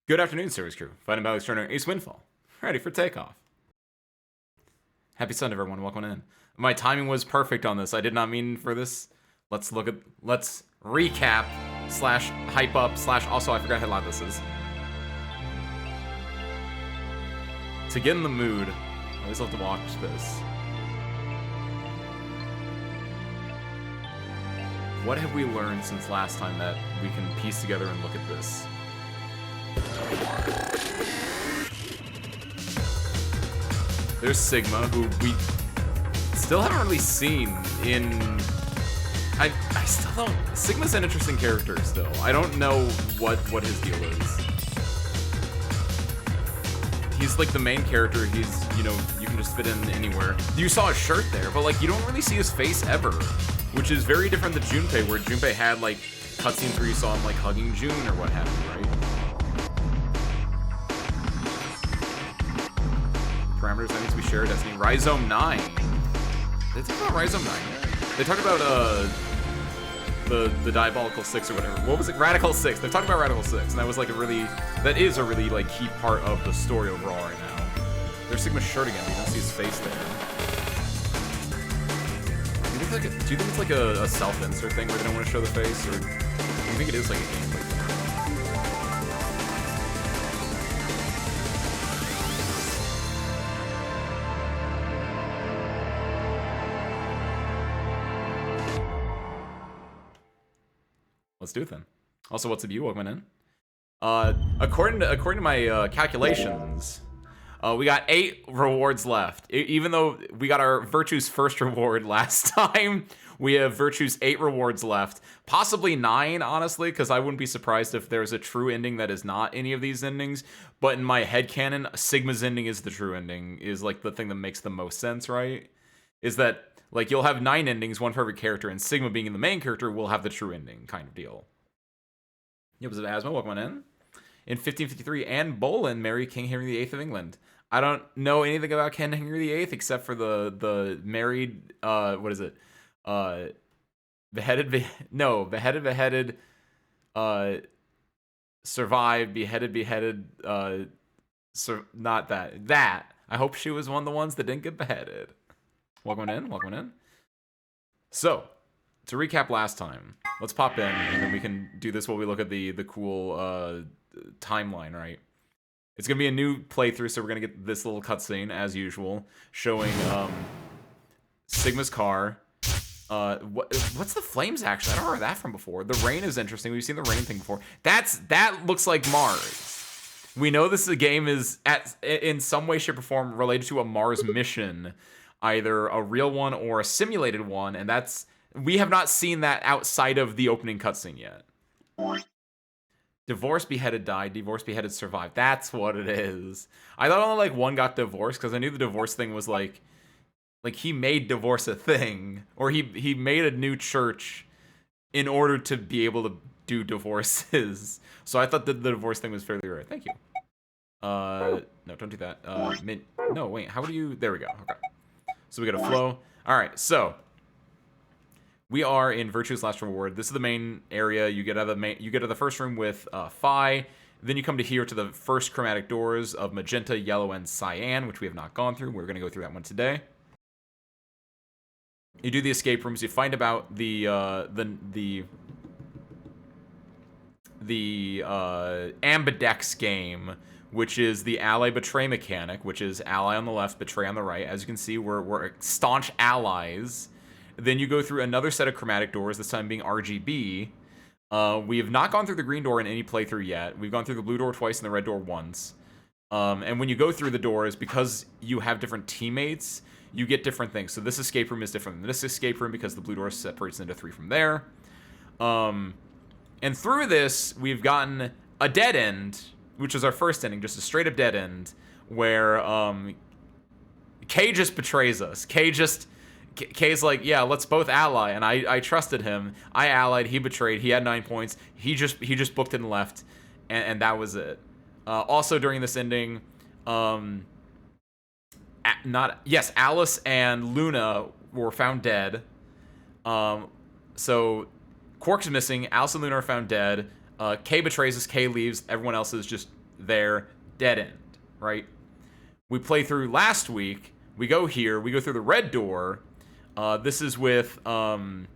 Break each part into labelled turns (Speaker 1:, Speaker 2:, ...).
Speaker 1: Good afternoon, series crew. Fighting Bally's Turner, Ace Windfall. Ready for takeoff. Happy Sunday, everyone. Welcome in. My timing was perfect on this. I did not mean for this. Let's recap slash hype up slash also I forgot how loud this is. To get in the mood, I always love to watch this. What have we learned since last time that we can piece together and look at this? There's Sigma, who we still haven't really seen in... I still don't... Sigma's an interesting character still. I don't know what his deal is. He's like the main character. He's, you know, you can just fit in anywhere. You saw his shirt there, but like you don't really see his face ever, which is very different than Junpei, where Junpei had like cutscenes where you saw him like hugging June or what have you, right? Parameters that needs to be shared. Destiny. Rhizome 9. Did they talk about Rhizome 9 yet? They talked about the Diabolical 6 or whatever. What was it? Radical 6. They talked about Radical 6, and that was like that is a really like key part of the story overall right now. There's Sigma's shirt again, but you don't see his face there. Do you think it's like a self-insert thing where they don't want to show the face, or do you think it is like a gameplay thing? Let's do it then. Also, what's up, you? Welcome in. According to my calculations, we got 8 rewards left. Even though we got our Virtue's first reward last time, we have Virtue's 8 rewards left. Possibly 9, honestly, because I wouldn't be surprised if there's a true ending that is not any of these endings. But in my headcanon, Sigma's ending is the true ending, is like the thing that makes the most sense, right? Is that like you'll have 9 endings, one for every character, and Sigma being the main character will have the true ending kind of deal. Yep, was it Asma? Welcome on in. In 1553, Anne Boleyn married King Henry VIII of England. I don't know anything about King Henry VIII except for the married, what is it? Beheaded, survived, beheaded, not that. That. I hope she was one of the ones that didn't get beheaded. Welcome in. So, to recap last time, let's pop in, and then we can do this while we look at the cool timeline, right? It's going to be a new playthrough, so we're going to get this little cutscene, as usual, showing Sigma's car. What's the flames, actually? I don't remember that from before. The rain is interesting. We've seen the rain thing before. That looks like Mars. We know this game is, in some way, shape, or form, related to a Mars mission. Either a real one or a simulated one, and we have not seen that outside of the opening cutscene yet. Divorced, beheaded, died. Divorced, beheaded, survived. That's what it is. I thought only like one got divorced because I knew the divorce thing was like he made divorce a thing, or he made a new church in order to be able to do divorces. So I thought that the divorce thing was fairly rare. Thank you. No, don't do that. No, wait. How do you? There we go. Okay. So we got a flow. All right, so we are in Virtue's last reward. This is the main area. You get out of the first room with Phi. Then you come to here to the first chromatic doors of magenta, yellow, and cyan, which we have not gone through. We're going to go through that one today. You do the escape rooms. You find about the Ambidex game, which is the ally betray mechanic, which is ally on the left, betray on the right. As you can see, we're staunch allies. Then you go through another set of chromatic doors, this time being RGB. We have not gone through the green door in any playthrough yet. We've gone through the blue door twice and the red door once. And when you go through the doors, because you have different teammates, you get different things. So this escape room is different than this escape room because the blue door separates into 3 from there. And through this, we've gotten a dead end, which was our first ending, just a straight-up dead end, where Kay just betrays us. Kay's like, yeah, let's both ally, and I trusted him. I allied, he betrayed, he had 9 points. He just booked and left, and that was it. Also during this ending, Alice and Luna were found dead. So Quark's missing, Alice and Luna are found dead. Kay betrays us, Kay leaves, everyone else is just there, dead end, right? We play through last week. We go here. We go through the red door. This is with going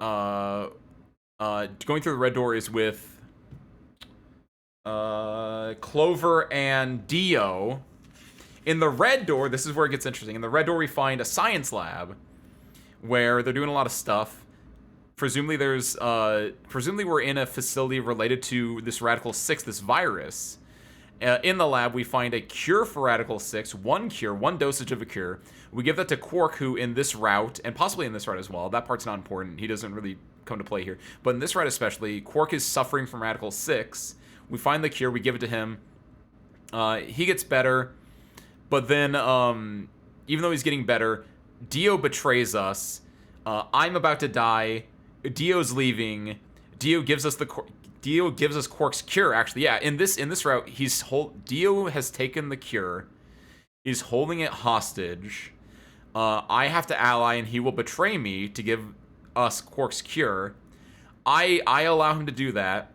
Speaker 1: through the red door is with Clover and Dio. In the red door, this is where it gets interesting. In the red door, we find a science lab where they're doing a lot of stuff. Presumably we're in a facility related to this Radical 6, this virus. In the lab, we find a cure for Radical 6, one dosage of a cure. We give that to Quark, who in this route, and possibly in this route as well, that part's not important, he doesn't really come to play here, but in this route especially, Quark is suffering from Radical 6. We find the cure, we give it to him. He gets better, but then, even though he's getting better, Dio betrays us. I'm about to die. Dio's leaving. Dio gives us Quark's cure. Actually, yeah. In this route, Dio has taken the cure. He's holding it hostage. I have to ally, and he will betray me to give us Quark's cure. I allow him to do that.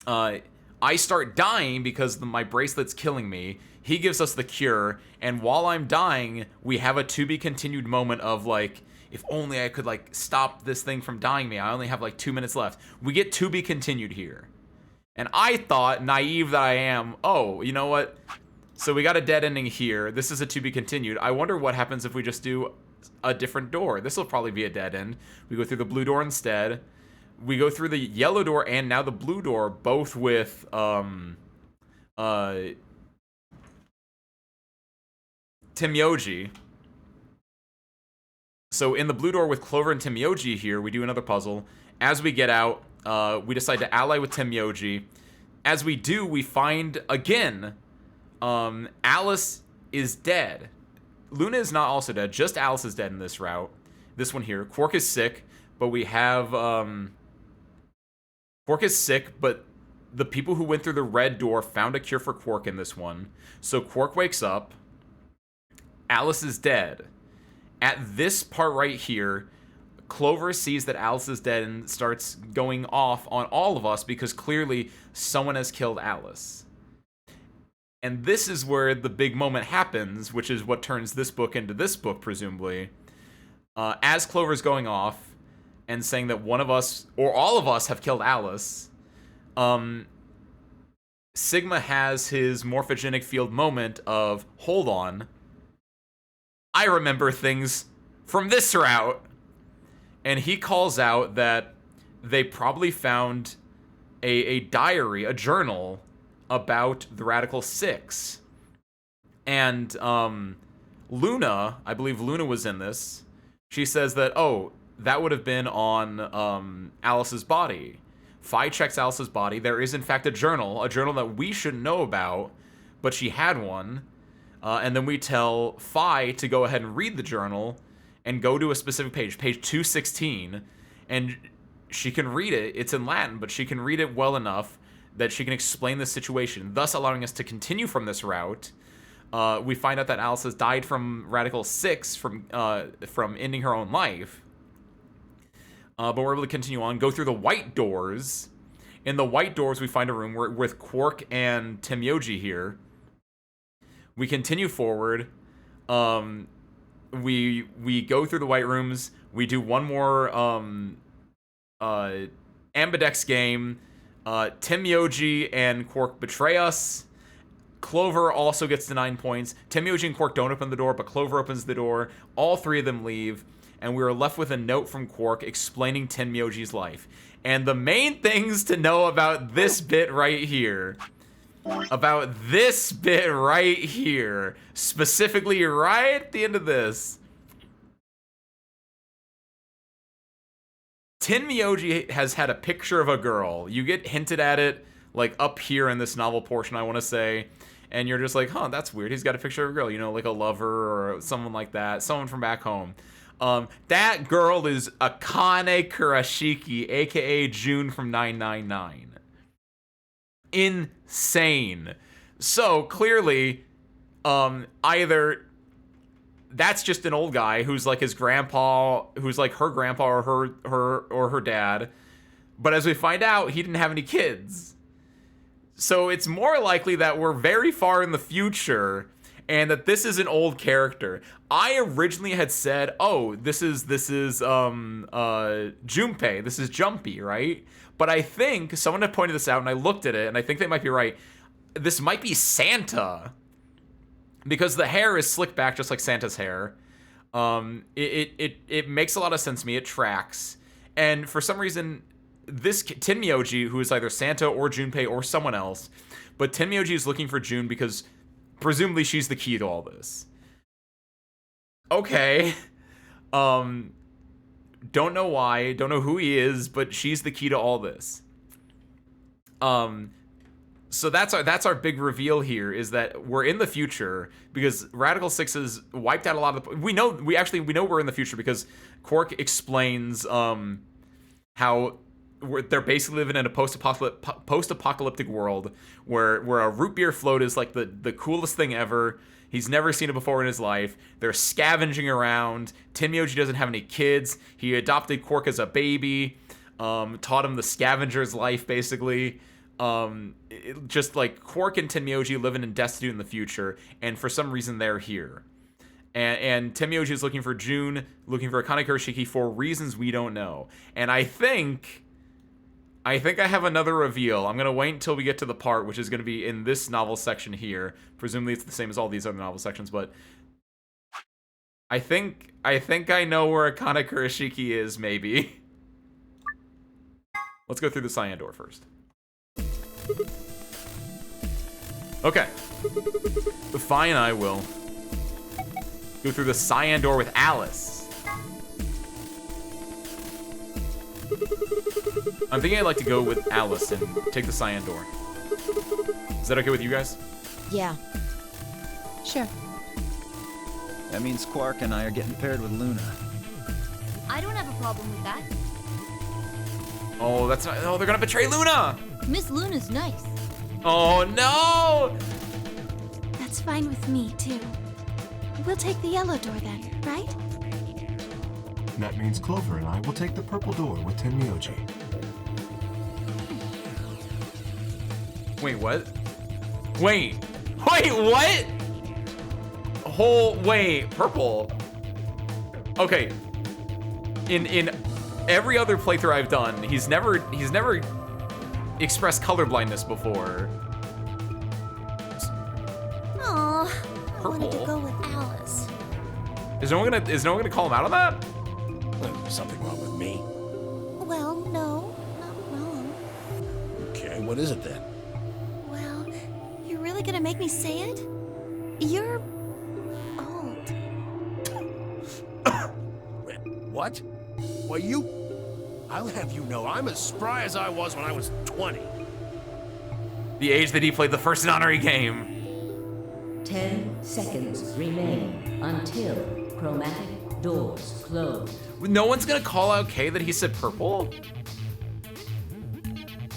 Speaker 1: I start dying because my bracelet's killing me. He gives us the cure, and while I'm dying, we have a to be continued moment of like, if only I could like stop this thing from dying me. I only have like 2 minutes left. We get to be continued here. And I thought, naive that I am, oh, you know what? So we got a dead ending here. This is a to be continued. I wonder what happens if we just do a different door. This will probably be a dead end. We go through the blue door instead. We go through the yellow door and now the blue door, both with Timyoji. So in the blue door with Clover and Timyoji here, we do another puzzle. As we get out, we decide to ally with Timyoji. As we do, we find, again, Alice is dead. Luna is not also dead, just Alice is dead in this route. This one here. Quark is sick, but we have, Quark is sick, but the people who went through the red door found a cure for Quark in this one. So Quark wakes up. Alice is dead. At this part right here, Clover sees that Alice is dead and starts going off on all of us because clearly someone has killed Alice. And this is where the big moment happens, which is what turns this book into this book, presumably. As Clover's going off and saying that one of us, or all of us, have killed Alice, Sigma has his morphogenic field moment of, hold on, I remember things from this route. And he calls out that they probably found a diary, a journal, about the Radical 6. And Luna, I believe Luna was in this, she says that, oh, that would have been on Alice's body. Phi checks Alice's body. There is, in fact, a journal that we shouldn't know about, but she had one. And then we tell Phi to go ahead and read the journal and go to a specific page 216, and she can read it. It's in Latin, but she can read it well enough that she can explain the situation, thus allowing us to continue from this route. We find out that Alice has died from Radical 6, from ending her own life. But we're able to continue on, go through the white doors. In the white doors, we find a room with Quark and Timyoji here. We continue forward. We go through the white rooms. We do one more Ambidex game. Timyoji and Quark betray us. Clover also gets the 9 points. Timyoji and Quark don't open the door, but Clover opens the door. All three of them leave, and we are left with a note from Quark explaining Timyoji's life. And the main things to know about this bit right here, specifically right at the end of this, Timyoji has had a picture of a girl. You get hinted at it, like, up here in this novel portion, I want to say, and you're just like, huh, that's weird. He's got a picture of a girl, you know, like a lover or someone like that, someone from back home. That girl is Akane Kurashiki, aka June from 999. Insane. So clearly, either that's just an old guy who's like his grandpa, who's like her grandpa or her dad, but as we find out, he didn't have any kids. So it's more likely that we're very far in the future and that this is an old character. I originally had said, oh, this is Junpei, this is Jumpy, right? But I think someone had pointed this out and I looked at it and I think they might be right. This might be Santa because the hair is slicked back just like Santa's hair. It makes a lot of sense to me. It tracks. And for some reason, this Tenmyoji, who is either Santa or Junpei or someone else, but Tenmyoji is looking for June because presumably she's the key to all this. Okay. Don't know why, don't know who he is, but she's the key to all this. So that's our big reveal here, is that we're in the future because Radical 6 has wiped out a lot of the... We know we're in the future because Quark explains how they're basically living in a post-apocalyptic world where a root beer float is like the coolest thing ever. He's never seen it before in his life. They're scavenging around. Tenmyoji doesn't have any kids. He adopted Quark as a baby, taught him the scavenger's life, basically. Just like Quark and Tenmyoji living in destitute in the future, and for some reason they're here. And Tenmyoji is looking for June, looking for Akane Kurashiki for reasons we don't know. And I think I have another reveal. I'm going to wait until we get to the part which is going to be in this novel section here. Presumably it's the same as all these other novel sections, but I think I know where Akane Kurashiki is, maybe. Let's go through the cyan door first. Okay. Fine, I will. Go through the cyan door with Alice. I'm thinking I'd like to go with Alice and take the cyan door. Is that okay with you guys?
Speaker 2: Yeah. Sure.
Speaker 3: That means Quark and I are getting paired with Luna.
Speaker 2: I don't have a problem with that.
Speaker 1: Oh, that's not... Oh, they're gonna betray Luna!
Speaker 2: Miss Luna's nice.
Speaker 1: Oh, no!
Speaker 4: That's fine with me, too. We'll take the yellow door then, right?
Speaker 5: That means Clover and I will take the purple door with Tenmyoji.
Speaker 1: Wait, what? Wait, what? Wait, purple. Okay. In every other playthrough I've done, he's never expressed colorblindness before.
Speaker 4: Aw, I wanted to
Speaker 1: Purple?
Speaker 4: go with Alice.
Speaker 1: Is no one gonna call him out on that?
Speaker 6: There's something wrong with me.
Speaker 4: Well, no, not wrong.
Speaker 6: Okay, what is it then?
Speaker 4: Well, you're really gonna make me say it? You're old.
Speaker 6: Wait, what? Well, I'll have you know, I'm as spry as I was when I was 20.
Speaker 1: The age that he played the first Nonary game.
Speaker 7: 10 seconds remain until chromatic doors close.
Speaker 1: No one's gonna call out Kay that he said purple?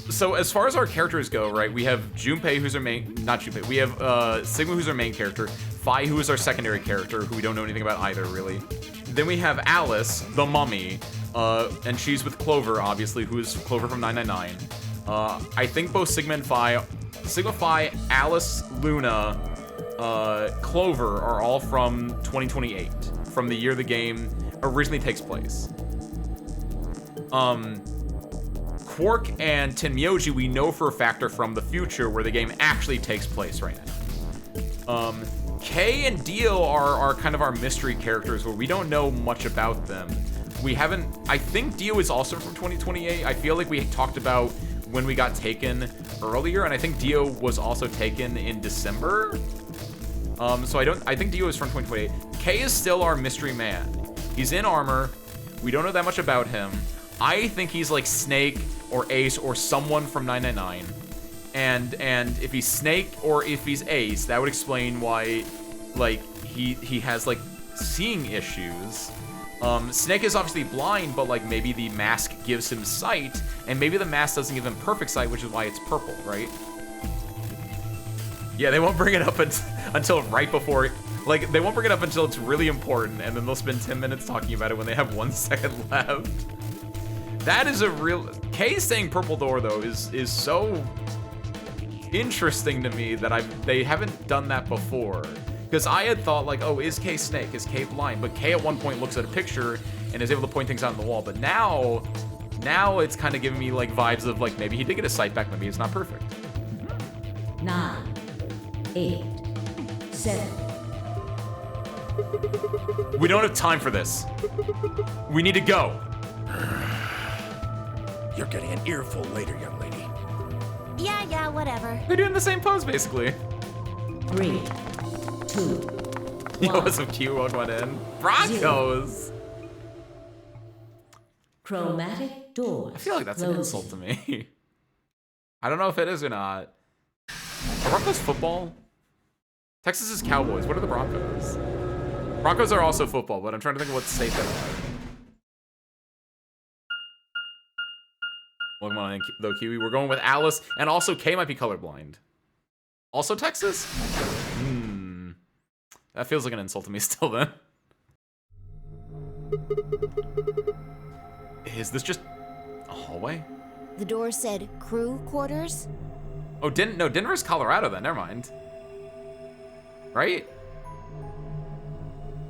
Speaker 1: So as far as our characters go, right, we have Junpei, who's our main, not Junpei, we have Sigma, who's our main character, Phi, who is our secondary character, who we don't know anything about either, really. Then we have Alice, the mummy, and she's with Clover, obviously, who is Clover from 999. I think both Sigma and Phi, Alice, Luna, Clover are all from 2028, from the year the game originally takes place. Quark and Tenmyoji we know for a fact are from the future where the game actually takes place right now. Kay and Dio are kind of our mystery characters where we don't know much about them. I think Dio is also from 2028. I feel like we talked about when we got taken earlier, and I think Dio was also taken in December. So I think Dio is from 2028. Kay is still our mystery man. He's in armor. We don't know that much about him. I think he's like Snake or Ace or someone from 999. And if he's Snake or if he's Ace, that would explain why, like, he has like seeing issues. Snake is obviously blind, but like maybe the mask gives him sight, and maybe the mask doesn't give him perfect sight, which is why it's purple, right? Yeah, they won't bring it up until right before it. Like, they won't bring it up until it's really important, and then they'll spend 10 minutes talking about it when they have 1 second left. That is a real... Kay saying purple door, though, is so... interesting to me that they haven't done that before. Because I had thought like, oh, is Kay Snake? Is Kay blind? But Kay at one point looks at a picture and is able to point things out on the wall. But now it's kind of giving me like vibes of like maybe he did get his sight back. Maybe it's not perfect.
Speaker 7: 9, 8, 7.
Speaker 1: We don't have time for this. We need to go.
Speaker 6: You're getting an earful later, young lady.
Speaker 4: Yeah, whatever.
Speaker 1: They're doing the same pose basically.
Speaker 7: 3, 2,
Speaker 1: You know
Speaker 7: 1.
Speaker 1: what's so cute? What went in? Broncos.
Speaker 7: Chromatic doors.
Speaker 1: I feel like that's an insult to me. I don't know if it is or not. Are Broncos football? Texas is Cowboys. What are the Broncos? Broncos are also football, but I'm trying to think of what state they are. Well, come on, though, Kiwi. We're going with Alice, and also Kay might be colorblind. Also Texas? That feels like an insult to me still then. Is this just a hallway?
Speaker 4: The door said crew quarters?
Speaker 1: Oh, no, Denver's Colorado then. Never mind. Right?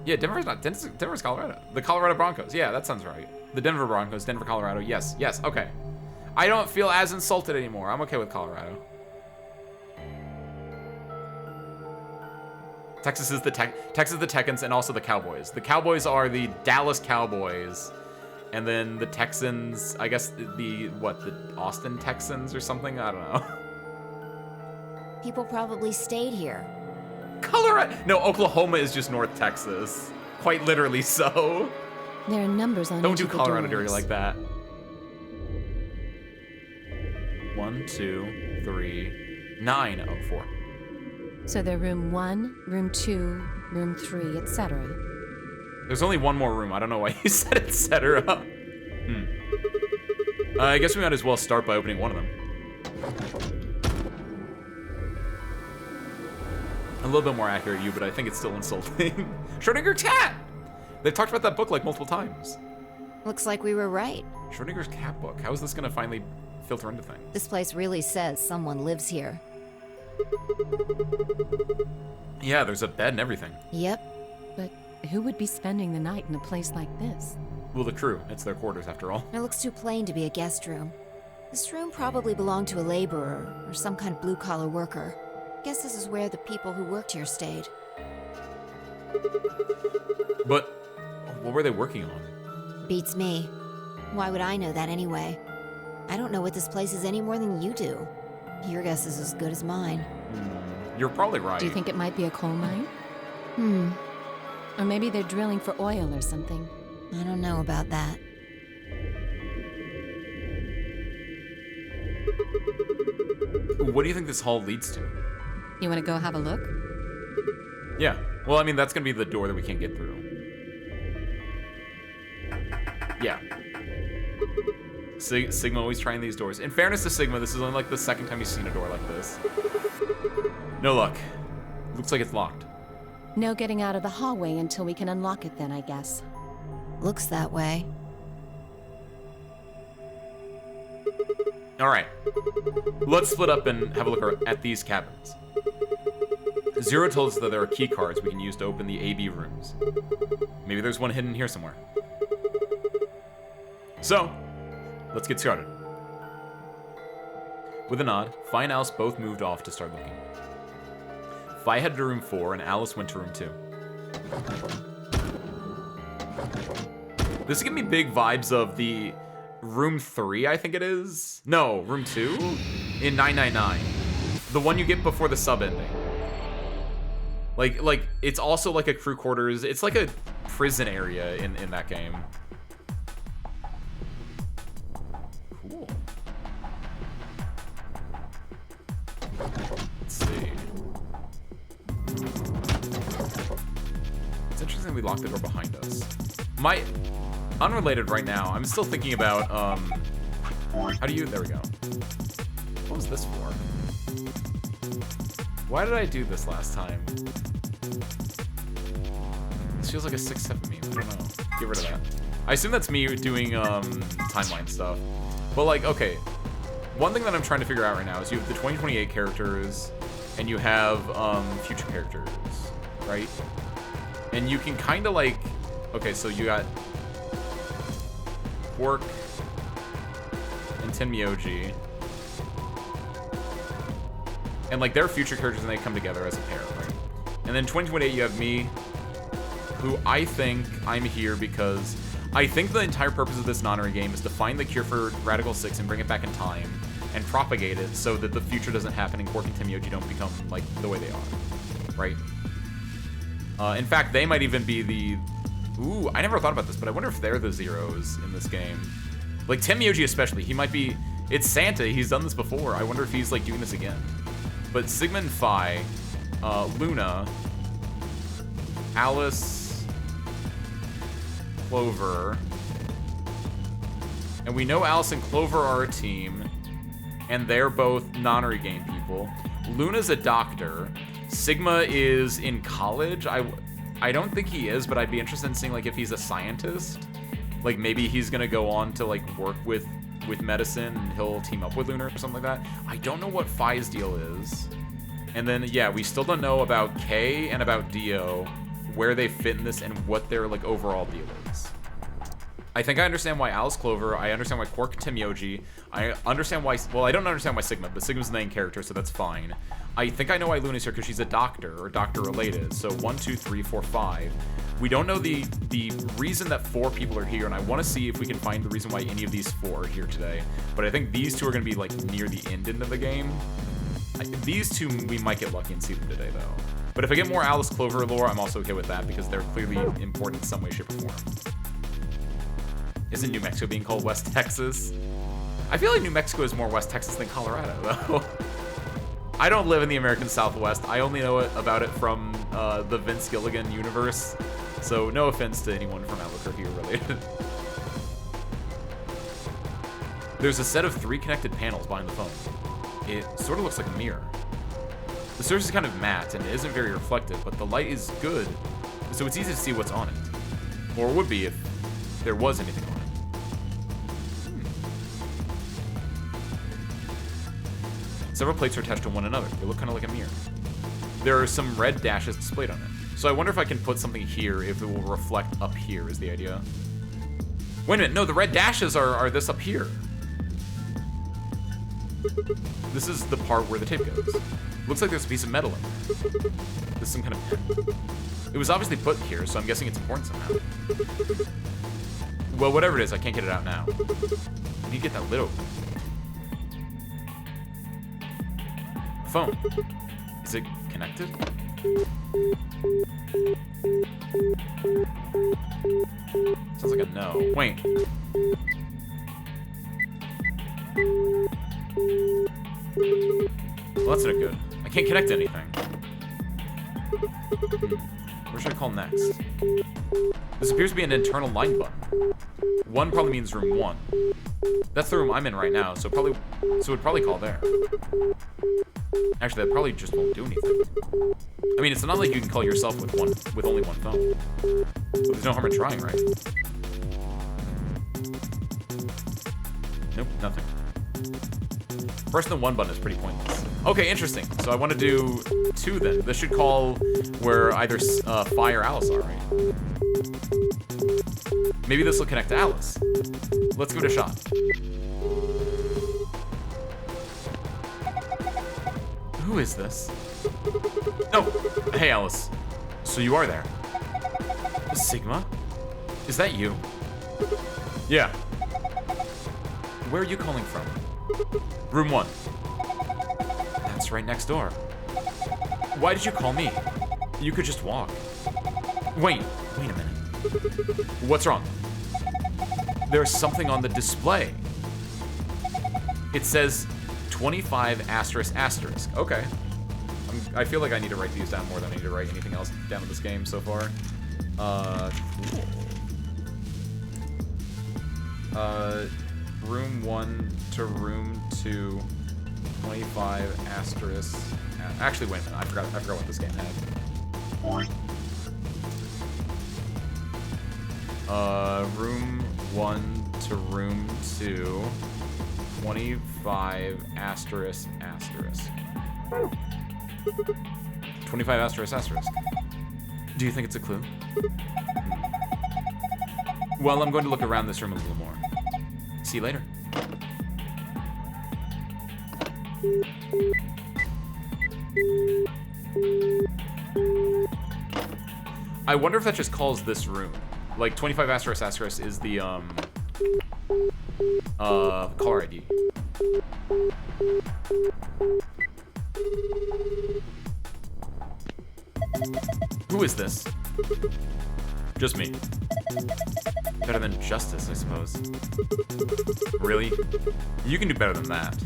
Speaker 1: Yeah, Denver's not. Denver's Colorado. The Colorado Broncos. Yeah, that sounds right. The Denver Broncos, Denver, Colorado. Yes, okay. I don't feel as insulted anymore. I'm okay with Colorado. Texas is the Texans and also the Cowboys. The Cowboys are the Dallas Cowboys. And then the Texans, I guess the Austin Texans or something? I don't know.
Speaker 4: People probably stayed here.
Speaker 1: Colorado. No, Oklahoma is just North Texas. Quite literally so.
Speaker 8: There are numbers on
Speaker 1: Don't
Speaker 8: each
Speaker 1: do
Speaker 8: of the
Speaker 1: Colorado
Speaker 8: doors.
Speaker 1: dirty like that. 1, 2, 3, 9. Oh, 4.
Speaker 8: So they're room 1, room 2, room 3, etc.
Speaker 1: There's only one more room. I don't know why you said etc. I guess we might as well start by opening one of them. A little bit more accurate, you, but I think it's still insulting. Schrodinger's cat! They've talked about that book like multiple times.
Speaker 4: Looks like we were right.
Speaker 1: Schrodinger's cat book. How is this gonna finally filter into things?
Speaker 4: This place really says someone lives here.
Speaker 1: Yeah, there's a bed and everything.
Speaker 4: Yep.
Speaker 8: But who would be spending the night in a place like this?
Speaker 1: Well, the crew. It's their quarters, after all.
Speaker 4: It looks too plain to be a guest room. This room probably belonged to a laborer or some kind of blue-collar worker. Guess this is where the people who worked here stayed.
Speaker 1: But what were they working on?
Speaker 4: Beats me. Why would I know that anyway? I don't know what this place is any more than you do. Your guess is as good as mine.
Speaker 1: You're probably right.
Speaker 8: Do you think it might be a coal mine? Or maybe they're drilling for oil or something.
Speaker 4: I don't know about that.
Speaker 1: What do you think this hall leads to?
Speaker 8: You want to go have a look?
Speaker 1: Yeah. Well, I mean, that's gonna be the door that we can't get through. Yeah. Sigma always trying these doors. In fairness to Sigma, this is only like the second time he's seen a door like this. No luck. Looks like it's locked.
Speaker 8: No getting out of the hallway until we can unlock it then, I guess.
Speaker 4: Looks that way.
Speaker 1: All right. Let's split up and have a look at these cabins. Zero told us that there are key cards we can use to open the AB rooms. Maybe there's one hidden here somewhere. So, let's get started. With a nod, Fi and Alice both moved off to start looking. Fi headed to room 4 and Alice went to room 2. This is giving me big vibes of the room 3, I think it is. No, room 2 in 999. The one you get before the sub ending. Like it's also like a crew quarters. It's like a prison area in that game. Cool. Let's see. It's interesting we locked the door behind us. Unrelated right now, I'm still thinking about, there we go. What was this for? Why did I do this last time? This feels like a 6-7 meme, I don't know. Get rid of that. I assume that's me doing, timeline stuff. But like, okay. one thing that I'm trying to figure out right now is you have the 2028 characters, and you have future characters, right? And you can kind of like, okay, so you got Quark and Tenmyoji, and like they're future characters and they come together as a pair, right? And then 2028 you have me, who I think I'm here because I think the entire purpose of this Nonary game is to find the cure for Radical 6 and bring it back in time and propagate it so that the future doesn't happen and Quark and Tenmyoji don't become like the way they are, right? In fact, they might even be the... Ooh, I never thought about this, but I wonder if they're the Zeros in this game. Like, Tenmyoji especially, he might be... It's Santa, he's done this before. I wonder if he's, like, doing this again. But Sigma and Phi, Luna, Alice, Clover... And we know Alice and Clover are a team, and they're both Nonary game people. Luna's a doctor. Sigma is in college. I don't think he is, but I'd be interested in seeing like if he's a scientist. Like maybe he's gonna go on to like work with medicine and he'll team up with Luna or something like that. I don't know what Phi's deal is. And then yeah, we still don't know about Kay and about Dio, where they fit in this and what their like overall deal is. I think I understand why Alice Clover, I understand why Quark Tenmyoji, I understand why, well, I don't understand why Sigma, but Sigma's the main character, so that's fine. I think I know why Luna's here because she's a doctor, or doctor-related, so 1, 2, 3, 4, 5. We don't know the reason that 4 people are here, and I want to see if we can find the reason why any of these 4 are here today. But I think these 2 are going to be, like, near the end of the game. These 2, we might get lucky and see them today, though. But if I get more Alice Clover lore, I'm also okay with that, because they're clearly important in some way, shape, or form. Isn't New Mexico being called West Texas? I feel like New Mexico is more West Texas than Colorado, though. I don't live in the American Southwest. I only know about it from the Vince Gilligan universe. So no offense to anyone from Albuquerque or related. There's a set of 3 connected panels behind the phone. It sort of looks like a mirror. The surface is kind of matte and it isn't very reflective, but the light is good, so it's easy to see what's on it. Or would be if there was anything on it. Several plates are attached to one another. They look kind of like a mirror. There are some red dashes displayed on it. So I wonder if I can put something here, if it will reflect up here is the idea. Wait a minute, no, the red dashes are this up here. This is the part where the tape goes. Looks like there's a piece of metal in there. This is some kind of pen. It was obviously put here, so I'm guessing it's important somehow. Well, whatever it is, I can't get it out now. I need to get that lid open. Phone. Is it connected? Sounds like a no. Wait. Well, that's not good. I can't connect to anything. Where should I call next? This appears to be an internal line button. 1 probably means room 1. That's the room I'm in right now, so it'd probably call there. Actually, that probably just won't do anything. I mean, it's not like you can call yourself with only one phone. But there's no harm in trying, right? Nope, nothing. Pressing the 1 button is pretty pointless. Okay, interesting. So I want to do 2 then. This should call where either Phi or Alice are, right? Maybe this will connect to Alice. Let's give it a shot. Who is this? Oh, hey Alice. So you are there. Sigma? Is that you? Yeah. Where are you calling from? Room 1. That's right next door. Why did you call me? You could just walk. Wait a minute. What's wrong? There's something on the display. It says 25 asterisk asterisk. Okay. I feel like I need to write these down more than I need to write anything else down in this game so far. Room 1 to room 2, 25 asterisk. Actually, wait a minute. I forgot what this game had. Room 1 to room 2, 25 asterisk asterisk. 25 asterisk asterisk. Do you think it's a clue? Well, I'm going to look around this room a little more. See you later. I wonder if that just calls this room. Like, 25 asterisk asterisk is the, caller ID. Who is this? Just me. Better than Justice, I suppose. Really? You can do better than that.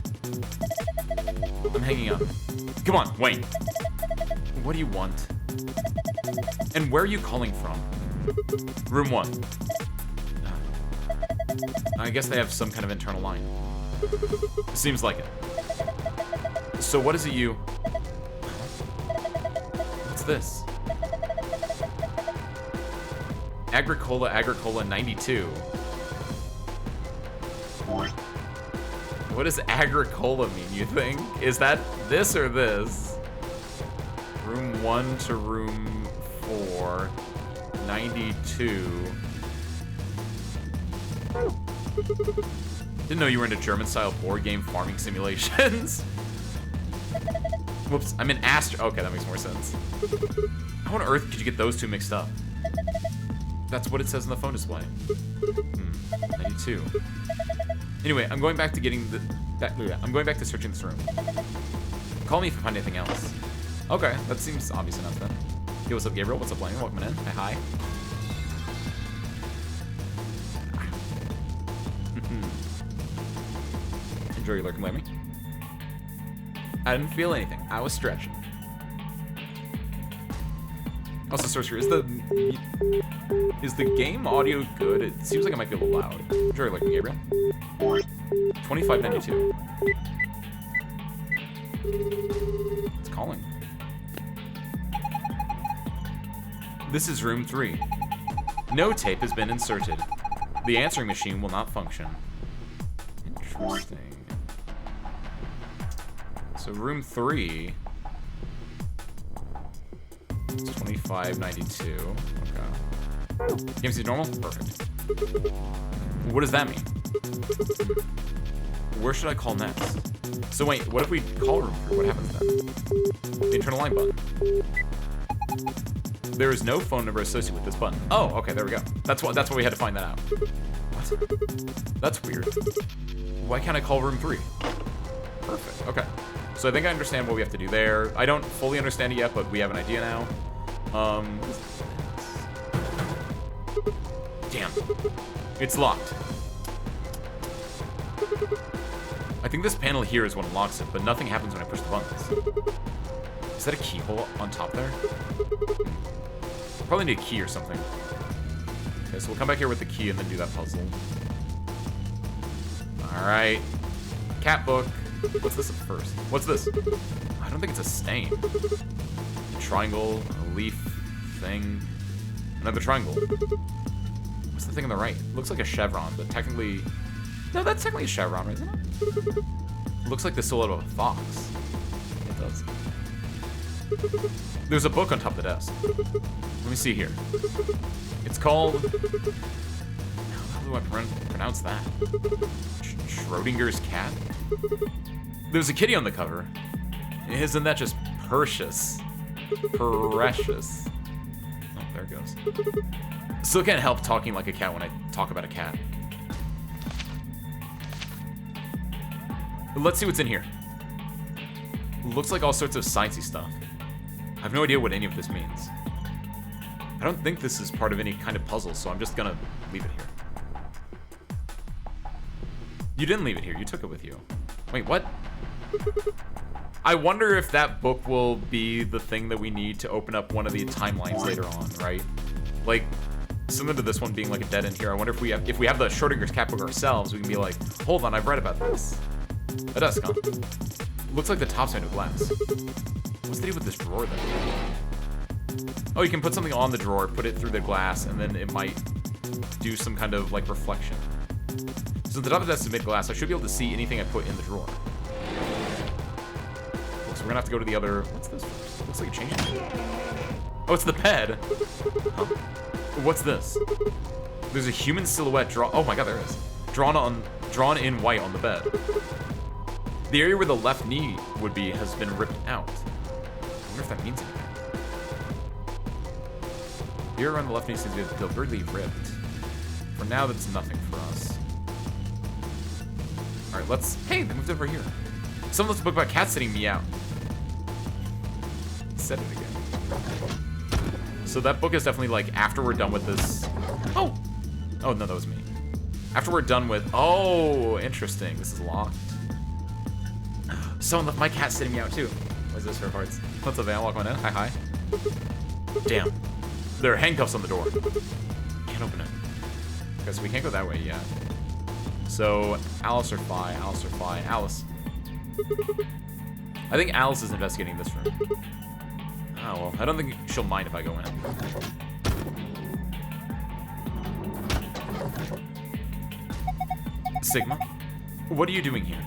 Speaker 1: I'm hanging up. Come on, Wayne. What do you want? And where are you calling from? Room 1. I guess they have some kind of internal line. Seems like it. So what is it you... What's this? Agricola 92. What does Agricola mean, you think? Is that this or this? Room 1 to room 4. 92. Didn't know you were into German-style board game farming simulations. Whoops, I'm in Astro. Okay, that makes more sense. How on earth could you get those two mixed up? That's what it says on the phone display. 92. Anyway, I'm going back to getting the... I'm going back to searching this room. Call me if you find anything else. Okay, that seems obvious enough then. Yo, what's up, Gabriel? What's up, Blaine? Welcome in. Hi. Enjoy your lurk and blame me. I didn't feel anything. I was stretching. Also, Sorcerer, is the game audio good? It seems like it might be a little loud. Enjoy your lurk, Gabriel. 2592. It's calling. This is room 3. No tape has been inserted. The answering machine will not function. Interesting. So room 3 is 2592. Okay. Game seems normal? Perfect. What does that mean? Where should I call next? So wait, what if we call room 3? What happens then? The internal line button. There is no phone number associated with this button. Oh, okay, there we go. That's why we had to find that out. What? That's weird. Why can't I call room 3? Perfect, okay. So I think I understand what we have to do there. I don't fully understand it yet, but we have an idea now. Damn. It's locked. I think this panel here is what unlocks it, but nothing happens when I push the buttons. Is that a keyhole on top there? Probably need a key or something. Okay, so we'll come back here with the key and then do that puzzle. Alright. Cat book. What's this at first? What's this? I don't think it's a stain. A triangle, a leaf thing. Another triangle. What's the thing on the right? Looks like a chevron, but technically... No, that's technically a chevron, right? Isn't it? Looks like the silhouette of a fox. It does. There's a book on top of the desk. Let me see here. It's called... How do I pronounce that? Schrodinger's cat? There's a kitty on the cover. Isn't that just precious? Precious. Oh, there it goes. Still can't help talking like a cat when I talk about a cat. Let's see what's in here. Looks like all sorts of sciencey stuff. I have no idea what any of this means. I don't think this is part of any kind of puzzle, so I'm just gonna leave it here. You didn't leave it here, you took it with you. Wait, what? I wonder if that book will be the thing that we need to open up one of the timelines later on, right? Like, similar to this one being like a dead end here, I wonder if we have the Schrodinger's cat book ourselves, we can be like, hold on, I've read about this. A desk, huh? Looks like the top's made of glass. What's the deal with this drawer then? Oh, you can put something on the drawer, put it through the glass, and then it might do some kind of like reflection. So the top of the desk is made glass. I should be able to see anything I put in the drawer. So we're gonna have to go to the other. What's this? Looks like a change. Oh, it's the bed. Huh? What's this? There's a human silhouette drawn. Oh my god, there is. Drawn in white on the bed. The area where the left knee would be has been ripped out. I wonder if that means anything. The area around the left knee seems to be deliberately ripped. For now, that's nothing for us. All right, let's. Hey, they moved over here. Someone left a book about cats sitting me out. Said it again. So that book is definitely like after we're done with this. Oh, oh no, that was me. After we're done with. Oh, interesting. This is locked. Someone left my cat sitting me out too. What is this for parts? What's up, man? Walk on in. Hi, hi. Damn. There are handcuffs on the door. Can't open it. Okay, so we can't go that way yet. So, Alice or Phi, Alice or Phi, Alice. I think Alice is investigating this room. Oh, well, I don't think she'll mind if I go in. Sigma? What are you doing here?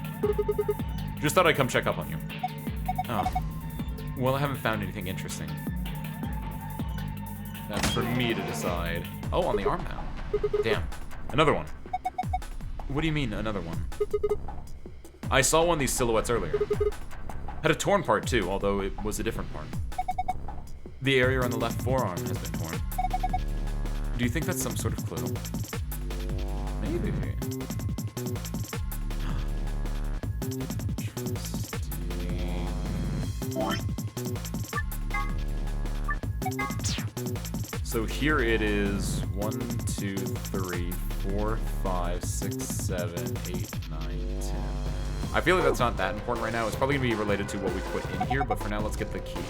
Speaker 1: Just thought I'd come check up on you. Oh. Well, I haven't found anything interesting. That's for me to decide. Oh, on the arm now. Damn. Another one. What do you mean, another one? I saw one of these silhouettes earlier. Had a torn part, too, although it was a different part. The area on the left forearm has been torn. Do you think that's some sort of clue? Maybe. So here it is 1, 2, 3, 4, 5, 6, 7, 8, 9, 10. I feel like that's not that important right now. It's probably gonna be related to what we put in here, but for now, let's get the key.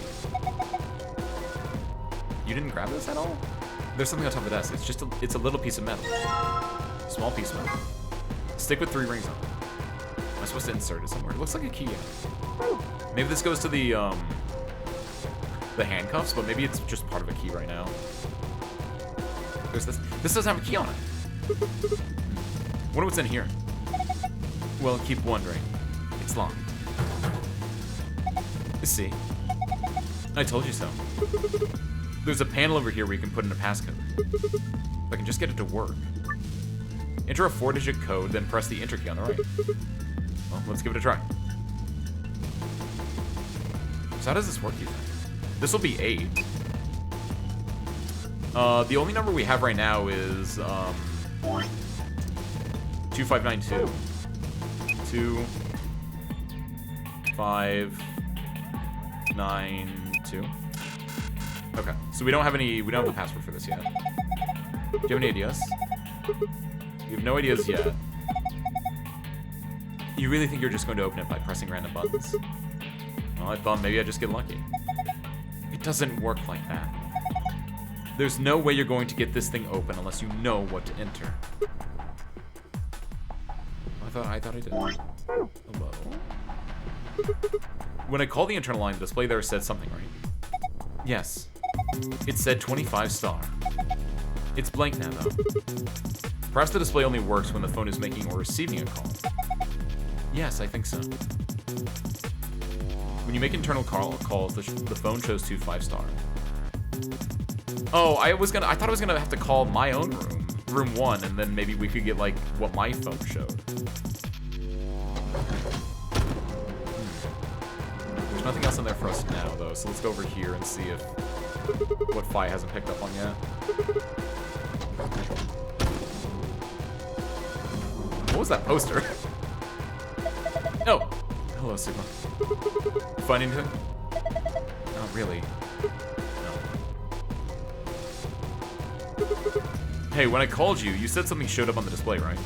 Speaker 1: You didn't grab this at all? There's something on top of the desk. It's just it's a little piece of metal. Small piece of metal. Stick with 3 rings on it. Am I supposed to insert it somewhere? It looks like a key. Maybe this goes to the handcuffs, but maybe it's just part of a key right now. There's this. This doesn't have a key on it. Wonder what's in here. Well, keep wondering. It's locked. See? I told you so. There's a panel over here where you can put in a passcode. If I can just get it to work. Enter a 4-digit code, then press the enter key on the right. Well, let's give it a try. So how does this work, you think? This will be 8. The only number we have right now is 2592. 2592. Okay, so we don't have the password for this yet. Do you have any ideas? You have no ideas yet. You really think you're just going to open it by pressing random buttons? Well, I thought maybe I'd just get lucky. It doesn't work like that. There's no way you're going to get this thing open unless you know what to enter. I thought I did. Hello. When I called the internal line, the display there said something, right? Yes. It said 25 star. It's blank now, though. Perhaps the display only works when the phone is making or receiving a call. Yes, I think so. When you make internal calls, the phone shows 25 star. Oh, I thought I was gonna have to call my own room 1, and then maybe we could get like what my phone showed. There's nothing else in there for us now, though, so let's go over here and see if what Phi hasn't picked up on yet. What was that poster? Oh, hello, Sigma. Find anything? Not really. Hey, when I called you, you said something showed up on the display, right?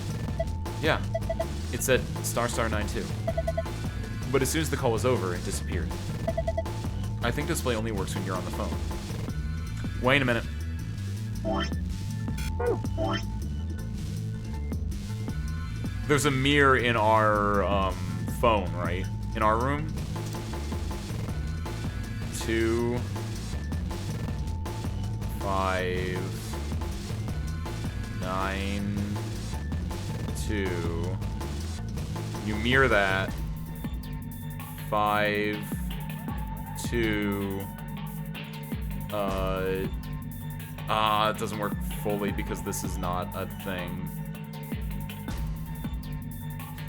Speaker 1: Yeah. It said **92. But as soon as the call was over, it disappeared. I think display only works when you're on the phone. Wait a minute. There's a mirror in our phone, right? In our room. 2, 5, 9, 2. You mirror that. 5, 2. It doesn't work fully because this is not a thing.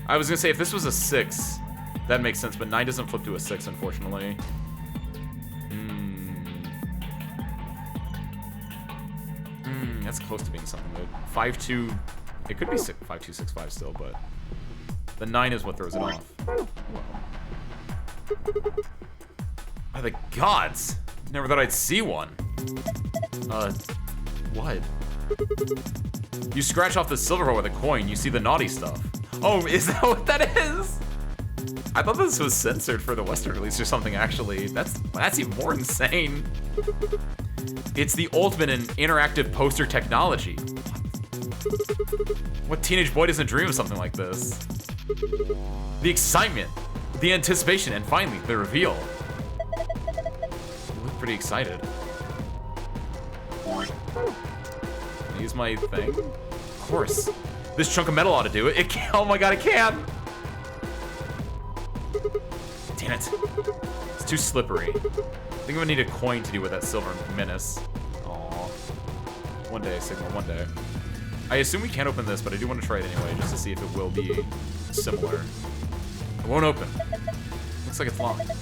Speaker 1: I was gonna say if this was a 6, that makes sense, but 9 doesn't flip to a 6, unfortunately. That's close to being something good. 5, 2. It could be 5, 2, 6, 5 still, but the 9 is what throws it off. By the gods! Never thought I'd see one. What? You scratch off the silver hole with a coin, you see the naughty stuff. Oh, is that what that is? I thought this was censored for the Western release or something, actually. That's even more insane. It's the ultimate in interactive poster technology. What teenage boy doesn't dream of something like this? The excitement, the anticipation, and finally, the reveal. I look pretty excited. Use my thing? Of course. This chunk of metal ought to do it. It can. Oh my god, it can! Damn it. It's too slippery. I think I'm gonna need a coin to do with that silver menace. Aww. One day, Signal, one day. I assume we can't open this, but I do want to try it anyway, just to see if it will be similar. It won't open. Looks like it's locked. I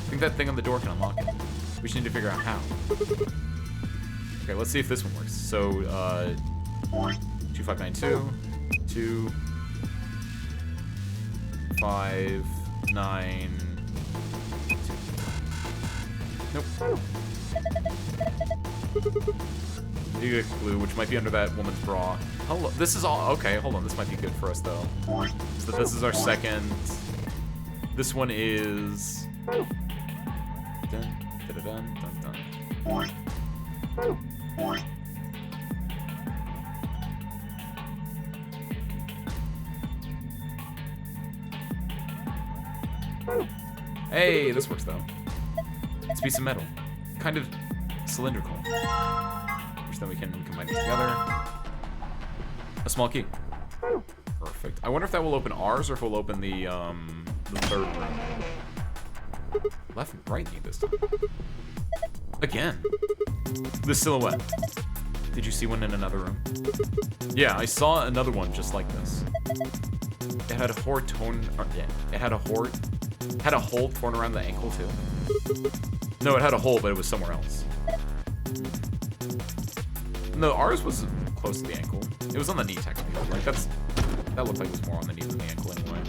Speaker 1: think that thing on the door can unlock it. We just need to figure out how. Okay, let's see if this one works. So, 2592, 2, 5, 9, 2. Nope. You get glue, which might be under that woman's bra. Hello, this is all, okay, hold on, this might be good for us though. So this is our second. This one is... Dun, dun, dun, dun, dun, dun. Hey, this works though. It's a piece of metal. Kind of cylindrical. Which then we can combine it together. A small key. Perfect. I wonder if that will open ours or if we'll open the third room. Left and right need this time. Again. The silhouette. Did you see one in another room? Yeah, I saw another one just like this. It had a hole torn. Yeah, it had a hole torn around the ankle too. No, it had a hole, but it was somewhere else. No, ours was close to the ankle. It was on the knee technically. Like that looked like it was more on the knee than the ankle anyway.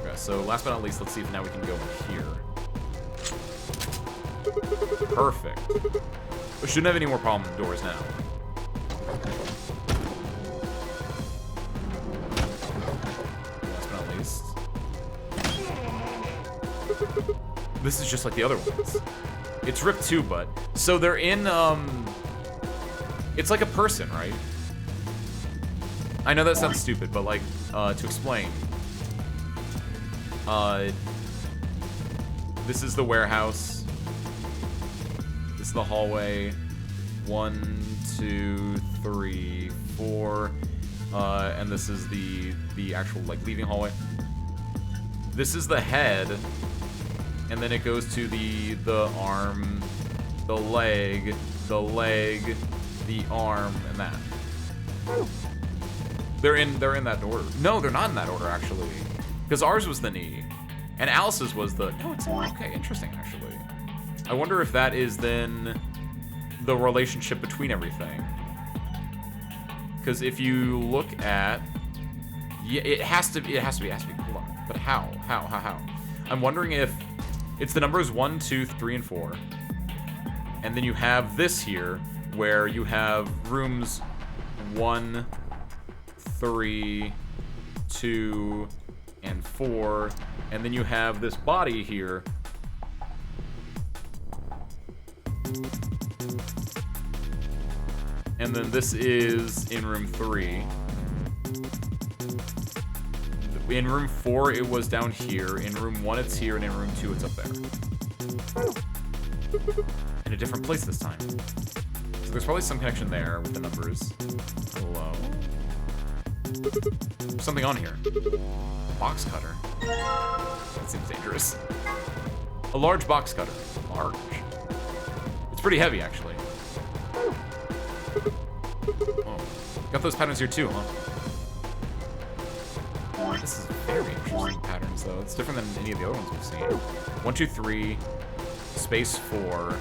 Speaker 1: Okay, so last but not least, let's see if now we can go in here. Perfect. We shouldn't have any more problem with doors now. Last but not least. This is just like the other ones. It's ripped too, but so they're in it's like a person, right? I know that sounds stupid, but like to explain. This is the warehouse. This is the hallway. 1, 2, 3, 4. And this is the actual like leaving hallway. This is the head. And then it goes to the arm, the leg, the arm, and that. They're in that order. No, they're not in that order actually. Because ours was the knee. And Alice's was the... No, it's not. Okay, interesting, actually. I wonder if that is then the relationship between everything. Because if you look at... Yeah, it has to be cool. But how? How? I'm wondering if it's the numbers 1, 2, 3, and 4. And then you have this here, where you have rooms 1, 3, 2, and 4, and then you have this body here. And then this is in room 3. In room 4, it was down here. In room 1, it's here, and in room 2, it's up there. In a different place this time. So there's probably some connection there with the numbers. Hello. Something on here. Box cutter. That seems dangerous. A large box cutter. Large. It's pretty heavy, actually. Oh. Got those patterns here too, huh? This is very interesting patterns, though. It's different than any of the other ones we've seen. 1, 2, 3, space 4.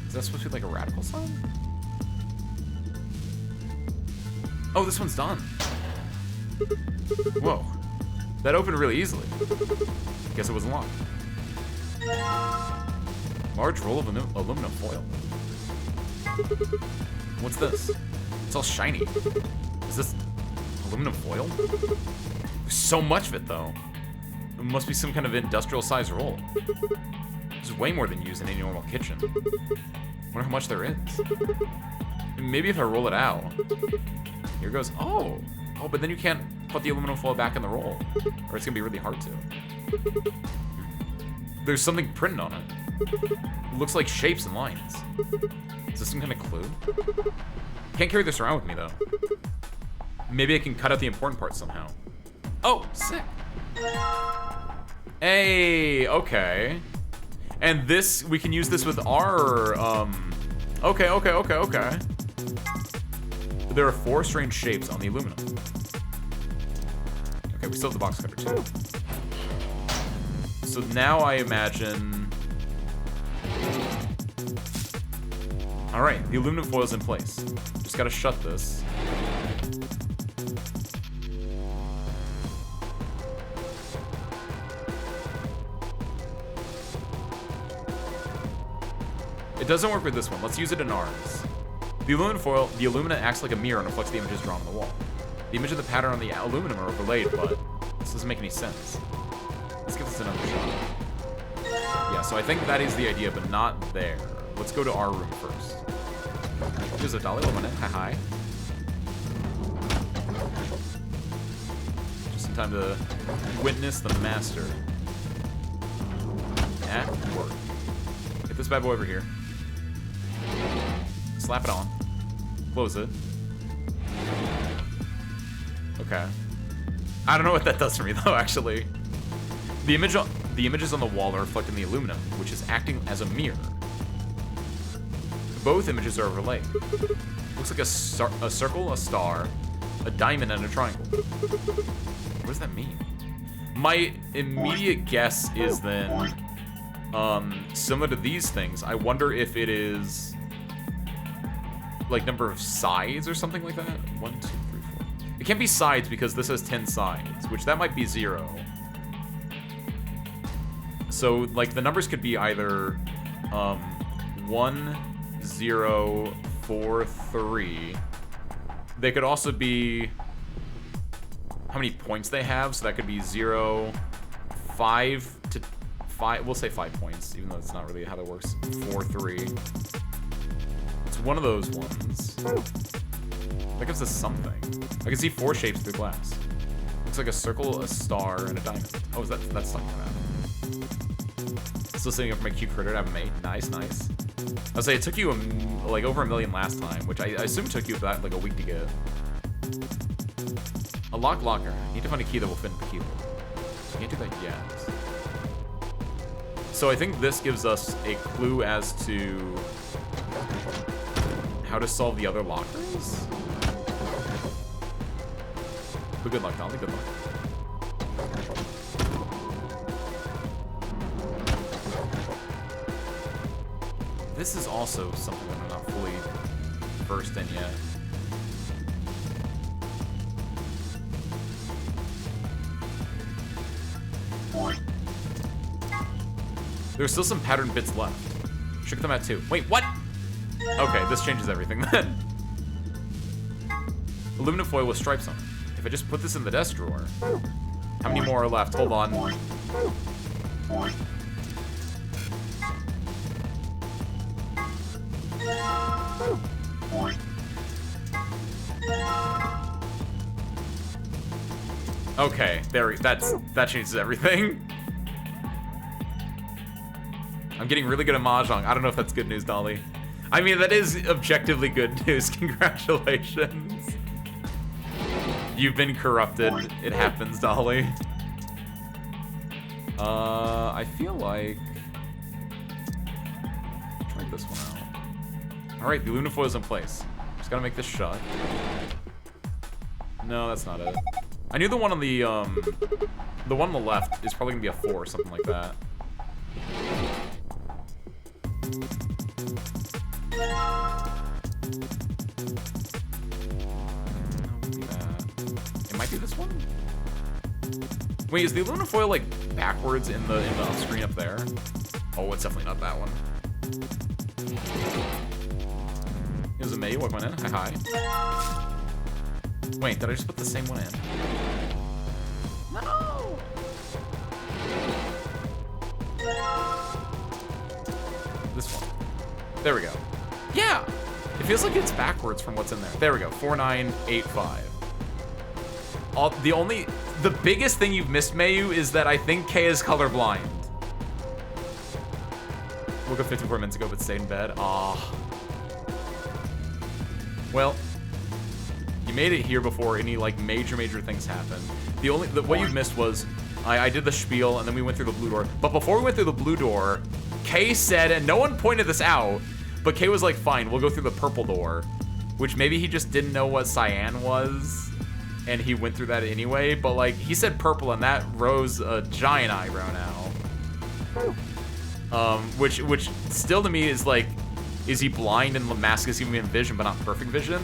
Speaker 1: Is that supposed to be like a radical sign? Oh, this one's done. Whoa. That opened really easily. Guess it wasn't locked. Large roll of aluminum foil. What's this? It's all shiny. Is this aluminum foil? There's so much of it, though. It must be some kind of industrial-sized roll. This is way more than used in any normal kitchen. Wonder how much there is. Maybe if I roll it out. Here goes. Oh! Oh, but then you can't put the aluminum foil back in the roll. Or it's gonna be really hard to. There's something printed on it. It looks like shapes and lines. Is this some kind of clue? Can't carry this around with me, though. Maybe I can cut out the important parts somehow. Oh, sick. Hey, okay. And this, we can use this with our, okay. There are 4 strange shapes on the aluminum. Okay, we still have the box cutter too. So now I imagine... Alright, the aluminum foil's in place. Just gotta shut this. It doesn't work with this one. Let's use it in ours. The alumina acts like a mirror and reflects the images drawn on the wall. The image of the pattern on the aluminum are overlaid, but this doesn't make any sense. Let's give this another shot. Yeah, so I think that is the idea, but not there. Let's go to our room first. There's a dolly woman. Hi. Just in time to witness the master at work. Get this bad boy over here. Slap it on. Close it. Okay. I don't know what that does for me, though, actually. The images on the wall are reflecting the aluminum, which is acting as a mirror. Both images are overlaid. Looks like a circle, a star, a diamond, and a triangle. What does that mean? My immediate guess is then, similar to these things, I wonder if it is like number of sides or something like that. 1, 2, 3, 4. It can't be sides because this has 10 sides, which that might be 0. So like the numbers could be either 1, 0, 4, 3. They could also be how many points they have, so that could be 0, 5 to 5. We'll say 5 points, even though it's not really how that works. 4, 3. It's one of those ones. That gives us something. I can see 4 shapes through glass. Looks like a circle, a star, and a diamond. Oh, that's something like that. Still sitting up for my cute critter to have a mate. Nice. I'll say it took you like over 1 million last time, which I assume took you about like a week to get. A locked locker. Need to find a key that will fit in the keyhole. Can't do that yet. So I think this gives us a clue as to how to solve the other lockers. But good luck, Dolly. Good luck. This is also something that I'm not fully versed in yet. There's still some pattern bits left. Should get them out too. Wait, what? Okay, this changes everything then. Aluminum foil with stripes on it. If I just put this in the desk drawer, how many more are left? Hold on. Okay, that changes everything. I'm getting really good at Mahjong. I don't know if that's good news, Dolly. I mean, that is objectively good news. Congratulations. You've been corrupted. It happens, Dolly. I feel like... Try this one out. Alright, the Lunafoil's in place. Just gotta make this shut. No, that's not it. I knew the one on the one on the left is probably gonna be a 4 or something like that. It might be this one? Wait, is the aluminum foil like backwards in the screen up there? Oh, it's definitely not that one. Here's a me, welcome in. Hi. Wait, did I just put the same one in? No! This one. There we go. Yeah! It feels like it's backwards from what's in there. There we go. 4985. The biggest thing you've missed, Mayu, is that I think Kay is colorblind. Woke up 54 minutes ago, but stayed in bed. Ah. Well, you made it here before any like major things happened. What you've missed was I did the spiel and then we went through the blue door. But before we went through the blue door, Kay said, and no one pointed this out, but Kay was like, "Fine, we'll go through the purple door," which maybe he just didn't know what cyan was. And he went through that anyway, but like he said purple and that rose a giant eyebrow now. Which still to me is like, is he blind and the mask is giving him vision but not perfect vision?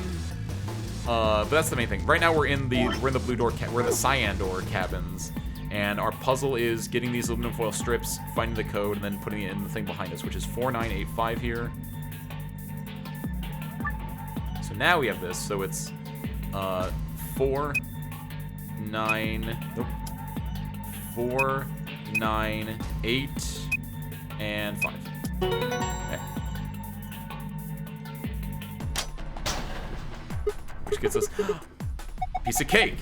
Speaker 1: But that's the main thing. Right now we're in the blue door, we're in the cyan door cabins, and our puzzle is getting these aluminum foil strips, finding the code, and then putting it in the thing behind us, which is 4985 here. So now we have this, so it's 4, 9, 4, 9, 8, and 5. Okay. Which gets us piece of cake.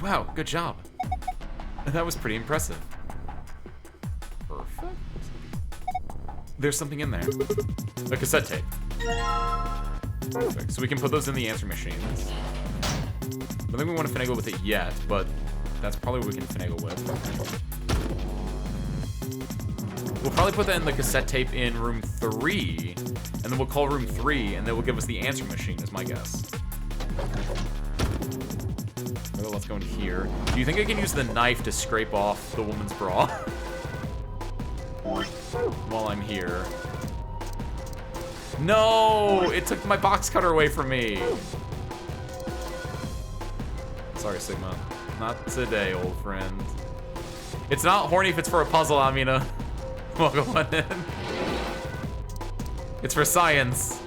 Speaker 1: Wow, good job. That was pretty impressive. Perfect. There's something in there. A cassette tape. Perfect. So we can put those in the answer machines. I don't think we want to finagle with it yet, but that's probably what we can finagle with. We'll probably put that in the cassette tape in room 3, and then we'll call room 3, and then we'll give us the answer machine, is my guess. Well, let's go in here. Do you think I can use the knife to scrape off the woman's bra? While I'm here. No! It took my box cutter away from me! Sorry, Sigma. Not today, old friend. It's not horny if it's for a puzzle, Amina. Welcome on in. It's for science.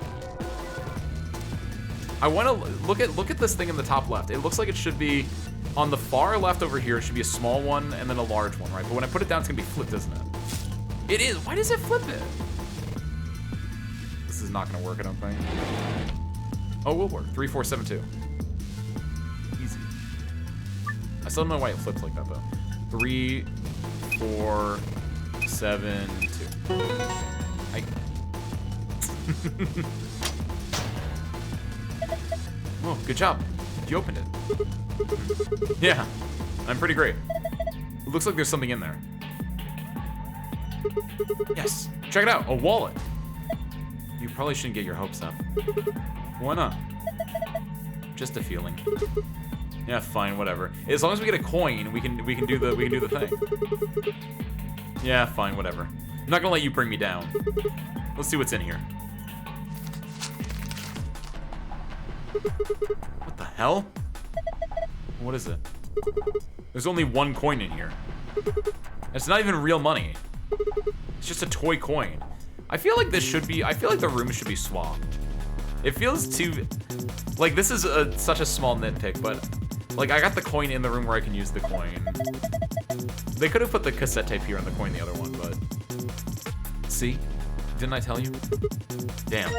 Speaker 1: I want to look at this thing in the top left. It looks like it should be on the far left over here. It should be a small one and then a large one, right? But when I put it down, it's gonna be flipped, isn't it? It is. Why does it flip it? This is not gonna work, I don't think. Oh, it will work. 3, 4, 7, 2. Easy. I still don't know why it flips like that though. 3, 4, 7, 2. Oh, good job. You opened it. Yeah, I'm pretty great. It looks like there's something in there. Yes, check it out, a wallet. You probably shouldn't get your hopes up. Why not? Just a feeling. Yeah, fine, whatever. As long as we get a coin, we can do the thing. Yeah, fine, whatever. I'm not gonna let you bring me down. Let's see what's in here. What the hell? What is it? There's only one coin in here. It's not even real money. It's just a toy coin. I feel like this should be, I feel like the room should be swapped. It feels too, like this is such a small nitpick, but like I got the coin in the room where I can use the coin. They could have put the cassette tape here and the coin in the other one, but see? Didn't I tell you? Damn.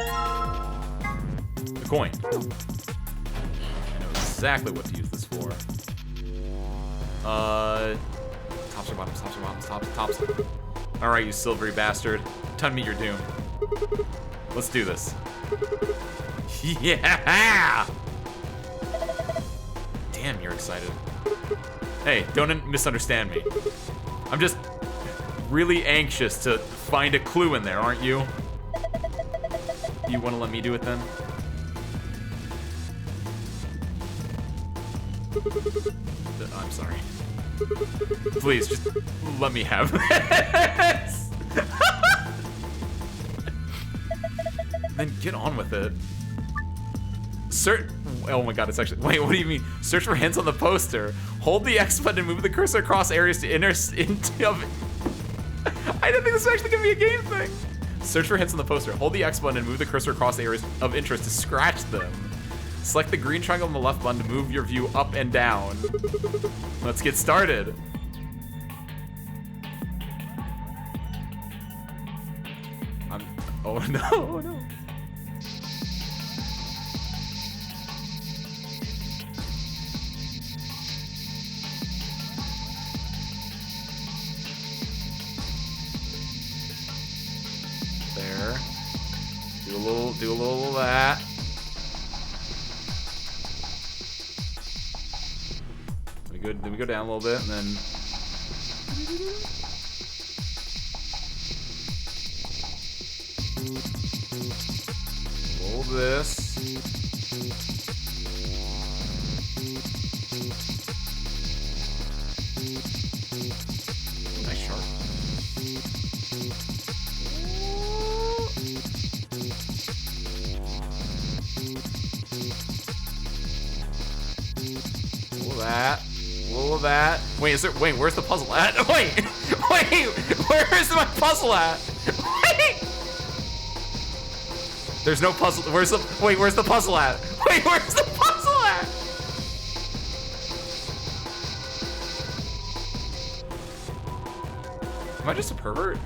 Speaker 1: The coin. I know exactly what to use this for. Tops or bottoms, tops or bottoms, tops. Alright, you silvery bastard. Time to meet your doom. Let's do this. Yeah! Damn, you're excited. Hey, don't misunderstand me. I'm just really anxious to find a clue in there, aren't you? You want to let me do it then? I'm sorry. Please, just let me have this. Then get on with it. Oh my god, it's actually. Wait, what do you mean? Search for hints on the poster. Hold the X button and move the cursor across areas to into. I didn't think this was actually gonna be a game thing. Search for hints on the poster. Hold the X button and move the cursor across areas of interest to scratch them. Select the green triangle on the left button to move your view up and down. Let's get started. Oh no, oh no. There. Do a little of that. Then we go down a little bit, and then roll this. Nice shark. Roll that. All of that. Wait, where's the puzzle at? Wait, where's my puzzle at? Wait! There's no puzzle. Where's the puzzle at? Wait, where's the puzzle at? Am I just a pervert?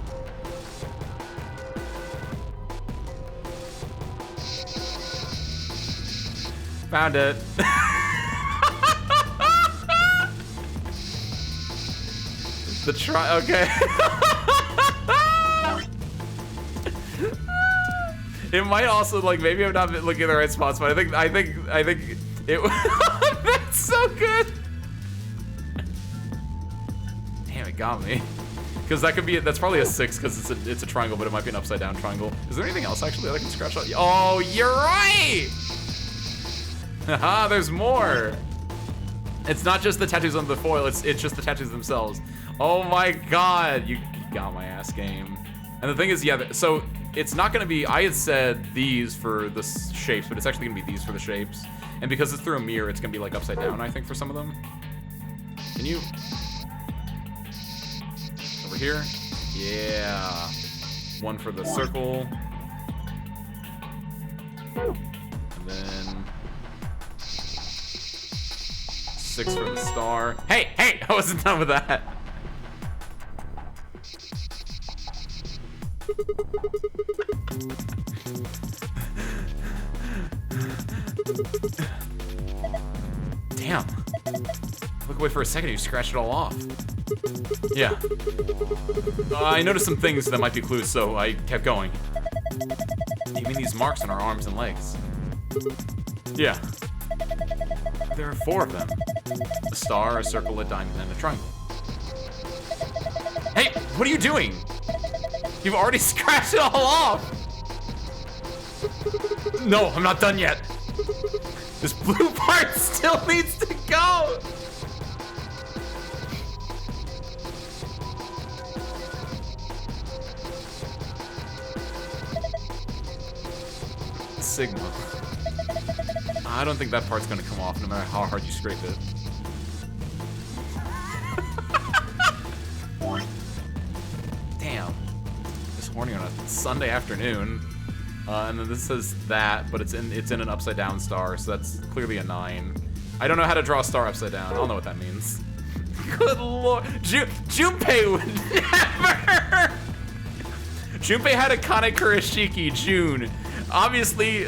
Speaker 1: Found it. Okay. It might also, like, maybe I'm not looking at the right spots, but I think it. That's so good. Damn, it got me. Because that could be, that's probably a 6 because it's a triangle, but it might be an upside down triangle. Is there anything else actually that I can scratch out? Oh, you're right. Haha, there's more. It's not just the tattoos on the foil, it's just the tattoos themselves. Oh my god, you got my ass, game. And the thing is, yeah, so it's not gonna be, I had said these for the shapes, but it's actually gonna be these for the shapes. And because it's through a mirror, it's gonna be like upside down, I think, for some of them. Can you? Over here? Yeah. One for the circle. And then 6 for the star. Hey, I wasn't done with that. Damn. Look away for a second, you scratched it all off. Yeah. I noticed some things that might be clues, so I kept going. You mean these marks on our arms and legs? Yeah. There are 4 of them. A star, a circle, a diamond, and a triangle. Hey, what are you doing? You've already scratched it all off! No, I'm not done yet. This blue part still needs to go! Sigma. I don't think that part's gonna come off no matter how hard you scrape it. Damn. Just horny on a Sunday afternoon. And then this says that, but it's in an upside down star, so that's clearly a 9. I don't know how to draw a star upside down. I don't know what that means. Good lord. Junpei would never! Junpei had a Kane Kurashiki, June. Obviously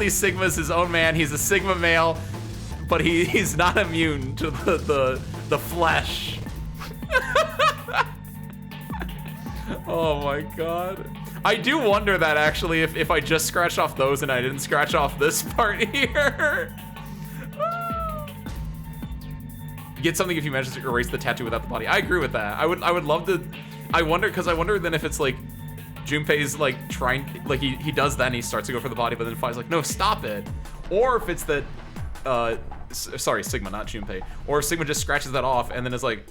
Speaker 1: Sigma's his own man. He's a Sigma male, but he's not immune to the The flesh. Oh my god. I do wonder that actually if I just scratched off those and I didn't scratch off this part here. Get something if you manage to erase the tattoo without the body. I agree with that. I would love to. I wonder then if it's like Junpei's like trying, like he does that and he starts to go for the body, but then Phi's like, no, stop it. Or if it's that, sorry, Sigma, not Junpei. Or if Sigma just scratches that off and then is like,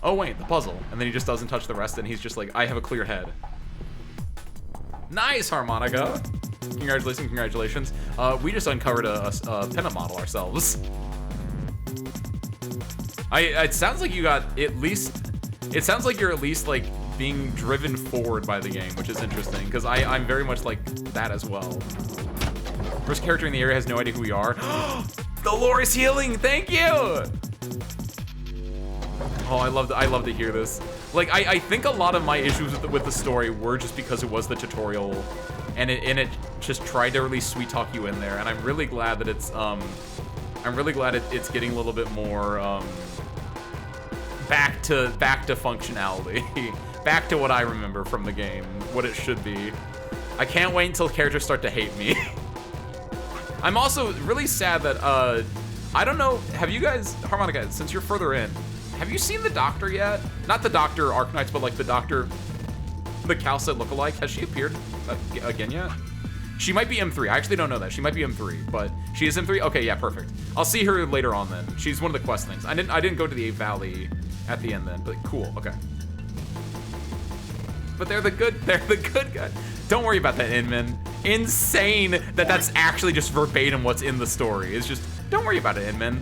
Speaker 1: oh wait, the puzzle. And then he just doesn't touch the rest and he's just like, I have a clear head. Nice, Harmonica. Congratulations, congratulations. We just uncovered a pinup model ourselves. It sounds like you got at least, it sounds like you're at least like being driven forward by the game, which is interesting, because I'm very much like that as well. First character in the area has no idea who we are. The lore is healing, thank you! Oh, I love to hear this. Like, I think a lot of my issues with the story were just because it was the tutorial, and it just tried to really sweet talk you in there, and I'm really glad that it's, it's getting a little bit more, back to functionality. Back to what I remember from the game, what it should be. I can't wait until characters start to hate me. I'm also really sad that, I don't know, have you guys, Harmonica, since you're further in, have you seen the Doctor yet? Not the Doctor Arknights, but like the Doctor, the Calcet lookalike. Has she appeared again yet? She might be M3. I actually don't know that. She might be M3, but she is M3? Okay, yeah, perfect. I'll see her later on then. She's one of the quest things. I didn't go to the 8 Valley at the end then, but cool, okay. But they're the good guys. Don't worry about that, Inman. Insane that that's actually just verbatim what's in the story. It's just, don't worry about it, Inman.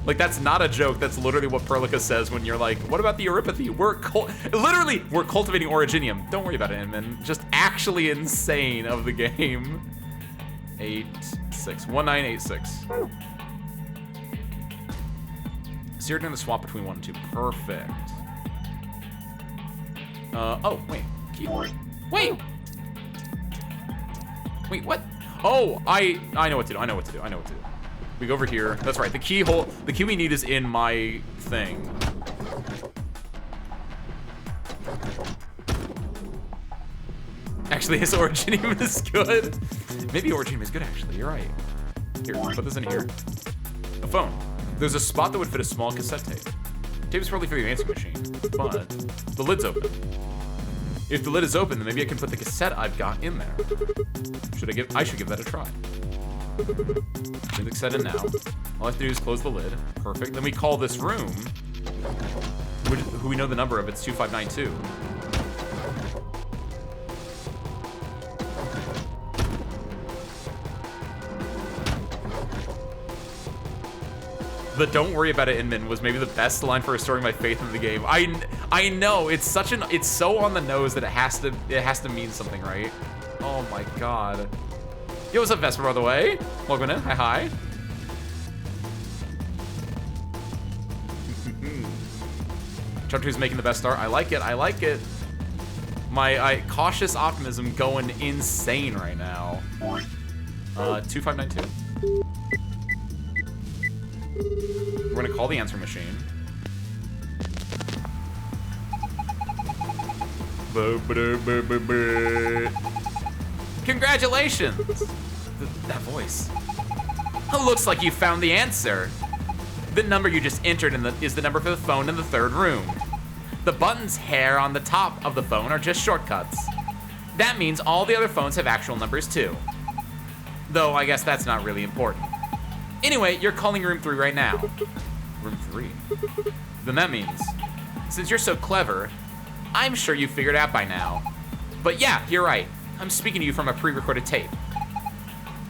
Speaker 1: Like, that's not a joke. That's literally what Perlica says when you're like, what about the Eurypathy? We're cultivating Originium. Don't worry about it, Inman. Just actually insane of the game. 1986. So you're doing the swap between 1 and 2. Perfect. Oh, wait. Keyboard. Wait, what? Oh, I know what to do. We go over here. That's right. The key we need is in my thing. Actually, his Originium is good. Maybe Originium is good, actually. You're right. Here, put this in here. A phone. There's a spot that would fit a small cassette tape. Tape is probably for the answering machine, but the lid's open. If the lid is open, then maybe I can put the cassette I've got in there. I should give that a try. Put the cassette in now. All I have to do is close the lid. Perfect. Then we call this room, who we know the number of, it's 2592. The "don't worry about it, Inman" was maybe the best line for restoring my faith in the game. I know it's so on the nose that it has to mean something, right? Oh my god. Yo, what's up, Vesper, by the way? Welcome in. Hi. Chapter 2's making the best start. I like it. My cautious optimism going insane right now. 2592. We're gonna call the answer machine. Congratulations! That voice. Looks like you found the answer. The number you just entered is the number for the phone in the 3rd room. The buttons here on the top of the phone are just shortcuts. That means all the other phones have actual numbers too. Though I guess that's not really important. Anyway, you're calling room 3 right now. Room 3? Then that means, since you're so clever, I'm sure you figured it out by now. But yeah, you're right. I'm speaking to you from a pre-recorded tape.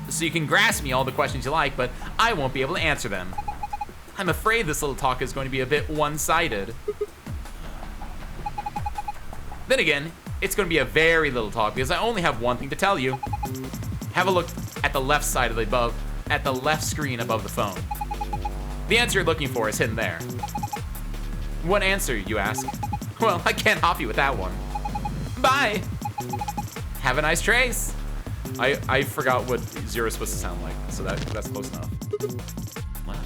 Speaker 1: So you can grasp me all the questions you like, but I won't be able to answer them. I'm afraid this little talk is going to be a bit one-sided. Then again, it's going to be a very little talk because I only have one thing to tell you. Have a look at the left side of the above, at the left screen above the phone. The answer you're looking for is hidden there. What answer, you ask? Well, I can't help you with that one. Bye! Have a nice trace! I forgot what Zero's supposed to sound like, so that's close enough. Wow.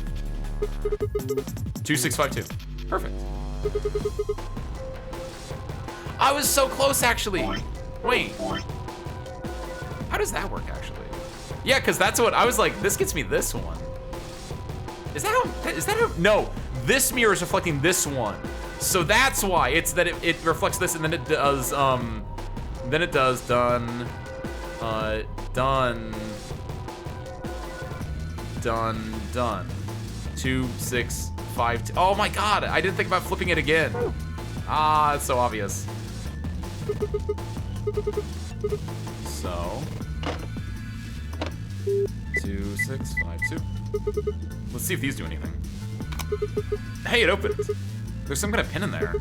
Speaker 1: 2652. Perfect. I was so close, actually. Wait. How does that work, actually? Yeah, because that's what I was like. This gets me this one. Is that how? Is that how? No, this mirror is reflecting this one. So that's why it's that it reflects this, and then it does done, done. 2, 6, 5. Oh my God! I didn't think about flipping it again. Ah, it's so obvious. So 2, 6, 5, 2. Let's see if these do anything. Hey, it opened. There's some kind of pin in there.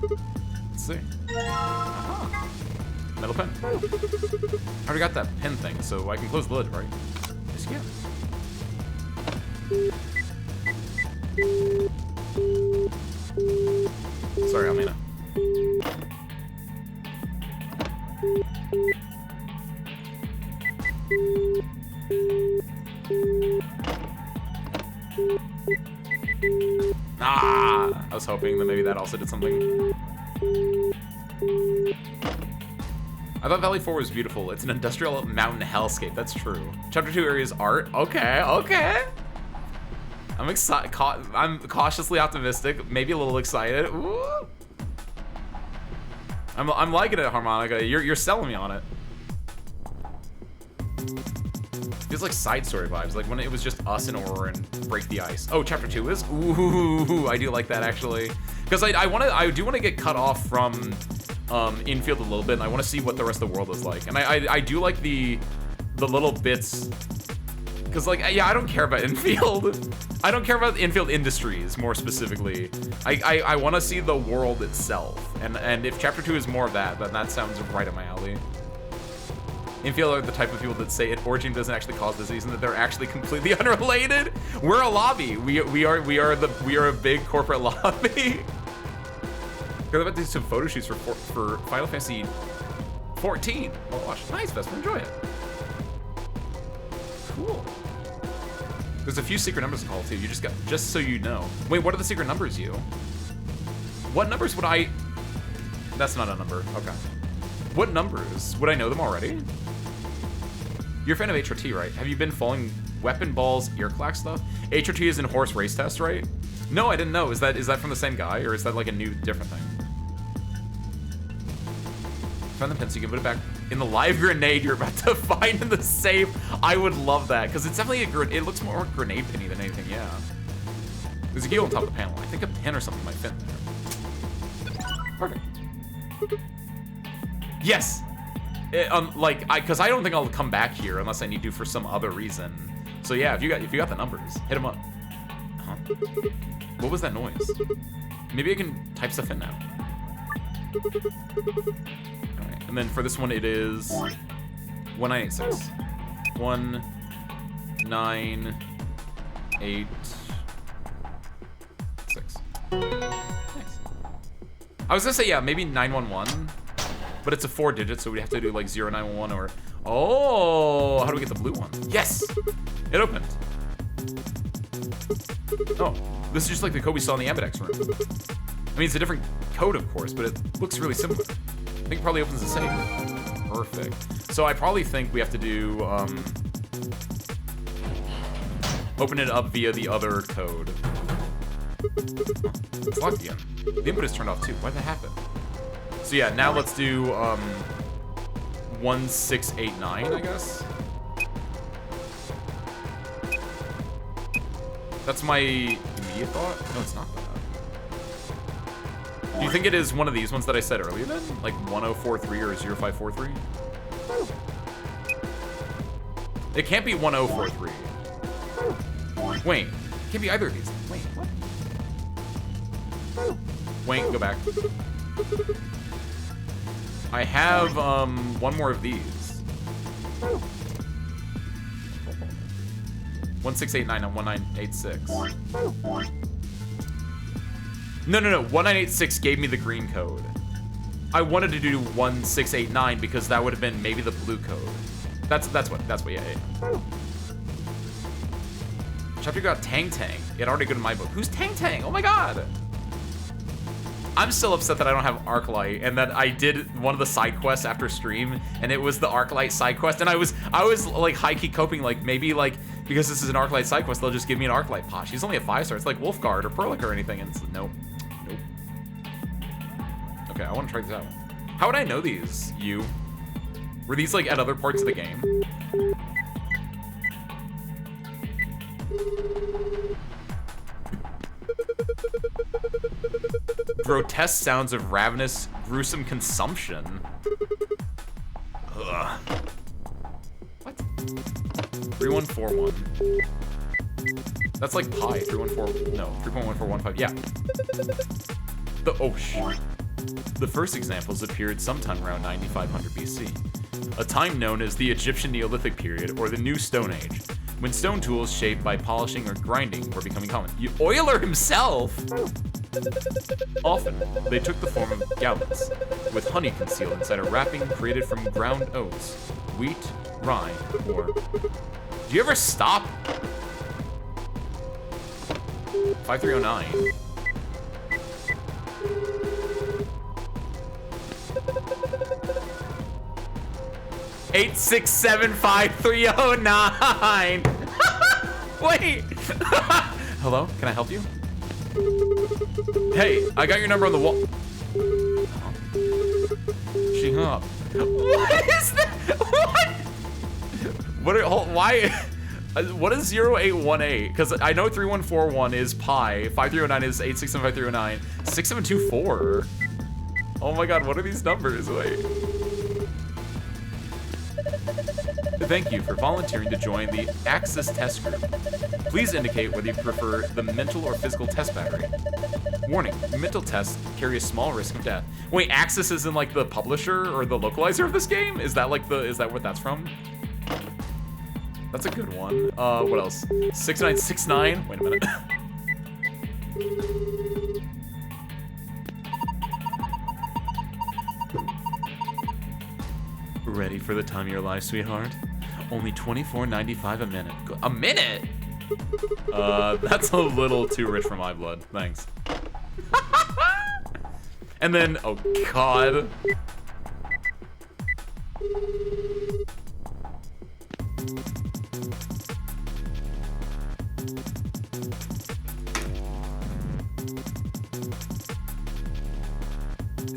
Speaker 1: Let's see. Aha. Metal pin. I already got that pin thing, so I can close the lid, right? Yes, you can. Sorry, Almina. Ah! I was hoping that maybe that also did something. I thought Valley 4 was beautiful. It's an industrial mountain hellscape. That's true. Chapter 2 areas art. Okay, okay. I'm excited. I'm cautiously optimistic. Maybe a little excited. Ooh. I'm liking it, Harmonica. You're selling me on it. Feels like side story vibes, like when it was just us and Aurora and Break the Ice. Oh, chapter 2 is? Ooh, I do like that actually. Because I do want to get cut off from infield a little bit, and I want to see what the rest of the world is like. And I do like the little bits, because like, yeah, I don't care about infield. I don't care about infield industries more specifically. I want to see the world itself, and if chapter 2 is more of that, then that sounds right up my alley. Infield are the type of people that say origin doesn't actually cause disease and that they're actually completely unrelated. We're a lobby. We are a big corporate lobby. We're about to do some photo shoots for Final Fantasy 14. Oh, watch. Nice, Vesper. Enjoy it. Cool. There's a few secret numbers to call too. You just so you know. Wait, what are the secret numbers, you? What numbers would I? That's not a number. Okay. What numbers? Would I know them already? You're a fan of HRT, right? Have you been following Weapon Ball's ear clack stuff? HRT is in horse race test, right? No, I didn't know. Is that from the same guy, or is that like a new, different thing? Find the pin so you can put it back in the live grenade you're about to find in the safe. I would love that, because it's definitely it looks more grenade pinny than anything, yeah. There's a key on top of the panel. I think a pin or something might fit there. Perfect. Yes! Because I don't think I'll come back here unless I need to for some other reason. So yeah, if you got the numbers, hit them up. Huh? What was that noise? Maybe I can type stuff in now. Alright, and then for this one it is 1986. 1986. Nice. I was gonna say, yeah, maybe 911. But it's a 4 digit, so we have to do like 0911 or... Oh, how do we get the blue one? Yes! It opened. Oh, this is just like the code we saw in the Ambidex room. I mean, it's a different code, of course, but it looks really similar. I think it probably opens the same. Perfect. So I probably think we have to do, open it up via the other code. Oh, it's locked again. The input is turned off too. Why'd that happen? So yeah, now let's do 1689, I guess. That's my immediate thought. No, it's not that. Do you think it is one of these ones that I said earlier then? Like 1043 or 0543? It can't be 1043. Wait, it can't be either of these. Wait, what? Wait, go back. I have one more of these. 1689 and 1986. No. 1986 gave me the green code. I wanted to do 1689 because that would have been maybe the blue code. That's what yeah. Chapter got Tang Tang. It already good in my book. Who's Tang Tang? Oh my god. I'm still upset that I don't have Arclight and that I did one of the side quests after stream and it was the Arclight side quest and I was like high-key coping like maybe like because this is an Arclight side quest they'll just give me an Arclight pot. She's only a 5-star. It's like Wolfguard or Perlic or anything and it's nope. Okay, I want to try this out. How would I know these? You? Were these like at other parts of the game? Grotesque sounds of ravenous, gruesome consumption. Ugh. What? 3141. That's like pi. 314. No, 3.1415. Yeah. Oh shit. The first examples appeared sometime around 9500 BC, a time known as the Egyptian Neolithic period or the New Stone Age, when stone tools shaped by polishing or grinding were becoming common. Euler himself! Often, they took the form of gallons, with honey concealed inside a wrapping created from ground oats, wheat, rye, or... Do you ever stop? 5309. Eight six seven 5309. Wait. Hello, can I help you? Hey, I got your number on the wall. She hung up. What is that? What? Why? What is 0818? Because I know 3141 is pi, 5309 is 8675309, 6724. Oh my god, what are these numbers? Wait. Thank you for volunteering to join the Axis test group. Please indicate whether you prefer the mental or physical test battery. Warning, mental tests carry a small risk of death. Wait, Axis isn't like the publisher or the localizer of this game? Is that like is that what that's from? That's a good one. What else? 6969? Wait a minute. Ready for the time of your life, sweetheart? Only $24.95 a minute. A minute? That's a little too rich for my blood. Thanks. And then, oh god.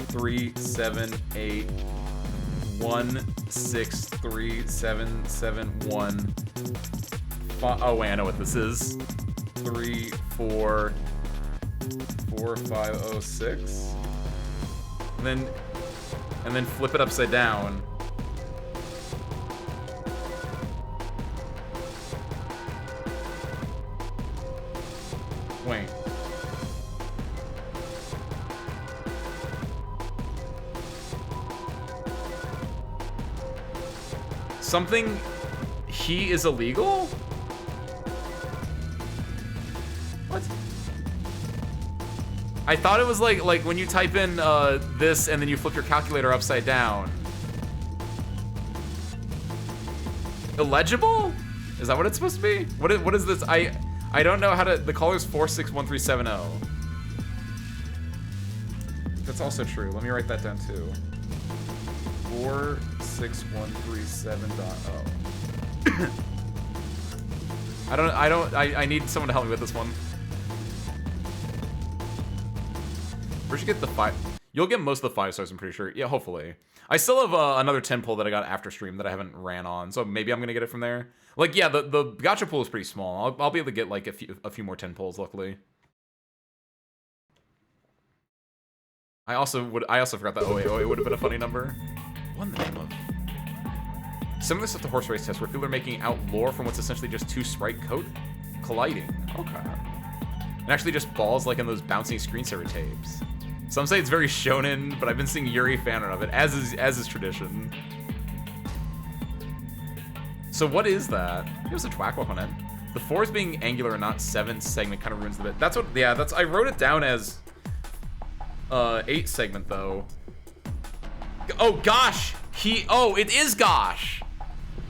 Speaker 1: Three, 7, 8, 1, 6, 3, 7, 7, 1. Oh wait, I know what this is. 3, 4, 4, 5, 0, 6. And then flip it upside down. Wait. Something he is illegal? What? I thought it was like when you type in this and then you flip your calculator upside down. Illegible? Is that what it's supposed to be? What is this? I don't know how to. The caller's 461370. That's also true. Let me write that down too. 46137.0. I need someone to help me with this one. Where'd you get the 5? You'll get most of the 5 stars, I'm pretty sure. Yeah, hopefully. I still have another 10 pull that I got after stream that I haven't ran on, so maybe I'm gonna get it from there. Like, yeah, the gacha pool is pretty small. I'll be able to get like a few more 10 pulls, luckily. I also forgot that 0808 would have been a funny number. What in the name of? Similar stuff to horse race tests where people are making out lore from what's essentially just 2 sprite code colliding. Okay. And actually just balls like in those bouncing screensaver tapes. Some say it's very shonen, but I've been seeing Yuri fan art of it, as is tradition. So what is that? It was a twack on it. The 4s being angular and not 7 segment kind of ruins the bit. That's what, yeah, I wrote it down as 8 segment though. Oh gosh! Oh, it is gosh!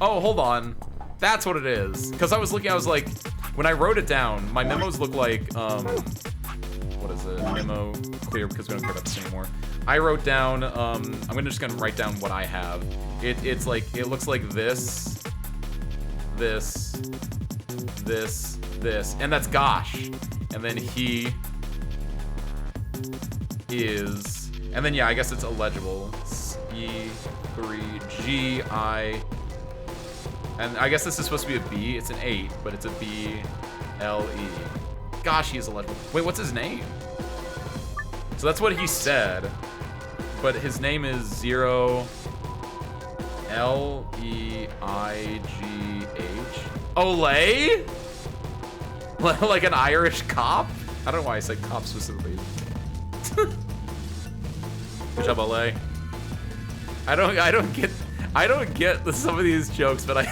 Speaker 1: Oh, hold on. That's what it is. Because I was like, when I wrote it down, my memos look like, what is it? Memo clear because we don't care about this anymore. I wrote down, I'm just gonna write down what I have. It's like, it looks like this, this, and that's Gosh. And then he is, and then yeah, I guess it's illegible. E3GI, and I guess this is supposed to be a B. It's an 8, but it's a BLE. Gosh, he is illegible. Wait, what's his name? So that's what he said, but his name is 0 LEIGH. Olay? Like an Irish cop? I don't know why I said cop specifically. Good job, Olay. I don't get some of these jokes, but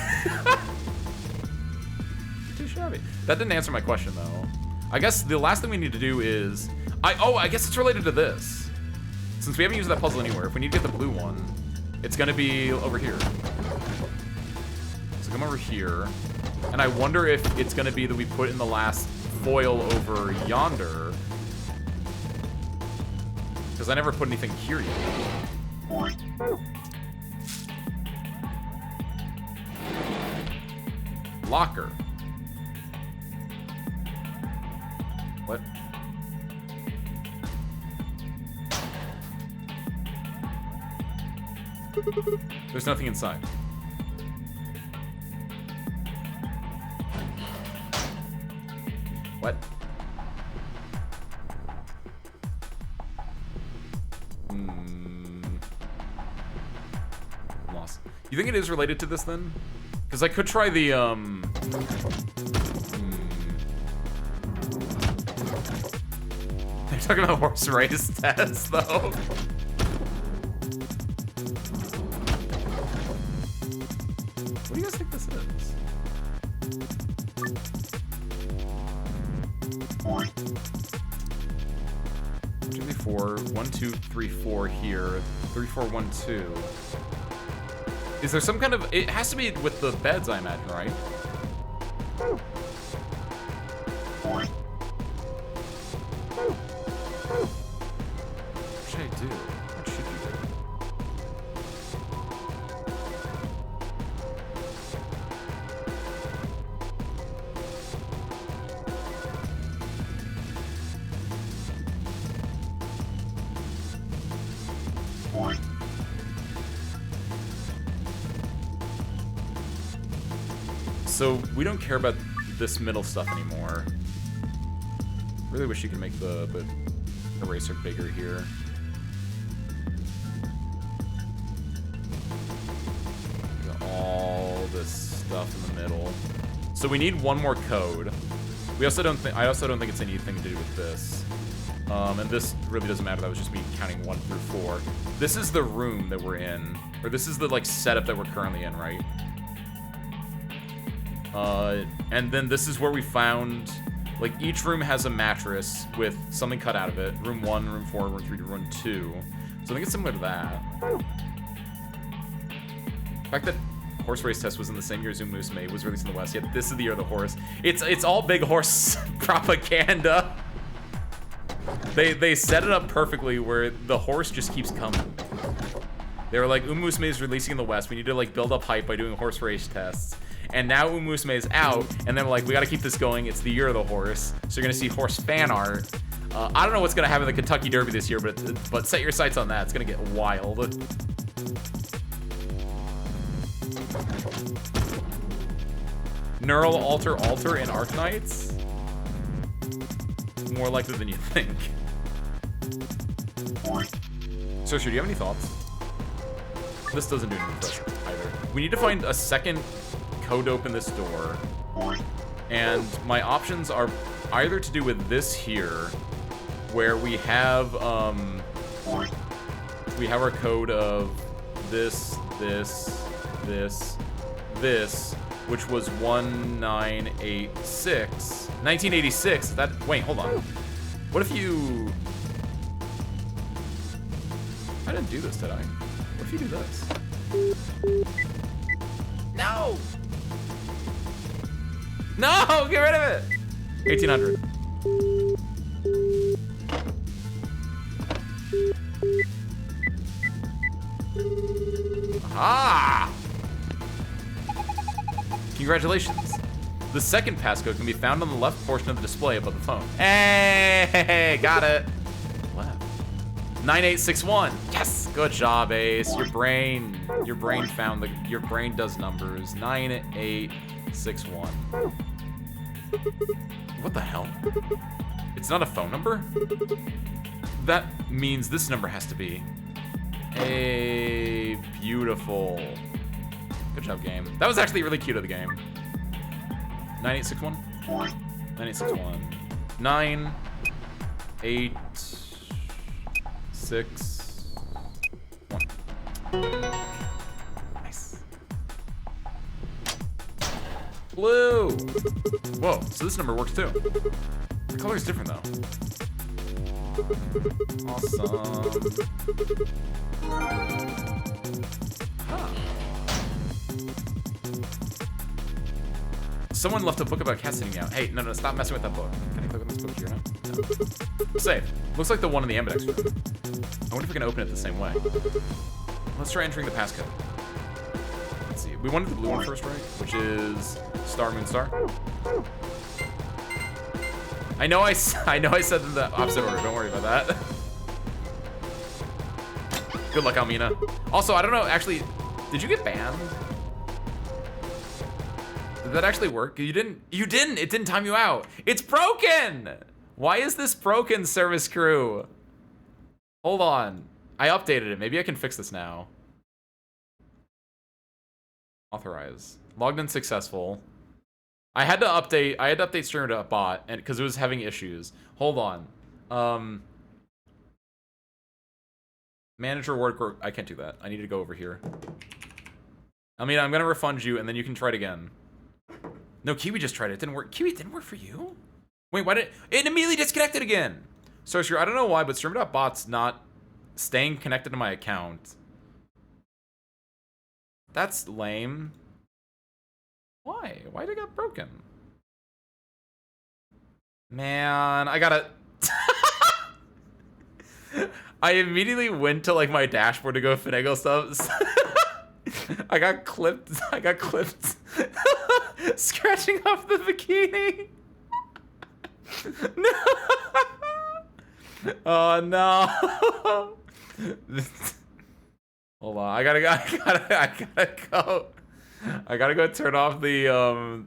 Speaker 1: too shabby. That didn't answer my question though. I guess the last thing we need to do is I guess it's related to this. Since we haven't used that puzzle anywhere, if we need to get the blue one, it's gonna be over here. So come over here. And I wonder if it's gonna be that we put in the last foil over yonder. Because I never put anything here yet. Locker. What? There's nothing inside. What? Lost. You think it is related to this then? Because I could try the They're talking about horse race tests though. What do you guys think this is? 2, 3, 4. 1, 2, 3, 4 here. 3, 4, 1, 2. Is there some kind of? It has to be with the beds, I imagine, right? What should I do? What should you do? So we don't care about this middle stuff anymore. Really wish you could make the eraser bigger here. Got all this stuff in the middle. So we need one more code. I also don't think it's anything to do with this. And this really doesn't matter. That was just me counting 1 through 4. This is the room that we're in, or this is the like setup that we're currently in, right? And then this is where we found, like, each room has a mattress with something cut out of it. Room 1, room 4, room 3, room 2. So I think it's similar to that. The fact that Horse Race Test was in the same year as Umusume was released in the West, yet this is the year of the horse. It's all big horse propaganda. They set it up perfectly where the horse just keeps coming. They were like, Umusume is releasing in the West. We need to like build up hype by doing horse race tests. And now Umusume is out, and then we're like, we gotta keep this going. It's the year of the horse. So you're gonna see horse fan art. I don't know what's gonna happen in the Kentucky Derby this year, but set your sights on that. It's gonna get wild. Neural alter in Arknights? More likely than you think. Sorcerer, do you have any thoughts? This doesn't do anything for us either. We need to find a second code to open this door. And my options are either to do with this here, where we have our code of this, which was 1986. Wait, hold on. What if you... I didn't do this, did I? What if you do this? No! No! Get rid of it! 1800. Ah! Congratulations. The second passcode can be found on the left portion of the display above the phone. Hey, got it. Left. 9861. Yes, good job, Ace. Your brain found your brain does numbers. 9861. What the hell? It's not a phone number? That means this number has to be. Hey, beautiful. Good job, game. That was actually really cute of the game. 9861? 9861. 9, 8, 6, 1. Nice. Blue! Whoa, so this number works too. The color is different though. Awesome. Huh. Someone left a book about cats sitting out. Hey, no, stop messing with that book. Can I click on this book here now? No. Save. Looks like the one in the ambidex room. I wonder if we can open it the same way. Let's try entering the passcode. Let's see. We wanted the blue one first, right? Which is Star Moon Star. I know I said in the opposite order. Don't worry about that. Good luck, Almina. Also, I don't know. Actually, did you get banned? Did that actually work? You didn't. You didn't. It didn't time you out. It's broken. Why is this broken, service crew? Hold on. I updated it. Maybe I can fix this now. Authorize. Logged in successful. I had to update streamer to bot and because it was having issues. Hold on. Manage reward group. I can't do that. I need to go over here. I mean, I'm gonna refund you and then you can try it again. No, Kiwi just tried it. It didn't work. Kiwi didn't work for you? Wait, why did it immediately disconnected again? Sorcerer, I don't know why, but streamer.bot's not staying connected to my account. That's lame. Why? Why did it get broken? Man, I gotta... I immediately went to like my dashboard to go finagle stuff. I got clipped scratching off the bikini. No. Oh no. Hold on, I gotta go. I gotta go turn off the,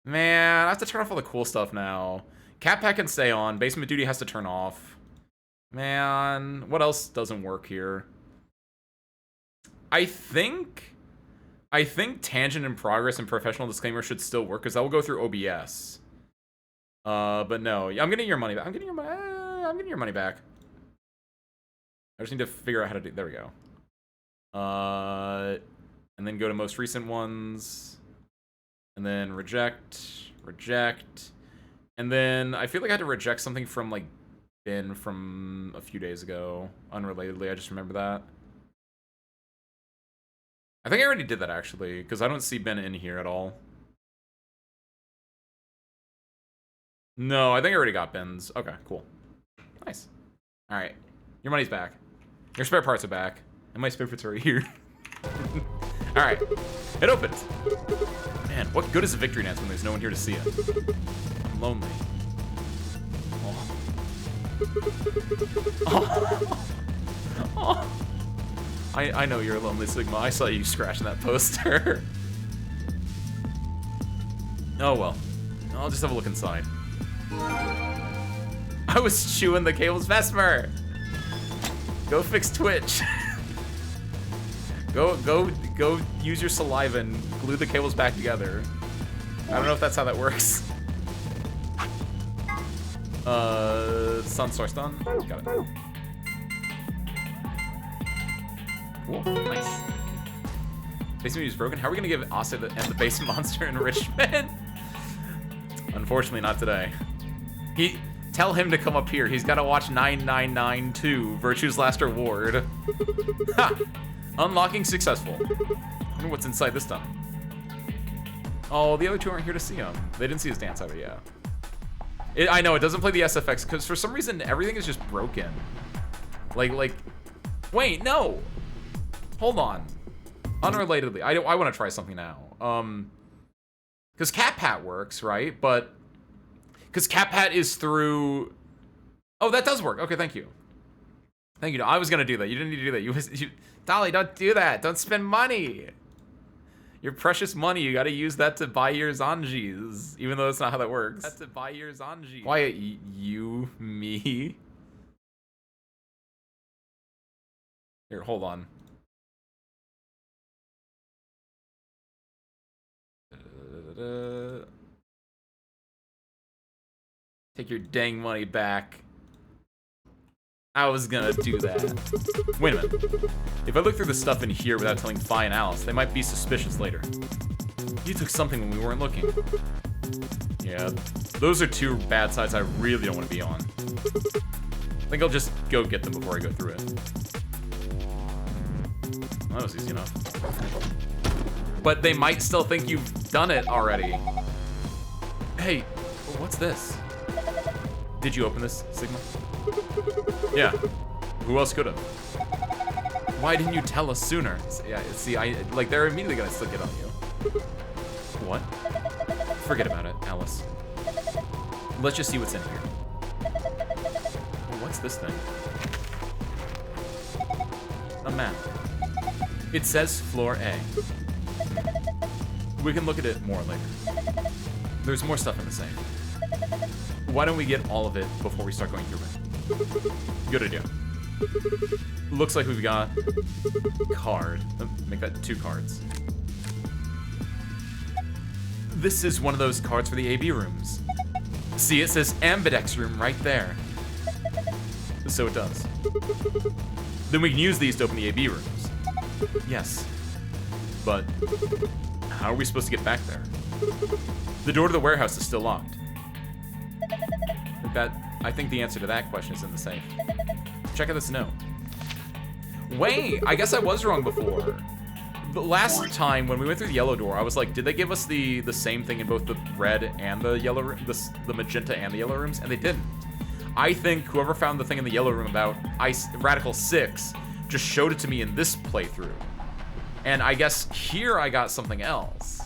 Speaker 1: man, I have to turn off all the cool stuff now. Cat Pack can stay on. Basement Duty has to turn off. Man, what else doesn't work here? I think Tangent in Progress and Professional Disclaimer should still work, because that will go through OBS. But no, I'm getting your money back. I'm getting your money back. I just need to figure out how to do, there we go. And then go to most recent ones, and then reject, and then I feel like I had to reject something from like bin from a few days ago, unrelatedly. I just remember that. I think I already did that actually, because I don't see bin in here at all. No, I think I already got bins. Okay, cool, nice. All right, your money's back. Your spare parts are back, and my spare parts are here. All right, it opens. Man, what good is a victory dance when there's no one here to see it? I'm lonely. Oh. Oh. I know you're a lonely Sigma. I saw you scratching that poster. Oh well, I'll just have a look inside. I was chewing the cables, Vesper. Go fix Twitch. Go use your saliva and glue the cables back together. I don't know if that's how that works. Sun source done. Got it. Cool, nice. Basement is broken. How are we gonna give Asa and the base monster enrichment? Unfortunately, not today. Tell him to come up here. He's gotta watch 9992, Virtue's Last Reward. Ha! Unlocking successful. I wonder what's inside this time. Oh, the other two aren't here to see him. They didn't see his dance out of it, yeah. I know, it doesn't play the SFX, because for some reason, everything is just broken. Like, wait, no! Hold on. Unrelatedly, I want to try something now. Because CatPat works, right? But because CatPat is through. Oh, that does work. Okay, thank you. Thank you. I was gonna do that. You didn't need to do that. You Dolly, don't do that. Don't spend money. Your precious money. You got to use that to buy your Zanjis, even though that's not how that works. That's to buy your Zanjis. Why you, me? Here, hold on. Take your dang money back. I was gonna do that. Wait a minute. If I look through the stuff in here without telling Fi and Alice, they might be suspicious later. You took something when we weren't looking. Yeah, those are two bad sides I really don't want to be on. I think I'll just go get them before I go through it. That was easy enough. But they might still think you've done it already. Hey, what's this? Did you open this, Sigma? Yeah. Who else could have? Why didn't you tell us sooner? Yeah, see, they're immediately gonna stick it on you. What? Forget about it, Alice. Let's just see what's in here. What's this thing? A map. It says floor A. We can look at it more later. There's more stuff in the safe. Why don't we get all of it before we start going through it? Good idea. Looks like we've got a card. Make that 2 cards. This is one of those cards for the AB rooms. See, it says Ambidex room right there. So it does. Then we can use these to open the AB rooms. Yes. But how are we supposed to get back there? The door to the warehouse is still locked. I think the answer to that question is in the safe. Check out this note. Wait, I guess I was wrong before. But last time when we went through the yellow door, I was like, did they give us the same thing in both the red and the yellow room, the magenta and the yellow rooms? And they didn't. I think whoever found the thing in the yellow room about Radical 6 just showed it to me in this playthrough. And I guess here I got something else.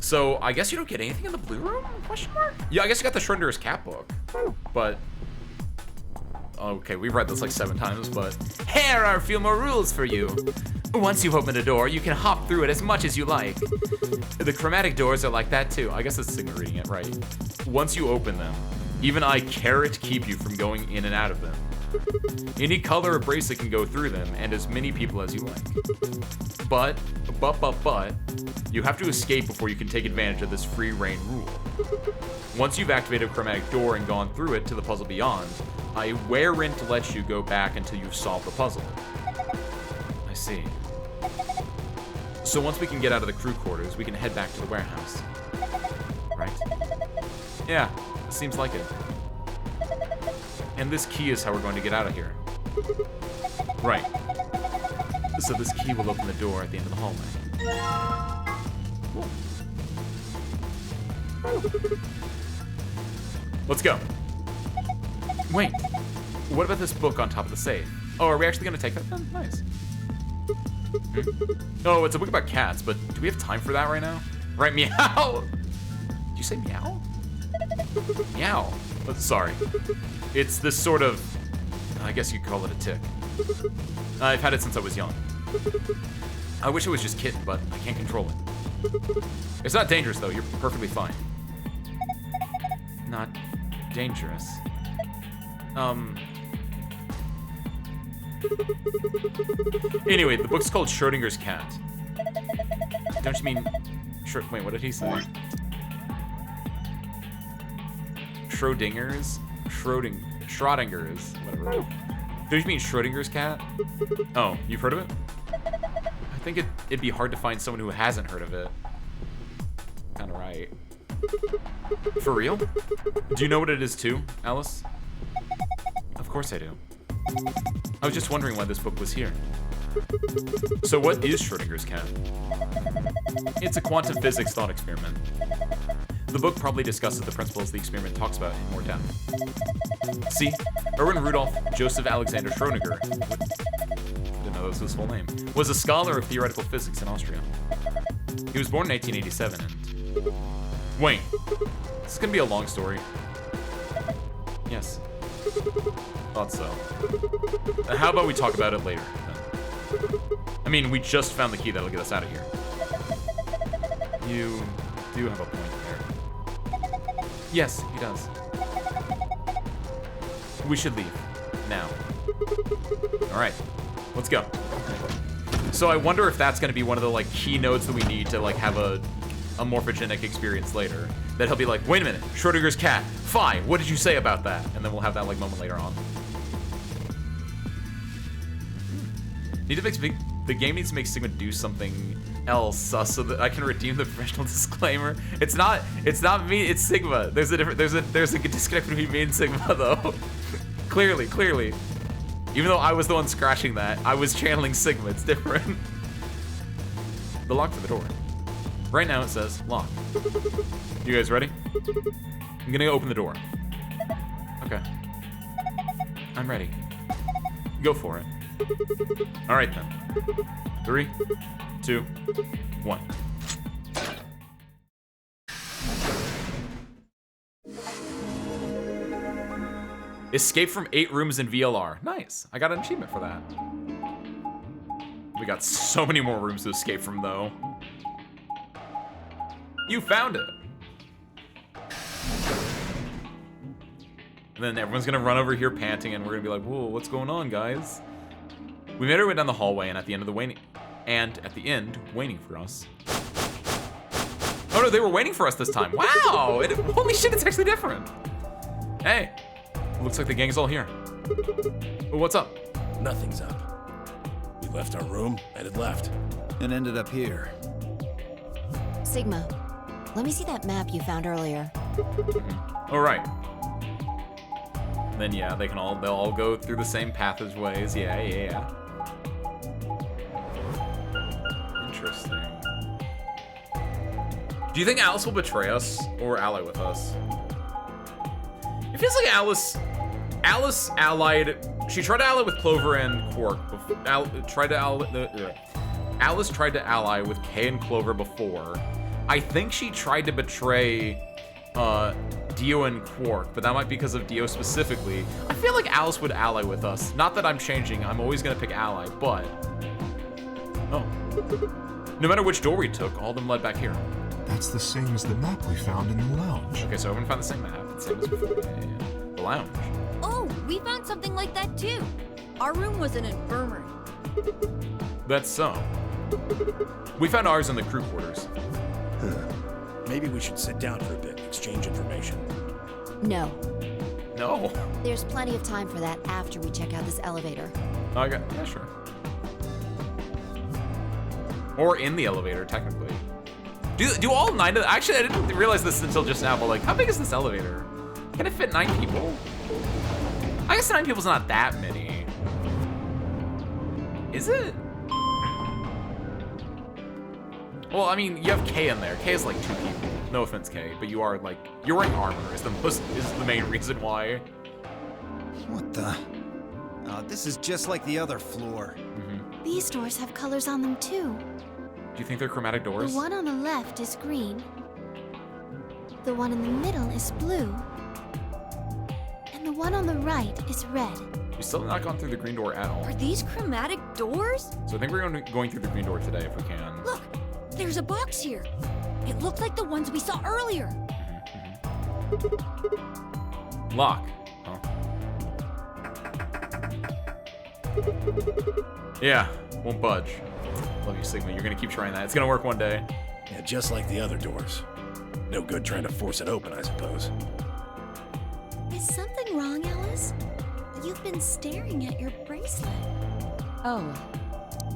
Speaker 1: So I guess you don't get anything in the blue room? Question mark? Yeah, I guess you got the Schrodinger's cat book. But okay, we've read this like 7 times, but here are a few more rules for you. Once you've opened a door, you can hop through it as much as you like. The chromatic doors are like that too. I guess that's Sigma reading it, right? Once you open them, even I carrot keep you from going in and out of them. Any color or bracelet can go through them, and as many people as you like. But, you have to escape before you can take advantage of this free reign rule. Once you've activated a chromatic door and gone through it to the puzzle beyond, I wear in to let you go back until you've solved the puzzle. I see. So once we can get out of the crew quarters, we can head back to the warehouse. Right? Yeah, seems like it. And this key is how we're going to get out of here. Right. So this key will open the door at the end of the hallway. Let's go. Wait, what about this book on top of the safe? Oh, are we actually going to take that then? Nice. Oh, it's a book about cats, but do we have time for that right now? Right, meow? Did you say meow? Meow. Oh, sorry. It's this sort of, I guess you'd call it a tick. I've had it since I was young. I wish it was just kitten, but I can't control it. It's not dangerous, though. You're perfectly fine. Not dangerous. Anyway, the book's called Schrodinger's Cat. Don't you mean... Wait, what did he say? Schrodinger's, whatever. Don't you mean Schrodinger's cat? Oh, you've heard of it? I think it'd be hard to find someone who hasn't heard of it. Kinda right. For real? Do you know what it is too, Alice? Of course I do. I was just wondering why this book was here. So what is Schrodinger's cat? It's a quantum physics thought experiment. The book probably discusses the principles the experiment talks about in more depth. See, Erwin Rudolph Joseph Alexander Schrödinger. Didn't know was his full name, was a scholar of theoretical physics in Austria. He was born in 1887 and... Wait. This is gonna be a long story. Yes. Thought so. How about we talk about it later, then? I mean, we just found the key that'll get us out of here. You do have a point there. Yes, he does. We should leave. Now. Alright. Let's go. So I wonder if that's gonna be one of the, like, key nodes that we need to, like, have a morphogenic experience later. That he'll be like, wait a minute, Schrodinger's cat. Phi, what did you say about that? And then we'll have that, like, moment later on. Need to make the game needs to make Sigma do something else so that I can redeem the professional disclaimer. It's not me, it's Sigma. There's a disconnect between me and Sigma though. Clearly. Even though I was the one scratching that, I was channeling Sigma. It's different. The lock for the door. Right now it says lock. You guys ready? I'm gonna go open the door. Okay. I'm ready. Go for it. All right then. 3, 2, 1. Escape from 8 rooms in VLR. Nice. I got an achievement for that. We got so many more rooms to escape from, though. You found it. And then everyone's gonna run over here panting, and we're gonna be like, "Whoa, what's going on, guys?" We made our way down the hallway, and at the end, waiting for us. Oh no, they were waiting for us this time. Wow! Holy shit, it's actually different. Hey, looks like the gang's all here. Well, what's up?
Speaker 6: Nothing's up. We left our room and it left.
Speaker 3: And ended up here.
Speaker 4: Sigma, let me see that map you found earlier.
Speaker 1: All right. Then yeah, they'll all go through the same passageways. Yeah. Interesting. Do you think Alice will betray us or ally with us? It feels like Alice allied. She tried to ally with Clover and Quark. Alice tried to ally with Kay and Clover before. I think she tried to betray Dio and Quark, but that might be because of Dio specifically. I feel like Alice would ally with us. Not that I'm changing. I'm always gonna pick ally, but oh, no matter which door we took, all of them led back here.
Speaker 5: That's the same as the map we found in the lounge.
Speaker 1: Okay, so everyone found the same map. The same as before. Yeah. The lounge.
Speaker 2: Oh, we found something like that too. Our room was an infirmary.
Speaker 1: That's so. We found ours in the crew quarters.
Speaker 6: Maybe we should sit down for a bit, exchange information.
Speaker 4: No.
Speaker 1: No.
Speaker 4: There's plenty of time for that after we check out this elevator.
Speaker 1: Okay, yeah, sure. Or in the elevator, technically. Do all 9 of... Actually, I didn't realize this until just now, but like, how big is this elevator? Can it fit 9 people? I guess 9 people's not that many. Is it? Well, I mean, you have Kay in there. Kay is like 2 people. No offense, Kay, but you're wearing armor is the main reason why.
Speaker 3: What the? Oh, this is just like the other floor.
Speaker 9: These doors have colors on them too.
Speaker 1: Do you think they're chromatic doors?
Speaker 9: The one on the left is green. The one in the middle is blue. And the one on the right is red.
Speaker 1: We still have not gone through the green door at all.
Speaker 2: Are these chromatic doors?
Speaker 1: So I think we're going through the green door today if we can.
Speaker 2: Look, there's a box here. It looked like the ones we saw earlier.
Speaker 1: Lock. Huh? Yeah, won't budge. Love you, Sigma. You're gonna keep trying that. It's gonna work one day.
Speaker 6: Yeah, just like the other doors. No good trying to force it open, I suppose.
Speaker 9: Is something wrong, Alice? You've been staring at your bracelet.
Speaker 8: Oh,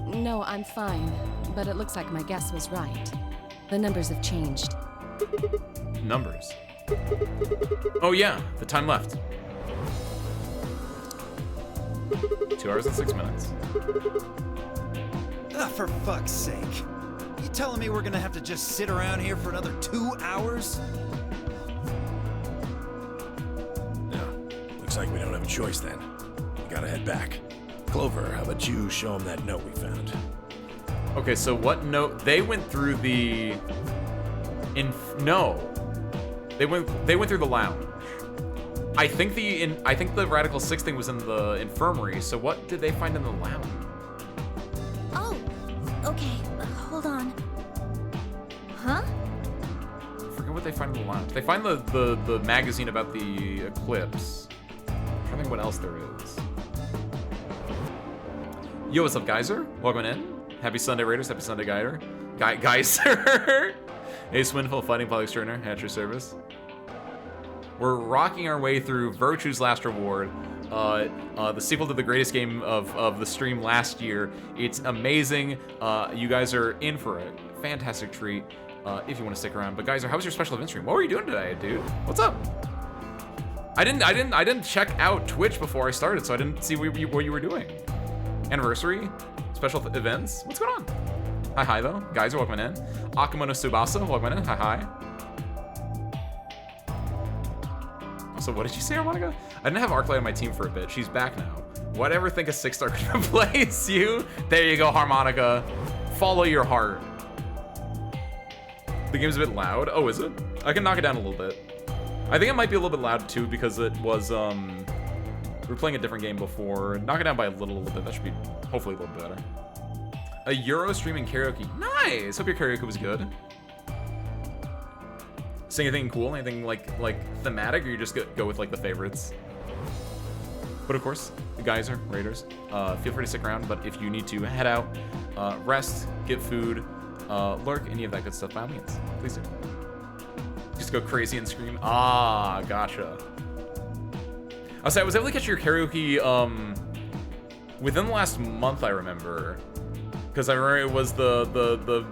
Speaker 8: no, I'm fine. But it looks like my guess was right. The numbers have changed.
Speaker 1: Numbers. Oh yeah, the time left. 2 hours and 6 minutes.
Speaker 3: Ah, for fuck's sake. You telling me we're gonna have to just sit around here for another 2 hours?
Speaker 6: Yeah, looks like we don't have a choice then. We gotta head back. Clover, how about you show him that note we found?
Speaker 1: Okay, so what note? They went through the... No. They went through the lounge. I think the Radical 6 thing was in the infirmary, so what did they find in the lounge?
Speaker 9: Oh, okay. Hold on. Huh?
Speaker 1: I forget what they find in the lounge. They find the magazine about the eclipse. I'm trying to think what else there is. Yo, what's up, Geyser? Welcome in. Happy Sunday, Raiders. Happy Sunday, Geyser. Ace Winful, Fighting Public Extraordinaire, at your service. We're rocking our way through Virtue's Last Reward, the sequel to the greatest game of the stream last year. It's amazing. You guys are in for a fantastic treat if you want to stick around. But Geyser, how was your special event stream? What were you doing today, dude? What's up? I didn't check out Twitch before I started, so I didn't see what you were doing. Anniversary, special events. What's going on? Hi though. Geyser, welcome in. Akamono Tsubasa, welcome in. Hi. So what did you say, Harmonica? I didn't have Arclight on my team for a bit. She's back now. Whatever think a 6-star could replace you? There you go, Harmonica. Follow your heart. The game's a bit loud. Oh, is it? I can knock it down a little bit. I think it might be a little bit loud too because it was we were playing a different game before. Knock it down by a little bit. That should be hopefully a little bit better. A Euro streaming karaoke. Nice. Hope your karaoke was good. Sing anything cool? Anything like thematic, or you just go with like the favorites? But of course, the Geyser, Raiders, feel free to stick around. But if you need to head out, rest, get food, lurk, any of that good stuff, by all means, please do. Just go crazy and scream. Ah, gotcha. I was able to catch your karaoke within the last month, I remember. Because I remember it was the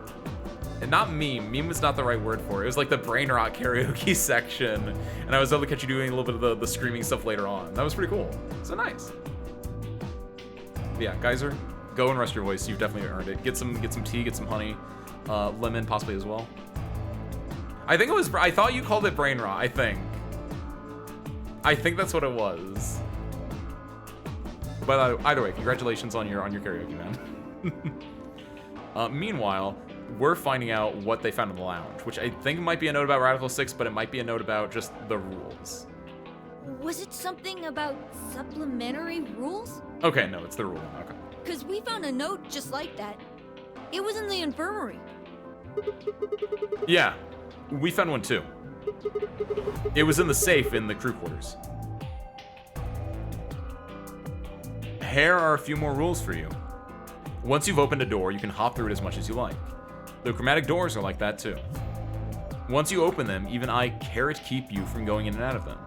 Speaker 1: not meme was not the right word for it. It was like the brain rot karaoke section. And I was able to catch you doing a little bit of the screaming stuff later on. That was pretty cool. So nice. But yeah, Geyser, go and rest your voice. You've definitely earned it. Get some tea, get some honey, lemon possibly as well. I thought you called it brain rot, I think that's what it was. But either way, congratulations on your karaoke, man. Meanwhile, we're finding out what they found in the lounge, which I think might be a note about Radical 6, but it might be a note about just the rules.
Speaker 2: Was it something about supplementary rules?
Speaker 1: Okay, no, it's the rule. Okay.
Speaker 2: Because we found a note just like that. It was in the infirmary.
Speaker 1: Yeah, we found one too. It was in the safe in the crew quarters. Here are a few more rules for you. Once you've opened a door, you can hop through it as much as you like. The chromatic doors are like that too. Once you open them, even I can't keep you from going in and out of them.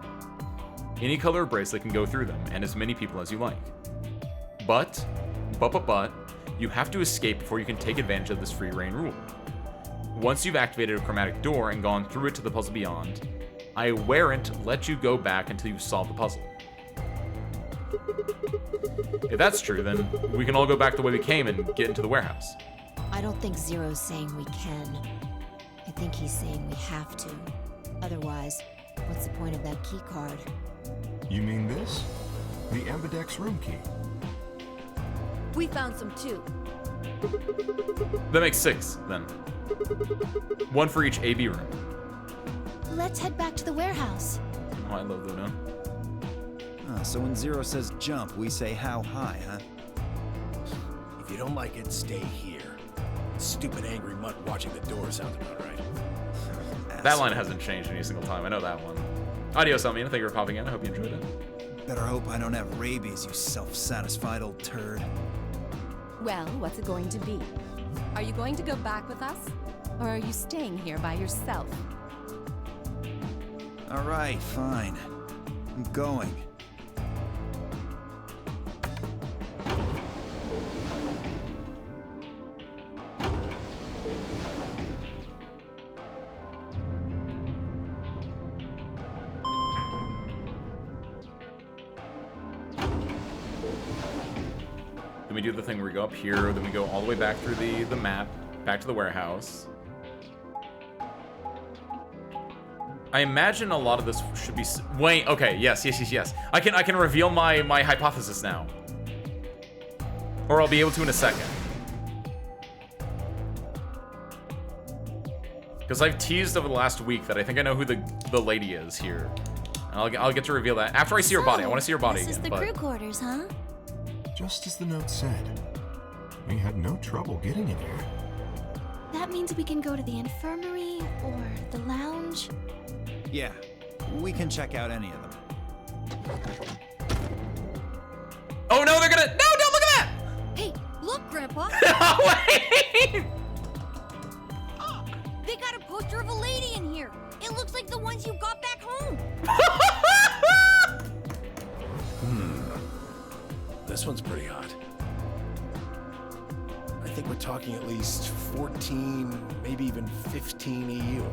Speaker 1: Any color bracelet can go through them, and as many people as you like. But, you have to escape before you can take advantage of this free reign rule. Once you've activated a chromatic door and gone through it to the puzzle beyond, I warrant let you go back until you've solved the puzzle. If that's true, then we can all go back the way we came and get into the warehouse.
Speaker 4: I don't think Zero's saying we can. I think he's saying we have to. Otherwise, what's the point of that key card?
Speaker 5: You mean this? The Ambidex room key.
Speaker 2: We found some too.
Speaker 1: That makes 6, then. 1 for each AB room.
Speaker 9: Let's head back to the warehouse.
Speaker 1: Oh, I love Luna.
Speaker 3: So when Zero says jump, we say how high, huh?
Speaker 6: If you don't like it, stay here. Stupid angry mutt watching the door sounds about right.
Speaker 1: That line hasn't changed any single time. I know that one. Adios, Almina. Thank you for popping in. I hope you enjoyed it.
Speaker 3: Better hope I don't have rabies, you self-satisfied old turd.
Speaker 8: Well, what's it going to be? Are you going to go back with us? Or are you staying here by yourself?
Speaker 3: All right, fine. I'm going.
Speaker 1: Then we do the thing where we go up here, then we go all the way back through the map, back to the warehouse. I imagine a lot of this should be... Wait, okay, yes. I can reveal my hypothesis now. Or I'll be able to in a second. Because I've teased over the last week that I think I know who the lady is here. And I'll get to reveal that after I see her body. I want to see her body
Speaker 9: This
Speaker 1: again.
Speaker 9: is the
Speaker 1: but...
Speaker 9: crew quarters, huh?
Speaker 5: Just as the note said. We had no trouble getting in here.
Speaker 9: That means we can go to the infirmary or the lounge.
Speaker 3: Yeah, we can check out any of them.
Speaker 1: Oh no, they're gonna. No, don't look at that!
Speaker 2: Hey, look, Grandpa.
Speaker 1: Wait!
Speaker 2: They got a poster of a lady in here. It looks like the ones you got back home.
Speaker 6: This one's pretty hot. I think we're talking at least 14, maybe even 15 EU.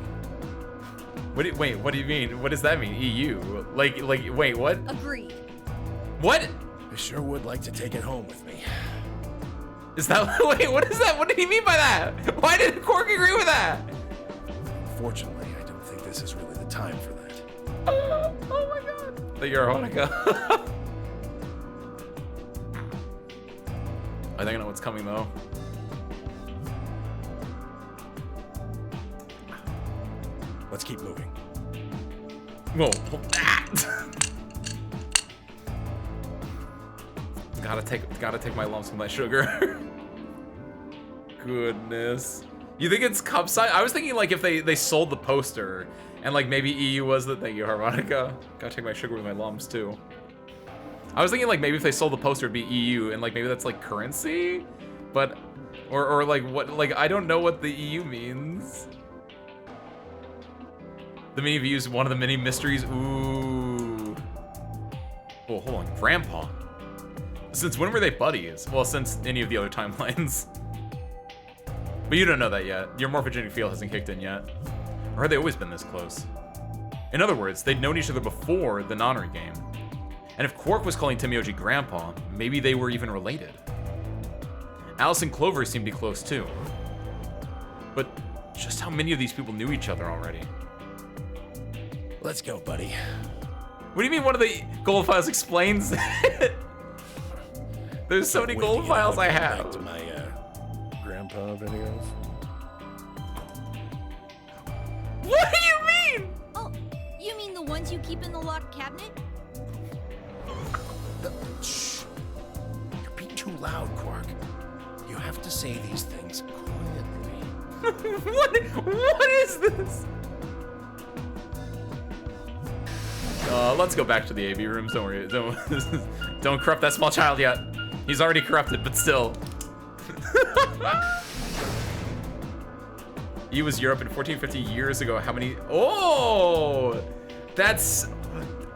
Speaker 1: Wait, what do you mean? What does that mean? EU? Like, wait, what?
Speaker 2: Agreed.
Speaker 1: What?
Speaker 6: I sure would like to take it home with me.
Speaker 1: Is that, wait, what is that? What did he mean by that? Why did Quark agree with that?
Speaker 6: Fortunately, I don't think this is really the time for that.
Speaker 1: Oh my god. The Eurohonica. I think I know what's coming though.
Speaker 6: Let's keep moving.
Speaker 1: Whoa. Gotta take my lumps with my sugar. Goodness. You think it's cup size? I was thinking like if they sold the poster and like maybe EU was the thing. Harmonica. Gotta take my sugar with my lumps too. I was thinking like maybe if they sold the poster it'd be EU and like maybe that's like currency, but or like what, like I don't know what the EU means. The mini views, one of the mini mysteries. Ooh. Oh, hold on, Grandpa. Since when were they buddies? Well, since any of the other timelines. But you don't know that yet. Your morphogenic field hasn't kicked in yet. Or have they always been this close? In other words, they'd known each other before the Nonary game. And if Quark was calling Temioji Grandpa, maybe they were even related. Alice and Clover seemed to be close too. But just how many of these people knew each other already?
Speaker 6: Let's go, buddy.
Speaker 1: What do you mean one of the gold files explains it? There's so many gold files I have.
Speaker 6: Back to my grandpa videos.
Speaker 1: What do you mean?
Speaker 2: Oh, you mean the ones you keep in the locked cabinet?
Speaker 6: Shh. You're being too loud, Quark. You have to say these things quietly.
Speaker 1: What is this? Let's go back to the AV rooms. Don't worry. Don't corrupt that small child yet. He's already corrupted, but still. He was Europe in 1450 years ago. How many? Oh, that's.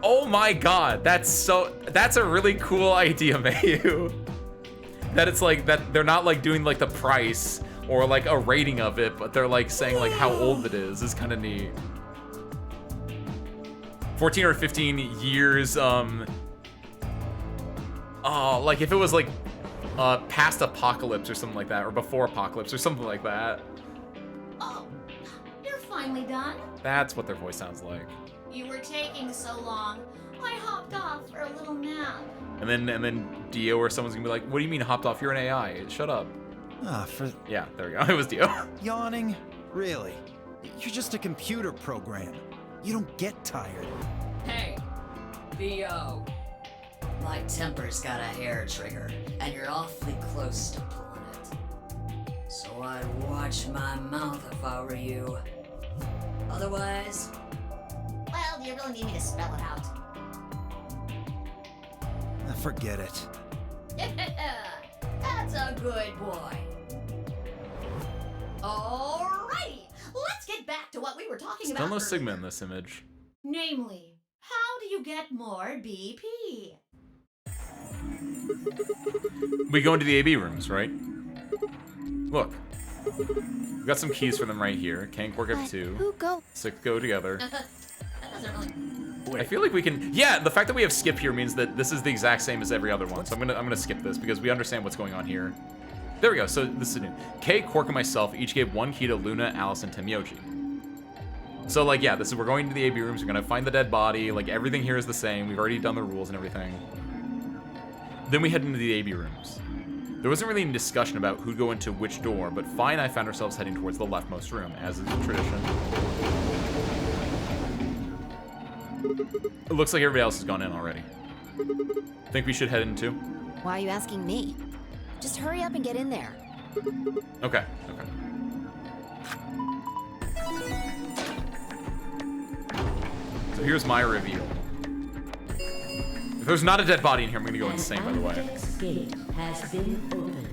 Speaker 1: Oh my God. That's a really cool idea, Mayu. That it's like that they're not like doing like the price or like a rating of it, but they're like saying like how old it is kind of neat. 14 or 15 years, like if it was like past apocalypse or something like that, or before apocalypse or something like that.
Speaker 10: Oh, you're finally done?
Speaker 1: That's what their voice sounds like.
Speaker 10: You were taking so long. I hopped off for a little nap.
Speaker 1: And then Dio or someone's gonna be like, what do you mean hopped off? You're an AI. Shut up. Yeah, there we go. It was Dio.
Speaker 3: Yawning? Really? You're just a computer program. You don't get tired.
Speaker 10: Hey, Theo. My temper's got a hair trigger, and you're awfully close to pulling it. So I'd watch my mouth if I were you. Otherwise, well, do you really need me to spell it out?
Speaker 3: Forget it.
Speaker 10: That's a good boy. Alrighty, let's get back to what we were talking about.
Speaker 1: Still no
Speaker 10: earlier.
Speaker 1: Sigma in this image.
Speaker 10: Namely, how do you get more BP?
Speaker 1: We go into the AB rooms, right? Look. We've got some keys for them right here. Can Quark have two.
Speaker 9: Who go?
Speaker 1: 6 go together.
Speaker 10: That doesn't really...
Speaker 1: I feel like we can. Yeah, the fact that we have skip here means that this is the exact same as every other one. So I'm gonna skip this because we understand what's going on here. There we go. So this is new. Kay, Quark, and myself each gave one key to Luna, Alice, and Temioji. So like, yeah, this is we're going to the AB rooms. We're gonna find the dead body. Like everything here is the same. We've already done the rules and everything. Then we head into the AB rooms. There wasn't really any discussion about who'd go into which door, but Fi and I found ourselves heading towards the leftmost room, as is tradition. It looks like everybody else has gone in already. Think we should head in too?
Speaker 4: Why are you asking me? Just hurry up and get in there.
Speaker 1: Okay. So here's my reveal. If there's not a dead body in here, I'm gonna go insane, by the way.
Speaker 7: Ambidex gate has been opened.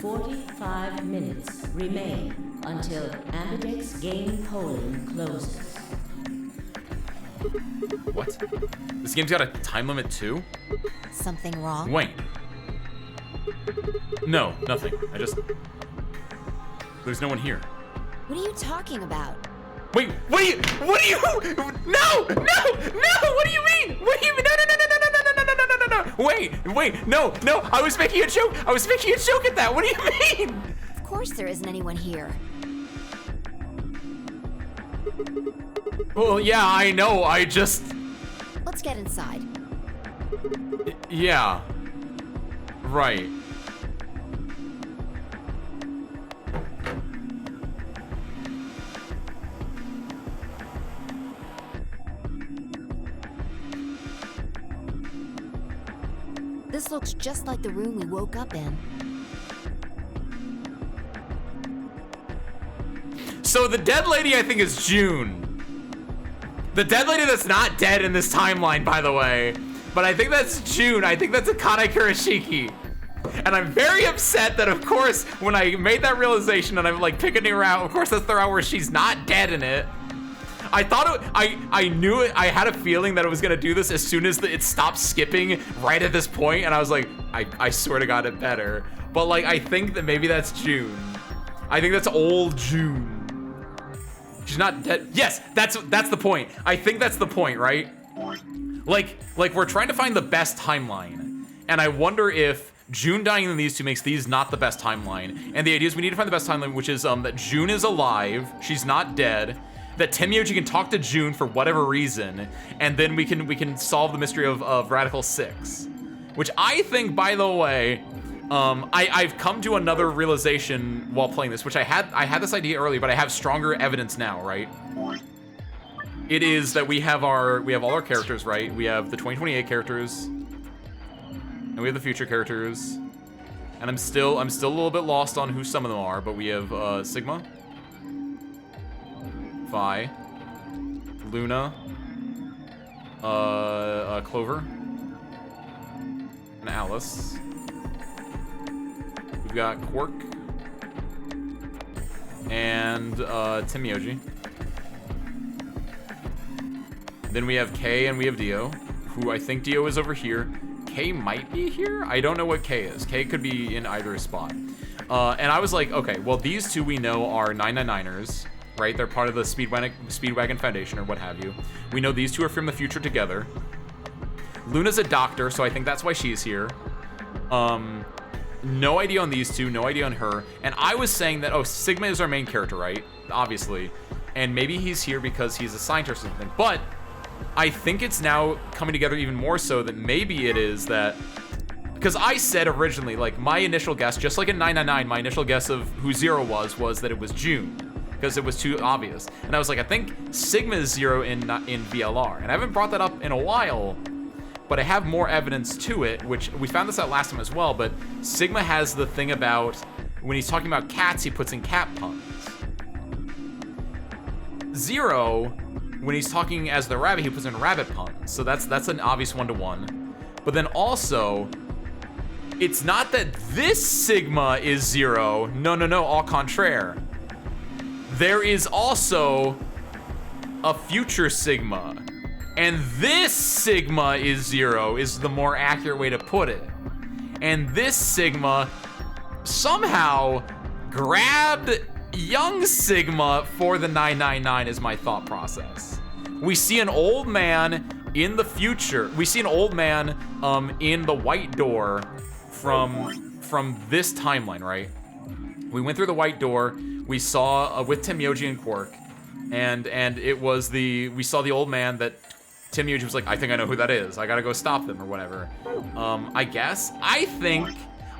Speaker 7: 45 minutes remain until Ambidex game polling closes.
Speaker 1: What? This game's got a time limit too?
Speaker 4: Something wrong?
Speaker 1: Wait. No, nothing. There's no one here.
Speaker 4: What are you talking about?
Speaker 1: Wait, what do you, no, what do you mean? What do you mean? No. Wait, no, I was making a joke at that. What do you mean?
Speaker 4: Of course there isn't anyone here.
Speaker 1: Well, yeah, I know,
Speaker 4: Let's get inside.
Speaker 1: Yeah. Right.
Speaker 4: This looks just like the room we woke up in.
Speaker 1: So the dead lady, I think, is June. The dead lady that's not dead in this timeline, by the way. But I think that's June. I think that's Akane Kurashiki. And I'm very upset that, of course, when I made that realization and I'm like picking her out, of course that's the route where she's not dead in it. I thought I knew it. I had a feeling that it was gonna do this as soon as it stopped skipping right at this point, and I was like, I swear to God, it better. But like, I think that maybe that's June. I think that's old June. She's not dead. Yes, that's the point. I think that's the point, right? Like we're trying to find the best timeline, and I wonder if June dying in these two makes these not the best timeline. And the idea is we need to find the best timeline, which is that June is alive, she's not dead, that Temyoji can talk to June for whatever reason, and then we can solve the mystery of Radical 6. Which I think, by the way, I've come to another realization while playing this, which I had this idea earlier, but I have stronger evidence now, right? It is that we have all our characters, right? We have the 2028 characters, and we have the future characters, and I'm still a little bit lost on who some of them are, but we have Sigma, Vi, Luna, Clover, and Alice. We've got Quark and Temyoji. Then we have Kay and we have Dio, who I think Dio is over here. Kay might be here? I don't know what Kay is. Kay could be in either spot. And I was like, okay, well, these two we know are 999ers, right? They're part of the Speedwagon Foundation or what have you. We know these two are from the future together. Luna's a doctor, so I think that's why she's here. No idea on these two, no idea on her. And I was saying that, oh, Sigma is our main character, right? Obviously. And maybe he's here because he's a scientist or something. But I think it's now coming together even more so that maybe it is that... Because I said originally, like, my initial guess, just like in 999, my initial guess of who Zero was that it was June. Because it was too obvious. And I was like, I think Sigma is Zero in VLR. And I haven't brought that up in a while, but I have more evidence to it, which we found this out last time as well, but Sigma has the thing about, when he's talking about cats, he puts in cat puns. Zero, when he's talking as the rabbit, he puts in rabbit puns. So that's an obvious one-to-one. But then also, it's not that this Sigma is Zero. No, au contraire. There is also a future Sigma. And this Sigma is Zero, is the more accurate way to put it. And this Sigma somehow grabbed young Sigma for the 999 is my thought process. We see an old man in the future. We see an old man in the white door from this timeline, right? We went through the white door. We saw with Temyoji and Quark, and it was we saw the old man that Temyoji was like, I think I know who that is. I gotta go stop them or whatever. I guess. I think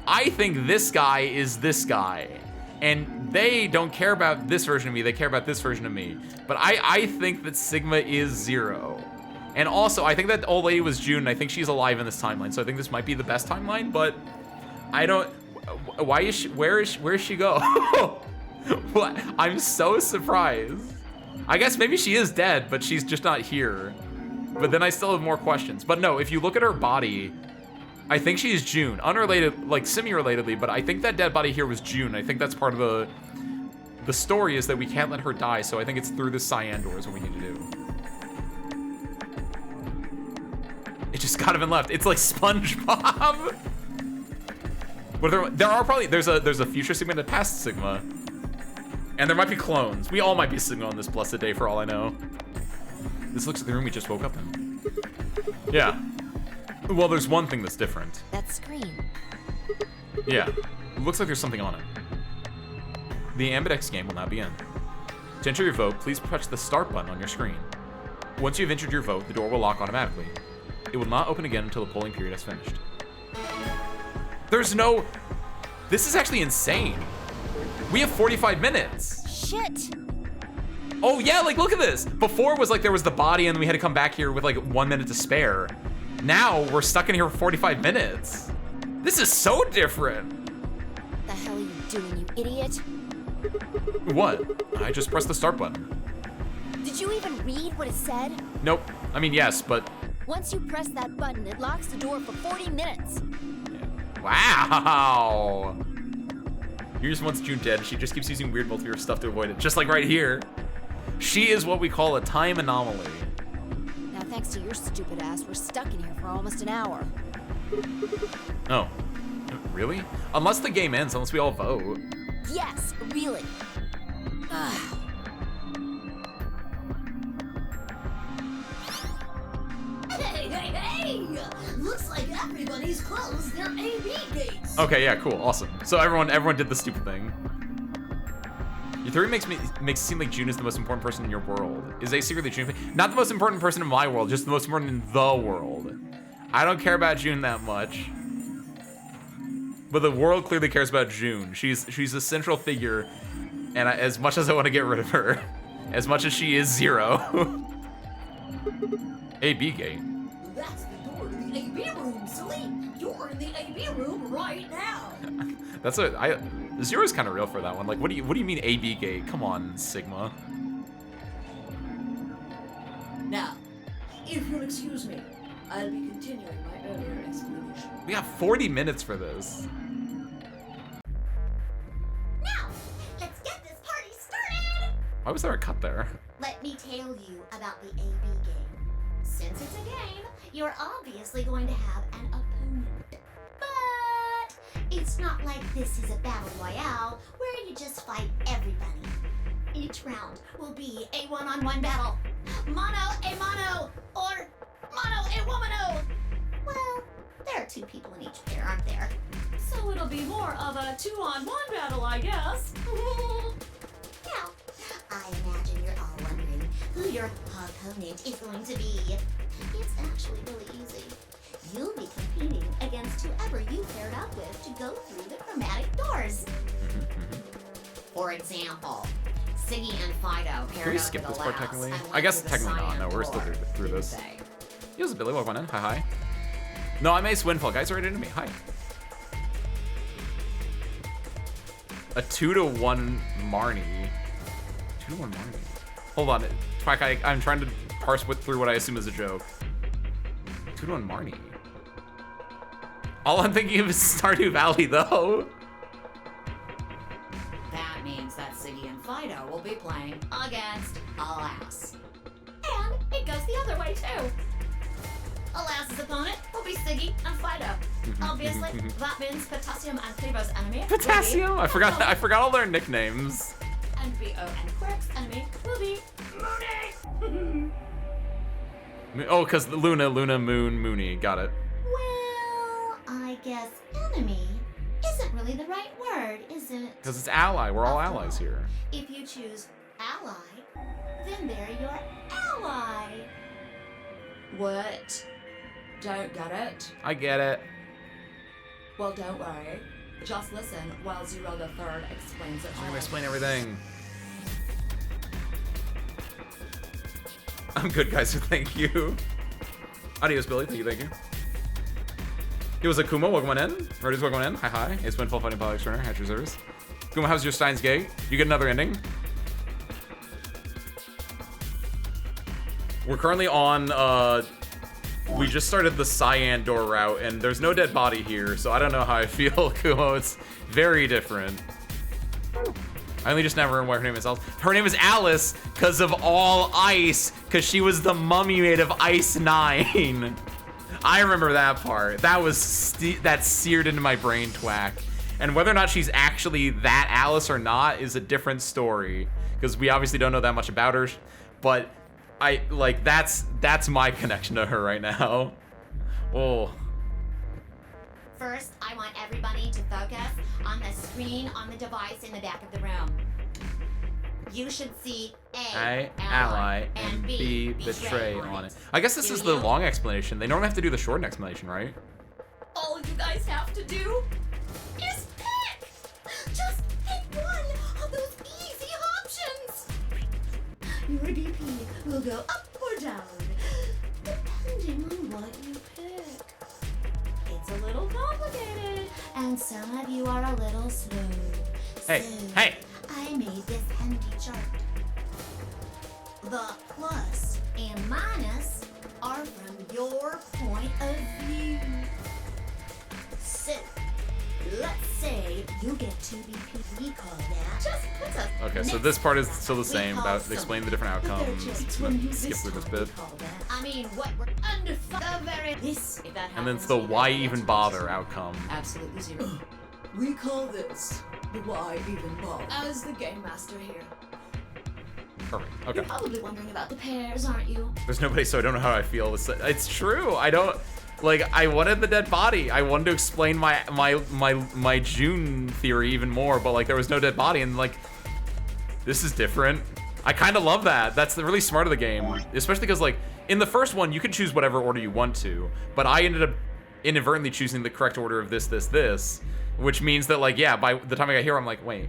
Speaker 1: I think this guy is this guy. And they don't care about this version of me, they care about this version of me. But I think that Sigma is 0. And also, I think that old lady was June, and I think she's alive in this timeline, so I think this might be the best timeline, but I don't... Why is she... Where is she go? What? I'm so surprised. I guess maybe she is dead, but she's just not here. But then I still have more questions. But no, if you look at her body, I think she's June. Unrelated, like semi-relatedly, but I think that dead body here was June. I think that's part of the story is that we can't let her die, so I think it's through the cyan door is what we need to do. It just got him and left. It's like SpongeBob. But there are probably there's a future Sigma and a past Sigma, and there might be clones. We all might be Sigma on this blessed day for all I know. This looks like the room we just woke up in. Yeah. Well, there's one thing that's different.
Speaker 4: That screen.
Speaker 1: Yeah. It looks like there's something on it. The Ambidex game will now begin. To enter your vote, please press the start button on your screen. Once you've entered your vote, the door will lock automatically. It will not open again until the polling period has finished. There's no... This is actually insane. We have 45 minutes.
Speaker 4: Shit.
Speaker 1: Oh yeah, like look at this. Before it was like there was the body and we had to come back here with like 1 minute to spare. Now we're stuck in here for 45 minutes. This is so different.
Speaker 4: The hell are you doing, you idiot?
Speaker 1: What? I just pressed the start button.
Speaker 4: Did you even read what it said?
Speaker 1: Nope. I mean, yes, but...
Speaker 4: Once you press that button, it locks the door for 40 minutes.
Speaker 1: Wow. Here's once June dead. She just keeps using weird multiverse stuff to avoid it. Just like right here. She is what we call a time anomaly.
Speaker 4: Now, thanks to your stupid ass, we're stuck in here for almost an hour.
Speaker 1: Oh. Really? Unless the game ends, unless we all vote.
Speaker 4: Yes, really.
Speaker 10: Hey! Looks like everybody's closed their AB gates.
Speaker 1: Okay, yeah, cool, awesome. So everyone did the stupid thing. Your theory makes it seem like June is the most important person in your world. Is they secretly June? Not the most important person in my world, just the most important in the world. I don't care about June that much. But the world clearly cares about June. She's a central figure, and as much as I want to get rid of her, as much as she is 0. AB gate.
Speaker 10: That's the door to the AB room, silly. You're in the AB room right now.
Speaker 1: That's a 0 is kind of real for that one. Like, what do you mean AB gate? Come on, Sigma.
Speaker 10: Now, if you'll excuse me, I'll be continuing my earlier explanation.
Speaker 1: We have 40 minutes for this.
Speaker 11: Now, let's get this party started!
Speaker 1: Why was there a cut there?
Speaker 11: Let me tell you about the AB game. Since it's a game, you're obviously going to have an opponent. But it's not like this is a battle royale where you just fight everybody. Each round will be a one-on-one battle. Mono a mono, or mono a womano. Well, there are 2 people in each pair, aren't there?
Speaker 10: So it'll be more of a 2-on-1 battle, I guess.
Speaker 11: Now, I imagine you're all wondering who your opponent is going to be. It's actually really easy. You'll be competing against whoever you paired up with to go through the chromatic doors. For example, Siggy and Fido paired
Speaker 1: Can we
Speaker 11: up
Speaker 1: skip
Speaker 11: with
Speaker 1: this part
Speaker 11: Alas
Speaker 1: technically?
Speaker 11: and
Speaker 1: I
Speaker 11: went
Speaker 1: guess
Speaker 11: through the
Speaker 1: technically not.
Speaker 11: cyan
Speaker 1: No, we're still
Speaker 11: door,
Speaker 1: through this.
Speaker 11: didn't they?
Speaker 1: Here's Billy, welcome in. Hi, hi. No, I'm Ace Windfall. Guys are right into me. Hi. A 2-to-1 Marnie. 2-to-1 Marnie. Hold on. I'm trying to parse through what I assume is a joke. 2-to-1 Marnie. All I'm thinking of is Stardew Valley, though.
Speaker 10: That means that Siggy and Fido will be playing against Alas.
Speaker 11: And it goes the other way, too. Alas's opponent will be Siggy and Fido. Obviously, that means Potassium and Clevo's enemy.
Speaker 1: Potassium? I forgot all their nicknames.
Speaker 11: And BO and Quirk's enemy will be Mooney.
Speaker 1: Oh, because Luna, Moon, Mooney. Got it.
Speaker 11: Well, I guess enemy isn't really the right word, is it?
Speaker 1: Because it's ally. We're all allies here.
Speaker 11: If you choose ally, then they're your ally.
Speaker 10: What? Don't get it?
Speaker 1: I get it.
Speaker 10: Well, don't worry. Just listen while Zero the Third explains it
Speaker 1: I'm
Speaker 10: all.
Speaker 1: gonna explain everything. I'm good, guys, so thank you. Adios, Billy. Thank you, thank you. He was a Kuma, welcome on in. Ready to welcome on in. Hi, hi. It's been full fighting Polyx Runner. Hatch reserves. Kuma, how's your Steins Gate? You get another ending. We're currently on, we just started the Cyan door route, and there's no dead body here, so I don't know how I feel, Kumo. It's very different. I only just never remember what her name is. Her name is Alice, because of all ice, because she was the mummy made of Ice 9. I remember that part. That was that seared into my brain twack. And whether or not she's actually that Alice or not is a different story, because we obviously don't know that much about her, but that's my connection to her right now. Oh.
Speaker 11: First, I want everybody to focus on the screen on the device in the back of the room. You should see A,
Speaker 1: ally, and B, betray on it. I guess this is the long explanation. They normally have to do the short explanation, right?
Speaker 10: All you guys have to do
Speaker 11: is pick! Just pick one of those easy options! Your BP will go up or down, depending on what you pick. It's a little complicated, and some of you are a little slow.
Speaker 1: Hey, hey!
Speaker 11: I made this handy chart. The plus and minus are from your point of view. So, let's say you get 2 BP. We call that just what's up.
Speaker 1: Okay, so this part is still the same about explaining the different outcomes. Skip through this bit.
Speaker 11: I mean, what we're under the very this.
Speaker 1: And then it's the why even bother outcome.
Speaker 10: Absolutely zero. We call this the why even bother. As the game master here.
Speaker 1: Perfect. Okay.
Speaker 11: You're probably wondering about the pairs, aren't you?
Speaker 1: There's nobody, so I don't know how I feel. It's true. I don't. Like, I wanted the dead body. I wanted to explain my June theory even more, but like there was no dead body, and like this is different. I kind of love that. That's really smart of the game, especially because like in the first one you can choose whatever order you want to, but I ended up inadvertently choosing the correct order of this, which means that like yeah, by the time I got here I'm like wait,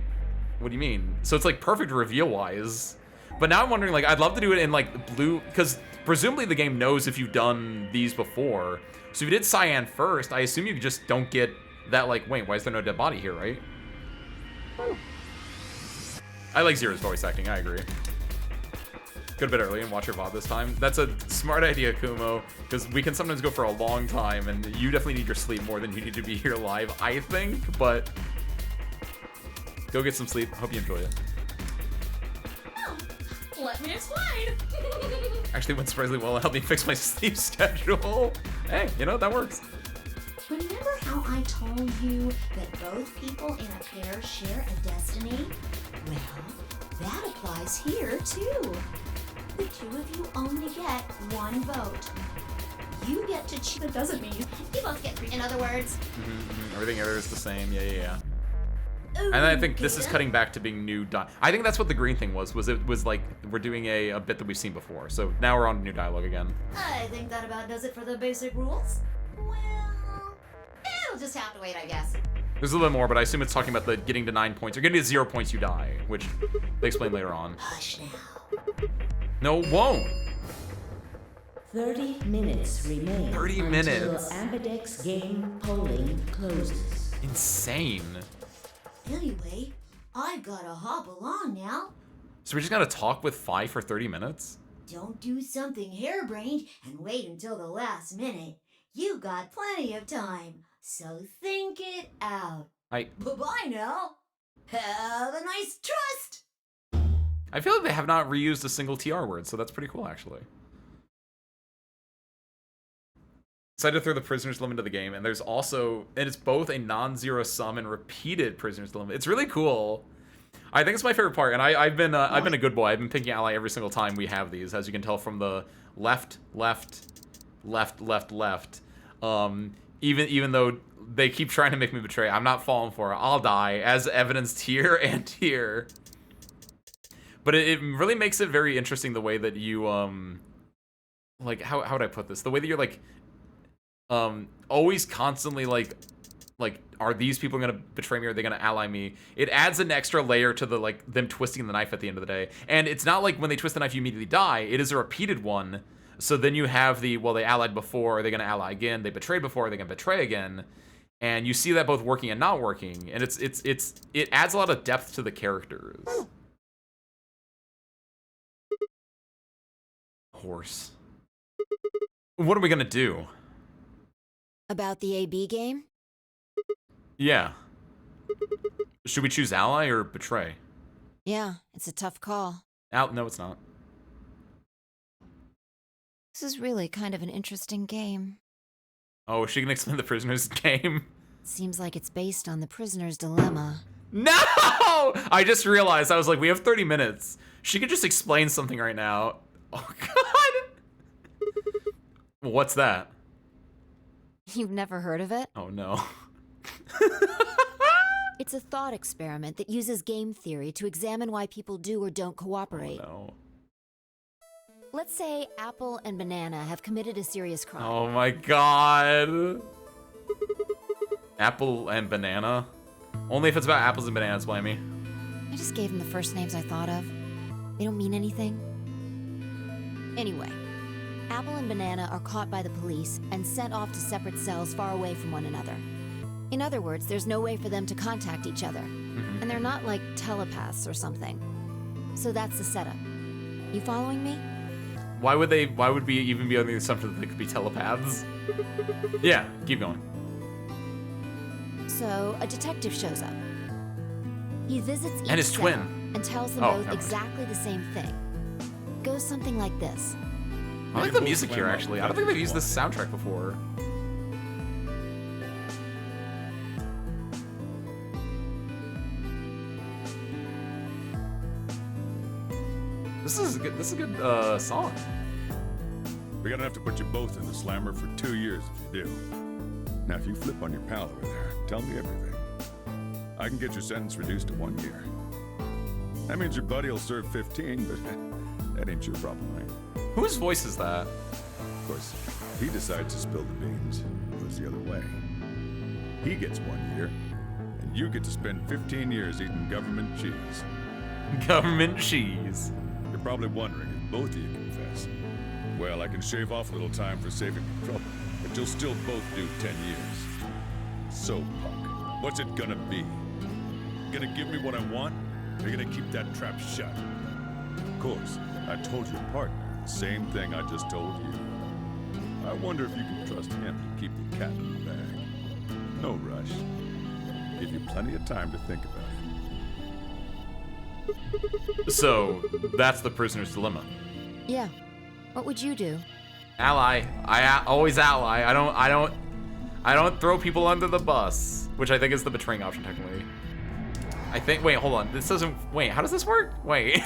Speaker 1: what do you mean? So it's like perfect reveal wise. But now I'm wondering, like, I'd love to do it in, like, blue, because presumably the game knows if you've done these before. So if you did Cyan first, I assume you just don't get that, like, wait, why is there no dead body here, right? I like Zero's voice acting, I agree. Go to bed early and watch your VOD this time. That's a smart idea, Kumo, because we can sometimes go for a long time, and you definitely need your sleep more than you need to be here live, I think, but go get some sleep. Hope you enjoy it.
Speaker 10: Let me explain.
Speaker 1: Actually went surprisingly well and helped me fix my sleep schedule. Hey, you know, that works.
Speaker 11: Remember how I told you that both people in a pair share a destiny? Well, that applies here too. The two of you only get one vote. You get to choose. That doesn't mean you both get 3. In other words,
Speaker 1: everything there is the same. Yeah. And I think this is cutting back to being new. I think that's what the green thing was it was like we're doing a bit that we've seen before. So now we're on new dialogue again.
Speaker 11: I think that about does it for the basic rules. Well, it'll just have to wait, I guess.
Speaker 1: There's a little bit more, but I assume it's talking about the getting to 9 points. You're getting to 0 points, you die, which they explain later on.
Speaker 11: Hush now.
Speaker 1: No, it won't.
Speaker 7: 30 minutes remain
Speaker 1: 30
Speaker 7: until
Speaker 1: minutes.
Speaker 7: Ambidex game polling closes.
Speaker 1: Insane.
Speaker 11: Anyway, I've gotta hop along now.
Speaker 1: So we just gotta talk with 5 for 30 minutes?
Speaker 11: Don't do something harebrained and wait until the last minute. You got plenty of time, so think it out. Bye-bye now. Have a nice trust.
Speaker 1: I feel like they have not reused a single TR word, so that's pretty cool, actually. Decided to throw the Prisoner's Dilemma into the game, and there's also, and it's both a non-zero sum and repeated Prisoner's Dilemma. It's really cool. I think it's my favorite part, and I've been a good boy. I've been picking ally every single time we have these, as you can tell from the left. Even though they keep trying to make me betray, I'm not falling for it. I'll die, as evidenced here and here. But it really makes it very interesting the way that you like how would I put this? The way that you're like always constantly like like, are these people gonna betray me or are they gonna ally me? It adds an extra layer to the, like, them twisting the knife at the end of the day. And it's not like when they twist the knife you immediately die. It is a repeated one. So then you have the, well, they allied before, are they gonna ally again? They betrayed before, are they gonna betray again? And you see that both working and not working. And it adds a lot of depth to the characters. Horse. What are we gonna do?
Speaker 4: About the AB game?
Speaker 1: Yeah. Should we choose ally or betray?
Speaker 4: Yeah, it's a tough call.
Speaker 1: No, it's not.
Speaker 4: This is really kind of an interesting game.
Speaker 1: Oh, is she gonna explain the prisoner's game?
Speaker 4: Seems like it's based on the prisoner's dilemma.
Speaker 1: No! I just realized, I was like, we have 30 minutes. She could just explain something right now. Oh, God! What's that?
Speaker 4: You've never heard of it?
Speaker 1: Oh, no.
Speaker 4: It's a thought experiment that uses game theory to examine why people do or don't cooperate.
Speaker 1: Oh, no.
Speaker 4: Let's say Apple and Banana have committed a serious crime.
Speaker 1: Oh my God. Apple and Banana? Only if it's about apples and bananas, Blamey.
Speaker 4: I just gave them the first names I thought of. They don't mean anything. Anyway, Apple and Banana are caught by the police and sent off to separate cells far away from one another. In other words, there's no way for them to contact each other. And they're not like telepaths or something. So that's the setup. You following me?
Speaker 1: Why would we even be on the assumption that they could be telepaths? Yeah, keep going.
Speaker 4: So, a detective shows up. He visits each
Speaker 1: And his
Speaker 4: cell
Speaker 1: twin.
Speaker 4: and tells them both exactly the same thing. Goes something like this.
Speaker 1: I like the music here, actually. I don't think they've used this soundtrack before. This is a good song.
Speaker 12: We're gonna have to put you both in the slammer for 2 years if you do. Now, if you flip on your pal over there, tell me everything. I can get your sentence reduced to 1 year. That means your buddy will serve 15, but that ain't your problem, right?
Speaker 1: Whose voice is that?
Speaker 12: Of course, if he decides to spill the beans, it goes the other way. He gets 1 year, and you get to spend 15 years eating government cheese.
Speaker 1: Government cheese.
Speaker 12: You're probably wondering if both of you confess. Well, I can shave off a little time for saving you trouble, but you'll still both do 10 years. So, punk, what's it gonna be? Gonna give me what I want, or you gonna keep that trap shut? Of course, I told your partner the same thing I just told you. I wonder if you can trust him to keep the cat in the bag. No rush. Give you plenty of time to think about it.
Speaker 1: So, that's the prisoner's dilemma.
Speaker 4: Yeah. What would you do?
Speaker 1: Ally. I always ally. I don't throw people under the bus, which I think is the betraying option technically. I think. Wait, hold on. This doesn't. Wait, how does this work? Wait.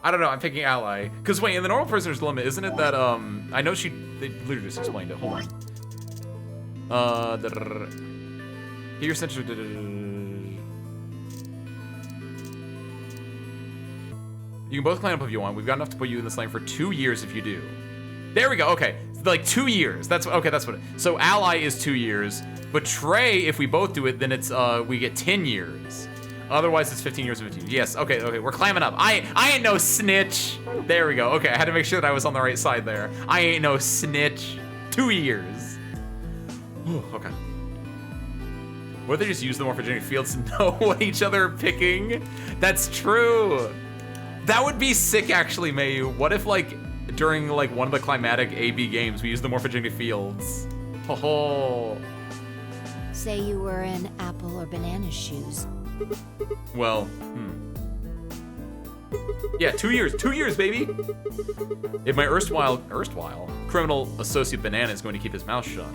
Speaker 1: I don't know. I'm picking ally. Cause wait, in the normal prisoner's dilemma, isn't it that I know they literally just explained it. Hold on. Get your sentence. You can both climb up if you want. We've got enough to put you in the slang for 2 years if you do. There we go. Okay, like 2 years. That's okay. That's what. So ally is 2 years. Betray, if we both do it, then it's we get 10 years. Otherwise, it's 15 years and 15. Yes. Okay. Okay. We're climbing up. I ain't no snitch. There we go. Okay. I had to make sure that I was on the right side there. I ain't no snitch. 2 years. Okay. What if they just use the morphogenic fields to know what each other are picking? That's true. That would be sick, actually, Mayu. What if, like, during, like, one of the climatic AB games, we use the morphogenic fields? Oh.
Speaker 4: Say you were in Apple or Banana's shoes.
Speaker 1: Well, Yeah, 2 years. 2 years, baby! If my erstwhile criminal associate Banana is going to keep his mouth shut,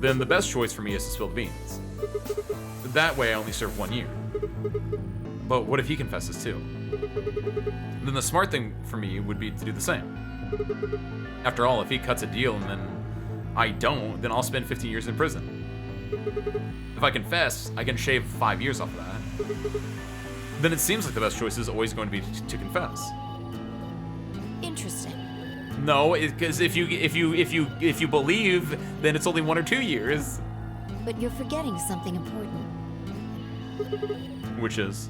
Speaker 1: then the best choice for me is to spill the beans. That way I only serve 1 year. But what if he confesses too? Then the smart thing for me would be to do the same. After all, if he cuts a deal and then I don't, then I'll spend 15 years in prison. If I confess, I can shave 5 years off of that. Then it seems like the best choice is always going to be to confess.
Speaker 4: Interesting.
Speaker 1: No, because if you believe, then it's only 1 or 2 years.
Speaker 4: But you're forgetting something important.
Speaker 1: Which is?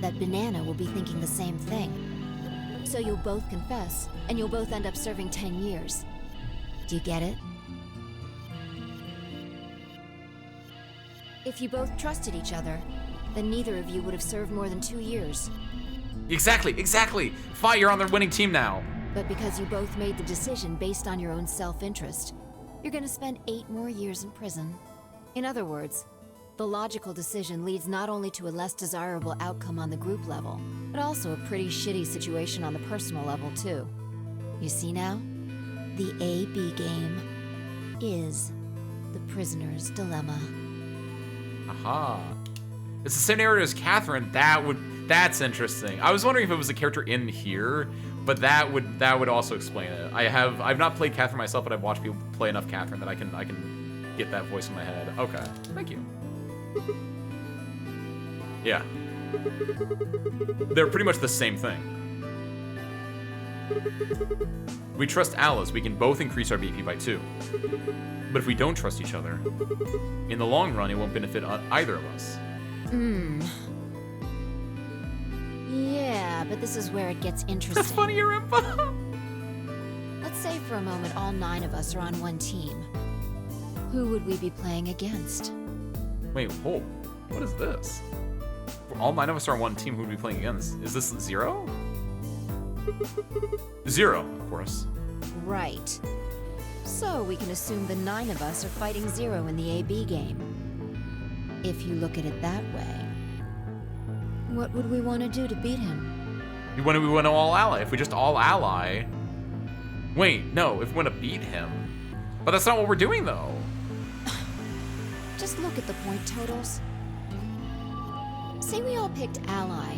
Speaker 4: That Banana will be thinking the same thing. So you'll both confess, and you'll both end up serving 10 years. Do you get it? If you both trusted each other, then neither of you would have served more than 2 years.
Speaker 1: Exactly. Fi, you're on the winning team now.
Speaker 4: But because you both made the decision based on your own self-interest, you're gonna spend 8 more years in prison. In other words, the logical decision leads not only to a less desirable outcome on the group level, but also a pretty shitty situation on the personal level too. You see now? The A-B game is the prisoner's dilemma.
Speaker 1: Aha. It's the same area as Catherine. That's interesting. I was wondering if it was a character in here, but that would also explain it. I've not played Catherine myself, but I've watched people play enough Catherine that I can get that voice in my head. Okay. Thank you. Yeah. They're pretty much the same thing. We trust Alice, we can both increase our BP by 2. But if we don't trust each other, in the long run, it won't benefit either of us.
Speaker 4: Yeah, but this is where it gets interesting.
Speaker 1: That's funnier info.
Speaker 4: Let's say for a moment all 9 of us are on one team. Who would we be playing against?
Speaker 1: Wait, hold. What is this? All 9 of us are on one team. Who would we be playing against? Is this 0? 0, of course.
Speaker 4: Right. So we can assume the 9 of us are fighting 0 in the AB game. If you look at it that way, what would we want to do to beat him?
Speaker 1: We want to all ally. If we just all ally... Wait, no, if we want to beat him. But that's not what we're doing, though.
Speaker 4: Just look at the point totals. Say we all picked ally.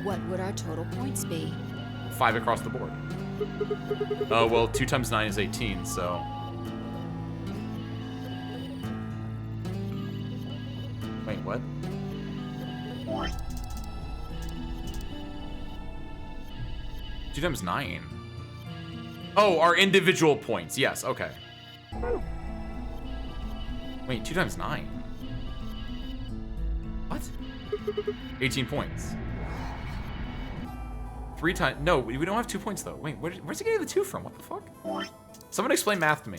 Speaker 4: What would our total points be?
Speaker 1: 5 across the board. Oh, well, 2 times 9 is 18, so... Wait, what? Two times 9. Oh, our individual points. Yes, okay. Wait, 2 times 9? What? 18 points. 3 times... No, we don't have 2 points, though. Wait, where's he getting the 2 from? What the fuck? Someone explain math to me.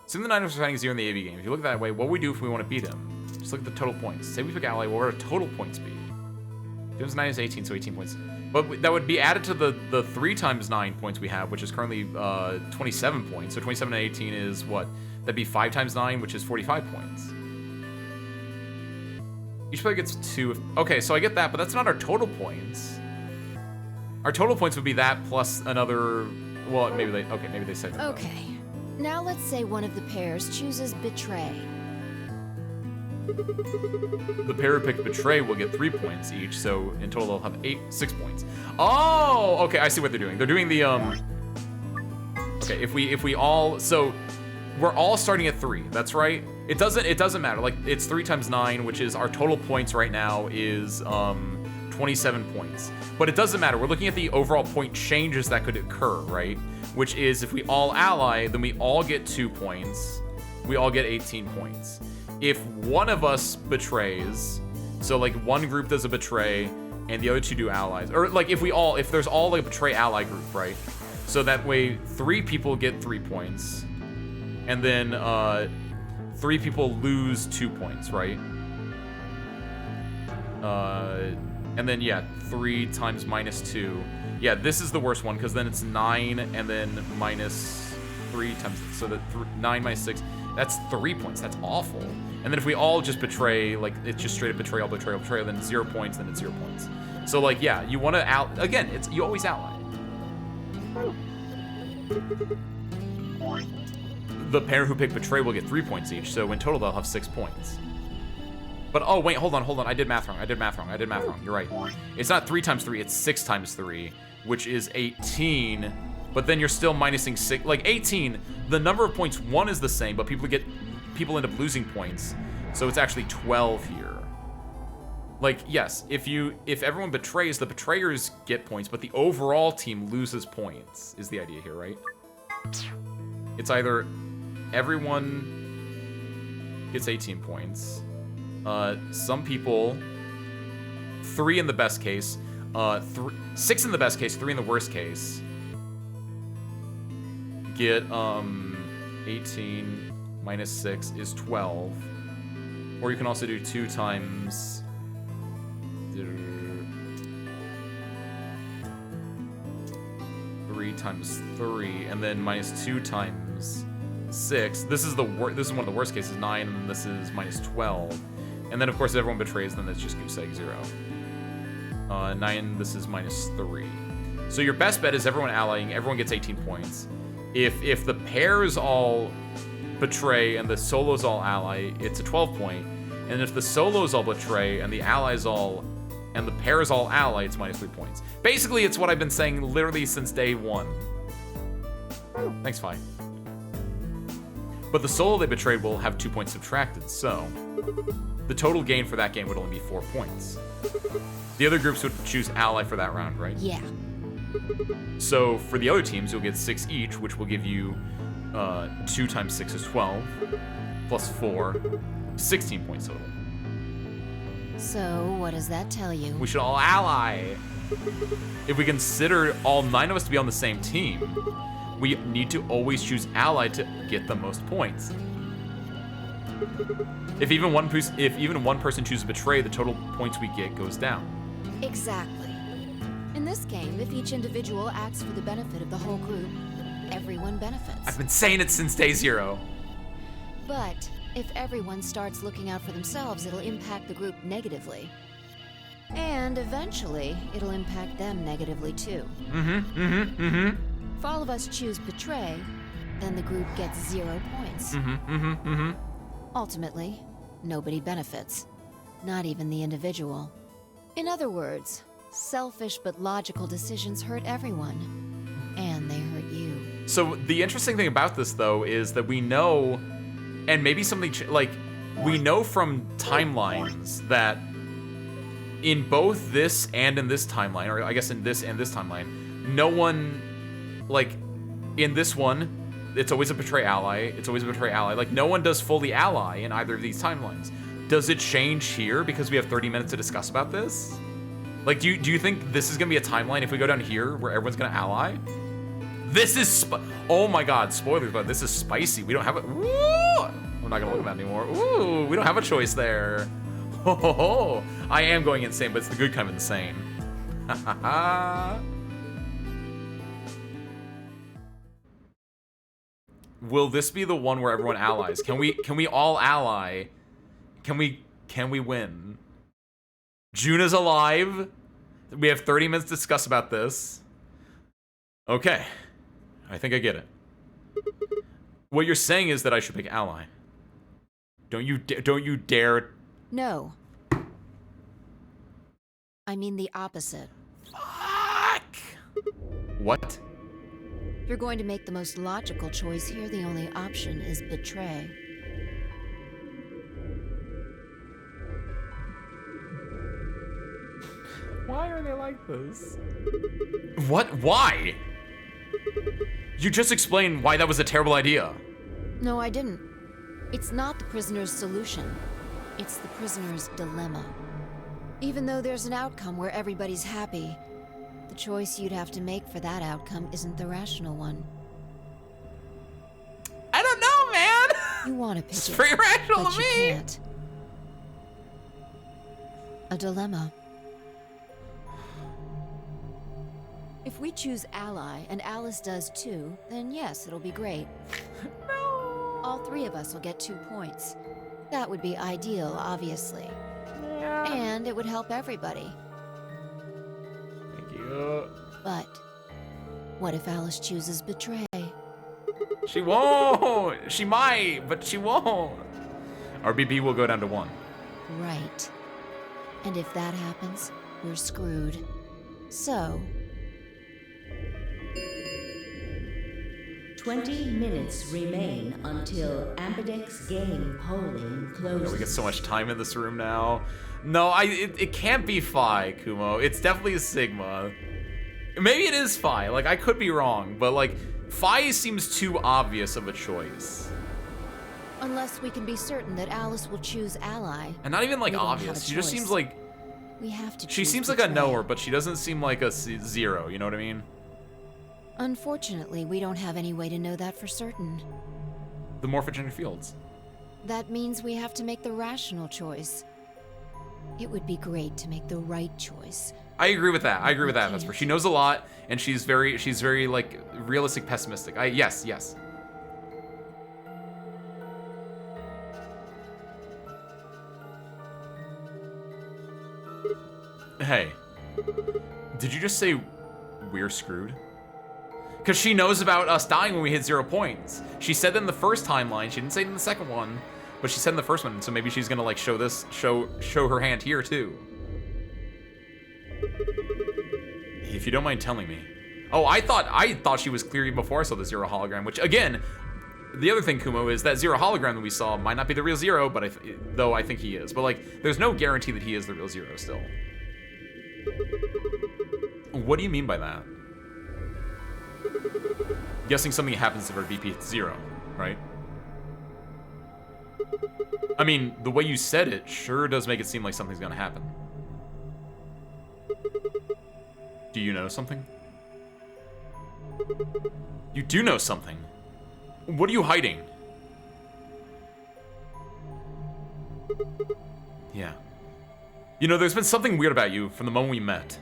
Speaker 1: Assume the 9 is fighting 0 in the AB game. If you look that way, what would we do if we want to beat him? Just look at the total points. Say we pick ally, what would our total points be? 2 times 9 is 18, so 18 points. But that would be added to the 3 times 9 points we have, which is currently 27 points. So 27 and 18 is what? That'd be 5 times 9, which is 45 points. Each player gets 2. Okay, so I get that, but that's not our total points. Our total points would be that plus another... Well, maybe they said that.
Speaker 4: Okay. Now let's say one of the pairs chooses Betray.
Speaker 1: The pair who picked Betray will get 3 points each, so in total they'll have 6 points. Oh, okay, I see what they're doing. They're doing the Okay, if we all, so we're all starting at 3. That's right. It doesn't matter. Like it's 3 times 9, which is our total points right now is 27 points. But it doesn't matter. We're looking at the overall point changes that could occur, right? Which is if we all ally, then we all get 2 points. We all get 18 points. If one of us betrays, so like one group does a betray and the other 2 do allies, or like if there's all like a betray ally group, right? So that way 3 people get 3 points and then 3 people lose 2 points, right? And then yeah, 3 times minus 2. Yeah, this is the worst one because then it's 9 and then minus 3 times, so that 9 minus 6, that's 3 points. That's awful. And then if we all just betray, like it's just straight up betrayal, then 0 points, then it's 0 points. So like, yeah, you want to again, you always ally. The pair who pick betray will get 3 points each, so in total they'll have 6 points. But oh wait, hold on, I did math wrong. You're right. It's not 3 times 3, it's 6 times 3, which is 18. But then you're still minusing 6, like 18. The number of points 1 is the same, but people end up losing points, so it's actually 12 here. Like, yes, if everyone betrays, the betrayers get points, but the overall team loses points, is the idea here, right? It's either everyone gets 18 points. Some people, 3 in the best case, 6 in the best case, 3 in the worst case, get 18 minus 6 is 12. Or you can also do 2 times 3 times 3, and then minus 2 times 6. This is one of the worst cases, 9, and this is minus 12. And then of course if everyone betrays, then it's just goose egg 0. 9, this is minus 3. So your best bet is everyone allying, everyone gets 18 points. If the pairs all betray and the solos all ally, it's a 12 point. And if the solos all betray and the allies all and the pairs all ally, it's minus 3 points. Basically, it's what I've been saying literally since day 1. Thanks, Fi. But the solo they betrayed will have 2 points subtracted, so the total gain for that game would only be 4 points. The other groups would choose ally for that round, right?
Speaker 4: Yeah.
Speaker 1: So for the other teams, you'll get 6 each, which will give you 2 times 6 is 12, plus 4, 16 points total.
Speaker 4: So, what does that tell you?
Speaker 1: We should all ally. If we consider all 9 of us to be on the same team, we need to always choose ally to get the most points. If even one person chooses betray, the total points we get goes down.
Speaker 4: Exactly. In this game, if each individual acts for the benefit of the whole group, everyone benefits.
Speaker 1: I've been saying it since day 0.
Speaker 4: But if everyone starts looking out for themselves, it'll impact the group negatively. And eventually, it'll impact them negatively too. If all of us choose betray, then the group gets 0 points. Ultimately, nobody benefits. Not even the individual. In other words, selfish but logical decisions hurt everyone. And they hurt you.
Speaker 1: So the interesting thing about this, though, is that we know, and maybe something, we know from timelines that in both this and in this timeline, or I guess in this and this timeline, no one, like, in this one, it's always a betray ally, like, no one does fully ally in either of these timelines. Does it change here because we have 30 minutes to discuss about this? Like, do you think this is gonna be a timeline if we go down here where everyone's gonna ally? This is oh my god, spoilers, but this is spicy. We don't have it. I'm not gonna look at that anymore. Ooh, we don't have a choice there. Ho ho ho. I am going insane, but it's the good kind of insane. Ha ha ha. Will this be the one where everyone allies? Can we all ally? Can we win? Juna's alive. We have 30 minutes to discuss about this. Okay. I think I get it. What you're saying is that I should pick ally. Don't you dare.
Speaker 4: No. I mean the opposite.
Speaker 1: Fuck. What?
Speaker 4: If you're going to make the most logical choice here, the only option is betray.
Speaker 1: Why are they like this? What? Why? You just explained why that was a terrible idea.
Speaker 4: No, I didn't. It's not the prisoner's solution. It's the prisoner's dilemma. Even though there's an outcome where everybody's happy, the choice you'd have to make for that outcome isn't the rational one.
Speaker 1: I don't know, man.
Speaker 4: You want to pick
Speaker 1: it's
Speaker 4: it,
Speaker 1: pretty rational
Speaker 4: but
Speaker 1: to
Speaker 4: you
Speaker 1: me.
Speaker 4: can't. A dilemma. If we choose ally, and Alice does too, then yes, it'll be great.
Speaker 1: No.
Speaker 4: All 3 of us will get 2 points. That would be ideal, obviously.
Speaker 1: Yeah.
Speaker 4: And it would help everybody.
Speaker 1: Thank you.
Speaker 4: But what if Alice chooses betray?
Speaker 1: She won't. She might, but she won't. Our BP will go down to 1.
Speaker 4: Right. And if that happens, we're screwed. So...
Speaker 7: 20 minutes remain until Ambidex game polling closes.
Speaker 1: We get so much time in this room now. No, it can't be Phi, Kumo. It's definitely a Sigma. Maybe it is Phi. Like, I could be wrong, but like, Phi seems too obvious of a choice.
Speaker 4: Unless we can be certain that Alice will choose Ally.
Speaker 1: And not even like
Speaker 4: We don't have
Speaker 1: obvious.
Speaker 4: a
Speaker 1: She just
Speaker 4: choice.
Speaker 1: seems like
Speaker 4: We have to
Speaker 1: she
Speaker 4: choose
Speaker 1: seems like
Speaker 4: which
Speaker 1: a
Speaker 4: way.
Speaker 1: knower, but she doesn't seem like a zero. You know what I mean?
Speaker 4: Unfortunately, we don't have any way to know that for certain.
Speaker 1: The morphogenic fields.
Speaker 4: That means we have to make the rational choice. It would be great to make the right choice.
Speaker 1: I agree with that. I agree with that, Vesper. She knows a lot, and she's very like realistic, pessimistic. Yes. Hey, did you just say we're screwed? Because she knows about us dying when we hit 0 points. She said that in the first timeline. She didn't say it in the second one, but she said in the first one. So maybe she's gonna like show her hand here too. If you don't mind telling me. Oh, I thought she was clear even before I saw the Zero hologram. Which again, the other thing, Kumo, is that Zero hologram that we saw might not be the real Zero, but though I think he is. But like, there's no guarantee that he is the real Zero still. What do you mean by that? Guessing something happens if our VP hits 0, right? I mean, the way you said it sure does make it seem like something's gonna happen. Do you know something? You do know something. What are you hiding? Yeah. You know, there's been something weird about you from the moment we met.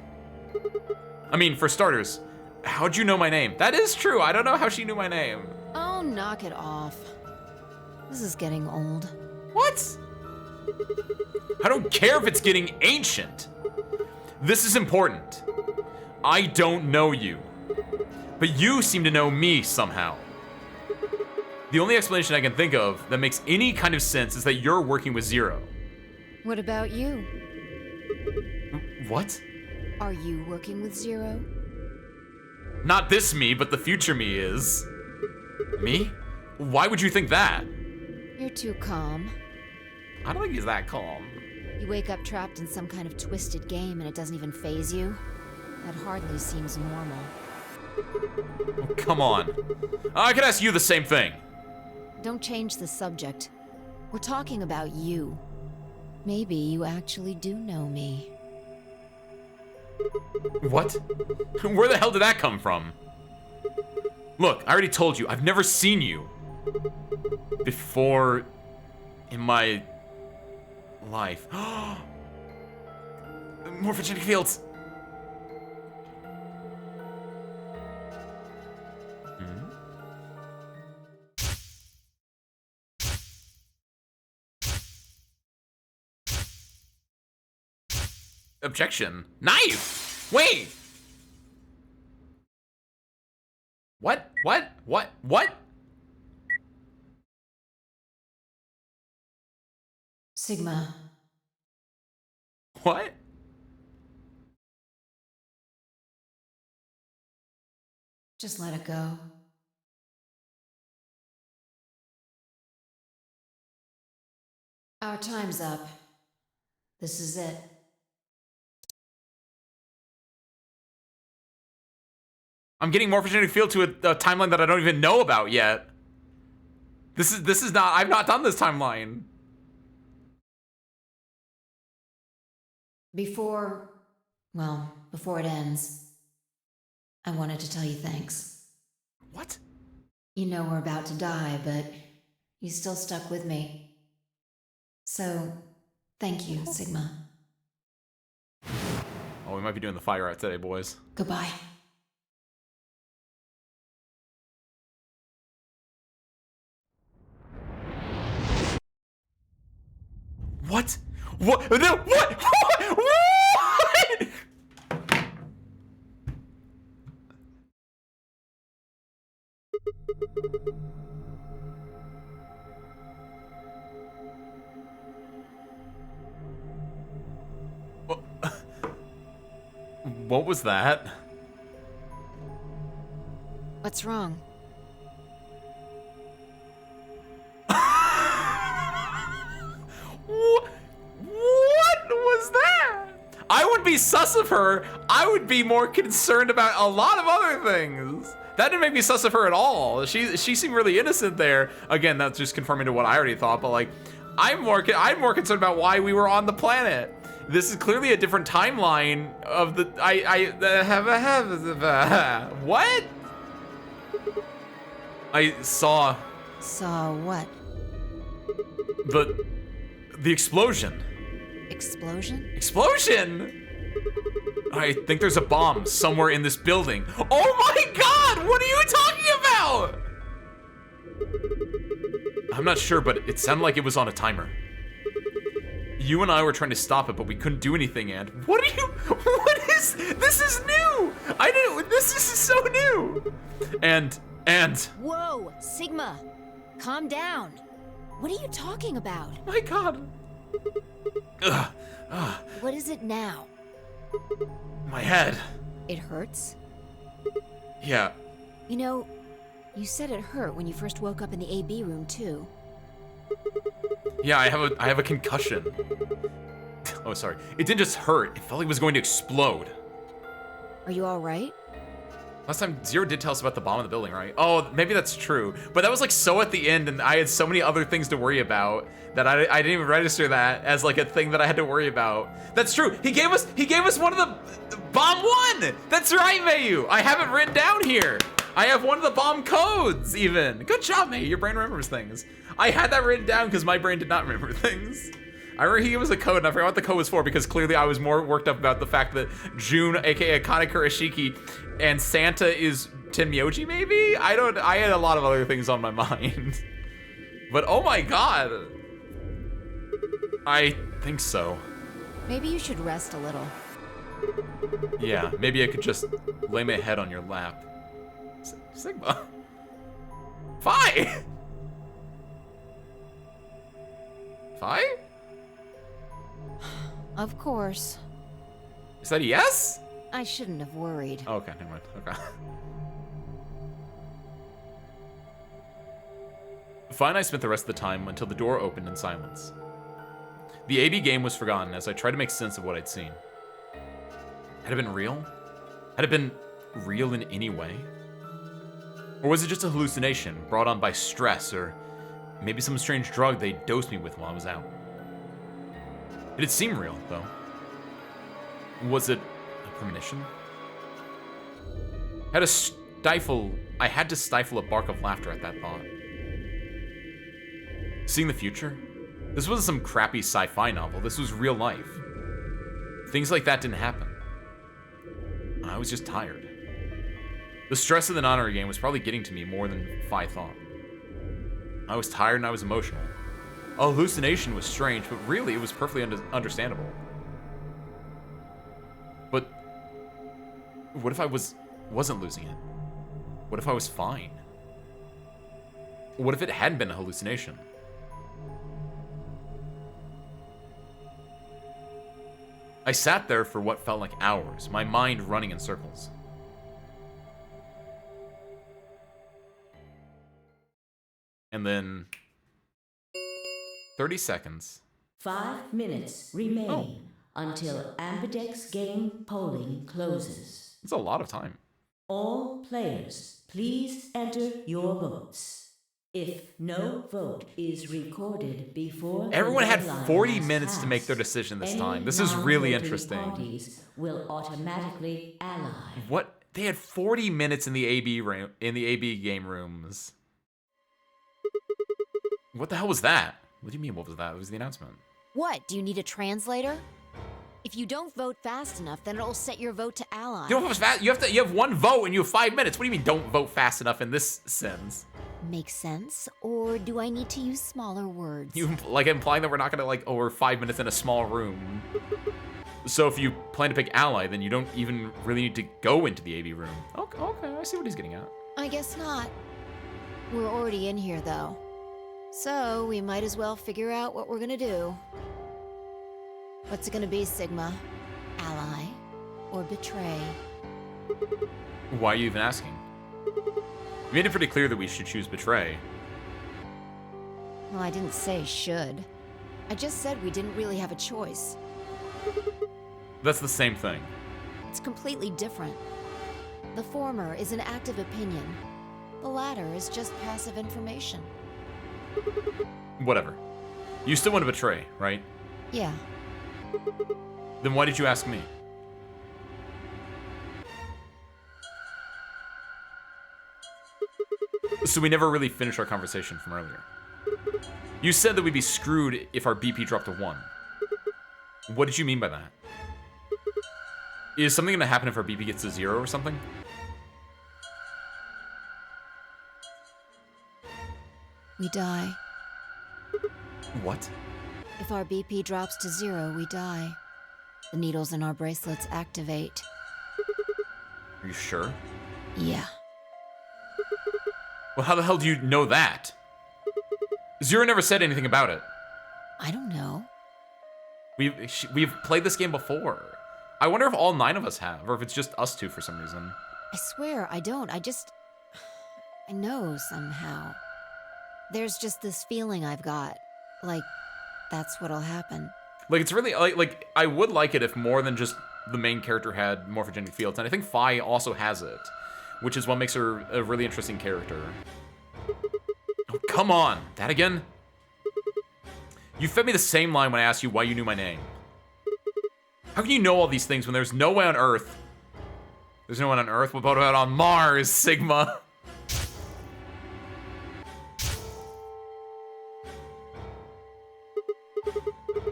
Speaker 1: I mean, for starters, how'd you know my name? That is true. I don't know how she knew my name.
Speaker 4: Oh, knock it off. This is getting old.
Speaker 1: What? I don't care if it's getting ancient. This is important. I don't know you. But you seem to know me somehow. The only explanation I can think of that makes any kind of sense is that you're working with Zero.
Speaker 4: What about you?
Speaker 1: What?
Speaker 4: Are you working with Zero?
Speaker 1: Not this me, but the future me is. Me? Why would you think that?
Speaker 4: You're too calm.
Speaker 1: I don't think he's that calm.
Speaker 4: You wake up trapped in some kind of twisted game and it doesn't even faze you? That hardly seems normal.
Speaker 1: Oh, come on. I could ask you the same thing.
Speaker 4: Don't change the subject. We're talking about you. Maybe you actually do know me.
Speaker 1: What? Where the hell did that come from? Look, I already told you, I've never seen you before in my life. Morphogenic fields. Objection. Knife! Wait! What? What?
Speaker 4: Sigma.
Speaker 1: What?
Speaker 4: Just let it go. Our time's up. This is it.
Speaker 1: I'm getting morphogenic field to a timeline that I don't even know about yet. This is not, I've not done this timeline.
Speaker 4: Before it ends, I wanted to tell you thanks.
Speaker 1: What?
Speaker 4: You know we're about to die, but you still stuck with me. So, thank you, Sigma.
Speaker 1: Oh, we might be doing the fire out today, boys.
Speaker 4: Goodbye.
Speaker 1: What? What? No, what? What? What was that?
Speaker 4: What's wrong?
Speaker 1: be sus of her, I would be more concerned about a lot of other things. That didn't make me sus of her at all. She seemed really innocent there. Again, that's just confirming to what I already thought, but like, I'm more concerned about why we were on the planet. This is clearly a different timeline of the, what? I saw.
Speaker 4: Saw what?
Speaker 1: The explosion.
Speaker 4: Explosion?
Speaker 1: Explosion! I think there's a bomb somewhere in this building. Oh my god! What are you talking about? I'm not sure, but it sounded like it was on a timer. You and I were trying to stop it, but we couldn't do anything, and what this is new! This is so new! And.
Speaker 4: Whoa, Sigma, calm down. What are you talking about?
Speaker 1: My god.
Speaker 4: What is it now?
Speaker 1: My head.
Speaker 4: It hurts?
Speaker 1: Yeah.
Speaker 4: You know, you said it hurt when you first woke up in the AB room too.
Speaker 1: Yeah, I have a concussion. Oh, sorry. It didn't just hurt. It felt like it was going to explode.
Speaker 4: Are you all right?
Speaker 1: Last time, Zero did tell us about the bomb in the building, right? Oh, maybe that's true. But that was like so at the end, and I had so many other things to worry about that I didn't even register that as like a thing that I had to worry about. That's true. He gave us one of the bomb one. That's right, Mayu. I have it written down here. I have one of the bomb codes even. Good job, Mayu. Your brain remembers things. I had that written down because my brain did not remember things. I remember he gave us a code, and I forgot what the code was for because clearly I was more worked up about the fact that June, aka Akane Kurashiki, and Santa is Tenmyoji, maybe? I had a lot of other things on my mind. But oh my god. I think so.
Speaker 4: Maybe you should rest a little.
Speaker 1: Yeah, maybe I could just lay my head on your lap. Sigma. Fi! Fi?
Speaker 4: Of course.
Speaker 1: Is that a yes?
Speaker 4: I shouldn't have worried.
Speaker 1: Oh, okay, never mind. Okay. Fi and I spent the rest of the time until the door opened in silence. The AB game was forgotten as I tried to make sense of what I'd seen. Had it been real? Had it been real in any way? Or was it just a hallucination brought on by stress or maybe some strange drug they dosed me with while I was out? It had seemed real, though. Was it a premonition? I had to stifle a bark of laughter at that thought. Seeing the future? This wasn't some crappy sci-fi novel. This was real life. Things like that didn't happen. I was just tired. The stress of the non-honor game was probably getting to me more than Fi thought. I was tired and I was emotional. A hallucination was strange, but really it was perfectly understandable. But what if I wasn't losing it? What if I was fine? What if it hadn't been a hallucination? I sat there for what felt like hours, my mind running in circles. And then 30 seconds.
Speaker 7: 5 minutes remain until Ambidex game polling closes.
Speaker 1: It's a lot of time.
Speaker 7: All players, please enter your votes. If no vote is recorded before
Speaker 1: everyone had 40 minutes
Speaker 7: passed,
Speaker 1: to make their decision this time. This is really interesting.
Speaker 7: Parties will automatically ally.
Speaker 1: What? They had 40 minutes in the AB room, in the AB game rooms. What the hell was that? What do you mean, what was that? It was the announcement.
Speaker 4: What? Do you need a translator? If you don't vote fast enough, then it'll set your vote to ally.
Speaker 1: You don't vote fast. You have one vote and you have 5 minutes. What do you mean don't vote fast enough in this sense?
Speaker 4: Makes sense? Or do I need to use smaller words?
Speaker 1: You like implying that we're not gonna we're 5 minutes in a small room. So if you plan to pick ally, then you don't even really need to go into the AB room. Okay, I see what he's getting at.
Speaker 4: I guess not. We're already in here though. So we might as well figure out what we're gonna do. What's it gonna be, Sigma? Ally or betray?
Speaker 1: Why are you even asking? We made it pretty clear that we should choose betray.
Speaker 4: Well, I didn't say should. I just said we didn't really have a choice.
Speaker 1: That's the same thing.
Speaker 4: It's completely different. The former is an active opinion. The latter is just passive information.
Speaker 1: Whatever. You still want to betray, right?
Speaker 4: Yeah.
Speaker 1: Then why did you ask me? So we never really finished our conversation from earlier. You said that we'd be screwed if our BP dropped to 1. What did you mean by that? Is something gonna happen if our BP gets to 0 or something?
Speaker 4: We die.
Speaker 1: What?
Speaker 4: If our BP drops to 0, we die. The needles in our bracelets activate.
Speaker 1: Are you sure?
Speaker 4: Yeah.
Speaker 1: Well, how the hell do you know that? Zero never said anything about it.
Speaker 4: I don't know.
Speaker 1: We've played this game before. I wonder if all 9 of us have, or if it's just us 2 for some reason.
Speaker 4: I swear, I don't. I know somehow. There's just this feeling I've got. Like, that's what'll happen.
Speaker 1: Like, it's really, like, I would like it if more than just the main character had morphogenic fields, and I think Fi also has it, which is what makes her a really interesting character. Oh, come on! That again? You fed me the same line when I asked you why you knew my name. How can you know all these things when there's no way on Earth? There's no one on Earth? What about on Mars, Sigma?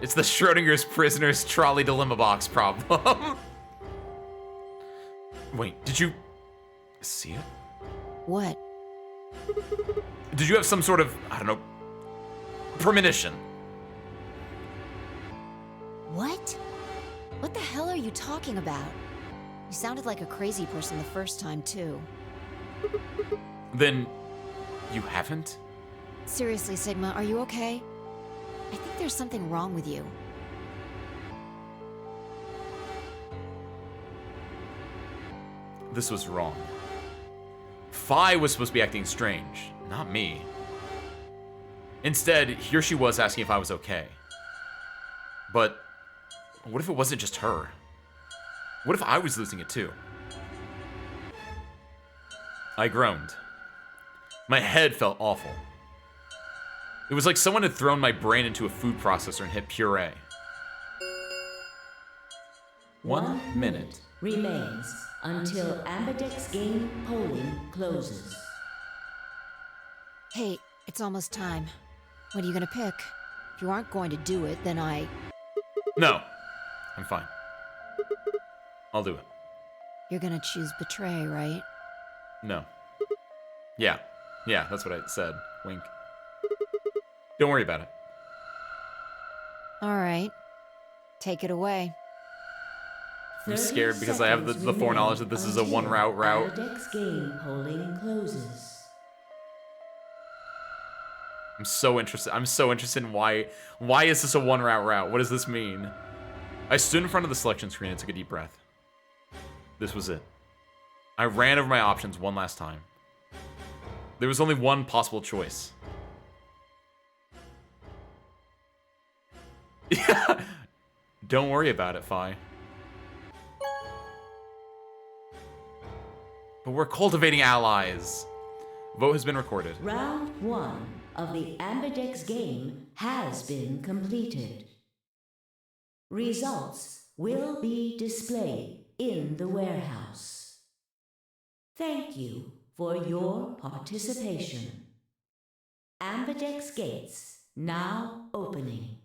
Speaker 1: It's the Schrodinger's prisoner's trolley dilemma box problem. Wait, did you see it?
Speaker 4: What?
Speaker 1: Did you have some sort of, I don't know, premonition?
Speaker 4: What? What the hell are you talking about? You sounded like a crazy person the first time, too.
Speaker 1: Then, you haven't?
Speaker 4: Seriously, Sigma, are you okay? I think there's something wrong with you.
Speaker 1: This was wrong. Fi was supposed to be acting strange, not me. Instead, here she was asking if I was okay. But what if it wasn't just her? What if I was losing it too? I groaned. My head felt awful. It was like someone had thrown my brain into a food processor and hit puree. 1 minute
Speaker 7: remains until Ambidex game polling closes.
Speaker 4: Hey, it's almost time. What are you gonna pick? If you aren't going to do it, then
Speaker 1: No, I'm fine. I'll do it.
Speaker 4: You're gonna choose betray, right?
Speaker 1: No. Yeah, that's what I said. Wink. Don't worry about it.
Speaker 4: Alright. Take it away.
Speaker 1: I'm scared because I have the foreknowledge that this is a one-route route.
Speaker 7: Ambidex game polling closes.
Speaker 1: I'm so interested in why is this a one-route route? What does this mean? I stood in front of the selection screen and took a deep breath. This was it. I ran over my options one last time. There was only one possible choice. Yeah. Don't worry about it, Fi. But we're cultivating allies. Vote has been recorded.
Speaker 7: Round 1 of the Ambidex game has been completed. Results will be displayed in the warehouse. Thank you for your participation. Ambidex gates now opening.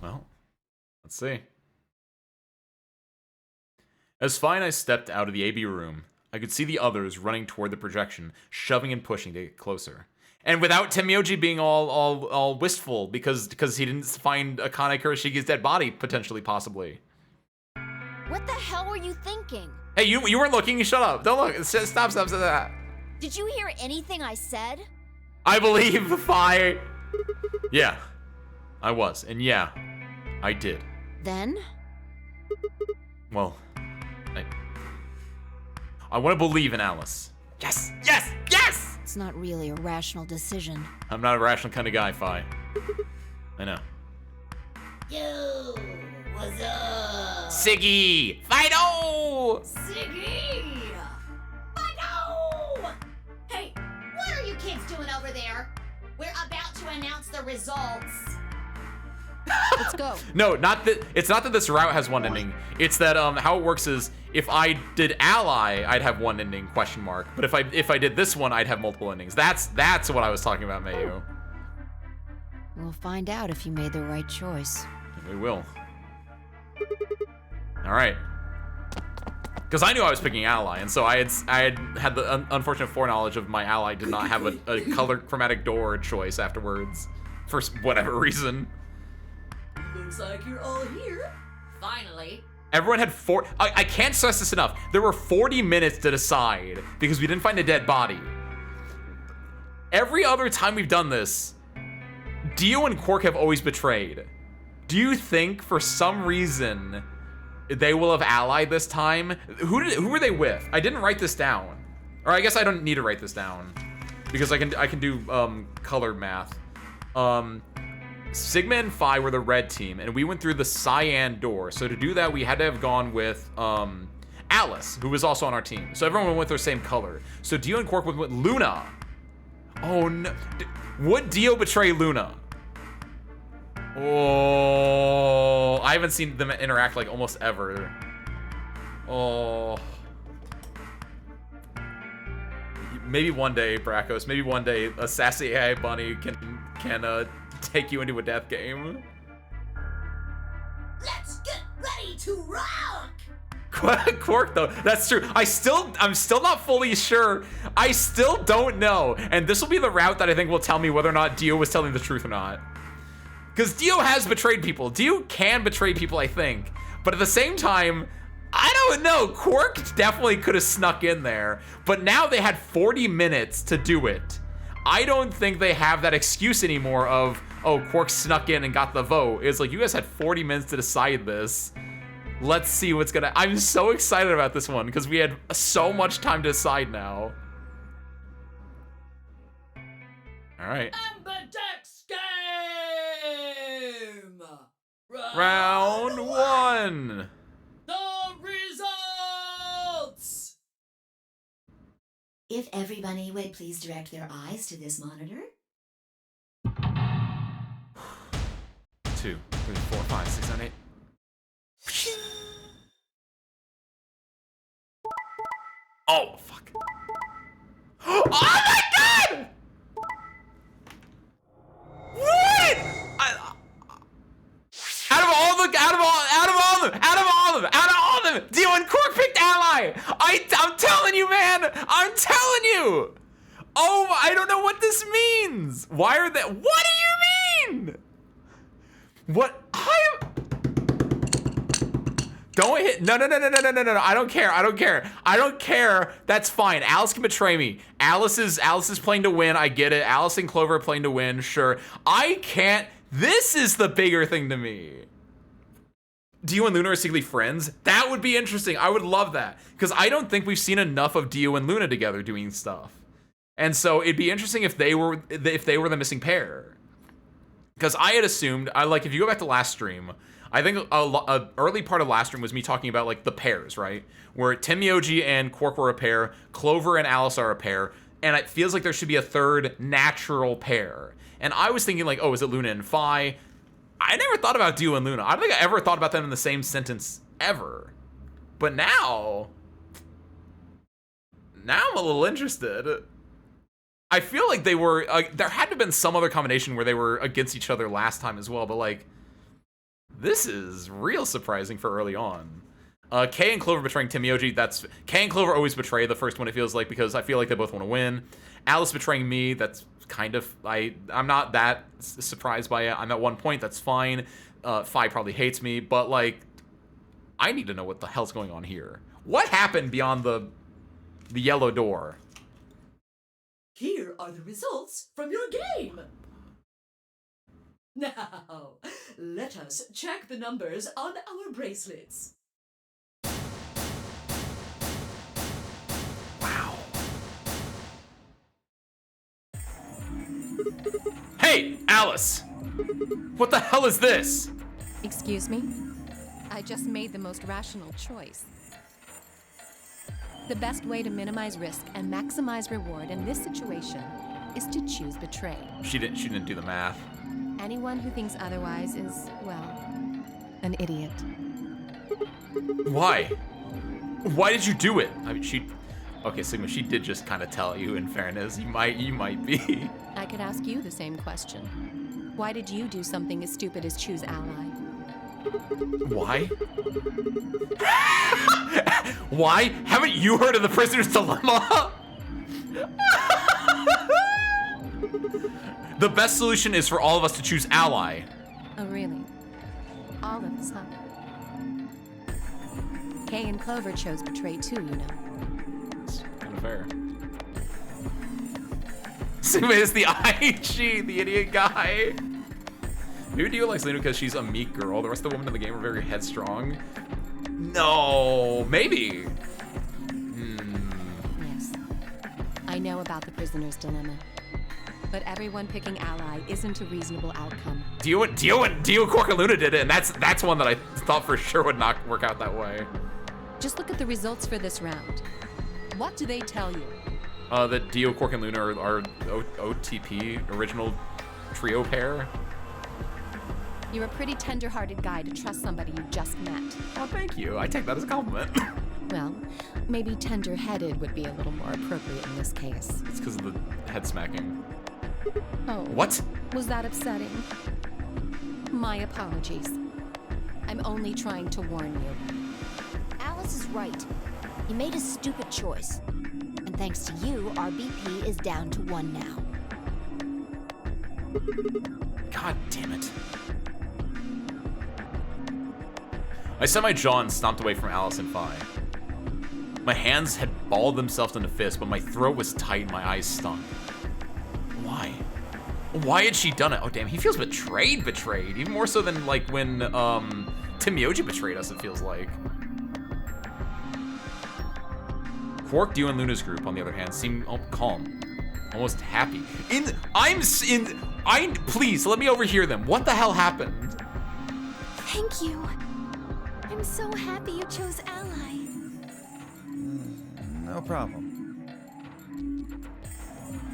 Speaker 1: Well, let's see. As Fi and I stepped out of the AB room, I could see the others running toward the projection, shoving and pushing to get closer. And without Temyoji being all wistful because he didn't find Akane Kuroshiki's dead body, potentially, possibly.
Speaker 2: What the hell were you thinking?
Speaker 1: Hey, you weren't looking. Shut up. Don't look. Stop.
Speaker 2: Did you hear anything I said?
Speaker 1: I believe Fi. Yeah, I was. And yeah, I did.
Speaker 4: Then?
Speaker 1: Well, I want to believe in Alice. Yes!
Speaker 4: It's not really a rational decision.
Speaker 1: I'm not a rational kind of guy, Fi. I know.
Speaker 10: Yo, what's up?
Speaker 1: Siggy! Fido!
Speaker 10: Siggy!
Speaker 11: Fido! Hey, what are you kids doing over there? We're about to announce the results.
Speaker 8: Let's go.
Speaker 1: No, not that. It's not that this route has one ending. It's that how it works is if I did ally, I'd have one ending ? But if I did this one, I'd have multiple endings. That's what I was talking about, Mayu.
Speaker 4: We'll find out if you made the right choice.
Speaker 1: We will. All right. Because I knew I was picking ally, and so I had the unfortunate foreknowledge of my ally did not have a color chromatic door choice afterwards for whatever reason.
Speaker 10: Looks like you're all here. Finally.
Speaker 1: Everyone had I can't stress this enough. There were 40 minutes to decide because we didn't find a dead body. Every other time we've done this, Dio and Quark have always betrayed. Do you think for some reason they will have allied this time? Who were they with? I didn't write this down. Or I guess I don't need to write this down because I can do color math. Sigma and Phi were the red team, and we went through the cyan door. So to do that, we had to have gone with Alice, who was also on our team. So everyone went with their same color. So Dio and Quark went with Luna. Oh no! Would Dio betray Luna? Oh, I haven't seen them interact like almost ever. Oh. Maybe one day, Bracos. Maybe one day, a sassy AI bunny can take you into a death game.
Speaker 10: Let's get ready to rock!
Speaker 1: Quark though, that's true. I'm still not fully sure. I still don't know. And this will be the route that I think will tell me whether or not Dio was telling the truth or not. Because Dio has betrayed people. Dio can betray people, I think. But at the same time, I don't know. Quark definitely could have snuck in there. But now they had 40 minutes to do it. I don't think they have that excuse anymore of, oh, Quark snuck in and got the vote. It's like, you guys had 40 minutes to decide this. Let's see what's gonna... I'm so excited about this one because we had so much time to decide now. All right.
Speaker 10: Ambidex game!
Speaker 1: Round one.
Speaker 10: The results!
Speaker 11: If everybody would please direct their eyes to this monitor.
Speaker 1: 2, 3, 4, 5, 6, 7, 8. Oh, fuck. Oh my god! What? Out of all of them, Dio and Quark picked ally. I'm telling you, man. I'm telling you. Oh, I don't know what this means. Why are they? What do you mean? What? Don't hit. No. I don't care. That's fine. Alice can betray me. Alice is playing to win. I get it. Alice and Clover are playing to win. Sure. I can't. This is the bigger thing to me. Dio and Luna are secretly friends. That would be interesting. I would love that. Because I don't think we've seen enough of Dio and Luna together doing stuff. And so it'd be interesting if they were the missing pair. Because I had assumed, if you go back to last stream, I think a early part of last stream was me talking about like the pairs, right? Where Tenmyoji and Quark were a pair, Clover and Alice are a pair, and it feels like there should be a third natural pair. And I was thinking like, oh, is it Luna and Phi? I never thought about Dio and Luna. I don't think I ever thought about them in the same sentence ever. But now I'm a little interested. I feel like they were, there had to have been some other combination where they were against each other last time as well, but like, this is real surprising for early on. Kay and Clover betraying Tenmyoji, Kay and Clover always betray the first one, it feels like, because I feel like they both want to win. Alice betraying me, that's kind of, I'm not that surprised by it. I'm at one point, that's fine. Phi probably hates me, but like, I need to know what the hell's going on here. What happened beyond the yellow door?
Speaker 10: Here are the results from your game. Now, let us check the numbers on our bracelets.
Speaker 1: Wow. Hey, Alice! What the hell is this?
Speaker 8: Excuse me? I just made the most rational choice. The best way to minimize risk and maximize reward in this situation is to choose betray.
Speaker 1: She didn't do the math.
Speaker 8: Anyone who thinks otherwise is, well, an idiot.
Speaker 1: Why? Why did you do it? I mean, okay, Sigma, she did just kind of tell you, in fairness. You might be.
Speaker 8: I could ask you the same question. Why did you do something as stupid as choose ally?
Speaker 1: Why? Why? Haven't you heard of the prisoner's dilemma? The best solution is for all of us to choose ally.
Speaker 8: Oh, really? All of us, huh? Kay and Clover chose betray too, you know.
Speaker 1: It's kind of fair. Sigma is the IG, the idiot guy. Maybe Dio likes Luna because she's a meek girl. The rest of the women in the game are very headstrong. No, maybe.
Speaker 8: Yes. I know about the prisoner's dilemma. But everyone picking ally isn't a reasonable outcome.
Speaker 1: Dio, Quark, and Luna did it, and that's one that I thought for sure would not work out that way.
Speaker 8: Just look at the results for this round. What do they tell you?
Speaker 1: That Dio, Quark, and Luna are OTP, original trio pair.
Speaker 8: You're a pretty tender-hearted guy to trust somebody you just met.
Speaker 1: Oh, thank you. I take that as a compliment.
Speaker 8: Well, maybe tender-headed would be a little more appropriate in this case.
Speaker 1: It's because of the head smacking.
Speaker 8: Oh.
Speaker 1: What?
Speaker 8: Was that upsetting? My apologies. I'm only trying to warn you.
Speaker 4: Alice is right. You made a stupid choice. And thanks to you, our BP is down to 1 now.
Speaker 1: God damn it. I set my jaw and stomped away from Alice and Phi. My hands had balled themselves into fists, but my throat was tight and my eyes stung. Why? Why had she done it? Oh damn, he feels betrayed. Even more so than like when Timioji betrayed us, it feels like. Quark, Dio, and Luna's group, on the other hand, seemed calm. Almost happy. Please, let me overhear them. What the hell happened?
Speaker 9: Thank you. I'm so happy you chose ally.
Speaker 3: No problem.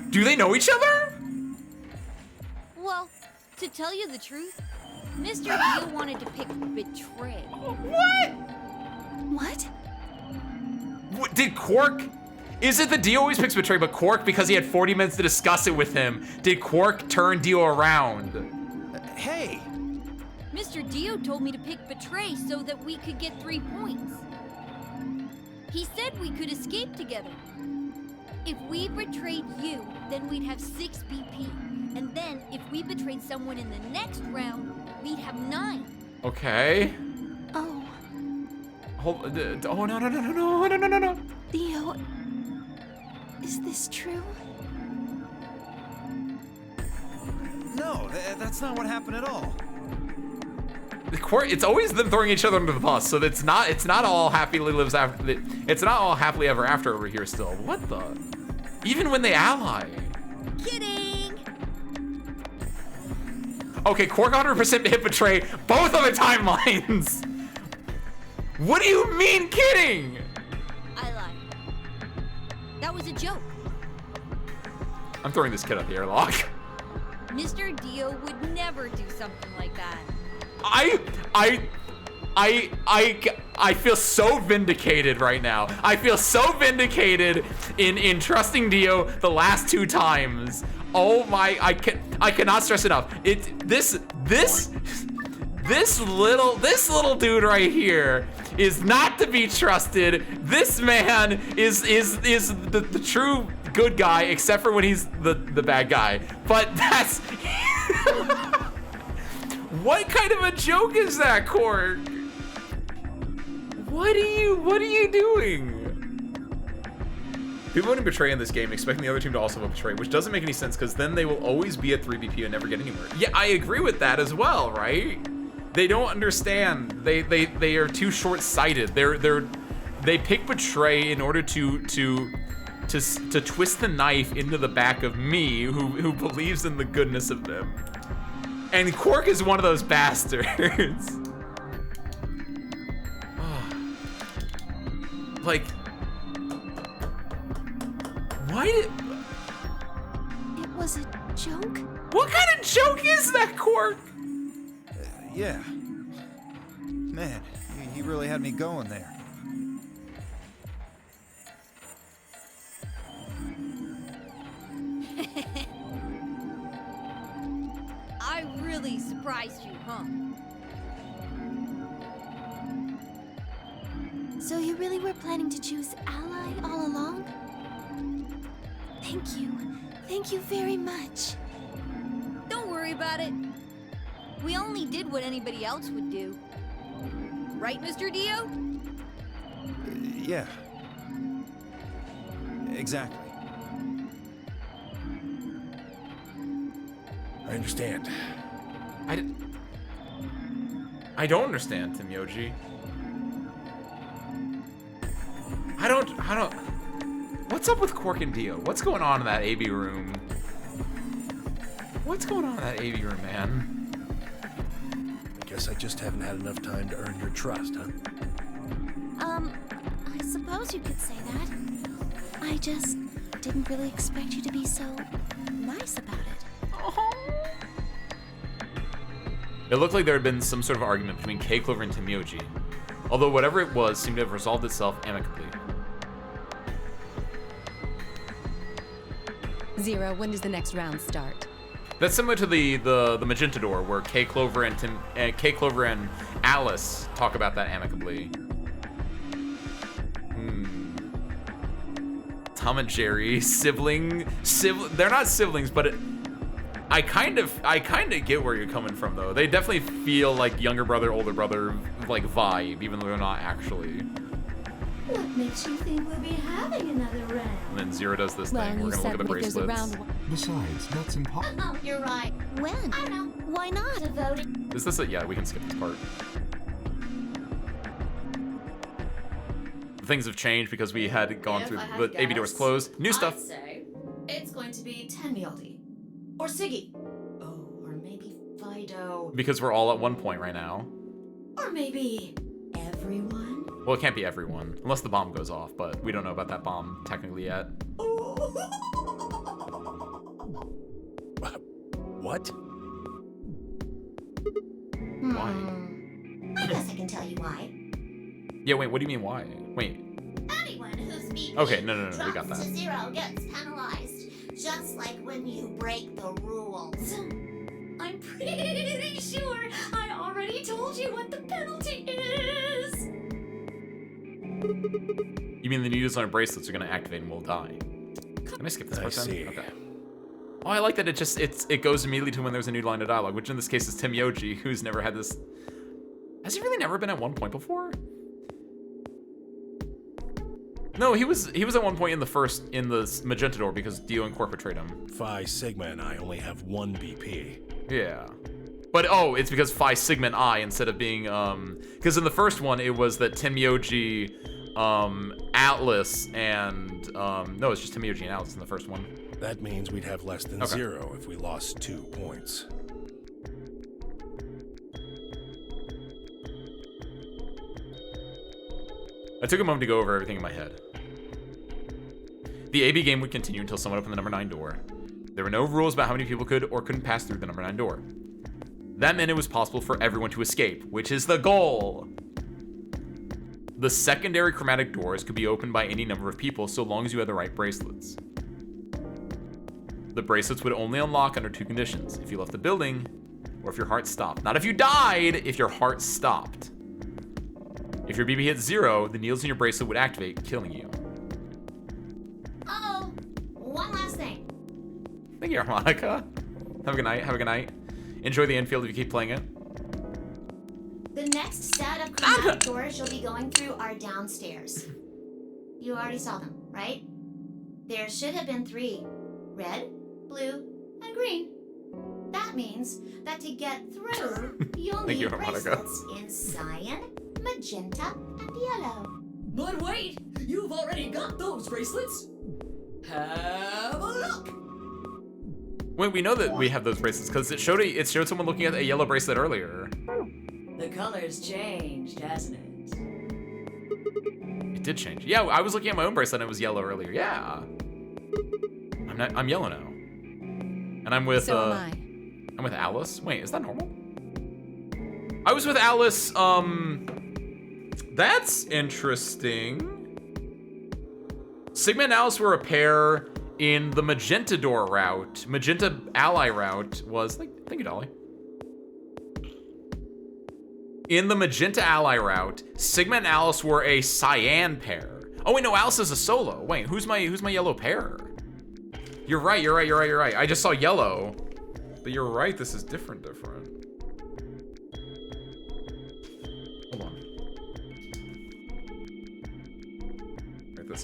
Speaker 1: Do they know each other?
Speaker 2: Well, to tell you the truth, Mr. Dio wanted to pick betray.
Speaker 9: What?
Speaker 1: Did Quark... Is it that Dio always picks betray, but Quark, because he had 40 minutes to discuss it with him, did Quark turn Dio around?
Speaker 3: Hey!
Speaker 2: Mr. Dio told me to pick betray so that we could get 3 points. He said we could escape together. If we betrayed you, then we'd have 6 BP. And then, if we betrayed someone in the next round, we'd have 9.
Speaker 1: Okay.
Speaker 9: Oh.
Speaker 1: Hold, oh, no.
Speaker 9: Dio, is this true?
Speaker 3: No, that's not what happened at all.
Speaker 1: It's always them throwing each other under the bus, so it's not all happily lives after. It's not all happily ever after over here still. What the? Even when they ally.
Speaker 2: Kidding.
Speaker 1: Okay, Quark 100% hit betray both on the timelines. What do you mean kidding?
Speaker 2: I lied. That was a joke.
Speaker 1: I'm throwing this kid out the airlock.
Speaker 2: Mr. Dio would never do something like that.
Speaker 1: I feel so vindicated right now. I feel so vindicated in trusting Dio the last 2 times. Oh my, I cannot stress enough. This little dude right here is not to be trusted. This man is the true good guy, except for when he's the bad guy. But that's what kind of a joke is that, Quark? What are you doing? People wouldn't betray in this game, expecting the other team to also vote betray, which doesn't make any sense because then they will always be at 3 BP and never get anywhere. Yeah, I agree with that as well, right? They don't understand. They are too short-sighted. They pick betray in order to twist the knife into the back of me, who believes in the goodness of them. And Quark is one of those bastards. Like, why did...
Speaker 9: It was a joke?
Speaker 1: What kind of joke is that, Quark?
Speaker 3: Yeah. Man, he really had me going there.
Speaker 2: I really surprised you, huh?
Speaker 9: So you really were planning to choose Ally all along? Thank you. Thank you very much.
Speaker 2: Don't worry about it. We only did what anybody else would do. Right, Mr. Dio?
Speaker 3: Yeah. Exactly.
Speaker 6: I understand.
Speaker 1: I don't understand, Tim Yoji. I don't... What's up with Quark and Dio? What's going on in that AV room? What's going on in that AV room, man?
Speaker 6: I guess I just haven't had enough time to earn your trust, huh?
Speaker 9: I suppose you could say that. I just didn't really expect you to be so nice about it.
Speaker 1: It looked like there had been some sort of argument between K. Clover and Tim Yoji. Although whatever it was seemed to have resolved itself amicably.
Speaker 8: Zero, when does the next round start?
Speaker 1: That's similar to the Magenta Door, where K. Clover and Alice talk about that amicably. Tom and Jerry, sibling. They're not siblings, but I kind of get where you're coming from, though. They definitely feel like younger brother, older brother, like vibe, even though they're not actually.
Speaker 11: What makes you think we'll be having another round?
Speaker 1: And then Zero does this
Speaker 8: Well,
Speaker 1: thing. We're
Speaker 8: you
Speaker 1: gonna look
Speaker 8: said
Speaker 1: at the
Speaker 8: if there's a
Speaker 1: bracelets.
Speaker 8: round.
Speaker 5: Besides, that's impossible.
Speaker 11: Oh, you're right.
Speaker 9: When?
Speaker 11: I know.
Speaker 9: Why not?
Speaker 11: To vote it.
Speaker 1: Is this it? Yeah, we can skip this part. Things have changed because we had gone
Speaker 11: If
Speaker 1: through
Speaker 11: I had
Speaker 1: the
Speaker 11: to
Speaker 1: AV doors
Speaker 11: guess,
Speaker 1: closed. New stuff.
Speaker 11: I'd say it's going to be Tenmyaldi. Or Siggy. Oh, or maybe Fido.
Speaker 1: Because we're all at one point right now.
Speaker 11: Or maybe everyone.
Speaker 1: Well, it can't be everyone, unless the bomb goes off, but we don't know about that bomb technically yet.
Speaker 6: What?
Speaker 1: Why?
Speaker 11: I guess I can tell you why.
Speaker 1: Yeah, wait, what do you mean why? Wait.
Speaker 11: Anyone who's beat
Speaker 1: Okay, no, we got
Speaker 11: drops
Speaker 1: that.
Speaker 11: to zero gets penalized, just like when you break the rules. I'm pretty sure I already told you what the penalty is.
Speaker 1: You mean the new designer bracelets are gonna activate and we'll die? Can I skip this
Speaker 6: I
Speaker 1: part then?
Speaker 6: see.
Speaker 1: Okay. Oh, I like that it goes immediately to when there's a new line of dialogue, which in this case is Tim Yoji, who's never had this. Has he really never been at one point before? No, he was at one point in the Magenta Door because Dio and Quark betrayed him.
Speaker 6: Phi Sigma and I only have one BP.
Speaker 1: Yeah. But it's because Phi Sigma and I instead of being because in the first one it was that Tim Yoji, Atlas and no, it's just Tim Yoji and Atlas in the first one.
Speaker 6: That means we'd have less than zero if we lost 2 points.
Speaker 1: I took a moment to go over everything in my head. The AB game would continue until someone opened the number 9 door. There were no rules about how many people could or couldn't pass through the number 9 door. That meant it was possible for everyone to escape, which is the goal! The secondary chromatic doors could be opened by any number of people so long as you had the right bracelets. The bracelets would only unlock under 2 conditions: if you left the building, or if your heart stopped. Not if you died, if your heart stopped. If your BB hit 0, the needles in your bracelet would activate, killing you.
Speaker 11: Oh, one last thing.
Speaker 1: Thank you, Harmonica. Have a good night, have a good night. Enjoy the infield if you keep playing it.
Speaker 11: The next set of chromatic doors you'll be going through are downstairs. You already saw them, right? There should have been 3. Red, blue, and green. That means that to get through, you'll
Speaker 1: Thank
Speaker 11: need
Speaker 1: you, Harmonica.
Speaker 11: bracelets in cyan, magenta, and yellow.
Speaker 10: But wait, you've already got those bracelets. Have a look.
Speaker 1: Wait, we know that we have those bracelets because it showed someone looking at a yellow bracelet earlier.
Speaker 10: The color's changed, hasn't it?
Speaker 1: It did change. Yeah, I was looking at my own bracelet and it was yellow earlier. Yeah. I'm yellow now. And I'm with
Speaker 8: So am I.
Speaker 1: I'm with Alice. Wait, is that normal? I was with Alice, that's interesting. Sigma and Alice were a pair in the Magenta Door route. Magenta Ally route was, thank you, Dolly. In the Magenta Ally route, Sigma and Alice were a cyan pair. Oh wait, no, Alice is a solo. Wait, who's my yellow pair? You're right. I just saw yellow. But you're right, this is different. Hold on.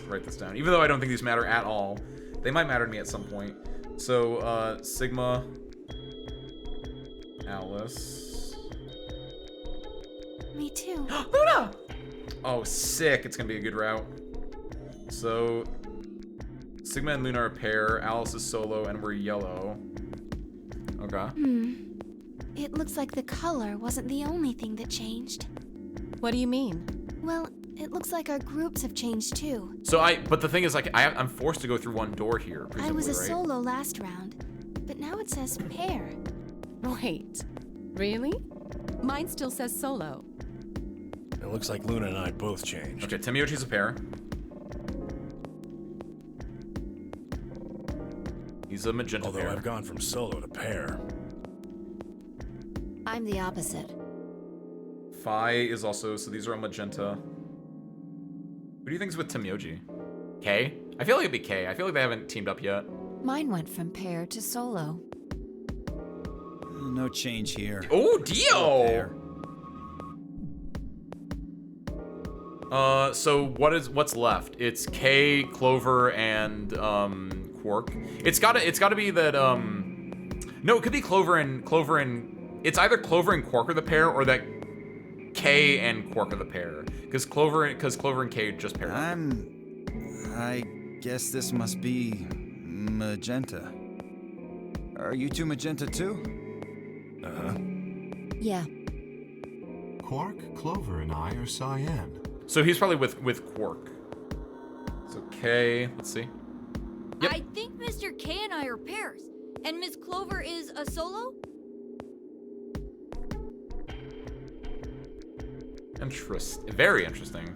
Speaker 1: Write this down. Even though I don't think these matter at all. They might matter to me at some point. So, Sigma, Alice.
Speaker 9: Me too.
Speaker 1: Luna! Oh, sick. It's gonna be a good route. So, Sigma and Luna are a pair. Alice is solo, and we're yellow. Okay.
Speaker 9: It looks like the color wasn't the only thing that changed.
Speaker 8: What do you mean?
Speaker 9: Well, it looks like our groups have changed too.
Speaker 1: But the thing is, I'm forced to go through one door here, presumably,
Speaker 9: I was a
Speaker 1: right?
Speaker 9: solo last round, but now it says pair.
Speaker 8: Wait, really? Mine still says solo.
Speaker 6: It looks like Luna and I both changed.
Speaker 1: Okay, Temiochi's a pair. He's a magenta
Speaker 6: Although
Speaker 1: pair.
Speaker 6: I've gone from solo to pair.
Speaker 4: I'm the opposite.
Speaker 1: Phi is also, so these are all magenta. Who do you think is with Temioji? K? I feel like it'd be K. I feel like they haven't teamed up yet.
Speaker 4: Mine went from pair to solo.
Speaker 3: No change here.
Speaker 1: Oh, Dio! So what's left? It's K, Clover, and Quark. It's gotta be that no, it could be Clover and it's either Clover and Quark are the pair or that K and Quark are the pair. Because Clover and K just pair.
Speaker 3: I guess this must be magenta. Are you two magenta too?
Speaker 6: Uh-huh.
Speaker 4: Yeah.
Speaker 5: Quark, Clover, and I are cyan.
Speaker 1: So he's probably with Quark. So K, let's see. Yep.
Speaker 2: I think Mr. K and I are pairs, and Miss Clover is a solo?
Speaker 1: Very interesting.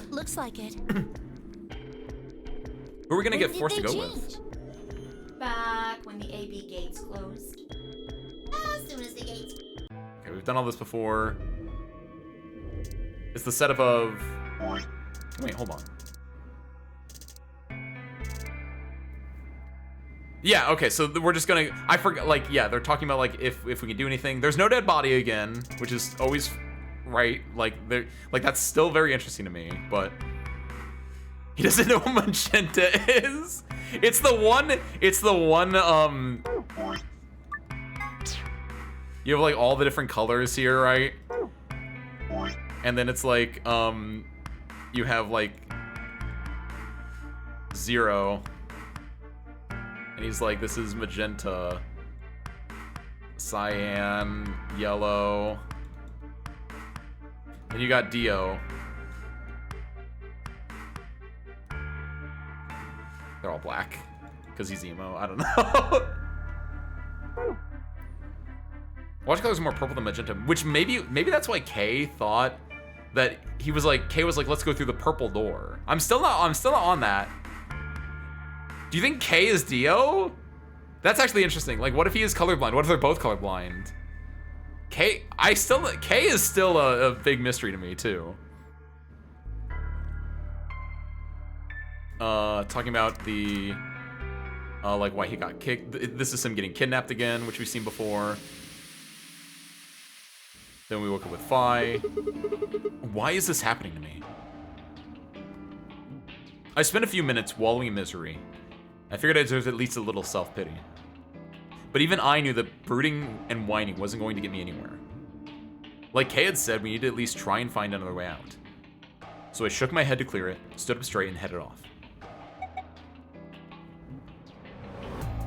Speaker 9: Looks like it.
Speaker 1: Who are we gonna
Speaker 11: When
Speaker 1: get forced to
Speaker 11: did
Speaker 1: go
Speaker 11: they
Speaker 1: with?
Speaker 11: change? Back when the AB gates closed. As soon as the gates.
Speaker 1: Okay, we've done all this before. It's the setup of... Wait, hold on. Yeah, okay, so we're just gonna... I forgot, like, yeah, they're talking about, like, if we can do anything. There's no dead body again, which is always right. Like, that's still very interesting to me, but... He doesn't know what magenta is. It's the one, you have, like, all the different colors here, right? And then it's like, you have, like, 0. And he's like, this is magenta, cyan, yellow. And you got Dio. They're all black, because he's emo. I don't know. Watch colors are more purple than magenta, which maybe that's why Kay thought that Kay was like, let's go through the purple door. I'm still not on that. Do you think Kay is Dio? That's actually interesting. Like, what if he is colorblind? What if they're both colorblind? Kay is still a big mystery to me too. Talking about the, like why he got kicked. This is him getting kidnapped again, which we've seen before. Then we woke up with Phi. Why is this happening to me? I spent a few minutes wallowing in misery. I figured I deserved at least a little self-pity. But even I knew that brooding and whining wasn't going to get me anywhere. Like Kay had said, we need to at least try and find another way out. So I shook my head to clear it, stood up straight, and headed off.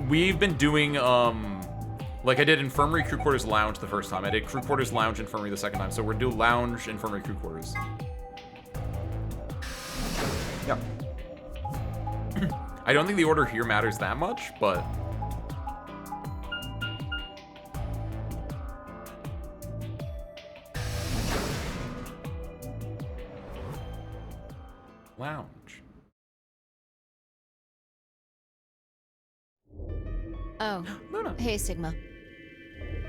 Speaker 1: we've been doing, like I did Infirmary, Crew Quarters, Lounge the first time. I did Crew Quarters, Lounge, Infirmary the second time. So we're doing Lounge, Infirmary, Crew Quarters. Yep. I don't think the order here matters that much, but... Lounge.
Speaker 4: Oh,
Speaker 1: Luna.
Speaker 4: Hey, Sigma.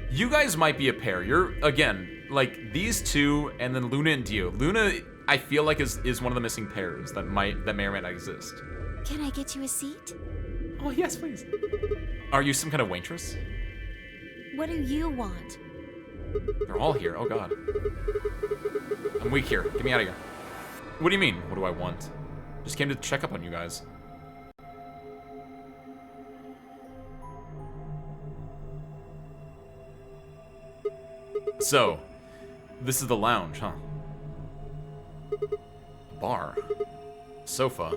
Speaker 1: You guys might be a pair. You're, again, like, these two, and then Luna and Dio. Luna, I feel like, is one of the missing pairs that may or may not exist.
Speaker 9: Can I get you a seat?
Speaker 1: Oh, yes, please. Are you some kind of waitress?
Speaker 9: What do you want?
Speaker 1: They're all here. Oh, God. I'm weak here. Get me out of here. What do you mean, what do I want? Just came to check up on you guys. So, this is the lounge, huh? Bar. Sofa.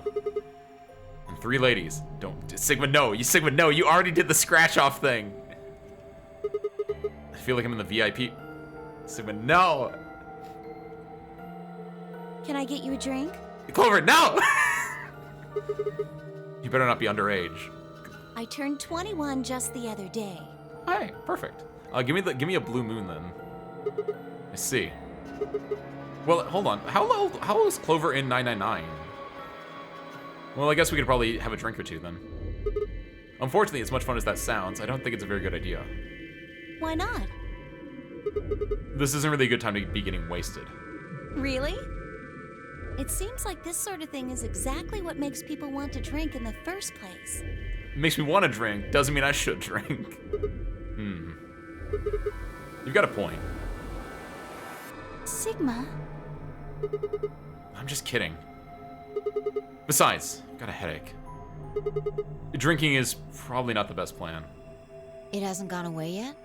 Speaker 1: And 3 ladies. Don't, Sigma, no. Sigma, no. You already did the scratch-off thing. I feel like I'm in the VIP. Sigma, no.
Speaker 9: Can I get you a drink?
Speaker 1: Clover, no! You better not be underage.
Speaker 9: I turned 21 just the other day.
Speaker 1: Hey, perfect. Give me a blue moon then. I see. Well, hold on. How old is Clover in 999? Well, I guess we could probably have a drink or two then. Unfortunately, as much fun as that sounds, I don't think it's a very good idea.
Speaker 9: Why not?
Speaker 1: This isn't really a good time to be getting wasted.
Speaker 9: Really? It seems like this sort of thing is exactly what makes people want to drink in the first place.
Speaker 1: Makes me want to drink, doesn't mean I should drink. You've got a point.
Speaker 9: Sigma?
Speaker 1: I'm just kidding. Besides, I've got a headache. Drinking is probably not the best plan.
Speaker 4: It hasn't gone away yet?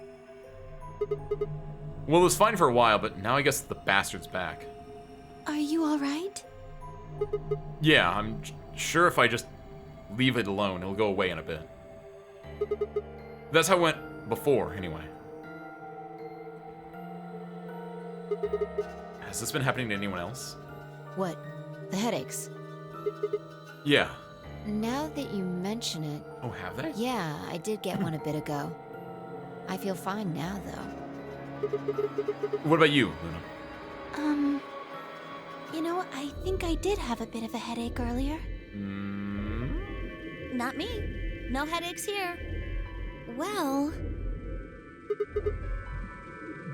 Speaker 1: Well, it was fine for a while, but now I guess the bastard's back.
Speaker 9: Are you alright?
Speaker 1: Yeah, I'm sure if I just leave it alone, it'll go away in a bit. That's how it went before, anyway. Has this been happening to anyone else?
Speaker 4: What? The headaches?
Speaker 1: Yeah.
Speaker 4: Now that you mention it...
Speaker 1: Oh, have they?
Speaker 4: Yeah, I did get one a bit ago. I feel fine now, though.
Speaker 1: What about you, Luna?
Speaker 9: You know, I think I did have a bit of a headache earlier. Not me. No headaches here. Well...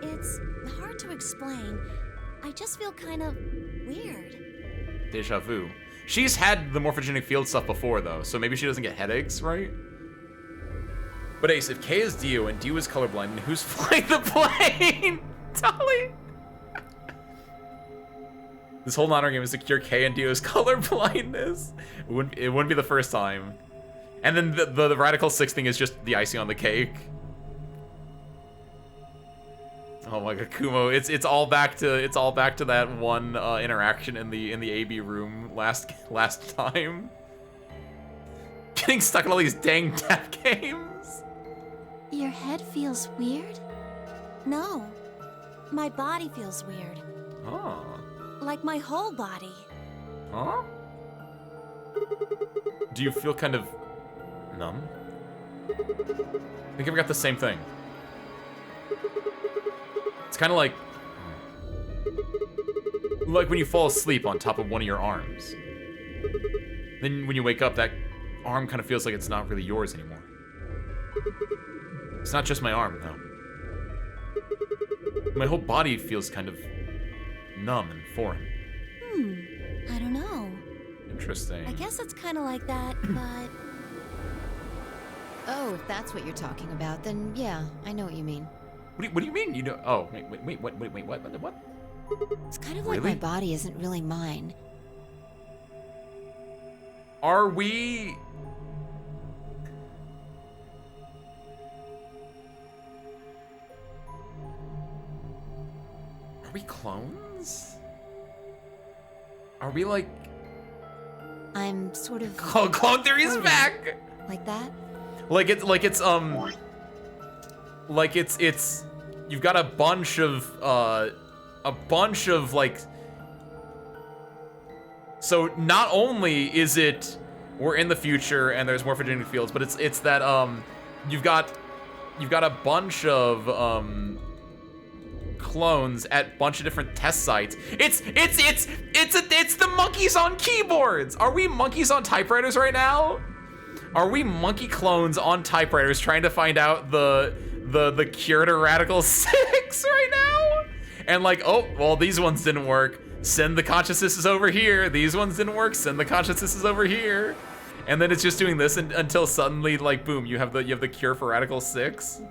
Speaker 9: It's hard to explain. I just feel kind of weird.
Speaker 1: Deja vu. She's had the morphogenic field stuff before, though, so maybe she doesn't get headaches, right? But Ace, if K is Dio and Dio is colorblind, then who's flying the plane? Dolly! This whole non game is to cure K and Dio's colorblindness. It wouldn't be the first time. And then the Radical 6 thing is just the icing on the cake. Oh my god, Kumo! It's all back to that one interaction in the AB room last time. Getting stuck in all these dang death games.
Speaker 9: Your head feels weird? No. My body feels weird.
Speaker 1: Oh.
Speaker 9: Like my whole body.
Speaker 1: Huh? Do you feel kind of numb? I think I've got the same thing. It's kind of like when you fall asleep on top of one of your arms. Then when you wake up, that arm kind of feels like it's not really yours anymore. It's not just my arm, though. My whole body feels kind of numb and foreign.
Speaker 9: I don't know.
Speaker 1: Interesting.
Speaker 9: I guess it's kind of like that, but...
Speaker 4: Oh, if that's what you're talking about, then yeah, I know what you mean.
Speaker 1: What do you mean? You know? Oh, wait, what?
Speaker 4: It's kind of like
Speaker 1: Really?
Speaker 4: my body isn't really mine.
Speaker 1: Are we... Are we clones? Are we like...
Speaker 4: I'm sort of...
Speaker 1: Clone theory's back!
Speaker 4: Like that?
Speaker 1: Like it's you've got a bunch of like, so not only is it we're in the future and there's more Virginia fields, but it's that you've got a bunch of clones at a bunch of different test sites. It's the monkeys on keyboards. Are we monkeys on typewriters right now? Are we monkey clones on typewriters trying to find out the cure to Radical 6 right now? And like, oh, well, these ones didn't work. Send the consciousnesses over here. These ones didn't work. Send the consciousnesses over here. And then it's just doing this until suddenly, like, boom, you have the cure for Radical 6.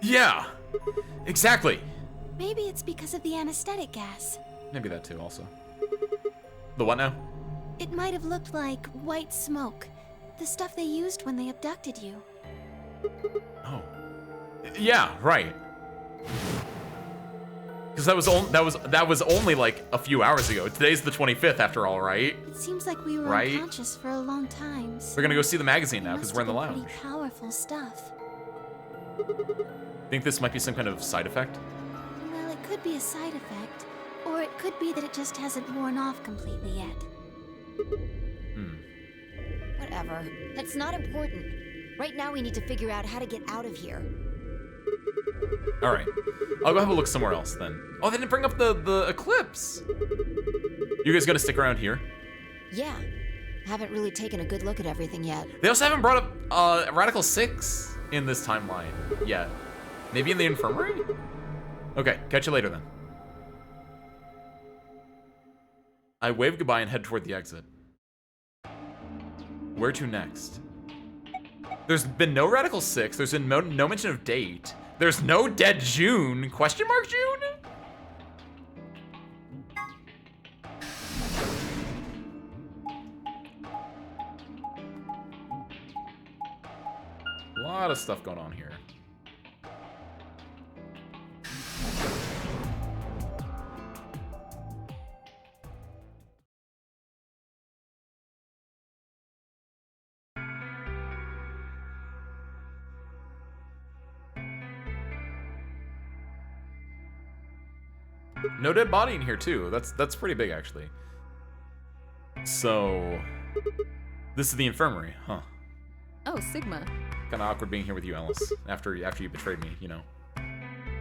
Speaker 1: Yeah, exactly.
Speaker 9: Maybe it's because of the anesthetic gas.
Speaker 1: Maybe that too, also. The what now?
Speaker 9: It might have looked like white smoke. The stuff they used when they abducted you.
Speaker 1: Oh. Yeah, right. Because that was only like a few hours ago. Today's the 25th after all, right?
Speaker 9: It seems like we were
Speaker 1: Right?
Speaker 9: unconscious for a long time. So
Speaker 1: We're gonna go see the magazine now because
Speaker 9: must
Speaker 1: we're in the
Speaker 9: have been
Speaker 1: lounge.
Speaker 9: pretty powerful stuff.
Speaker 1: Think this might be some kind of side effect?
Speaker 9: Well, it could be a side effect, or it could be that it just hasn't worn off completely yet.
Speaker 4: Whatever. That's not important. Right now we need to figure out how to get out of here.
Speaker 1: All right, I'll go have a look somewhere else then. Oh, they didn't bring up the eclipse. You guys gonna stick around here?
Speaker 4: Yeah. Haven't really taken a good look at everything yet.
Speaker 1: They also haven't brought up Radical 6 in this timeline yet. Maybe in the infirmary? Okay, catch you later then. I wave goodbye and head toward the exit. Where to next? There's been no Radical 6, there's been no mention of date. There's no dead June? Question mark June? A lot of stuff going on here. No dead body in here too. That's pretty big actually. So this is the infirmary, huh?
Speaker 8: Oh, Sigma.
Speaker 1: Kind of awkward being here with you, Alice. After you betrayed me, you know.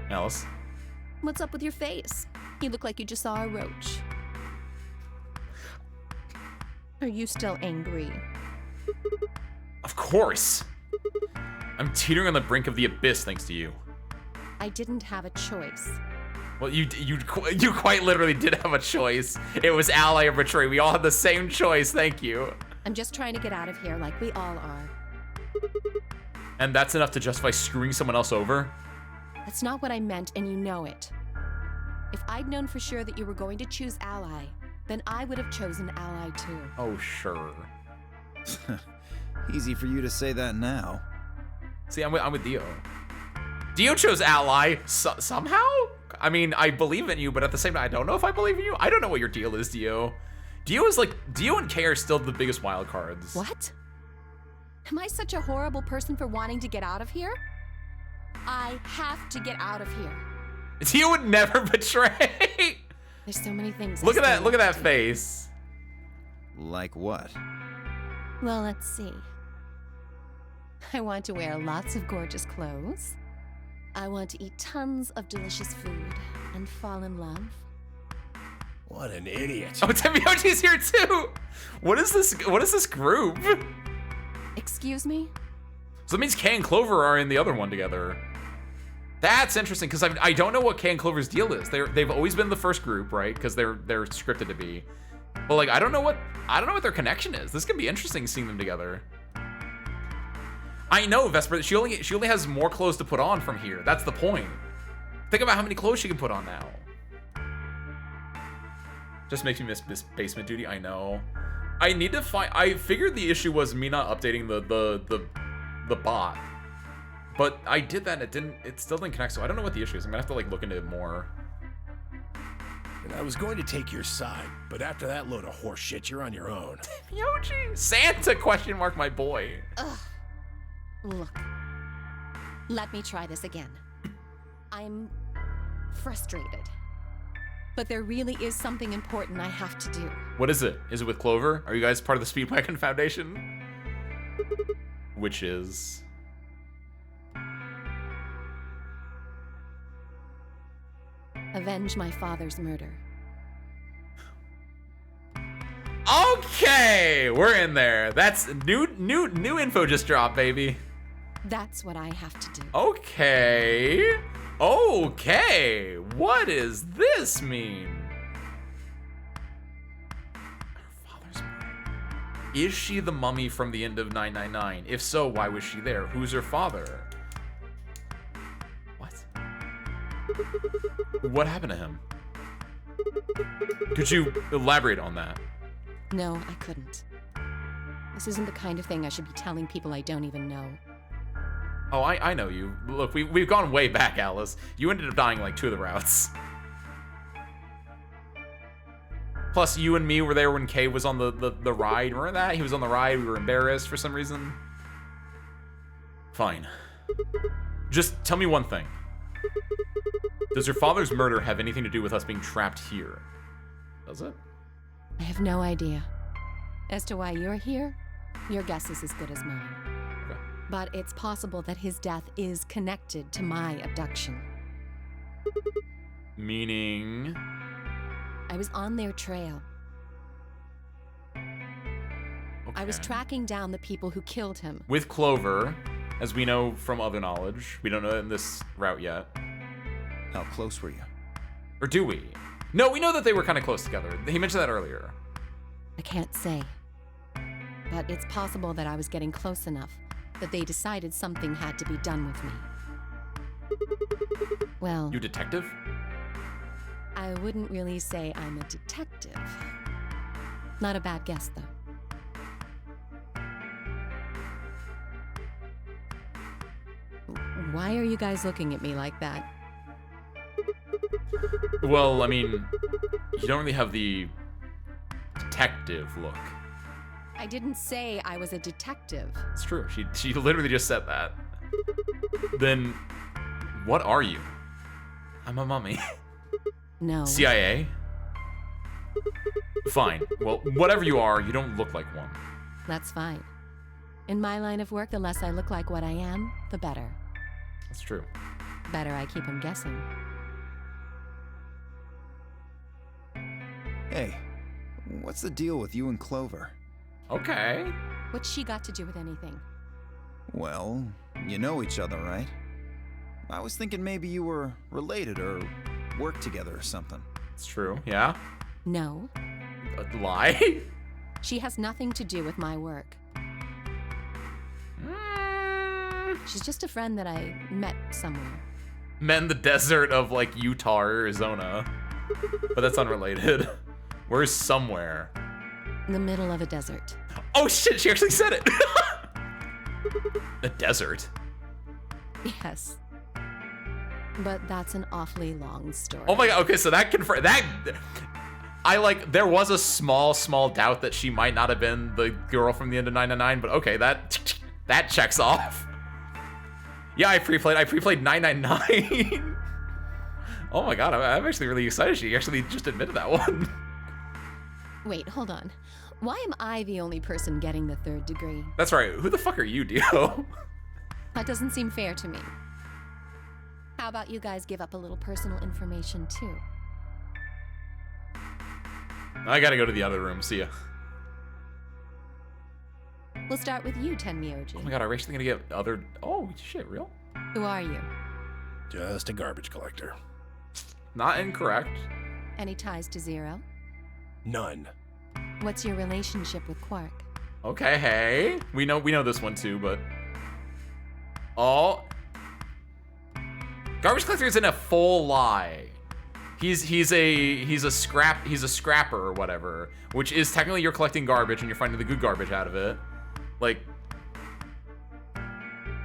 Speaker 1: Alice.
Speaker 8: What's up with your face? You look like you just saw a roach. Are you still angry?
Speaker 1: Of course. I'm teetering on the brink of the abyss thanks to you.
Speaker 8: I didn't have a choice.
Speaker 1: Well, you quite literally did have a choice. It was ally or betray. We all had the same choice. Thank you.
Speaker 8: I'm just trying to get out of here like we all are.
Speaker 1: And that's enough to justify screwing someone else over?
Speaker 8: That's not what I meant, and you know it. If I'd known for sure that you were going to choose ally, then I would have chosen ally too.
Speaker 1: Oh, sure.
Speaker 3: Easy for you to say that now.
Speaker 1: See, I'm with Dio. Dio chose ally somehow? I mean, I believe in you, but at the same time, I don't know if I believe in you. I don't know what your deal is, Dio. Dio and Kay are still the biggest wild cards.
Speaker 8: What? Am I such a horrible person for wanting to get out of here? I have to get out of here.
Speaker 1: Dio would never betray.
Speaker 8: There's so many things.
Speaker 1: Look at that face.
Speaker 3: Like what?
Speaker 8: Well, let's see. I want to wear lots of gorgeous clothes. I want to eat tons of delicious food and fall in love.
Speaker 6: What an idiot.
Speaker 1: Oh, Temiochi's here too. What is this group?
Speaker 8: Excuse me?
Speaker 1: So that means Kay and Clover are in the other one together. That's interesting because I don't know what Kay and Clover's deal is. They've always been the first group, right? Because they're scripted to be. But like I don't know what their connection is. This could be interesting seeing them together. I know Vesper. She only has more clothes to put on from here. That's the point. Think about how many clothes she can put on now. Just makes me miss basement duty. I know. I need to find. I figured the issue was me not updating the bot, but I did that and it still didn't connect. So I don't know what the issue is. I'm gonna have to like look into it more.
Speaker 6: And I was going to take your side, but after that load of horse shit, you're on your own.
Speaker 1: Yoji! Santa question mark my boy.
Speaker 8: Ugh. Look. Let me try this again. I'm frustrated. But there really is something important I have to do.
Speaker 1: What is it? Is it with Clover? Are you guys part of the Speedwagon Foundation? Which is...
Speaker 8: Avenge my father's murder.
Speaker 1: Okay, we're in there. That's new info just dropped, baby.
Speaker 8: That's what I have to do.
Speaker 1: Okay. Okay. What does this mean? Her father's murder. Is she the mummy from the end of 999? If so, why was she there? Who's her father? What? What happened to him? Could you elaborate on that?
Speaker 8: No, I couldn't. This isn't the kind of thing I should be telling people I don't even know.
Speaker 1: Oh, I know you. Look, we've gone way back, Alice. You ended up dying like 2 of the routes. Plus, you and me were there when Kay was on the ride. Remember that? He was on the ride. We were embarrassed for some reason. Fine. Just tell me one thing. Does your father's murder have anything to do with us being trapped here? Does it?
Speaker 8: I have no idea. As to why you're here, your guess is as good as mine.
Speaker 1: Okay.
Speaker 8: But it's possible that his death is connected to my abduction.
Speaker 1: Meaning?
Speaker 8: I was on their trail.
Speaker 1: Okay.
Speaker 8: I was tracking down the people who killed him.
Speaker 1: With Clover, as we know from other knowledge. We don't know it in this route yet.
Speaker 3: How close were you?
Speaker 1: Or do we? No, we know that they were kind of close together. He mentioned that earlier.
Speaker 8: I can't say. But it's possible that I was getting close enough that they decided something had to be done with me. Well...
Speaker 1: You detective?
Speaker 8: I wouldn't really say I'm a detective. Not a bad guess, though. Why are you guys looking at me like that?
Speaker 1: Well, I mean, you don't really have the detective look.
Speaker 8: I didn't say I was a detective.
Speaker 1: It's true. She literally just said that. Then, what are you? I'm a mummy.
Speaker 8: No.
Speaker 1: CIA? Fine. Well, whatever you are, you don't look like one.
Speaker 8: That's fine. In my line of work, the less I look like what I am, the better.
Speaker 1: That's true.
Speaker 8: Better I keep him guessing.
Speaker 3: Hey, what's the deal with you and Clover?
Speaker 1: Okay.
Speaker 8: What's she got to do with anything?
Speaker 3: Well, you know each other, right? I was thinking maybe you were related or worked together or something.
Speaker 1: It's true, yeah?
Speaker 8: No.
Speaker 1: A lie?
Speaker 8: She has nothing to do with my work. She's just a friend that I met somewhere.
Speaker 1: Met in the desert of, like, Utah or Arizona. But that's unrelated. Where's somewhere?
Speaker 8: In the middle of a desert.
Speaker 1: Oh shit, she actually said it! A desert?
Speaker 8: Yes. But that's an awfully long story.
Speaker 1: Oh my god, okay, so that there was a small doubt that she might not have been the girl from the end of 999, but okay, that checks off. Yeah, I pre-played 999. Oh my god, I'm actually really excited she actually just admitted that one.
Speaker 8: Wait, hold on. Why am I the only person getting the 3rd degree?
Speaker 1: That's right, who the fuck are you, Dio?
Speaker 8: That doesn't seem fair to me. How about you guys give up a little personal information too?
Speaker 1: I gotta go to the other room, see ya.
Speaker 8: We'll start with you, Tenmyoji.
Speaker 1: Oh my god, are we actually gonna get other... Oh, shit, real?
Speaker 8: Who are you?
Speaker 6: Just a garbage collector.
Speaker 1: Not incorrect.
Speaker 8: Any ties to Zero?
Speaker 6: None.
Speaker 8: What's your relationship with Quark?
Speaker 1: Okay, hey. We know this one too, but... Oh. Garbage collector isn't a full lie. He's a scrapper or whatever, which is technically you're collecting garbage and you're finding the good garbage out of it. Like,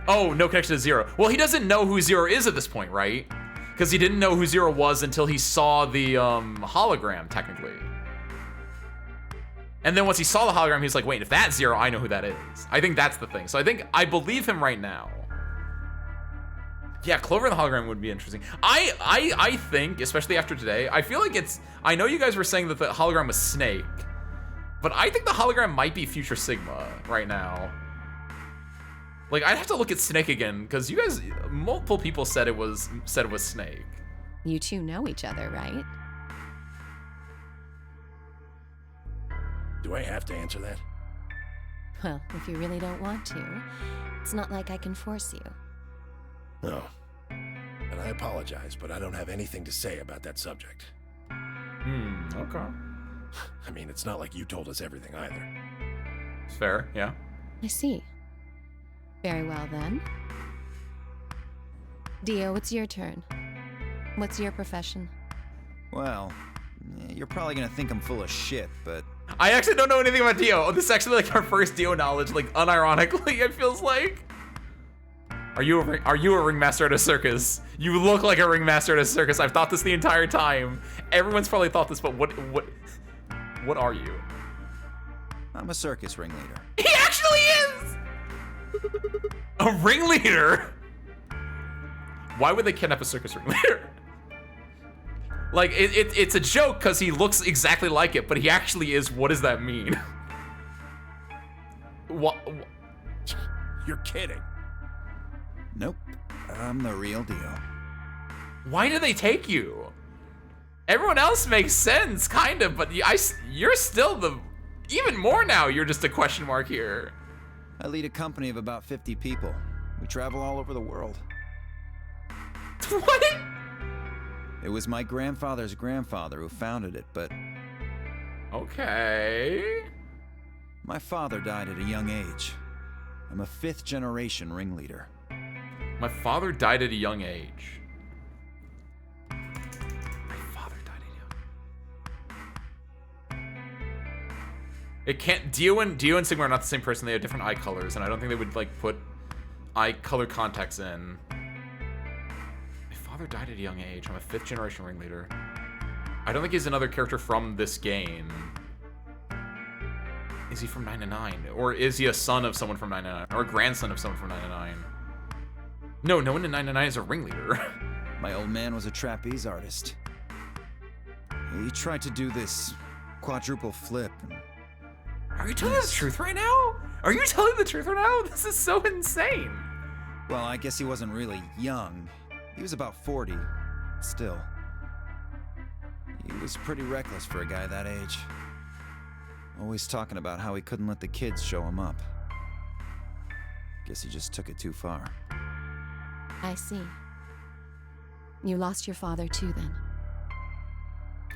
Speaker 1: oh, no connection to Zero. Well, he doesn't know who Zero is at this point, right? Because he didn't know who Zero was until he saw the hologram, technically. And then once he saw the hologram, he's like, wait, if that's Zero, I know who that is. I think that's the thing. So I believe him right now. Yeah, Clover and the hologram would be interesting. I think, especially after today, I feel like I know you guys were saying that the hologram was Snake, but I think the hologram might be Future Sigma right now. Like, I'd have to look at Snake again, because you guys, multiple people said it was Snake.
Speaker 8: You two know each other, right?
Speaker 6: Do I have to answer that?
Speaker 8: Well, if you really don't want to, it's not like I can force you.
Speaker 6: No. And I apologize, but I don't have anything to say about that subject.
Speaker 1: Okay.
Speaker 6: I mean, it's not like you told us everything either.
Speaker 1: It's fair, yeah.
Speaker 8: I see. Very well, then. Dio, it's your turn. What's your profession?
Speaker 3: Well, you're probably gonna think I'm full of shit, but...
Speaker 1: I actually don't know anything about Dio. Oh, this is actually like our first Dio knowledge, like unironically, it feels like. Are you a ringmaster at a circus? You look like a ringmaster at a circus. I've thought this the entire time. Everyone's probably thought this, but what are you?
Speaker 3: I'm a circus ringleader.
Speaker 1: He actually is! A ringleader? Why would they kidnap a circus ringleader? Like, it's a joke because he looks exactly like it, but he actually is. What does that mean? What?
Speaker 6: You're kidding.
Speaker 3: Nope. I'm the real deal.
Speaker 1: Why do they take you? Everyone else makes sense, kind of, but you're still the... Even more now, you're just a question mark here.
Speaker 3: I lead a company of about 50 people. We travel all over the world.
Speaker 1: What?
Speaker 3: It was my grandfather's grandfather who founded it, but...
Speaker 1: Okay...
Speaker 3: My father died at a young age. I'm a 5th generation ringleader.
Speaker 1: My father died at a young age. My father died at a young... It can't... Dio and Sigma are not the same person. They have different eye colors, and I don't think they would, like, put eye color contacts in. My father died at a young age. I'm a 5th generation ringleader. I don't think he's another character from this game. Is he from 999? Or is he a son of someone from 999? Or a grandson of someone from 999? No one in 999 is a ringleader.
Speaker 3: My old man was a trapeze artist. He tried to do this quadruple flip. And
Speaker 1: are you telling the truth right now? Are you telling the truth right now? This is so insane.
Speaker 3: Well, I guess he wasn't really young. He was about 40. Still. He was pretty reckless for a guy that age. Always talking about how he couldn't let the kids show him up. Guess he just took it too far.
Speaker 8: I see. You lost your father too, then.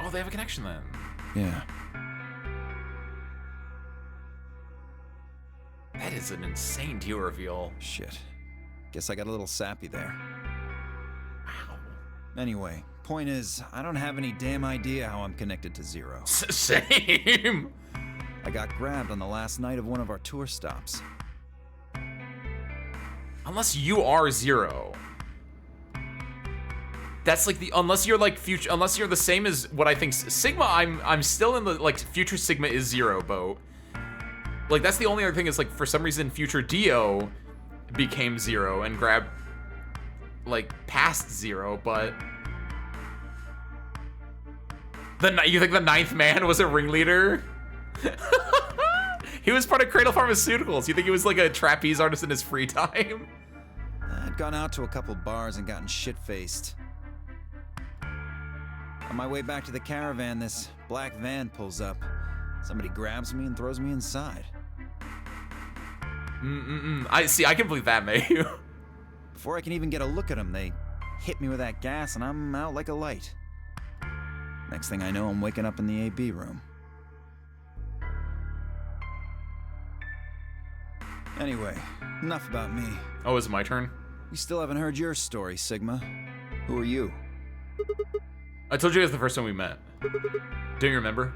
Speaker 1: Oh, they have a connection then.
Speaker 3: Yeah.
Speaker 1: That is an insane deal reveal.
Speaker 3: Shit. Guess I got a little sappy there.
Speaker 1: Wow.
Speaker 3: Anyway, point is, I don't have any damn idea how I'm connected to Zero.
Speaker 1: Same!
Speaker 3: I got grabbed on the last night of one of our tour stops.
Speaker 1: Unless you are Zero. That's like unless you're like future, unless you're the same as what I think Sigma, I'm still in the like future Sigma is Zero boat. Like that's the only other thing is like for some reason future Dio became Zero and grabbed like past Zero, but you think the 9th man was a ringleader? He was part of Cradle Pharmaceuticals. You think he was like a trapeze artist in his free time?
Speaker 3: I'd gone out to a couple bars and gotten shit-faced. On my way back to the caravan, this black van pulls up. Somebody grabs me and throws me inside.
Speaker 1: I see, I can believe that, Mayu.
Speaker 3: Before I can even get a look at them, they hit me with that gas and I'm out like a light. Next thing I know, I'm waking up in the AB room. Anyway, enough about me.
Speaker 1: Oh, is it my turn?
Speaker 3: We still haven't heard your story, Sigma. Who are you?
Speaker 1: I told you guys the first time we met. Do you remember?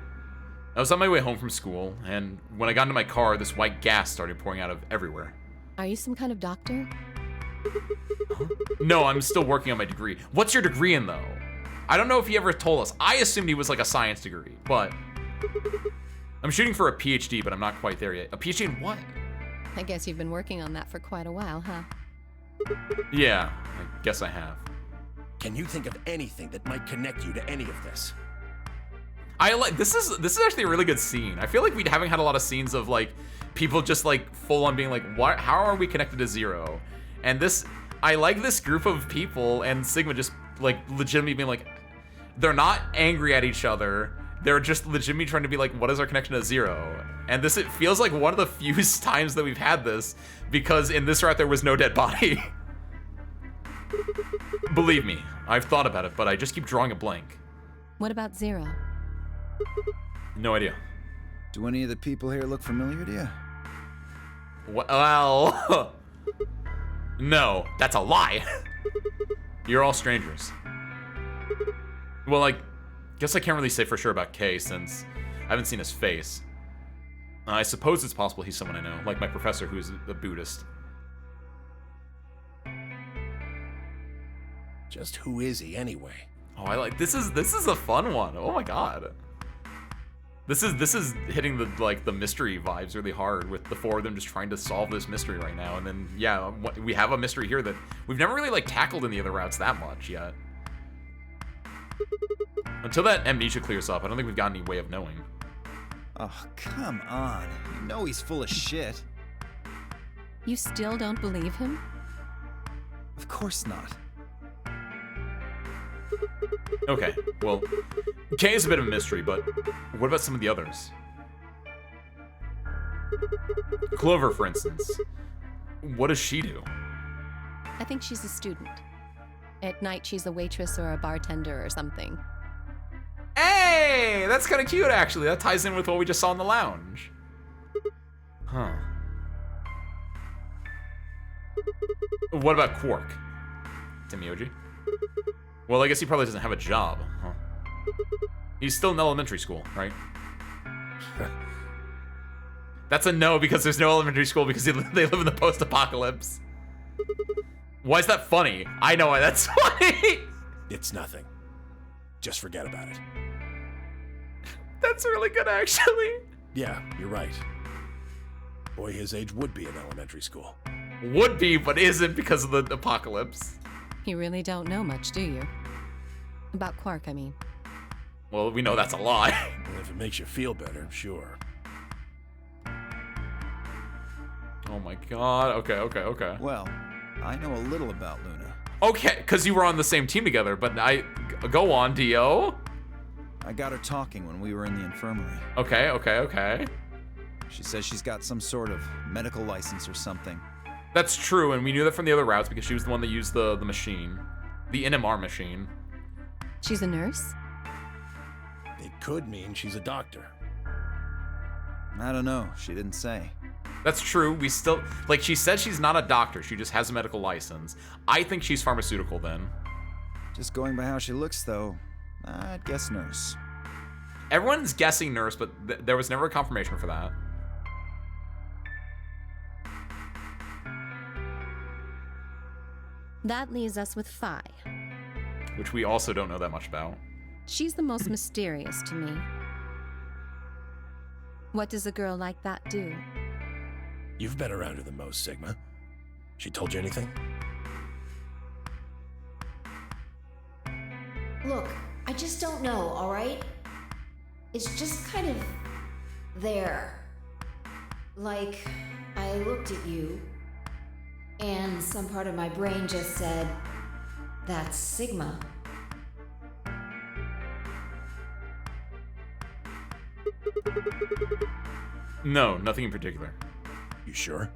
Speaker 1: I was on my way home from school, and when I got into my car, this white gas started pouring out of everywhere.
Speaker 8: Are you some kind of doctor?
Speaker 1: No, I'm still working on my degree. What's your degree in, though? I don't know if he ever told us. I assumed he was like a science degree, but I'm shooting for a PhD, but I'm not quite there yet. A PhD in what?
Speaker 8: I guess you've been working on that for quite a while, huh?
Speaker 1: Yeah, I guess I have.
Speaker 6: Can you think of anything that might connect you to any of this?
Speaker 1: I like this is actually a really good scene. I feel like we haven't had a lot of scenes of like people just like full on being like, what? How are we connected to Zero? And this, I like this group of people and Sigma just like legitimately being like, they're not angry at each other. They're just legitimately trying to be like, what is our connection to Zero? And this, it feels like one of the few times that we've had this, because in this route there was no dead body. Believe me, I've thought about it, but I just keep drawing a blank.
Speaker 8: What about Zero?
Speaker 1: No idea.
Speaker 3: Do any of the people here look familiar to you?
Speaker 1: Well, no, that's a lie. You're all strangers. Well, I guess I can't really say for sure about Kay since I haven't seen his face. I suppose it's possible he's someone I know, like my professor who's a Buddhist.
Speaker 6: Just who is he anyway?
Speaker 1: Oh, I like this is a fun one. Oh my god. This is hitting the mystery vibes really hard with the four of them just trying to solve this mystery right now. And then yeah, we have a mystery here that we've never really like tackled in the other routes that much yet. Until that amnesia clears up, I don't think we've got any way of knowing.
Speaker 3: Oh, come on. You know he's full of shit.
Speaker 8: You still don't believe him?
Speaker 3: Of course not.
Speaker 1: Okay, well, Kay is a bit of a mystery, but what about some of the others? Clover, for instance. What does she do?
Speaker 8: I think she's a student. At night, she's a waitress or a bartender or something.
Speaker 1: Hey, that's kind of cute, actually. That ties in with what we just saw in the lounge. Huh. What about Quark? Timioji? Well, I guess he probably doesn't have a job, huh? He's still in elementary school, right? That's a no because there's no elementary school because they live in the post-apocalypse. Why is that funny? I know why that's funny.
Speaker 6: It's nothing. Just forget about it.
Speaker 1: That's really good, actually.
Speaker 6: Yeah, you're right. Boy his age would be in elementary school.
Speaker 1: Would be, but isn't because of the apocalypse.
Speaker 8: You really don't know much, do you? About Quark, I mean.
Speaker 1: Well, we know that's a lie.
Speaker 6: Well, if it makes you feel better, sure.
Speaker 1: Oh my god. Okay.
Speaker 3: Well, I know a little about Luna.
Speaker 1: Okay, because you were on the same team together, but go on, Dio.
Speaker 3: I got her talking when we were in the infirmary.
Speaker 1: Okay.
Speaker 3: She says she's got some sort of medical license or something.
Speaker 1: That's true, and we knew that from the other routes because she was the one that used the machine. The NMR machine.
Speaker 8: She's a nurse?
Speaker 6: It could mean she's a doctor.
Speaker 3: I don't know. She didn't say.
Speaker 1: That's true. We still... Like, she said she's not a doctor. She just has a medical license. I think she's pharmaceutical, then.
Speaker 3: Just going by how she looks, though, I'd guess nurse.
Speaker 1: Everyone's guessing nurse, but there was never a confirmation for that.
Speaker 8: That leaves us with Phi.
Speaker 1: Which we also don't know that much about.
Speaker 8: She's the most mysterious to me. What does a girl like that do?
Speaker 6: You've been around her the most, Sigma. She told you anything?
Speaker 4: Look, I just don't know, alright? It's just kind of there. Like, I looked at you, and some part of my brain just said, that's Sigma.
Speaker 1: No, nothing in particular.
Speaker 6: You sure?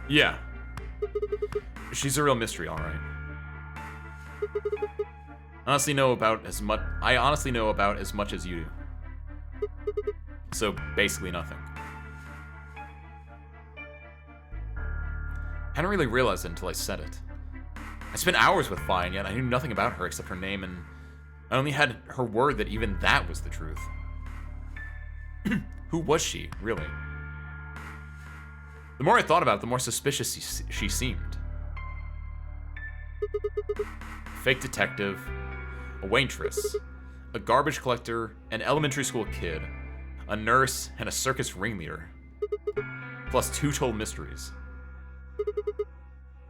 Speaker 1: Yeah. She's a real mystery, alright. I honestly know about as much as you do. So basically nothing. I hadn't really realized it until I said it. I spent hours with Phi, and yet I knew nothing about her except her name, and I only had her word that even that was the truth. Who was she, really? The more I thought about it, the more suspicious she seemed. Fake detective, a waitress, a garbage collector, an elementary school kid, a nurse, and a circus ringleader. Plus 2 total mysteries.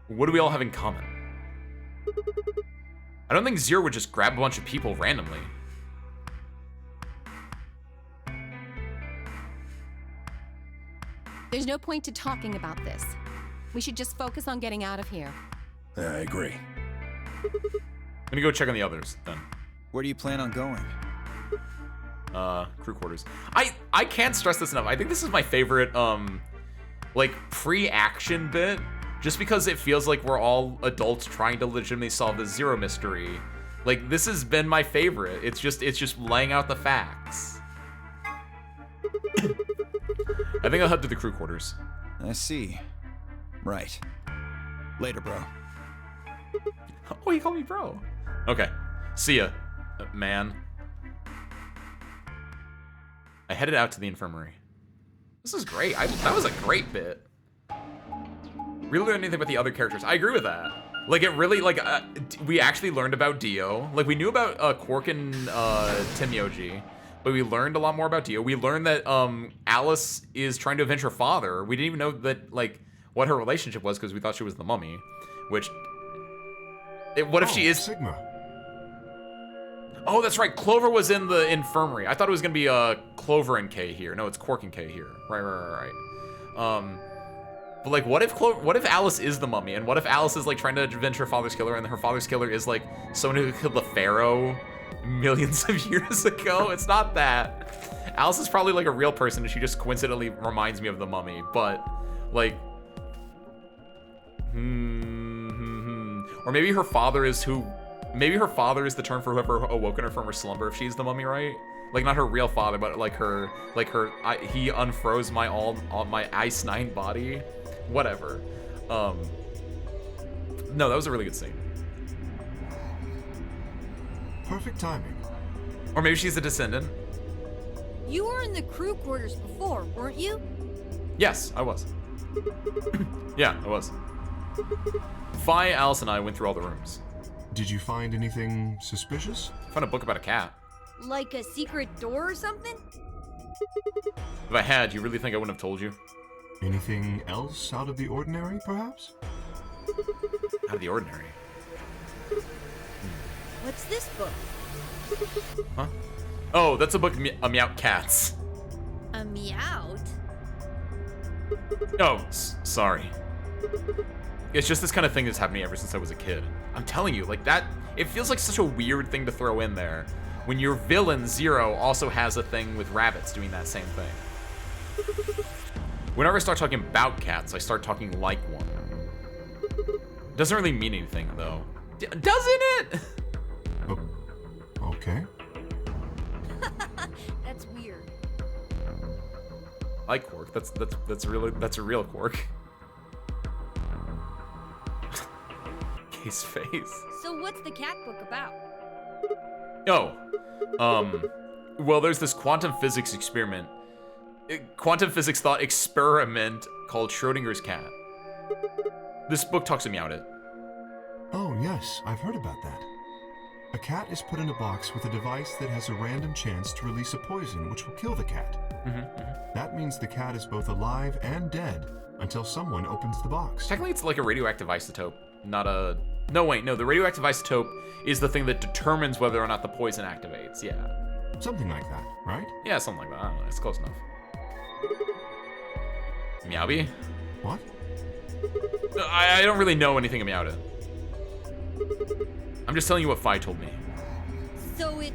Speaker 1: What do we all have in common? I don't think Zero would just grab a bunch of people randomly.
Speaker 8: There's no point to talking about this. We should just focus on getting out of here.
Speaker 6: I agree.
Speaker 1: I'm gonna go check on the others, then.
Speaker 3: Where do you plan on going?
Speaker 1: Crew quarters. I can't stress this enough. I think this is my favorite, like, pre-action bit, just because it feels like we're all adults trying to legitimately solve the Zero mystery. Like, this has been my favorite. It's just laying out the facts. I think I'll head to the crew quarters.
Speaker 3: I see. Right. Later, bro.
Speaker 1: Oh, he called me bro. Okay. See ya, man. I headed out to the infirmary. This is great. That was a great bit. Really learned anything about the other characters. I agree with that. Like, it really, like, we actually learned about Dio. Like, we knew about Quark and Tim Yoji, but we learned a lot more about Dio. We learned that Alice is trying to avenge her father. We didn't even know that, like, what her relationship was because we thought she was the mummy, which... what if she is...
Speaker 5: Sigma.
Speaker 1: Oh, that's right. Clover was in the infirmary. I thought it was going to be Clover and K here. No, it's Quark and K here. Right. But, like, what if Alice is the mummy? And what if Alice is, like, trying to avenge her father's killer, and her father's killer is, like, someone who killed the Pharaoh millions of years ago? It's not that. Alice is probably, like, a real person, and she just coincidentally reminds me of the mummy. But, like... Or maybe her father is who... Maybe her father is the term for whoever awoken her from her slumber, if she's the mummy, right? Like, not her real father, but like her, he unfroze my my Ice 9 body. Whatever. No, that was a really good scene.
Speaker 5: Perfect timing.
Speaker 1: Or maybe she's a descendant.
Speaker 2: You were in the crew quarters before, weren't you?
Speaker 1: Yes, I was. Yeah, I was. Fi, Alice, and I went through all the rooms.
Speaker 5: Did you find anything suspicious?
Speaker 1: I found a book about a cat.
Speaker 2: Like a secret door or something?
Speaker 1: If I had, you really think I wouldn't have told you?
Speaker 5: Anything else out of the ordinary, perhaps?
Speaker 1: Out of the ordinary?
Speaker 2: What's this book?
Speaker 1: Huh? Oh, that's a book about cats.
Speaker 2: A meowt?
Speaker 1: Oh, sorry. It's just this kind of thing that's happened to me ever since I was a kid. I'm telling you, like, that, it feels like such a weird thing to throw in there when your villain, Zero, also has a thing with rabbits doing that same thing. Whenever I start talking about cats, I start talking like one. Doesn't really mean anything, though. Doesn't it?
Speaker 5: Okay.
Speaker 2: That's weird.
Speaker 1: I like Quark. That's a real Quark. His face.
Speaker 2: So what's the cat book about?
Speaker 1: Well, there's this quantum physics thought experiment called Schrodinger's cat. This book talks about it.
Speaker 5: Oh, yes, I've heard about that. A cat is put in a box with a device that has a random chance to release a poison which will kill the cat. That means the cat is both alive and dead until someone opens the box.
Speaker 1: Technically, it's like a radioactive isotope, not a... No, wait, no, the radioactive isotope is the thing that determines whether or not the poison activates, yeah.
Speaker 5: Something like that, right?
Speaker 1: Yeah, something like that. I don't know, it's close enough. Meowby?
Speaker 5: What?
Speaker 1: I don't really know anything about it. I'm just telling you what Fi told me.
Speaker 2: So it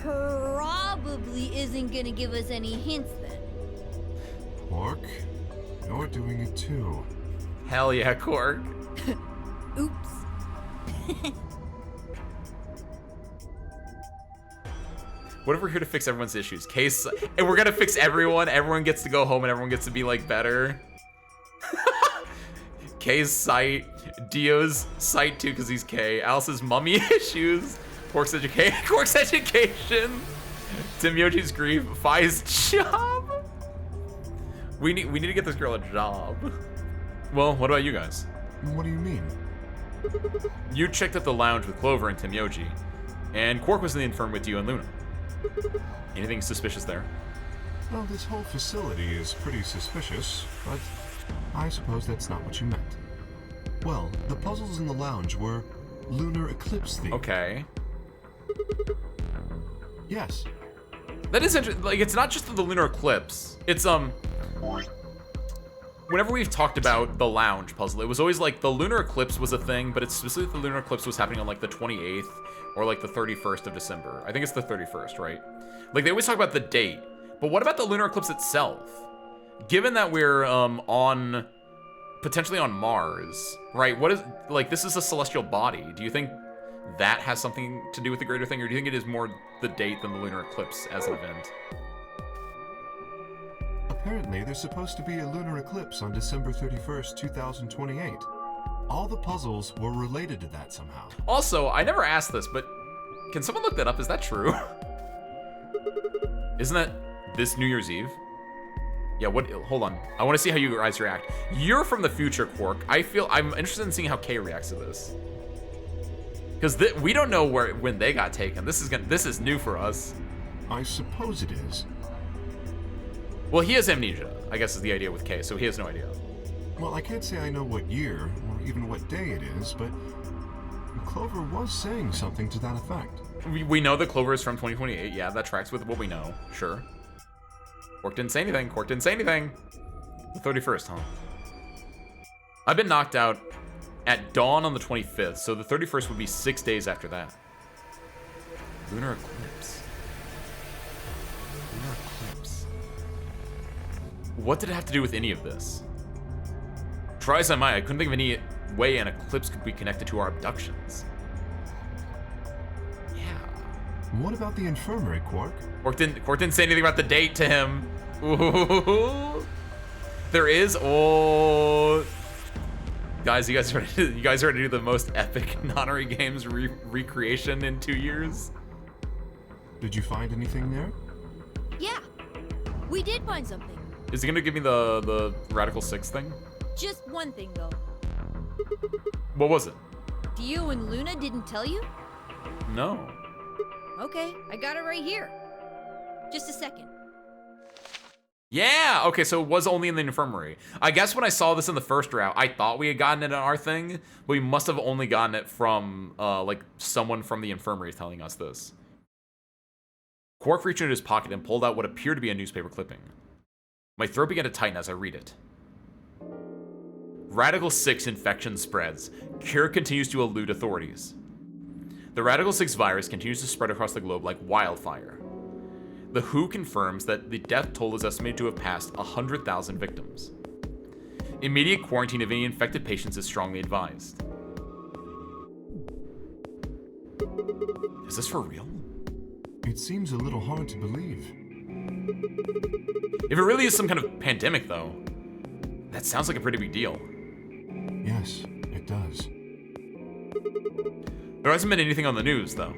Speaker 2: probably isn't gonna give us any hints then.
Speaker 5: Quark, you're doing it too.
Speaker 1: Hell yeah, Quark.
Speaker 2: Oops.
Speaker 1: What if we're here to fix everyone's issues? And we're gonna fix everyone. Everyone gets to go home and everyone gets to be like better. K's sight, Dio's sight too because he's K. Alice's mummy issues, Quark's education, Tim Yoji's grief, Fi's job. We need to get this girl a job. Well, what about you guys?
Speaker 5: What do you mean?
Speaker 1: You checked at the lounge with Clover and Timyoji, and Quark was in the infirmary with you and Luna. Anything suspicious there?
Speaker 5: Well, this whole facility is pretty suspicious, but I suppose that's not what you meant. Well, the puzzles in the lounge were lunar eclipse themed.
Speaker 1: Okay.
Speaker 5: Yes.
Speaker 1: That is interesting. Like, it's not just the lunar eclipse. It's, whenever we've talked about the lounge puzzle, it was always like the lunar eclipse was a thing, but it's specifically the lunar eclipse was happening on like the 28th or like the 31st of December. I think it's the 31st, right? Like, they always talk about the date, but what about the lunar eclipse itself? Given that we're, potentially on Mars, right? What is, like, this is a celestial body. Do you think that has something to do with the greater thing, or do you think it is more the date than the lunar eclipse as an event?
Speaker 5: Apparently, there's supposed to be a lunar eclipse on December 31st, 2028. All the puzzles were related to that somehow.
Speaker 1: Also, I never asked this, but can someone look that up? Is that true? Isn't that this New Year's Eve? Yeah, what? Hold on. I want to see how you guys react. You're from the future, Quark. I'm interested in seeing how Kay reacts to this. Because we don't know when they got taken. This is new for us.
Speaker 5: I suppose it is.
Speaker 1: Well, he has amnesia, I guess is the idea with Kay, so he has no idea.
Speaker 5: Well, I can't say I know what year, or even what day it is, but Clover was saying something to that effect.
Speaker 1: We know that Clover is from 2028. Yeah, that tracks with what we know. Sure. Quark didn't say anything. Quark didn't say anything. The 31st, huh? I've been knocked out at dawn on the 25th, so the 31st would be 6 days after that. Lunar eclipse. Lunar eclipse. What did it have to do with any of this? Try as I might, I couldn't think of any way an eclipse could be connected to our abductions.
Speaker 5: What about the infirmary, Quark?
Speaker 1: Quark didn't say anything about the date to him. Ooh. There is. Oh, guys, you guys ready to do the most epic Nonary Games recreation in 2 years?
Speaker 5: Did you find anything there?
Speaker 2: Yeah, we did find something.
Speaker 1: Is he gonna give me the Radical 6 thing?
Speaker 2: Just one thing though.
Speaker 1: What was it?
Speaker 2: Dio and Luna didn't tell you?
Speaker 1: No.
Speaker 2: Okay, I got it right here. Just a second.
Speaker 1: Yeah, okay, so it was only in the infirmary. I guess when I saw this in the first route, I thought we had gotten it on our thing, but we must have only gotten it from, like, someone from the infirmary telling us this. Quark reached into his pocket and pulled out what appeared to be a newspaper clipping. My throat began to tighten as I read it. Radical 6 infection spreads. Cure continues to elude authorities. The Radical 6 virus continues to spread across the globe like wildfire. The WHO confirms that the death toll is estimated to have passed 100,000 victims. Immediate quarantine of any infected patients is strongly advised. Is this for real?
Speaker 5: It seems a little hard to believe.
Speaker 1: If it really is some kind of pandemic, though, that sounds like a pretty big deal.
Speaker 5: Yes, it does.
Speaker 1: There hasn't been anything on the news, though.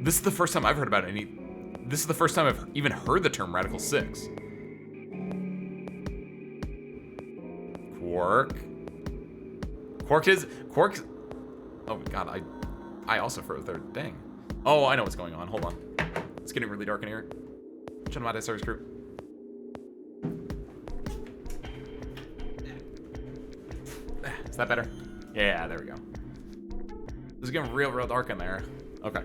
Speaker 1: This is the first time I've heard about any. This is the first time I've even heard the term Radical 6. Quark. Oh god, I also froze there. Dang. Oh, I know what's going on. Hold on. It's getting really dark in here. Chinamate service crew. Is that better? Yeah, there we go. It's getting real dark in there. Okay.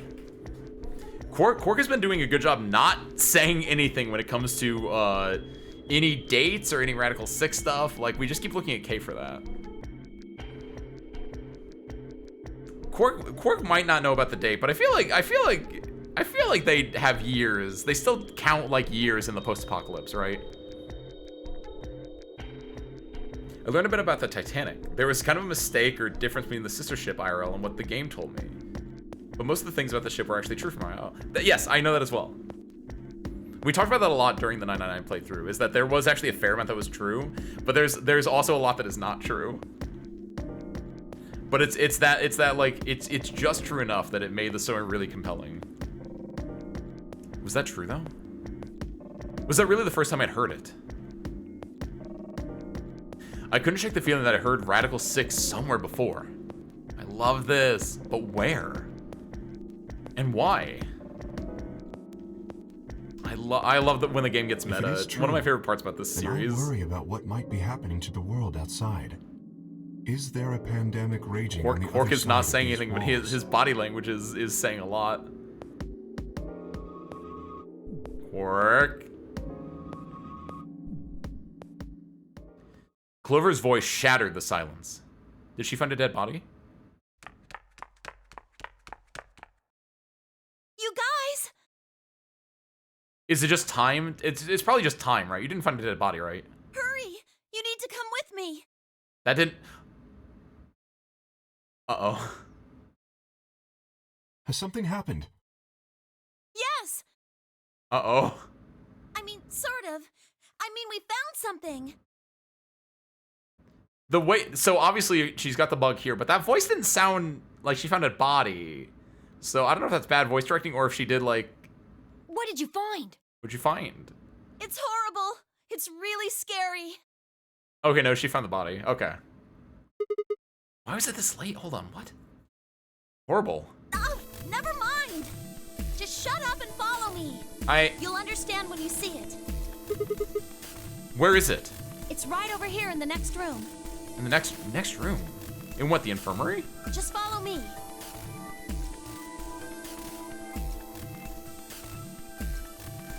Speaker 1: Quark has been doing a good job not saying anything when it comes to any dates or any Radical 6 stuff. Like, we just keep looking at K for that. Quark might not know about the date, but I feel like they have years. They still count like years in the post-apocalypse, right? I learned a bit about the Titanic. There was kind of a mistake or difference between the sister ship IRL and what the game told me. But most of the things about the ship were actually true from IRL. Yes, I know that as well. We talked about that a lot during the 999 playthrough, is that there was actually a fair amount that was true, but there's also a lot that is not true. But it's just true enough that it made the story really compelling. Was that true though? Was that really the first time I'd heard it? I couldn't shake the feeling that I heard Radical 6 somewhere before. I love this, but where? And why? I love that when the game gets meta. It's one of my favorite parts about this series.
Speaker 5: I worry about what might be happening to the world outside. Is there a pandemic raging on the
Speaker 1: Quark
Speaker 5: other
Speaker 1: is not
Speaker 5: side of
Speaker 1: saying
Speaker 5: these
Speaker 1: anything, but
Speaker 5: walls?
Speaker 1: his body language is saying a lot. Quark. Clover's voice shattered the silence. Did she find a dead body?
Speaker 9: You guys!
Speaker 1: Is it just time? It's probably just time, right? You didn't find a dead body, right?
Speaker 9: Hurry! You need to come with me!
Speaker 1: That didn't... Uh-oh.
Speaker 5: Has something happened?
Speaker 9: Yes!
Speaker 1: Uh-oh.
Speaker 9: I mean, sort of. I mean, we found something.
Speaker 1: The way... So, obviously, she's got the bug here, but that voice didn't sound like she found a body. So, I don't know if that's bad voice directing or if she did, like...
Speaker 2: What did you find?
Speaker 1: What'd you find?
Speaker 9: It's horrible. It's really scary.
Speaker 1: Okay, no, she found the body. Okay. Why was it this late? Hold on, what? Horrible.
Speaker 9: Oh, never mind. Just shut up and follow me. You'll understand when you see it.
Speaker 1: Where is it?
Speaker 9: It's right over here in the next room.
Speaker 1: In the next room? In what, the infirmary?
Speaker 9: Just follow me.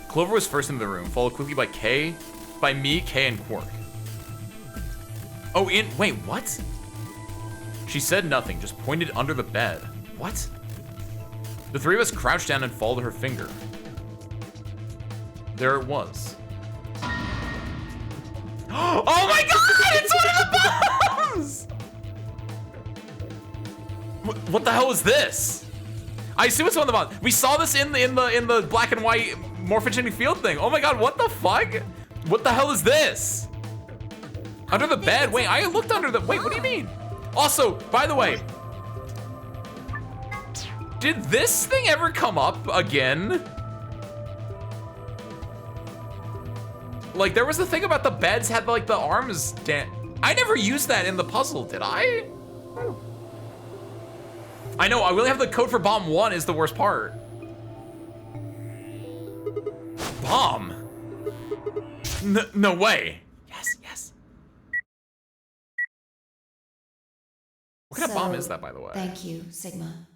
Speaker 1: Clover was first in the room, followed quickly by me, Kay, and Quark. Oh, wait, what? She said nothing, just pointed under the bed. What? The three of us crouched down and followed her finger. There it was. Oh my god! It's one of the bombs! What the hell is this? I assume it's one of the bombs. We saw this in the black and white Morphin changing field thing. Oh my god, what the fuck? What the hell is this? Under the bed? Wait, I looked under the... Wait, what do you mean? Also, by the way, did this thing ever come up again? Like, there was the thing about the beds had, like, the arms... I never used that in the puzzle, did I? I know, I really have the code for bomb 1 is the worst part. Bomb? No way. Yes. What kind of bomb is that, by the way?
Speaker 4: Thank you, Sigma.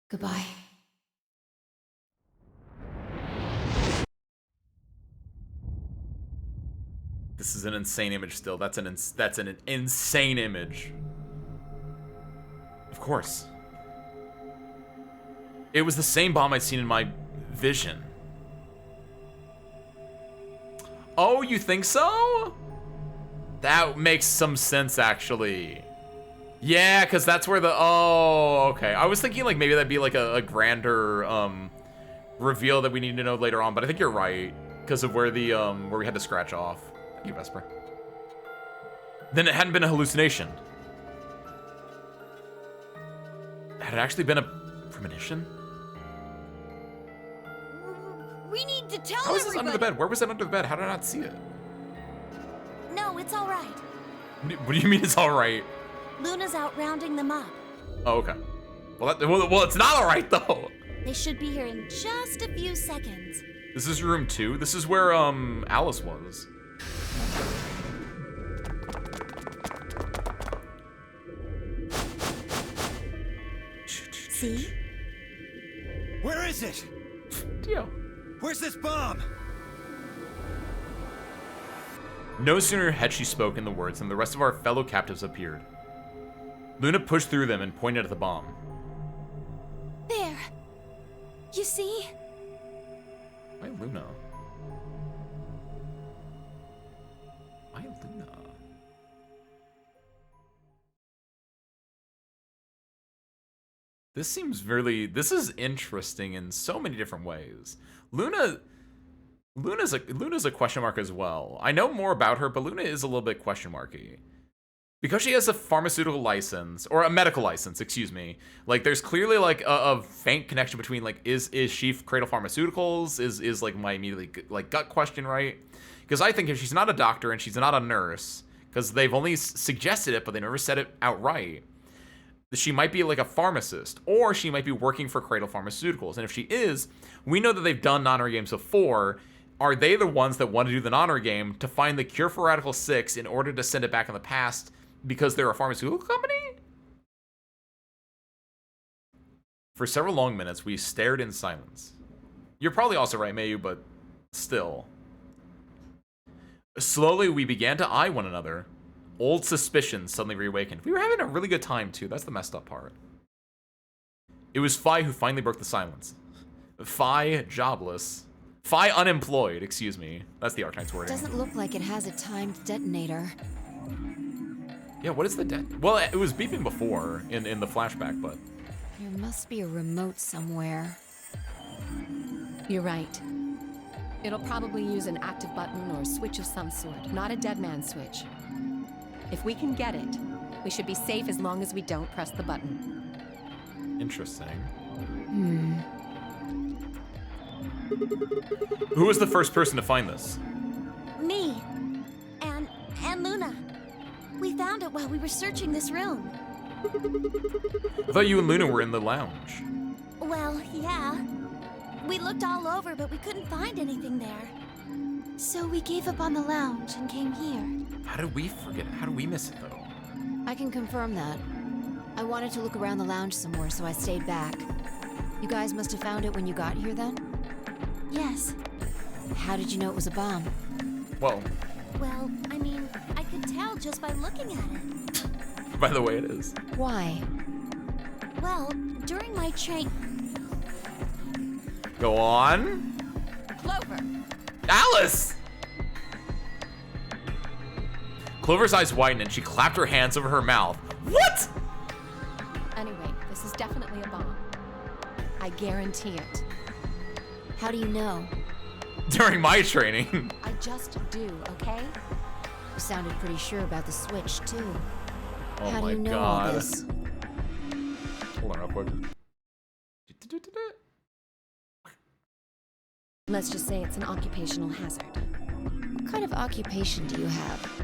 Speaker 4: Goodbye.
Speaker 1: This is an insane image still. That's an insane image. Of course. It was the same bomb I'd seen in my vision. Oh, you think so? That makes some sense, actually. Yeah, because that's where the... Oh, okay. I was thinking, like, maybe that'd be, like, a grander, reveal that we need to know later on, but I think you're right, because of where the, where we had to scratch off. Thank you, Vesper. Then it hadn't been a hallucination. Had it actually been a premonition?
Speaker 2: We need to tell
Speaker 1: How is this
Speaker 2: everybody.
Speaker 1: under the bed? Where was it under the bed? How did I not see it?
Speaker 9: No, it's all right.
Speaker 1: What do you mean it's all right?
Speaker 9: Luna's out rounding them up.
Speaker 1: Oh, okay. Well, it's not all right, though.
Speaker 9: They should be here in just a few seconds.
Speaker 1: This is room 2. This is where, Alice was.
Speaker 9: See?
Speaker 3: Where is it?
Speaker 1: Dio.
Speaker 3: Where's this bomb?
Speaker 1: No sooner had she spoken the words than the rest of our fellow captives appeared. Luna pushed through them and pointed at the bomb.
Speaker 9: There. You see?
Speaker 1: Why Luna? Why Luna? This seems this is interesting in so many different ways. Luna's a question mark as well. I know more about her, but Luna is a little bit question marky. Because she has a pharmaceutical license, or a medical license, excuse me. Like, there's clearly, like, a faint connection between, like, is she Cradle Pharmaceuticals? Is like, my immediately, like, gut question, right? Because I think if she's not a doctor and she's not a nurse, because they've only suggested it, but they never said it outright, she might be like a pharmacist, or she might be working for Cradle Pharmaceuticals. And if she is, we know that they've done non-honor games before. Are they the ones that want to do the non-honor game to find the cure for Radical 6 in order to send it back in the past because they're a pharmaceutical company? For several long minutes, we stared in silence. You're probably also right, Mayu, but still. Slowly, we began to eye one another. Old suspicions suddenly reawakened. We were having a really good time, too. That's the messed up part. It was Phi who finally broke the silence. Phi jobless. Phi unemployed, excuse me. That's the Arknight's wording.
Speaker 4: Doesn't look like it has a timed detonator.
Speaker 1: Yeah, what is the Well, it was beeping before in the flashback, but...
Speaker 4: There must be a remote somewhere.
Speaker 8: You're right. It'll probably use an active button or a switch of some sort, not a dead man switch. If we can get it, we should be safe as long as we don't press the button.
Speaker 1: Interesting. Who was the first person to find this?
Speaker 9: Me. And Luna. We found it while we were searching this room.
Speaker 1: I thought you and Luna were in the lounge.
Speaker 9: Well, yeah. We looked all over, but we couldn't find anything there. So we gave up on the lounge and came here.
Speaker 1: How did we forget? How did we miss it, though?
Speaker 4: I can confirm that. I wanted to look around the lounge some more, so I stayed back. You guys must have found it when you got here, then?
Speaker 9: Yes.
Speaker 4: How did you know it was a bomb?
Speaker 1: Well,
Speaker 9: I mean, I could tell just by looking at it.
Speaker 1: by the way, it is.
Speaker 4: Why?
Speaker 9: Well, during my train...
Speaker 1: Go on.
Speaker 8: Clover!
Speaker 1: Alice! Clover's eyes widened and she clapped her hands over her mouth. What?
Speaker 8: Anyway, this is definitely a bomb. I guarantee it.
Speaker 4: How do you know?
Speaker 1: During my training.
Speaker 8: I just do, okay?
Speaker 4: You sounded pretty sure about the switch, too.
Speaker 1: Oh
Speaker 4: How do
Speaker 1: my
Speaker 4: you know all
Speaker 1: god.
Speaker 4: this?
Speaker 1: Hold on real quick.
Speaker 8: Let's just say it's an occupational hazard.
Speaker 4: What kind of occupation do you have?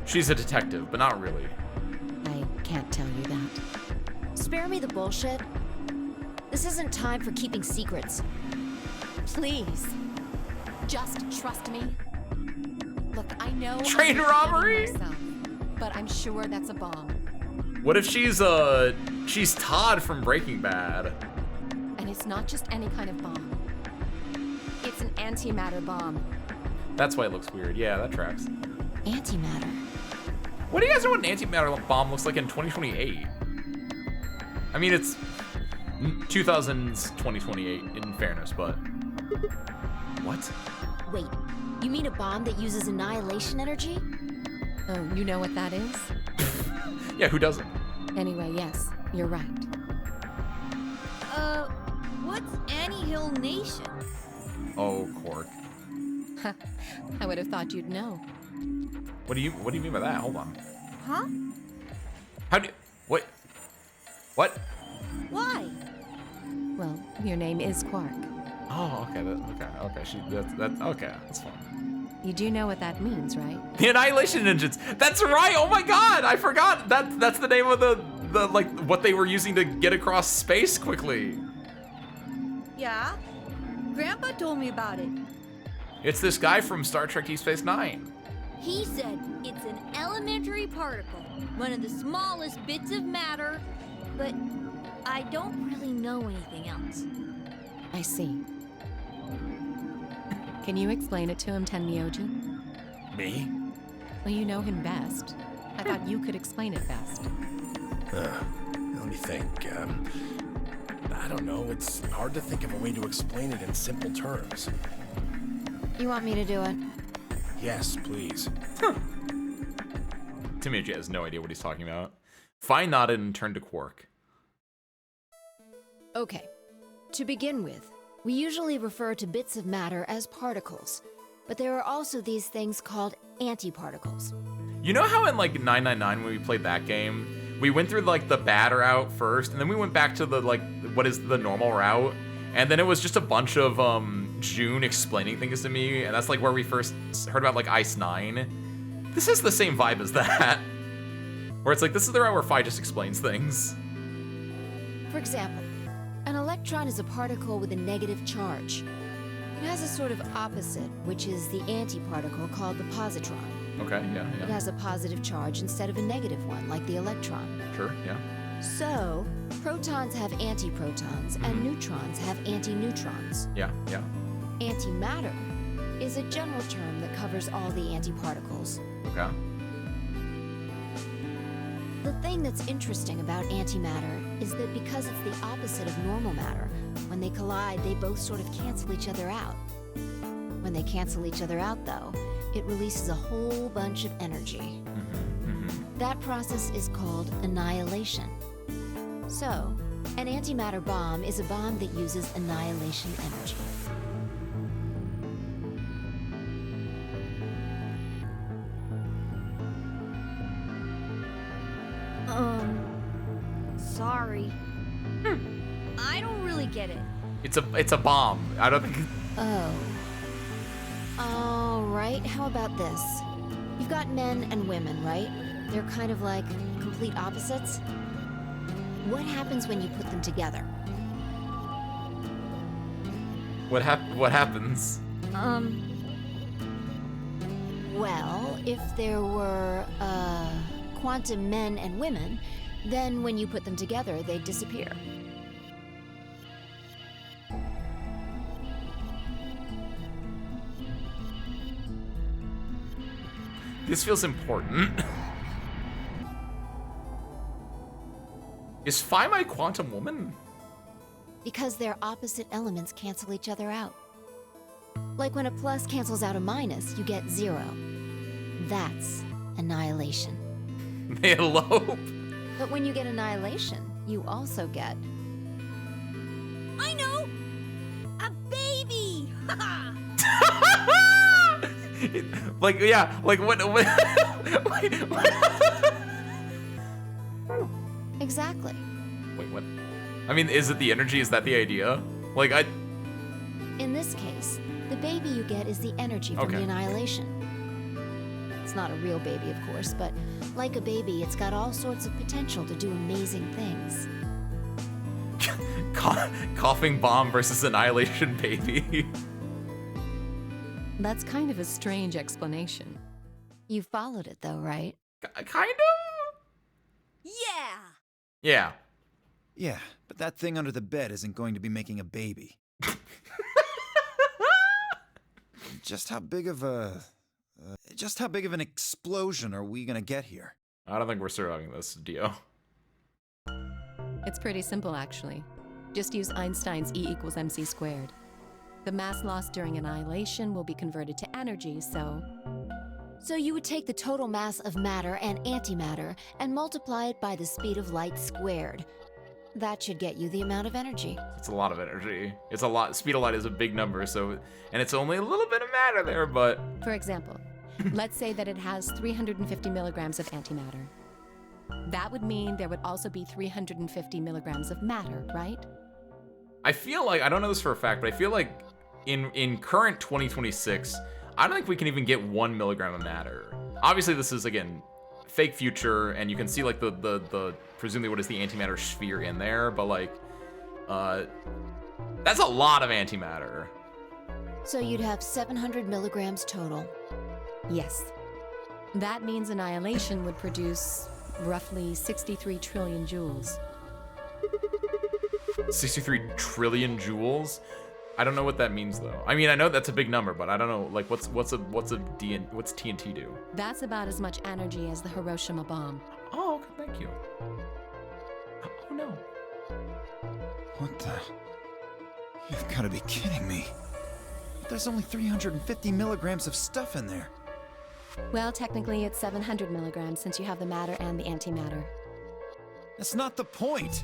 Speaker 1: She's a detective, but not really.
Speaker 8: I can't tell you that.
Speaker 4: Spare me the bullshit. This isn't time for keeping secrets.
Speaker 8: Please, just trust me. Look, I know
Speaker 1: Train
Speaker 8: I'm
Speaker 1: robbery?
Speaker 8: kidding myself, but I'm sure that's a bomb.
Speaker 1: What if she's Todd from Breaking Bad?
Speaker 8: And it's not just any kind of bomb. It's an antimatter bomb.
Speaker 1: That's why it looks weird. Yeah, that tracks.
Speaker 4: Antimatter.
Speaker 1: What do you guys know what an antimatter bomb looks like in 2028? I mean, it's 2000s 2028 in fairness, but what?
Speaker 4: Wait, you mean a bomb that uses annihilation energy?
Speaker 8: Oh, you know what that is?
Speaker 1: Yeah, who doesn't?
Speaker 8: Anyway, yes, you're right.
Speaker 2: What's Annie-Hill Nation?
Speaker 1: Oh, Cork.
Speaker 8: I would have thought you'd know.
Speaker 1: What do you mean by that? Hold on.
Speaker 2: Huh?
Speaker 1: How do you, what?
Speaker 2: Why?
Speaker 8: Well, your name is Quark.
Speaker 1: Oh, okay, that's fine.
Speaker 8: You do know what that means, right?
Speaker 1: The Annihilation Engines. That's right. Oh my God, I forgot. That's the name of the like what they were using to get across space quickly.
Speaker 2: Yeah? Grandpa told me about it.
Speaker 1: It's this guy from Star Trek Deep Space Nine.
Speaker 2: He said it's an elementary particle, one of the smallest bits of matter, but I don't really know anything else.
Speaker 8: I see. Can you explain it to him, Tenmyoji?
Speaker 6: Me?
Speaker 8: Well, you know him best. I thought you could explain it best.
Speaker 6: Let me think. I don't know. It's hard to think of a way to explain it in simple terms.
Speaker 4: You want me to do it?
Speaker 6: Yes, please.
Speaker 1: Timoji has no idea what he's talking about. Fine nodded and turned to Quark.
Speaker 4: Okay. To begin with, we usually refer to bits of matter as particles, but there are also these things called antiparticles.
Speaker 1: You know how in like 999 when we played that game, we went through like the bad route first, and then we went back to the like what is the normal route, and then it was just a bunch of June explaining things to me, and that's like where we first heard about like Ice 9. This is the same vibe as that. Where it's like, this is the route where Phi just explains things.
Speaker 4: For example, an electron is a particle with a negative charge. It has a sort of opposite, which is the antiparticle called the positron.
Speaker 1: Okay, yeah.
Speaker 4: It has a positive charge instead of a negative one, like the electron.
Speaker 1: Sure, yeah.
Speaker 4: So, protons have antiprotons, and neutrons have antineutrons.
Speaker 1: Yeah.
Speaker 4: Antimatter is a general term that covers all the antiparticles.
Speaker 1: Okay.
Speaker 4: The thing that's interesting about antimatter is that because it's the opposite of normal matter, when they collide, they both sort of cancel each other out. When they cancel each other out, though, it releases a whole bunch of energy. That process is called annihilation. So, an antimatter bomb is a bomb that uses annihilation energy.
Speaker 2: Sorry. I don't really get it.
Speaker 1: It's a bomb. I don't think.
Speaker 4: Oh. All right, how about this? You've got men and women, right? They're kind of like complete opposites. What happens when you put them together?
Speaker 1: What happens?
Speaker 4: Well, if there were, quantum men and women, then when you put them together, they'd disappear.
Speaker 1: This feels important. Is Phi my quantum woman?
Speaker 4: Because their opposite elements cancel each other out. Like when a plus cancels out a minus, you get 0. That's annihilation.
Speaker 1: They elope.
Speaker 4: But when you get annihilation, you also get...
Speaker 2: I know! A baby!
Speaker 1: Like, yeah, like what?
Speaker 4: Exactly.
Speaker 1: Wait, what? I mean, is it the energy? Is that the idea? Like,
Speaker 4: In this case, the baby you get is the energy from the annihilation. It's not a real baby, of course, but like a baby, it's got all sorts of potential to do amazing things.
Speaker 1: Coughing bomb versus annihilation baby.
Speaker 8: That's kind of a strange explanation.
Speaker 4: You followed it, though, right?
Speaker 1: Kind of?
Speaker 2: Yeah!
Speaker 1: Yeah.
Speaker 3: Yeah, but that thing under the bed isn't going to be making a baby. Just how big of an explosion are we gonna get here?
Speaker 1: I don't think we're surviving this, Dio.
Speaker 8: It's pretty simple, actually. Just use Einstein's E = mc squared. The mass lost during annihilation will be converted to energy, so...
Speaker 4: So you would take the total mass of matter and antimatter and multiply it by the speed of light squared. That should get you the amount of energy.
Speaker 1: It's a lot of energy. It's a lot. Speed of light is a big number, so... And it's only a little bit of matter there, but...
Speaker 8: For example, let's say that it has 350 milligrams of antimatter. That would mean there would also be 350 milligrams of matter, right?
Speaker 1: I feel like, I don't know this for a fact, but I feel like in current 2026, I don't think we can even get 1 milligram of matter. Obviously, this is, again, fake future, and you can see, like, the presumably what is the antimatter sphere in there, but, like, that's a lot of antimatter.
Speaker 4: So you'd have 700 milligrams total.
Speaker 8: Yes. That means annihilation would produce roughly 63 trillion joules.
Speaker 1: 63 trillion joules? I don't know what that means, though. I mean, I know that's a big number, but I don't know, like, what's TNT do?
Speaker 8: That's about as much energy as the Hiroshima bomb.
Speaker 1: Oh, okay, thank you. Oh, no.
Speaker 3: What the? You've got to be kidding me. There's only 350 milligrams of stuff in there.
Speaker 8: Well, technically it's 700 milligrams since you have the matter and the antimatter.
Speaker 3: That's not the point.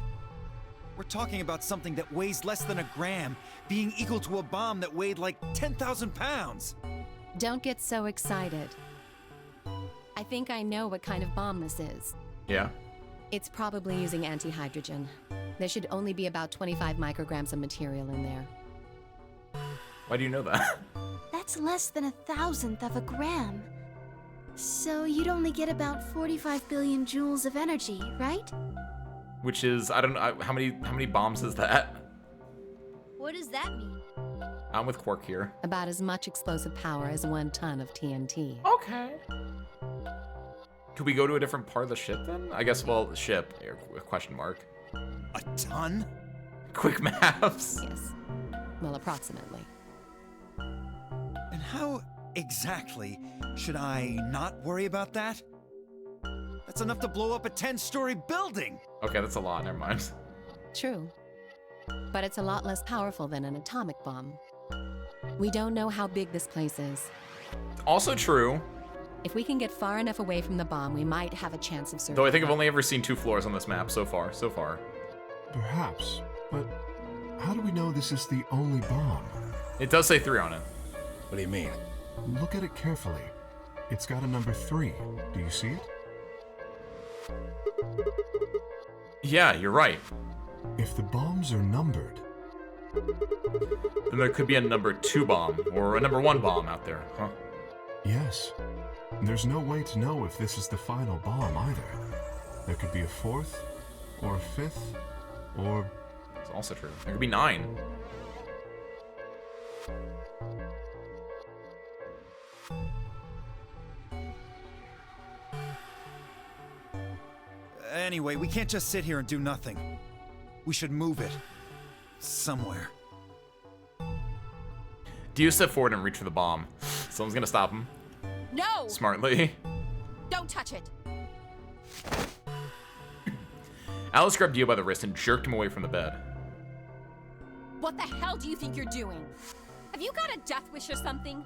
Speaker 3: We're talking about something that weighs less than a gram, being equal to a bomb that weighed like 10,000 pounds.
Speaker 8: Don't get so excited. I think I know what kind of bomb this is.
Speaker 1: Yeah?
Speaker 8: It's probably using antihydrogen. There should only be about 25 micrograms of material in there.
Speaker 1: Why do you know that?
Speaker 9: That's less than 1,000th of a gram. So you'd only get about 45 billion joules of energy, right?
Speaker 1: Which is, I don't know, how many bombs is that?
Speaker 2: What does that mean?
Speaker 1: I'm with Quark here.
Speaker 8: About as much explosive power as 1 ton of TNT.
Speaker 1: Okay. Could we go to a different part of the ship then? I guess, well, the ship, question mark.
Speaker 3: A ton?
Speaker 1: Quick maps.
Speaker 8: Yes. Well, approximately.
Speaker 3: And how exactly should I not worry about that? That's enough to blow up a 10-story building!
Speaker 1: Okay, that's a lot, never mind.
Speaker 8: True. But it's a lot less powerful than an atomic bomb. We don't know how big this place is.
Speaker 1: Also true.
Speaker 8: If we can get far enough away from the bomb, we might have a chance of surviving.
Speaker 1: Though I think I've only ever seen 2 floors on this map so far.
Speaker 5: Perhaps, but how do we know this is the only bomb?
Speaker 1: It does say 3 on it.
Speaker 6: What do you mean?
Speaker 5: Look at it carefully. It's got a number 3. Do you see it?
Speaker 1: Yeah, you're right.
Speaker 5: If the bombs are numbered,
Speaker 1: then there could be a number 2 bomb or a number 1 bomb out there, huh?
Speaker 5: yes. There's no way to know if this is the final bomb either. There could be a 4th, or a 5th, or...
Speaker 1: It's also true. There could be 9.
Speaker 3: Anyway, we can't just sit here and do nothing. We should move it. Somewhere.
Speaker 1: Dio step forward and reach for the bomb. Someone's gonna stop him.
Speaker 8: No!
Speaker 1: Smartly.
Speaker 8: Don't touch it!
Speaker 1: Alice grabbed Dio by the wrist and jerked him away from the bed.
Speaker 8: What the hell do you think you're doing? Have you got a death wish or something?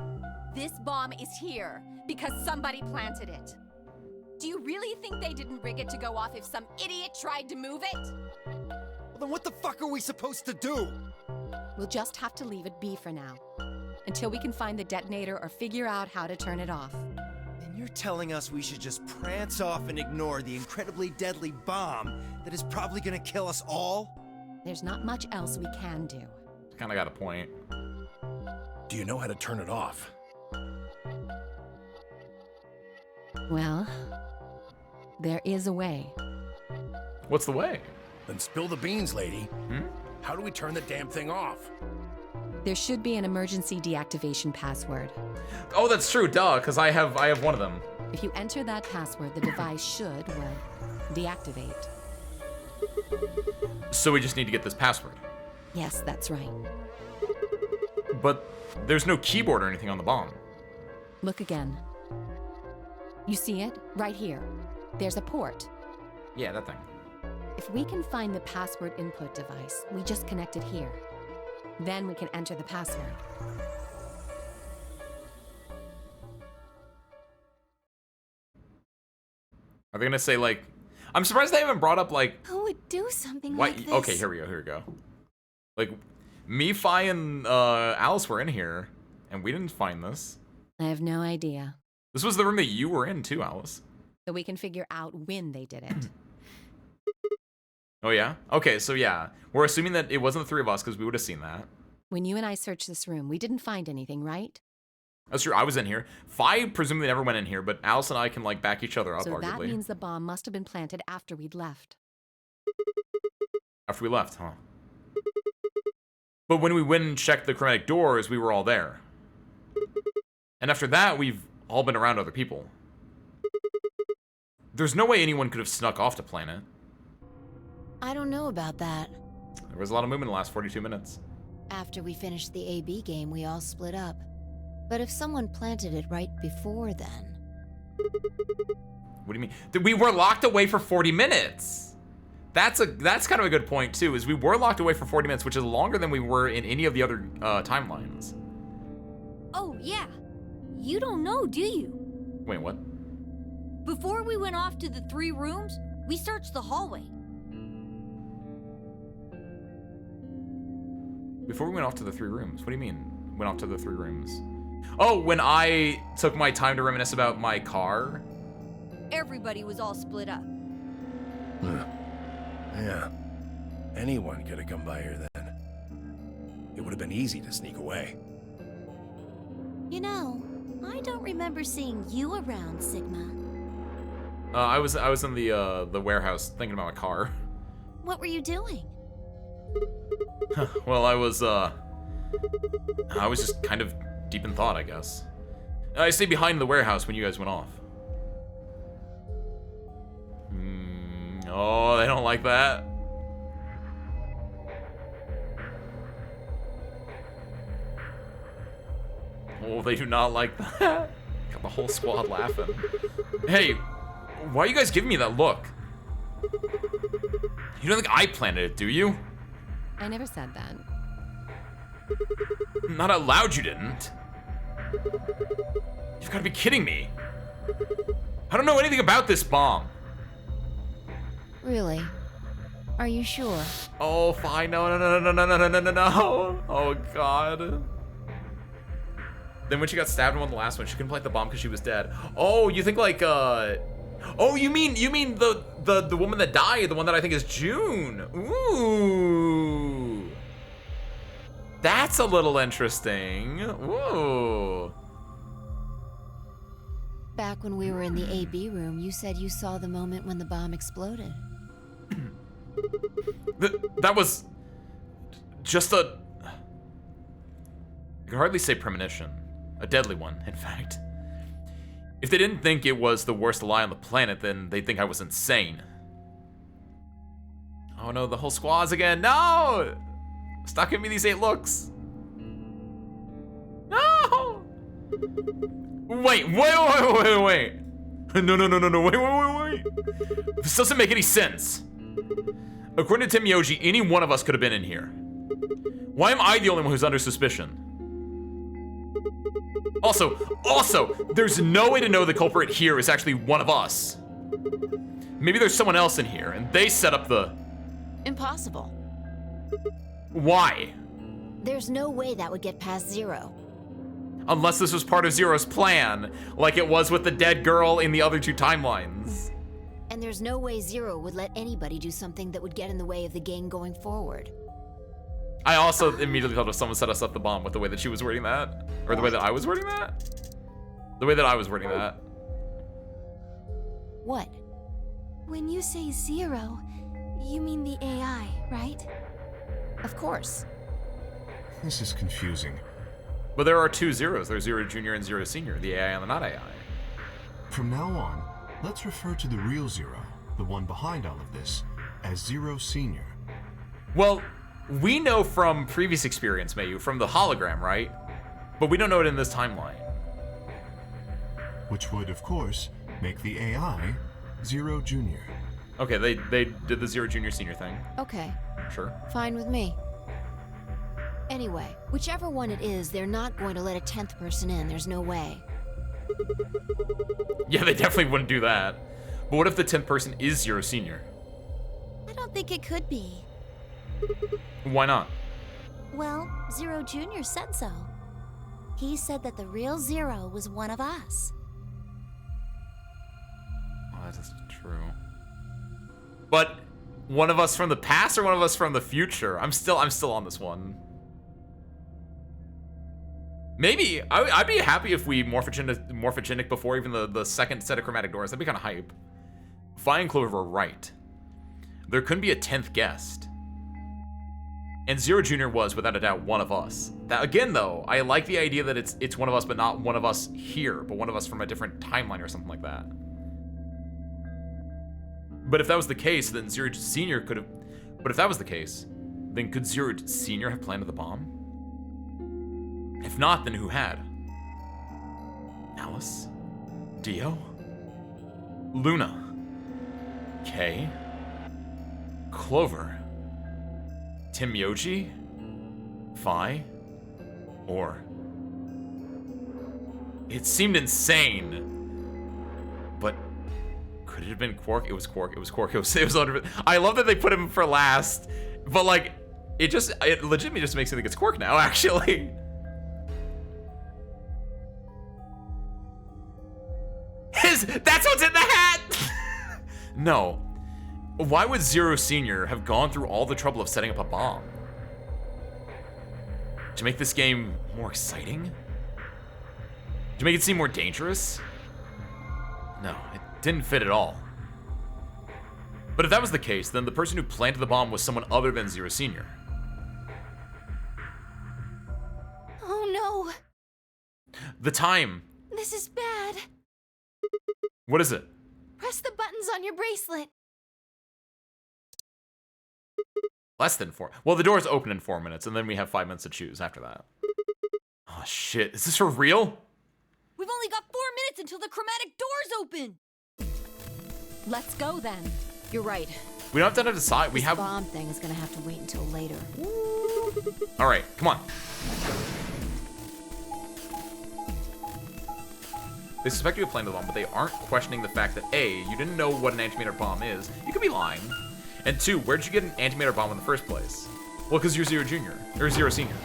Speaker 8: This bomb is here because somebody planted it. Do you really think they didn't rig it to go off if some idiot tried to move it?
Speaker 3: Well, then what the fuck are we supposed to do?
Speaker 8: We'll just have to leave it be for now, until we can find the detonator or figure out how to turn it off.
Speaker 3: And you're telling us we should just prance off and ignore the incredibly deadly bomb that is probably gonna kill us all?
Speaker 8: There's not much else we can do.
Speaker 1: Kinda got a point.
Speaker 6: Do you know how to turn it off?
Speaker 8: Well, there is a way.
Speaker 1: What's the way?
Speaker 6: Then spill the beans, lady.
Speaker 1: Hmm?
Speaker 6: How do we turn the damn thing off?
Speaker 8: There should be an emergency deactivation password.
Speaker 1: Oh, that's true, duh, because I have one of them.
Speaker 8: If you enter that password, the device should, well, deactivate.
Speaker 1: So we just need to get this password.
Speaker 8: Yes, that's right.
Speaker 1: But there's no keyboard or anything on the bomb.
Speaker 8: Look again. You see it? Right here. There's a port.
Speaker 1: Yeah, that thing.
Speaker 8: If we can find the password input device, we just connect it here. Then we can enter the password.
Speaker 1: Are they gonna say, like... I'm surprised they haven't brought up, like...
Speaker 9: Who would do something
Speaker 1: Why?
Speaker 9: like this?
Speaker 1: Okay, here we go. Like, me, Fi, and Alice were in here, and we didn't find this.
Speaker 8: I have no idea.
Speaker 1: This was the room that you were in, too, Alice.
Speaker 8: So we can figure out when they did it.
Speaker 1: Oh, yeah? Okay, so yeah. We're assuming that it wasn't the 3 of us, because we would have seen that.
Speaker 8: When you and I searched this room, we didn't find anything, right?
Speaker 1: That's true, I was in here. Fi presumably never went in here, but Alice and I can, like, back each other up,
Speaker 8: So
Speaker 1: arguably.
Speaker 8: that means the bomb must have been planted after we'd left.
Speaker 1: After we left, huh? But when we went and checked the chromatic doors, we were all there. And after that, we've all been around other people. There's no way anyone could have snuck off to planet.
Speaker 4: I don't know about that.
Speaker 1: There was a lot of movement in the last 42 minutes.
Speaker 4: After we finished the AB game, we all split up. But if someone planted it right before then...
Speaker 1: What do you mean? We were locked away for 40 minutes! That's kind of a good point, too, is we were locked away for 40 minutes, which is longer than we were in any of the other timelines.
Speaker 2: Oh, yeah. You don't know, do you?
Speaker 1: Wait, what?
Speaker 2: Before we went off to the 3 rooms, we searched the hallway.
Speaker 1: Before we went off to the 3 rooms? What do you mean, went off to the 3 rooms? Oh, when I took my time to reminisce about my car?
Speaker 2: Everybody was all split up.
Speaker 6: Yeah. Anyone could have come by here then. It would have been easy to sneak away.
Speaker 9: You know, I don't remember seeing you around, Sigma.
Speaker 1: I was in the warehouse thinking about my car.
Speaker 9: What were you doing?
Speaker 1: Well, I was just kind of deep in thought, I guess. I stayed behind the warehouse when you guys went off. Oh, they don't like that. Oh, they do not like that. Got the whole squad laughing. Hey, why are you guys giving me that look? You don't think I planted it, do you?
Speaker 8: I never said that.
Speaker 1: Not out loud, you didn't. You've got to be kidding me. I don't know anything about this bomb.
Speaker 4: Really? Are you sure?
Speaker 1: Oh, fine. No. Oh, God. Then when she got stabbed on the last one, she couldn't plant the bomb because she was dead. Oh, you think like, oh, you mean the woman that died, the one that I think is June. Ooh. That's a little interesting. Ooh.
Speaker 4: Back when we were in the AB room, you said you saw the moment when the bomb exploded.
Speaker 1: That was just a... I can hardly say premonition. A deadly one, in fact. If they didn't think it was the worst lie on the planet, then they'd think I was insane. Oh no, the whole squad's again. No! Stop giving me these 8 looks. No! Wait. No, wait. This doesn't make any sense. According to Tim Yoji, any one of us could have been in here. Why am I the only one who's under suspicion? Also, there's no way to know the culprit here is actually one of us. Maybe there's someone else in here, and they set up the...
Speaker 4: Impossible.
Speaker 1: Why?
Speaker 4: There's no way that would get past Zero.
Speaker 1: Unless this was part of Zero's plan, like it was with the dead girl in the other 2 timelines.
Speaker 4: And there's no way Zero would let anybody do something that would get in the way of the gang going forward.
Speaker 1: I also immediately thought if someone set us up the bomb with the way that she was wording that. Or the way that I was wording that? The way that I was wording that.
Speaker 4: What?
Speaker 9: When you say Zero, you mean the AI, right?
Speaker 4: Of course.
Speaker 5: This is confusing.
Speaker 1: But there are 2 zeros. There's Zero Junior and Zero Senior, the AI and the not AI.
Speaker 5: From now on, let's refer to the real Zero, the one behind all of this, as Zero Senior.
Speaker 1: Well, we know from previous experience, Mayu, from the hologram, right? But we don't know it in this timeline.
Speaker 5: Which would, of course, make the AI Zero Junior.
Speaker 1: Okay, they did the Zero Junior Senior thing.
Speaker 4: Okay.
Speaker 1: Sure.
Speaker 4: Fine with me. Anyway, whichever one it is, they're not going to let a 10th person in. There's no way.
Speaker 1: Yeah, they definitely wouldn't do that. But what if the 10th person is Zero Senior?
Speaker 9: I don't think it could be.
Speaker 1: Why not?
Speaker 9: Well, Zero Jr. said so. He said that the real Zero was one of us.
Speaker 1: Oh, that's true. But one of us from the past or one of us from the future? I'm still on this one. Maybe I'd be happy if we morphogenic before even the second set of chromatic doors. That'd be kind of hype. Fi and Clover were right. There couldn't be a 10th guest. And Zero Junior was, without a doubt, one of us. That again, though, I like the idea that it's one of us, but not one of us here, but one of us from a different timeline or something like that. But if that was the case, then Zero Senior could have. But if that was the case, then could Zero Senior have planted the bomb? If not, then who had? Alice? Dio? Luna? Kay? Clover? Tim Yoji? Fi? Or... It seemed insane. But could it have been Quark? It was Quark. It was Quark. It was I love that they put him for last. But like, it legitimately just makes me think it's Quark now, actually. That's what's in the hat! No. Why would Zero Senior have gone through all the trouble of setting up a bomb? To make this game more exciting? To make it seem more dangerous? No, it didn't fit at all. But if that was the case, then the person who planted the bomb was someone other than Zero Senior.
Speaker 9: Oh no!
Speaker 1: The time.
Speaker 9: This is bad.
Speaker 1: What is it?
Speaker 9: Press the buttons on your bracelet.
Speaker 1: Less than 4. Well, the doors open in 4 minutes, and then we have 5 minutes to choose after that. Oh, shit. Is this for real?
Speaker 2: We've only got 4 minutes until the chromatic doors open!
Speaker 8: Let's go then.
Speaker 4: You're right.
Speaker 1: We don't have time to decide. We
Speaker 4: This
Speaker 1: have...
Speaker 4: bomb thing is gonna have to wait until later.
Speaker 1: Alright, come on. They suspect you of planting the bomb, but they aren't questioning the fact that A, you didn't know what an antimatter bomb is. You could be lying. And 2, where'd you get an antimatter bomb in the first place? Well, because you're Zero Junior. Or Zero Senior.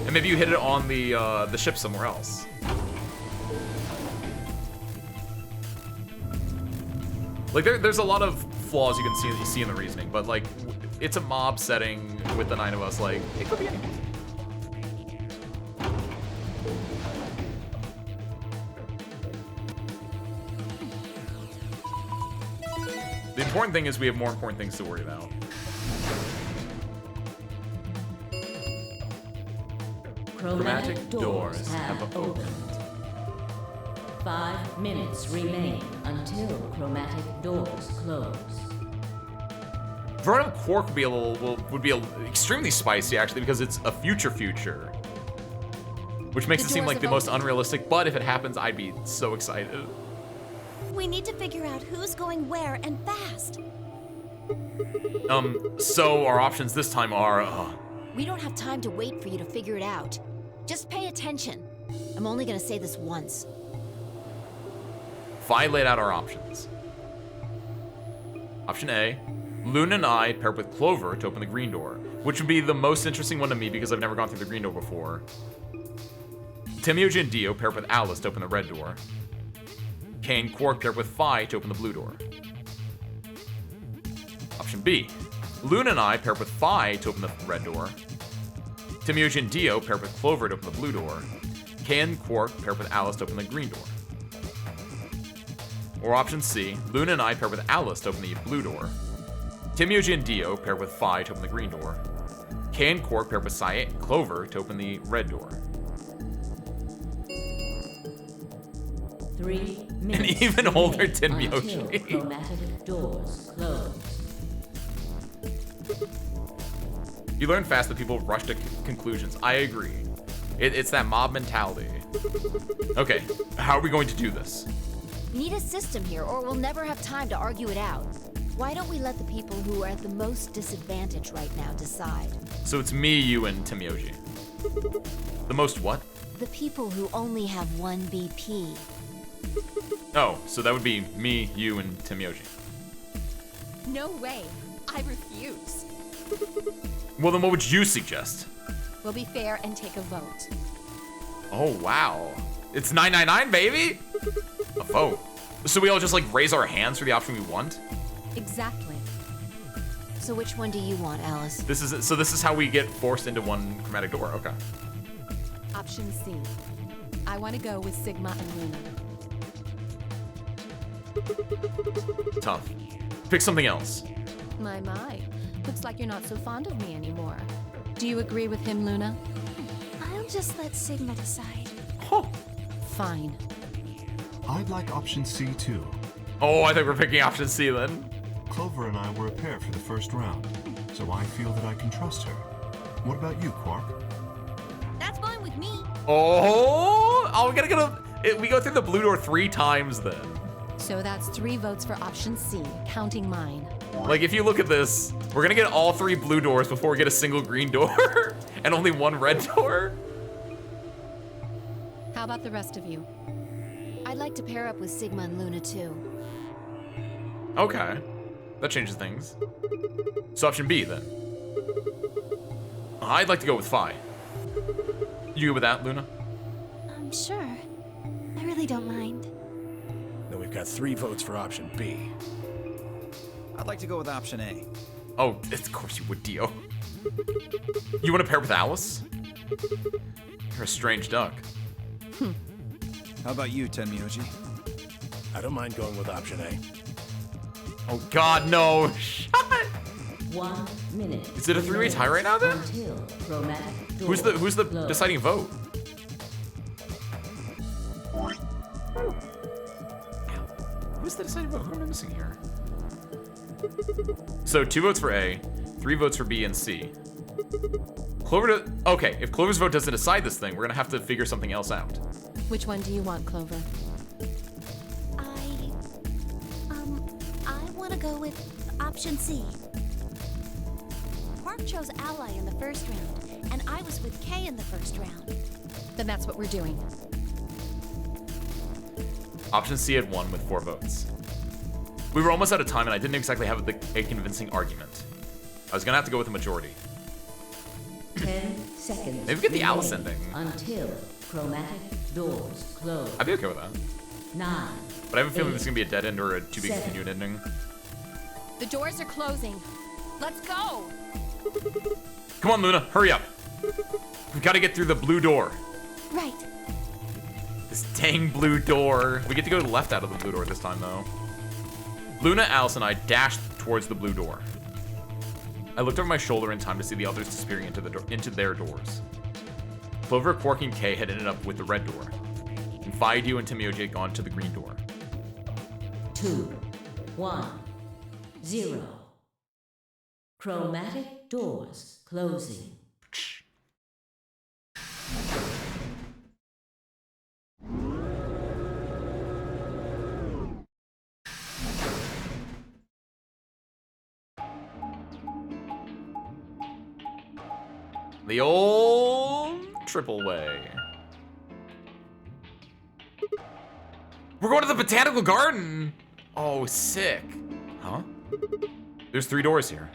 Speaker 1: And maybe you hid it on the ship somewhere else. Like, there's a lot of flaws you can see in the reasoning, but, like, it's a mob setting with the 9 of us, like, it could be anything. The important thing is we have more important things to worry about.
Speaker 7: Chromatic doors have opened. 5 minutes remain until chromatic doors close.
Speaker 1: Vernon Quark would be extremely spicy actually because it's a future, which makes it seem like the most unrealistic. But if it happens, I'd be so excited.
Speaker 9: We need to figure out who's going where and fast.
Speaker 1: So our options this time are.
Speaker 4: We don't have time to wait for you to figure it out. Just pay attention. I'm only gonna say this once.
Speaker 1: Fi laid out our options. Option A, Luna and I pair up with Clover to open the green door, which would be the most interesting one to me because I've never gone through the green door before. Timioji and Dio pair up with Alice to open the red door. Kay and Quark pair up with Fi to open the blue door. Option B, Luna and I pair up with Fi to open the red door. Timioji and Dio pair up with Clover to open the blue door. Kay and Quark pair up with Alice to open the green door. Or option C, Luna and I pair with Alice to open the blue door. Timioji and Dio pair with Fi to open the green door. Kay and Quark pair with Clover to open the red door.
Speaker 7: 3 minutes.
Speaker 1: And even older
Speaker 7: until
Speaker 1: Timioji.
Speaker 7: chromatic doors close.
Speaker 1: You learn fast that people rush to conclusions. I agree. It's that mob mentality. Okay, how are we going to do this?
Speaker 4: Need a system here, or we'll never have time to argue it out. Why don't we let the people who are at the most disadvantage right now decide?
Speaker 1: So it's me, you, and Timioji. The most what?
Speaker 4: The people who only have 1 BP.
Speaker 1: Oh, so that would be me, you, and Timioji.
Speaker 8: No way. I refuse.
Speaker 1: Well, then what would you suggest?
Speaker 8: We'll be fair and take a vote.
Speaker 1: Oh, wow. It's 999, baby! A vote. So we all just, like, raise our hands for the option we want?
Speaker 8: Exactly.
Speaker 4: So which one do you want, Alice?
Speaker 1: This is how we get forced into one chromatic door. Okay.
Speaker 8: Option C. I want to go with Sigma and Luna.
Speaker 1: Tough. Pick something else.
Speaker 8: My. Looks like you're not so fond of me anymore. Do you agree with him, Luna?
Speaker 9: I'll just let Sigma decide.
Speaker 1: Oh.
Speaker 8: Fine.
Speaker 5: I'd like option C too.
Speaker 1: Oh, I think we're picking option C then.
Speaker 5: Clover and I were a pair for the first round, so I feel that I can trust her. What about you, Quark?
Speaker 2: That's fine with me.
Speaker 1: Oh, we gotta go. We go through the blue door 3 times then.
Speaker 8: So that's 3 votes for option C, counting mine.
Speaker 1: Like, if you look at this, we're gonna get all 3 blue doors before we get a single green door and only 1 red door.
Speaker 8: How about the rest of you?
Speaker 4: I'd like to pair up with Sigma and Luna too.
Speaker 1: Okay, that changes things. So option B then. I'd like to go with Fi. You good with that, Luna?
Speaker 9: Sure. I really don't mind.
Speaker 6: Then we've got 3 votes for option B.
Speaker 3: I'd like to go with option A.
Speaker 1: Oh, of course you would, Dio. You want to pair with Alice? You're a strange duck.
Speaker 3: How about you, Tenmyoji?
Speaker 6: I don't mind going with option A.
Speaker 1: Oh God, no! Shut.
Speaker 7: 1 minute.
Speaker 1: Is it a three-way tie right now then?
Speaker 7: Until chromatic
Speaker 1: Who's the deciding vote? Who's the deciding vote? Who am I missing here? So 2 votes for A, 3 votes for B and C. Clover, okay, if Clover's vote doesn't decide this thing, we're gonna have to figure something else out.
Speaker 8: Which one do you want, Clover?
Speaker 9: I want to go with option C. Quark chose Ally in the first round, and I was with K in the first round.
Speaker 8: Then that's what we're doing.
Speaker 1: Option C had won with 4 votes. We were almost out of time, and I didn't exactly have a convincing argument. I was gonna have to go with the majority.
Speaker 7: 10 seconds.
Speaker 1: Maybe get the Alice
Speaker 7: remain
Speaker 1: ending.
Speaker 7: Until chromatic doors close.
Speaker 1: I'd be okay with that.
Speaker 7: 9.
Speaker 1: But I have a feeling
Speaker 7: 8,
Speaker 1: this is gonna be a dead end or a to be
Speaker 7: 7.
Speaker 1: continued ending.
Speaker 8: The doors are closing. Let's go!
Speaker 1: Come on, Luna, hurry up. We've got to get through the blue door.
Speaker 9: Right.
Speaker 1: This dang blue door. We get to go to the left out of the blue door this time, though. Luna, Alice, and I dashed towards the blue door. I looked over my shoulder in time to see the others disappearing into their doors. Clover, Quark, and Kay had ended up with the red door. And Faidu and Tenmyoji had gone to the green door.
Speaker 7: 2, 1, 0. Chromatic doors closing.
Speaker 1: The old triple way. We're going to the botanical garden. Oh, sick. Huh? There's 3 doors here.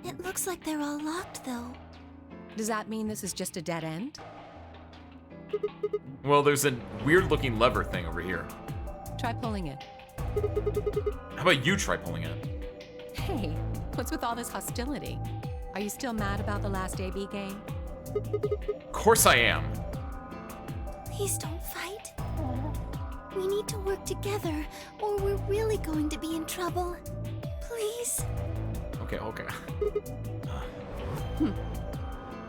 Speaker 9: It looks like they're all locked, though.
Speaker 8: Does that mean this is just a dead end?
Speaker 1: Well, there's a weird-looking lever thing over here.
Speaker 8: Try pulling it.
Speaker 1: How about you try pulling it?
Speaker 8: Hey, what's with all this hostility? Are you still mad about the last AB game?
Speaker 1: Of course I am.
Speaker 9: Please don't fight. We need to work together, or we're really going to be in trouble. Please.
Speaker 1: Okay.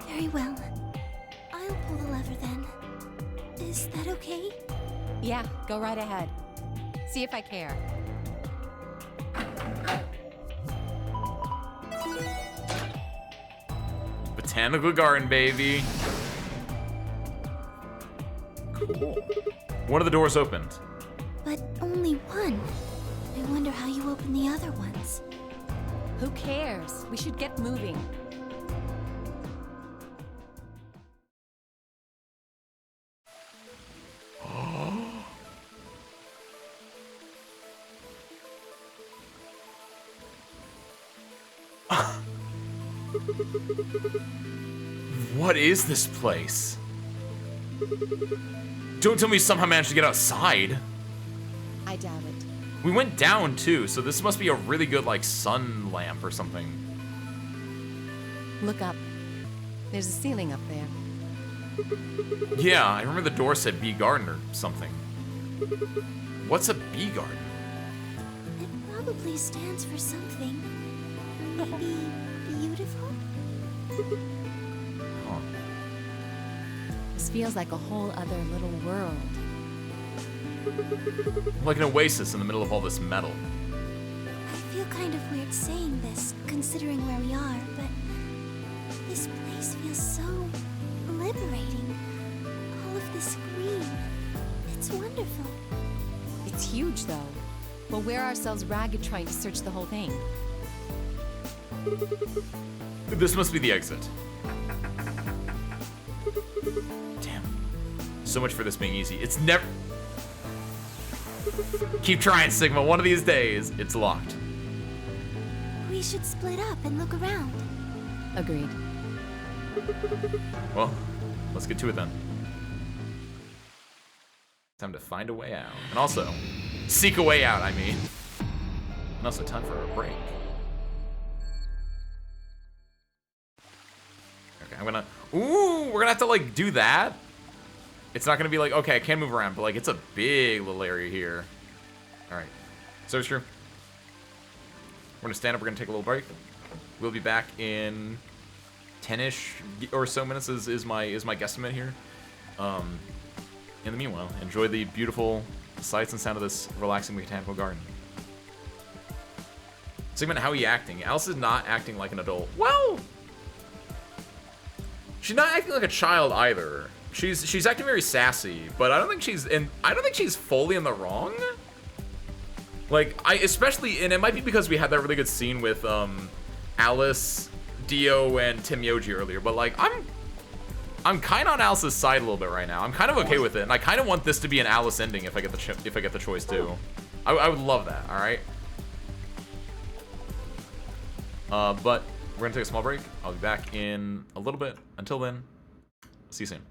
Speaker 9: Very well. I'll pull the lever then. Is that okay?
Speaker 8: Yeah, go right ahead. See if I care.
Speaker 1: Botanical garden, baby. Cool. One of the doors opened.
Speaker 9: But only one. I wonder how you open the other ones.
Speaker 8: Who cares? We should get moving.
Speaker 1: What is this place? Don't tell me you somehow managed to get outside.
Speaker 8: I doubt it.
Speaker 1: We went down too, so this must be a really good like sun lamp or something.
Speaker 8: Look up. There's a ceiling up there.
Speaker 1: Yeah, I remember the door said bee garden or something. What's a bee garden?
Speaker 9: It probably stands for something. Maybe beautiful?
Speaker 1: Huh.
Speaker 8: This feels like a whole other little world.
Speaker 1: Like an oasis in the middle of all this metal.
Speaker 9: I feel kind of weird saying this, considering where we are, but this place feels so liberating. All of this green. It's wonderful.
Speaker 8: It's huge, though. We'll wear ourselves ragged trying to search the whole thing.
Speaker 1: This must be the exit. Damn. So much for this being easy. It's never... Keep trying, Sigma. One of these days, it's locked.
Speaker 9: We should split up and look around.
Speaker 8: Agreed.
Speaker 1: Well, let's get to it then. Time to find a way out. And also, seek a way out, I mean. And also time for a break. Okay, I'm gonna... Ooh, we're gonna have to, like, do that? It's not gonna be like, okay, I can move around, but like, it's a big little area here. All right, so it's true. We're gonna stand up. We're gonna take a little break. We'll be back in 10-ish or so minutes. Is my guesstimate here. In the meanwhile, enjoy the beautiful sights and sound of this relaxing botanical garden. Segment, how are you acting? Alice is not acting like an adult. Well, she's not acting like a child either. She's acting very sassy, but I don't think she's fully in the wrong. Like, especially, and it might be because we had that really good scene with Alice, Dio, and Tim Yoji earlier, but like, I'm kind of on Alice's side a little bit right now. I'm kind of okay with it, and I kind of want this to be an Alice ending if I get the choice too. I would love that. All right. But we're gonna take a small break. I'll be back in a little bit. Until then, see you soon.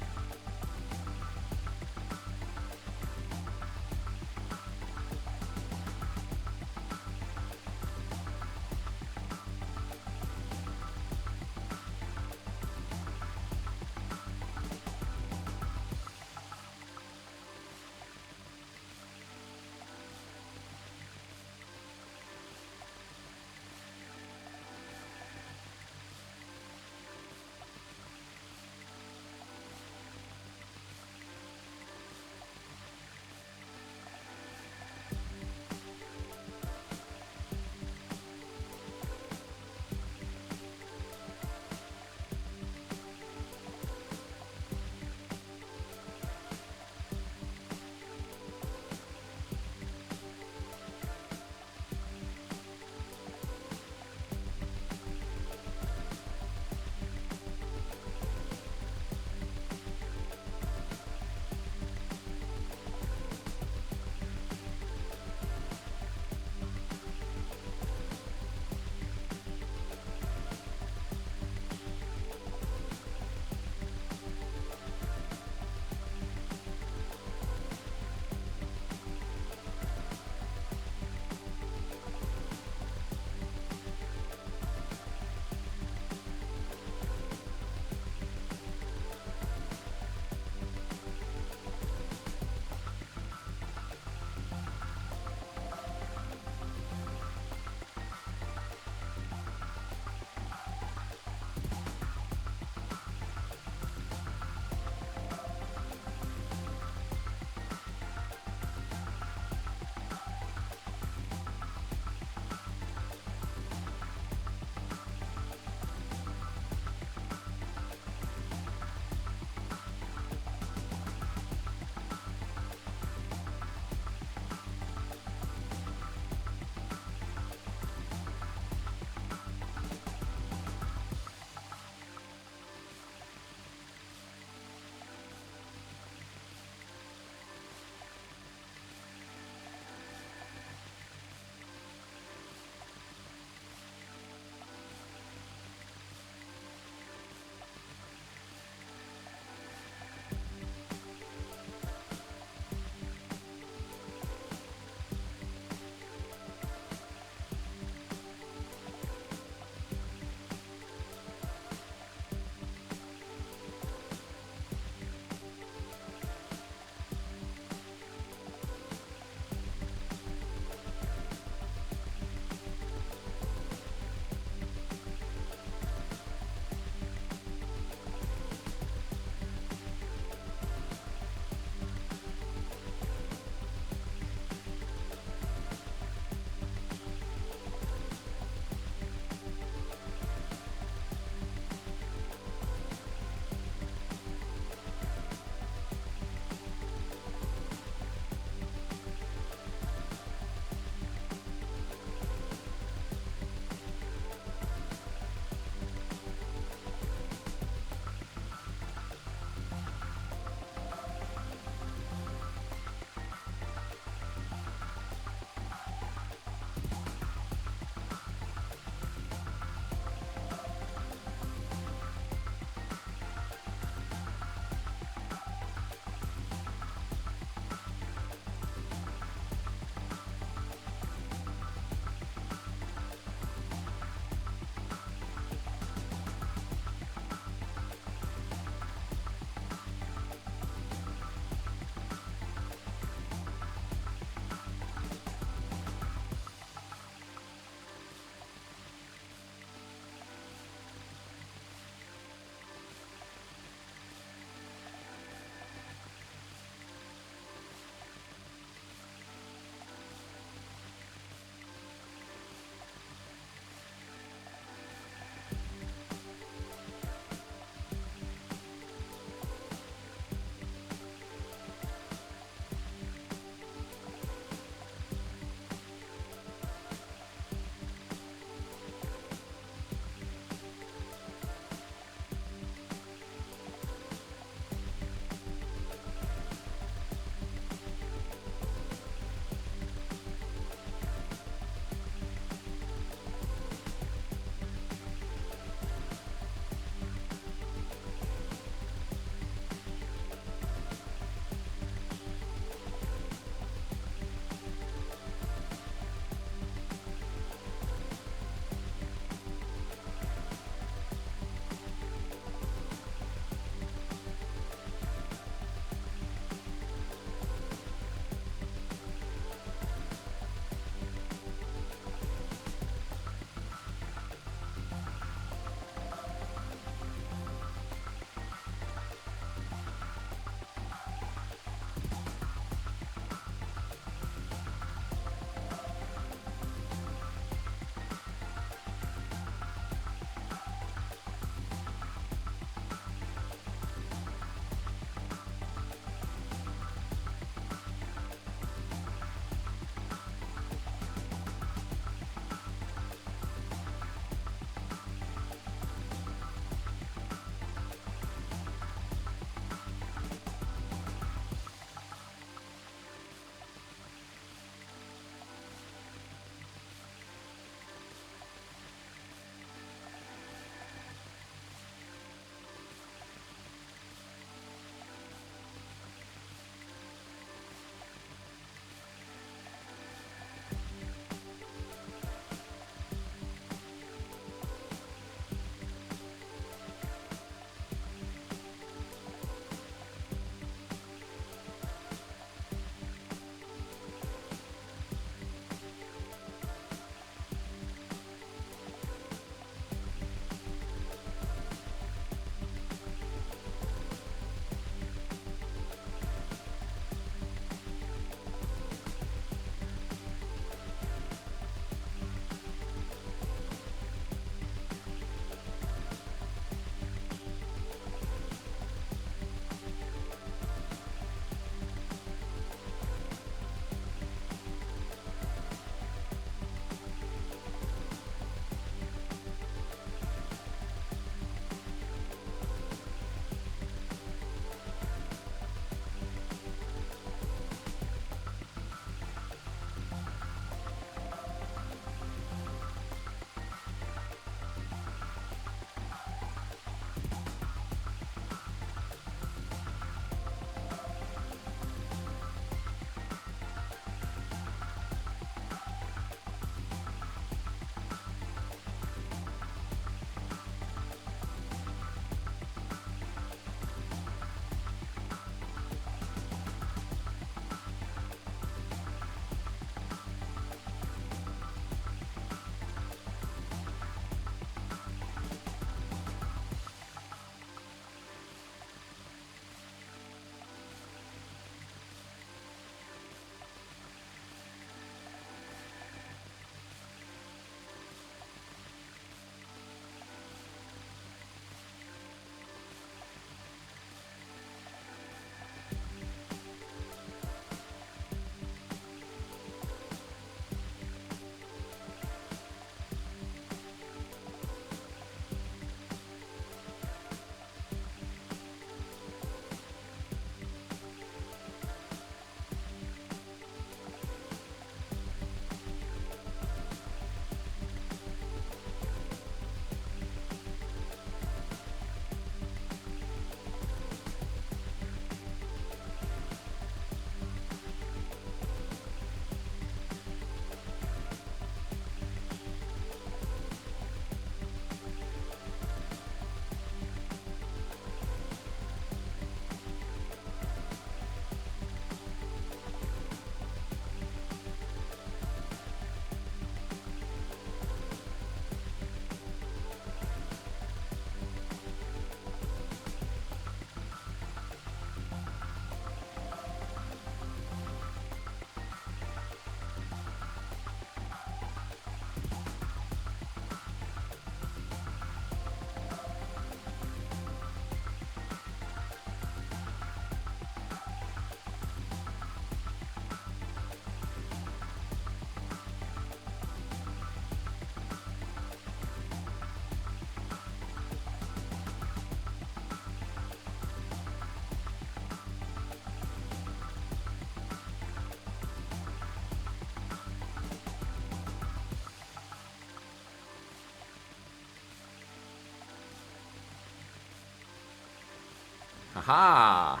Speaker 1: Aha!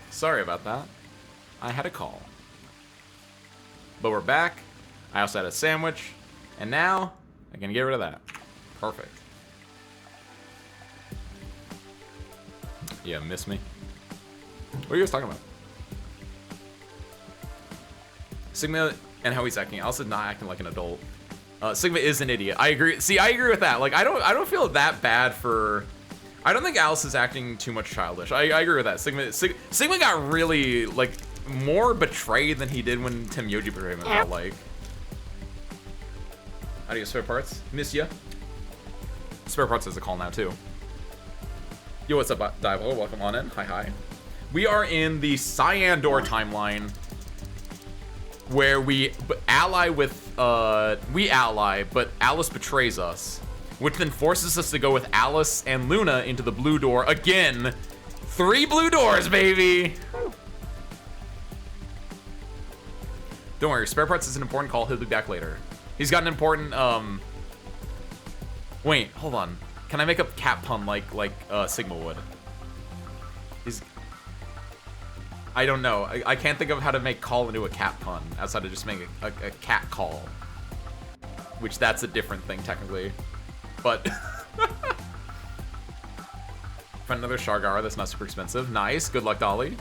Speaker 1: Sorry about that. I had a call. But we're back. I also had a sandwich. And now, I can get rid of that. Perfect. Yeah, miss me? What are you guys talking about? Sigma and how he's acting. Also not acting like an adult. Sigma is an idiot. I agree. See, I agree with that. Like, I don't feel that bad for... I don't think Alice is acting too much childish. I agree with that. Sigma got really, like, more betrayed than he did when Tim Yoji betrayed him, I felt like. Adios, spare parts. Miss ya. Spare parts is a call now, too. Yo, what's up, Divo? Welcome on in. Hi. We are in the Cyandor timeline, where we ally, but Alice betrays us, which then forces us to go with Alice and Luna into the blue door again. 3 blue doors, baby! Don't worry, spare parts is an important call. He'll be back later. He's got an important, wait, hold on. Can I make a cat pun like Sigma would? I don't know. I can't think of how to make call into a cat pun outside of just making a cat call. Which that's a different thing technically. But find another Shargara that's not super expensive. Nice. Good luck, Dolly.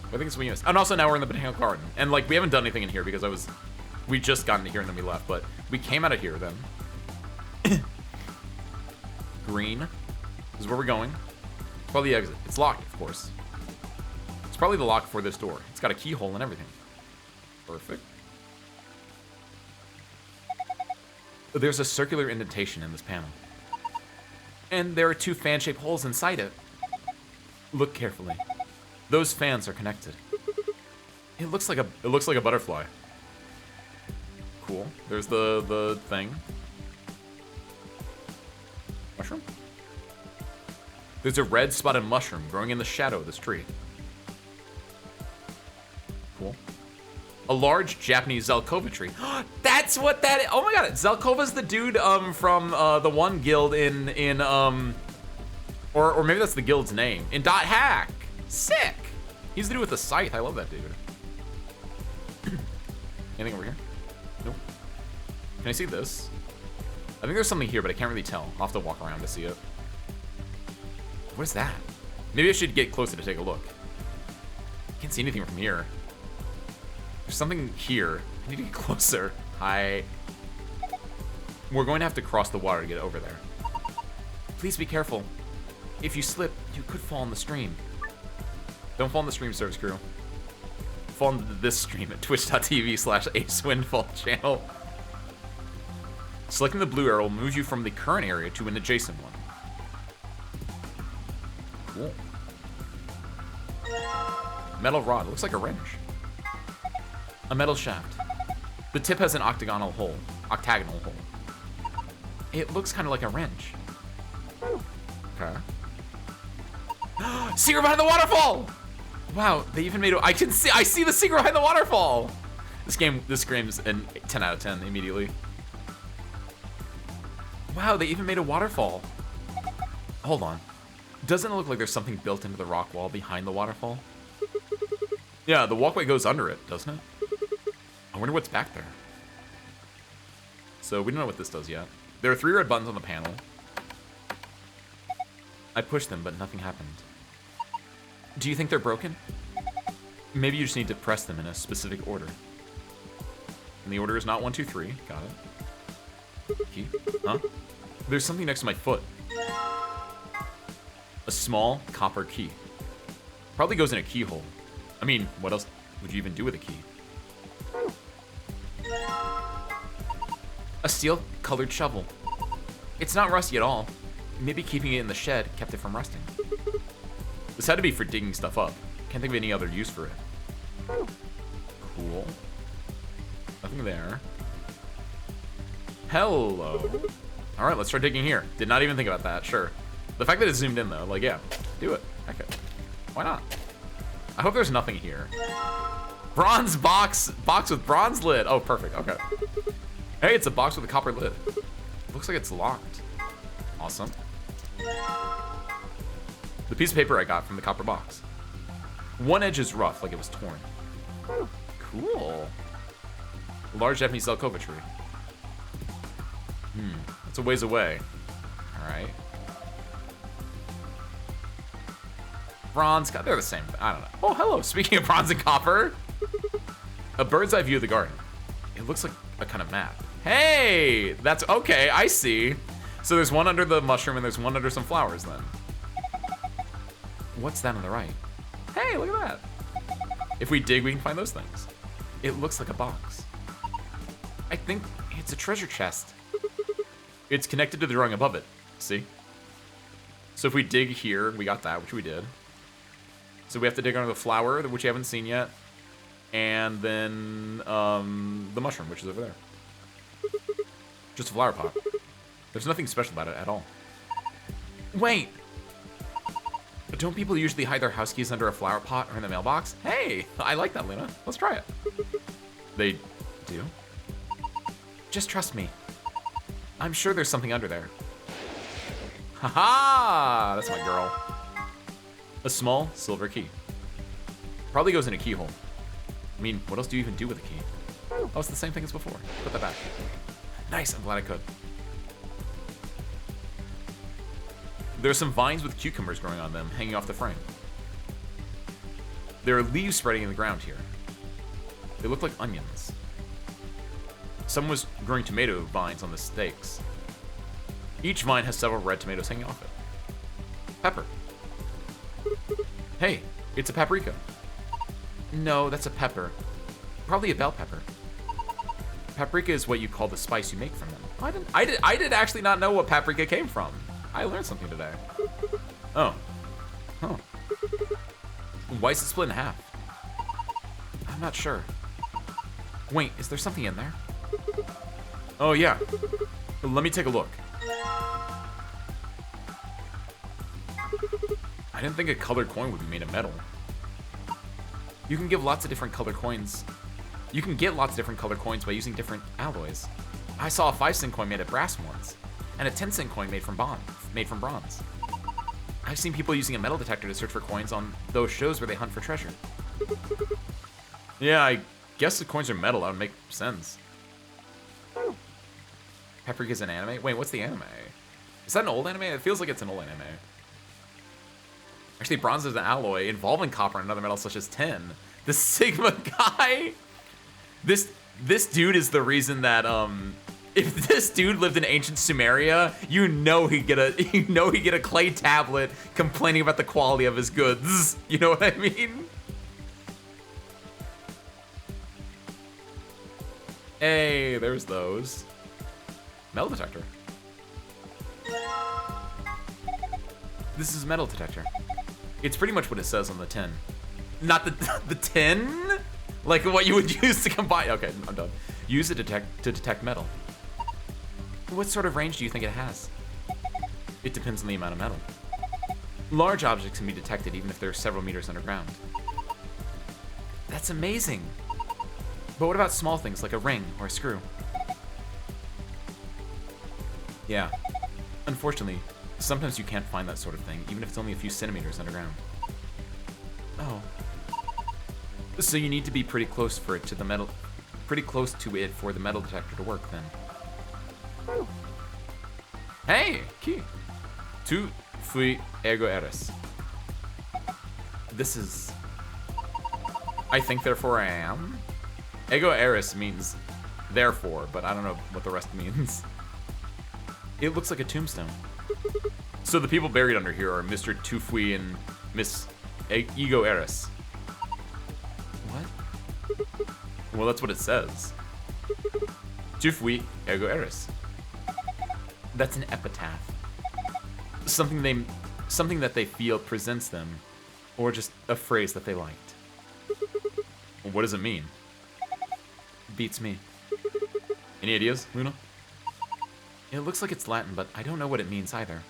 Speaker 1: I think it's Venus. And also now we're in the Botanical Garden. And like we haven't done anything in here because we just got into here and then we left, but we came out of here then. Green is where we're going. Probably the exit. It's locked, of course. It's probably the lock for this door. It's got a keyhole and everything. Perfect. There's a circular indentation in this panel. And there are 2 fan-shaped holes inside it. Look carefully. Those fans are connected. It looks like a butterfly. Cool. There's the thing. Mushroom? There's a red spotted mushroom growing in the shadow of this tree. Cool. A large Japanese Zelkova tree. That's what that is. Oh my god, Zelkova's the dude from the one guild in or maybe that's the guild's name. In Dot Hack. Sick. He's the dude with the scythe. I love that dude. Anything over here? Nope. Can I see this? I think there's something here, but I can't really tell. I'll have to walk around to see it. What is that? Maybe I should get closer to take a look. I can't see anything from here. There's something here. I need to get closer. We're going to have to cross the water to get over there. Please be careful. If you slip, you could fall in the stream. Don't fall in the stream, service crew. Fall into this stream at twitch.tv/AceWindfall channel. Selecting the blue arrow will move you from the current area to an adjacent one. Cool. Metal rod. Looks like a wrench. A metal shaft. The tip has an octagonal hole. It looks kind of like a wrench. Okay. Secret behind the waterfall! Wow, they even made I see the secret behind the waterfall! This screams a 10 out of 10 immediately. Wow, they even made a waterfall. Hold on. Doesn't it look like there's something built into the rock wall behind the waterfall? Yeah, the walkway goes under it, doesn't it? I wonder what's back there. So we don't know what this does yet. There are 3 red buttons on the panel. I pushed them, but nothing happened. Do you think they're broken? Maybe you just need to press them in a specific order. And the order is not 1, 2, 3. Got it. Key? Huh? There's something next to my foot. A small copper key. Probably goes in a keyhole. I mean, what else would you even do with a key? A steel-colored shovel. It's not rusty at all. Maybe keeping it in the shed kept it from rusting. This had to be for digging stuff up. Can't think of any other use for it. Cool. Nothing there. Hello. All right, let's start digging here. Did not even think about that. Sure. The fact that it zoomed in though, like, yeah, do it. Okay. Why not? I hope there's nothing here. Bronze box with bronze lid. Oh, perfect. Okay. Hey, it's a box with a copper lid. Looks like it's locked. Awesome. The piece of paper I got from the copper box. One edge is rough, like it was torn. Cool. A large Japanese Zelkova tree. That's a ways away. Alright. Bronze, they're the same. I don't know. Oh, hello. Speaking of bronze and copper. A bird's eye view of the garden. It looks like a kind of map. Hey, that's okay. I see. So there's one under the mushroom and there's one under some flowers then. What's that on the right? Hey, look at that. If we dig, we can find those things. It looks like a box. I think it's a treasure chest. It's connected to the drawing above it. See? So if we dig here, we got that, which we did. So we have to dig under the flower, which you haven't seen yet. And then the mushroom, which is over there. Just a flower pot. There's nothing special about it at all. Wait! Don't people usually hide their house keys under a flower pot or in the mailbox? Hey! I like that, Luna. Let's try it. They do? Just trust me. I'm sure there's something under there. Haha! That's my girl. A small silver key. Probably goes in a keyhole. I mean, what else do you even do with a key? Oh, it's the same thing as before. Put that back. Nice, I'm glad I could. There are some vines with cucumbers growing on them, hanging off the frame. There are leaves spreading in the ground here. They look like onions. Someone was growing tomato vines on the stakes. Each vine has several red tomatoes hanging off it. Pepper. Hey, it's a paprika. No, that's a pepper. Probably a bell pepper. Paprika is what you call the spice you make from them. I did actually not know what paprika came from. I learned something today. Oh. Huh. Why is it split in half? I'm not sure. Wait, is there something in there? Oh, yeah. Let me take a look. I didn't think a colored coin would be made of metal. You can give lots of different colored coins. You can get lots of different colored coins by using different alloys. I saw a 5-cent coin made of brass once, and a 10-cent coin made from bronze. I've seen people using a metal detector to search for coins on those shows where they hunt for treasure. Yeah, I guess the coins are metal. That would make sense. Paprika's an anime? Wait, what's the anime? Is that an old anime? It feels like it's an old anime. Actually, bronze is an alloy involving copper and another metal such as tin. The Sigma guy? This dude is the reason that, if this dude lived in ancient Sumeria, you know he'd get a clay tablet complaining about the quality of his goods. You know what I mean? Hey, there's those. Metal detector. This is a metal detector. It's pretty much what it says on the tin. Not the tin? Like what you would use to combine. Okay, I'm done. Use it to detect metal. What sort of range do you think it has? It depends on the amount of metal. Large objects can be detected even if they're several meters underground. That's amazing. But what about small things like a ring or a screw? Yeah. Unfortunately, sometimes you can't find that sort of thing, even if it's only a few centimeters underground. Oh. So you need to be pretty close for it to the metal, pretty close to it for the metal detector to work then. Hey, key. Tu fui ego eres. This is. I think therefore I am. Ego eres means therefore, but I don't know what the rest means. It looks like a tombstone. So the people buried under here are Mr. Tufui and Miss Ego Eris. What? Well, that's what it says. Tufui Ego Eris. That's an epitaph. Something that they feel presents them, or just a phrase that they liked. What does it mean? Beats me. Any ideas, Luna? It looks like it's Latin, but I don't know what it means either.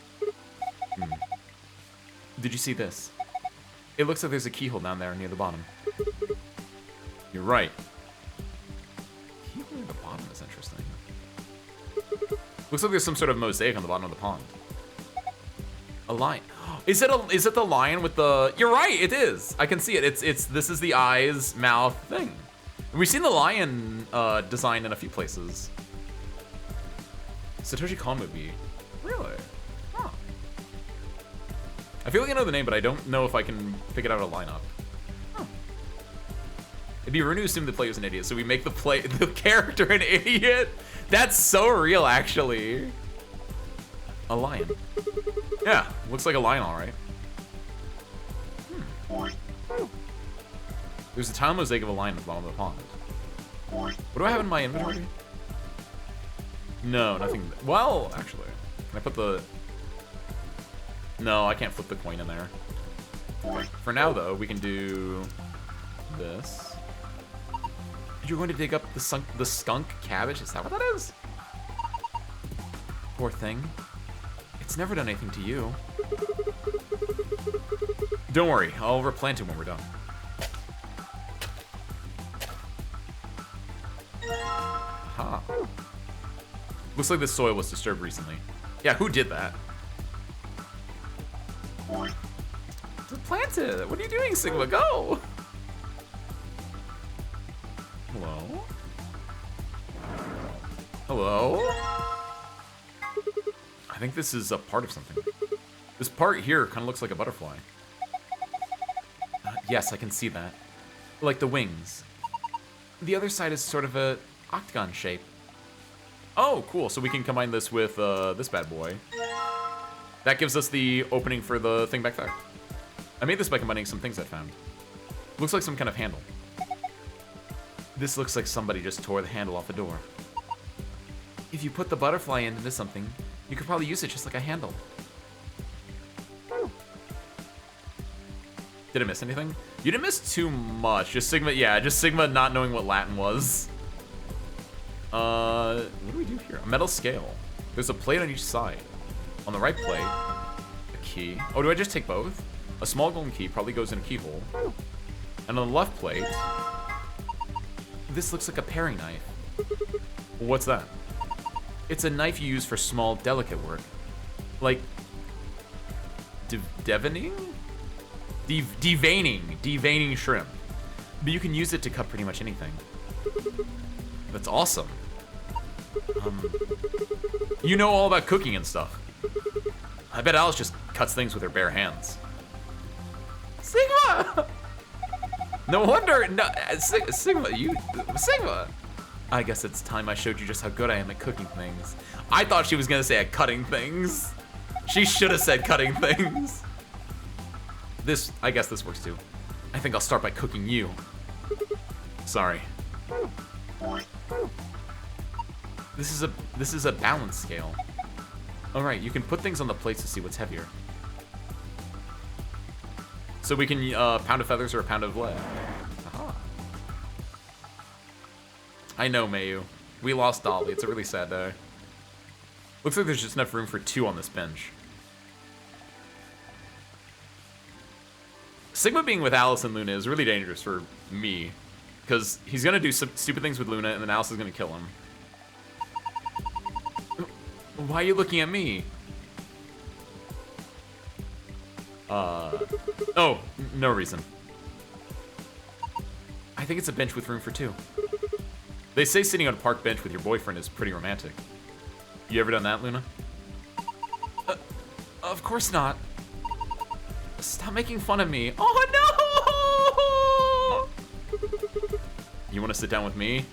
Speaker 1: Did you see this? It looks like there's a keyhole down there near the bottom. You're right. Keyhole near the bottom is interesting. Looks like there's some sort of mosaic on the bottom of the pond. A line. Is it the lion with the? You're right. It is. I can see it. This is the eyes, mouth thing. We've seen the lion design in a few places. Satoshi Kon movie. Really? Huh. I feel like I know the name, but I don't know if I can pick it out of a lineup. Huh. It'd be rude to assume the player is an idiot, so we make the character an idiot. That's so real, actually. A lion. Yeah, looks like a lion, all right. There's a tile mosaic of a lion at the bottom of the pond. What do I have in my inventory? No, nothing. Well, actually, can I put the... No, I can't flip the coin in there. Okay. For now, though, we can do this. You're going to dig up the skunk cabbage? Is that what that is? Poor thing. It's never done anything to you. Don't worry, I'll replant it when we're done. Huh. Looks like the soil was disturbed recently. Yeah, who did that? Replant it! What are you doing, Sigma? Go! Hello? Hello? I think this is a part of something. This part here kind of looks like a butterfly. Yes, I can see that. Like the wings. The other side is sort of a octagon shape. Oh, cool. So we can combine this with this bad boy. That gives us the opening for the thing back there. I made this by combining some things I found. Looks like some kind of handle. This looks like somebody just tore the handle off a door. If you put the butterfly into something, you could probably use it just like a handle. Did I miss anything? You didn't miss too much. Just Sigma, yeah, just Sigma not knowing what Latin was. What do we do here? A metal scale. There's a plate on each side. On the right plate, a key. Oh, do I just take both? A small golden key probably goes in a keyhole. And on the left plate, this looks like a paring knife. What's that? It's a knife you use for small, delicate work. Like, deveining? Deveining shrimp. But you can use it to cut pretty much anything. That's awesome. You know all about cooking and stuff. I bet Alice just cuts things with her bare hands. Sigma! No wonder, no, Sigma, Sigma! I guess it's time I showed you just how good I am at cooking things. I thought she was gonna say at cutting things. She should have said cutting things. I guess this works too. I think I'll start by cooking you. Sorry. This is a balance scale. All right, you can put things on the plates to see what's heavier. So we can pound of feathers or a pound of lead. Aha. I know, Mayu. We lost Dolly. It's a really sad day. Looks like there's just enough room for 2 on this bench. Sigma being with Alice and Luna is really dangerous for me, because he's gonna do some stupid things with Luna, and then Alice is gonna kill him. Why are you looking at me? Oh, no reason. I think it's a bench with room for 2. They say sitting on a park bench with your boyfriend is pretty romantic. You ever done that, Luna? Of course not. Stop making fun of me. Oh, no! You want to sit down with me?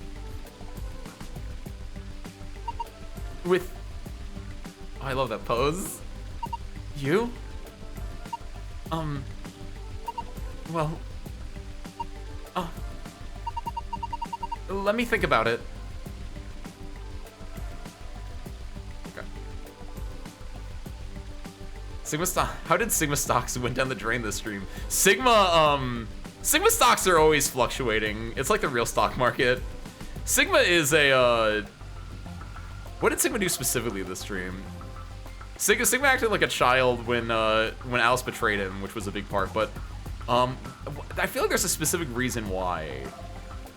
Speaker 1: With... Oh, I love that pose. You? Well... let me think about it. Okay. Sigma stock. How did Sigma stocks went down the drain this stream? Sigma stocks are always fluctuating. It's like the real stock market. Sigma is a, what did Sigma do specifically this stream? Sigma acted like a child when Alice betrayed him, which was a big part, but, I feel like there's a specific reason why.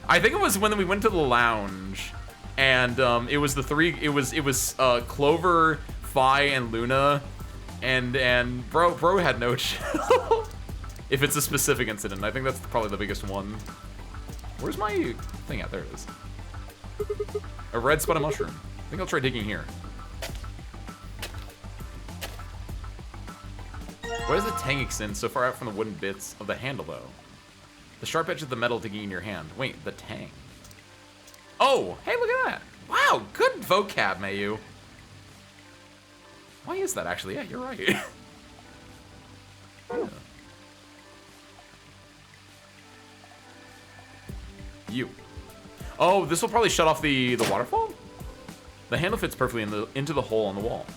Speaker 1: I think it was when we went to the lounge, and it was the 3. It was Clover, Fi, and Luna, And bro had no chill. If it's a specific incident, I think that's probably the biggest one. Where's my thing at? There it is. A red spotted mushroom. I think I'll try digging here. Why does the tang extend so far out from the wooden bits of the handle, though? The sharp edge of the metal digging in your hand. Wait, the tang. Oh, hey, look at that. Wow, good vocab, Mayu. Why is that, actually? Yeah, you're right. Yeah. You. Oh, this will probably shut off the waterfall? The handle fits perfectly into the hole on the wall.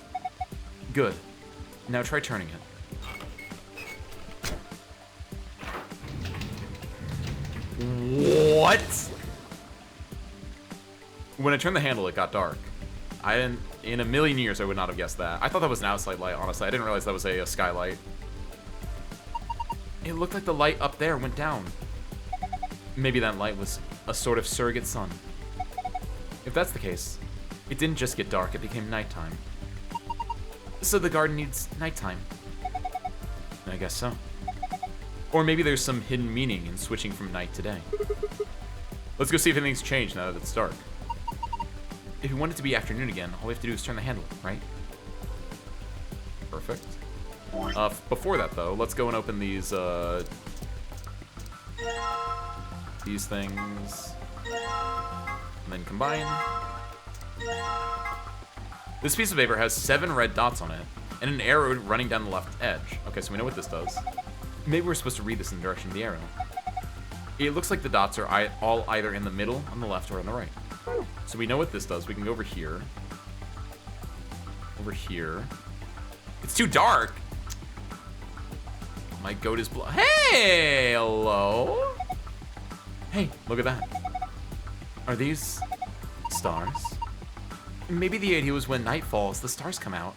Speaker 1: Good. Now try turning it. What? When I turned the handle, it got dark. I didn't. In a million years, I would not have guessed that. I thought that was an outside light, honestly. I didn't realize that was a skylight. It looked like the light up there went down. Maybe that light was a sort of surrogate sun. If that's the case, it didn't just get dark, it became nighttime. So the garden needs nighttime. I guess so. Or maybe there's some hidden meaning in switching from night to day. Let's go see if anything's changed now that it's dark. If you want it to be afternoon again, all we have to do is turn the handle, right? Perfect. Before that, though, let's go and open these things. And then combine. This piece of paper has 7 red dots on it, and an arrow running down the left edge. Okay, so we know what this does. Maybe we're supposed to read this in the direction of the arrow. It looks like the dots are all either in the middle, on the left, or on the right. So we know what this does. We can go over here. Over here. It's too dark! My goat is blood. Hey! Hello? Hey, look at that. Are these stars? Maybe the idea was when night falls, the stars come out.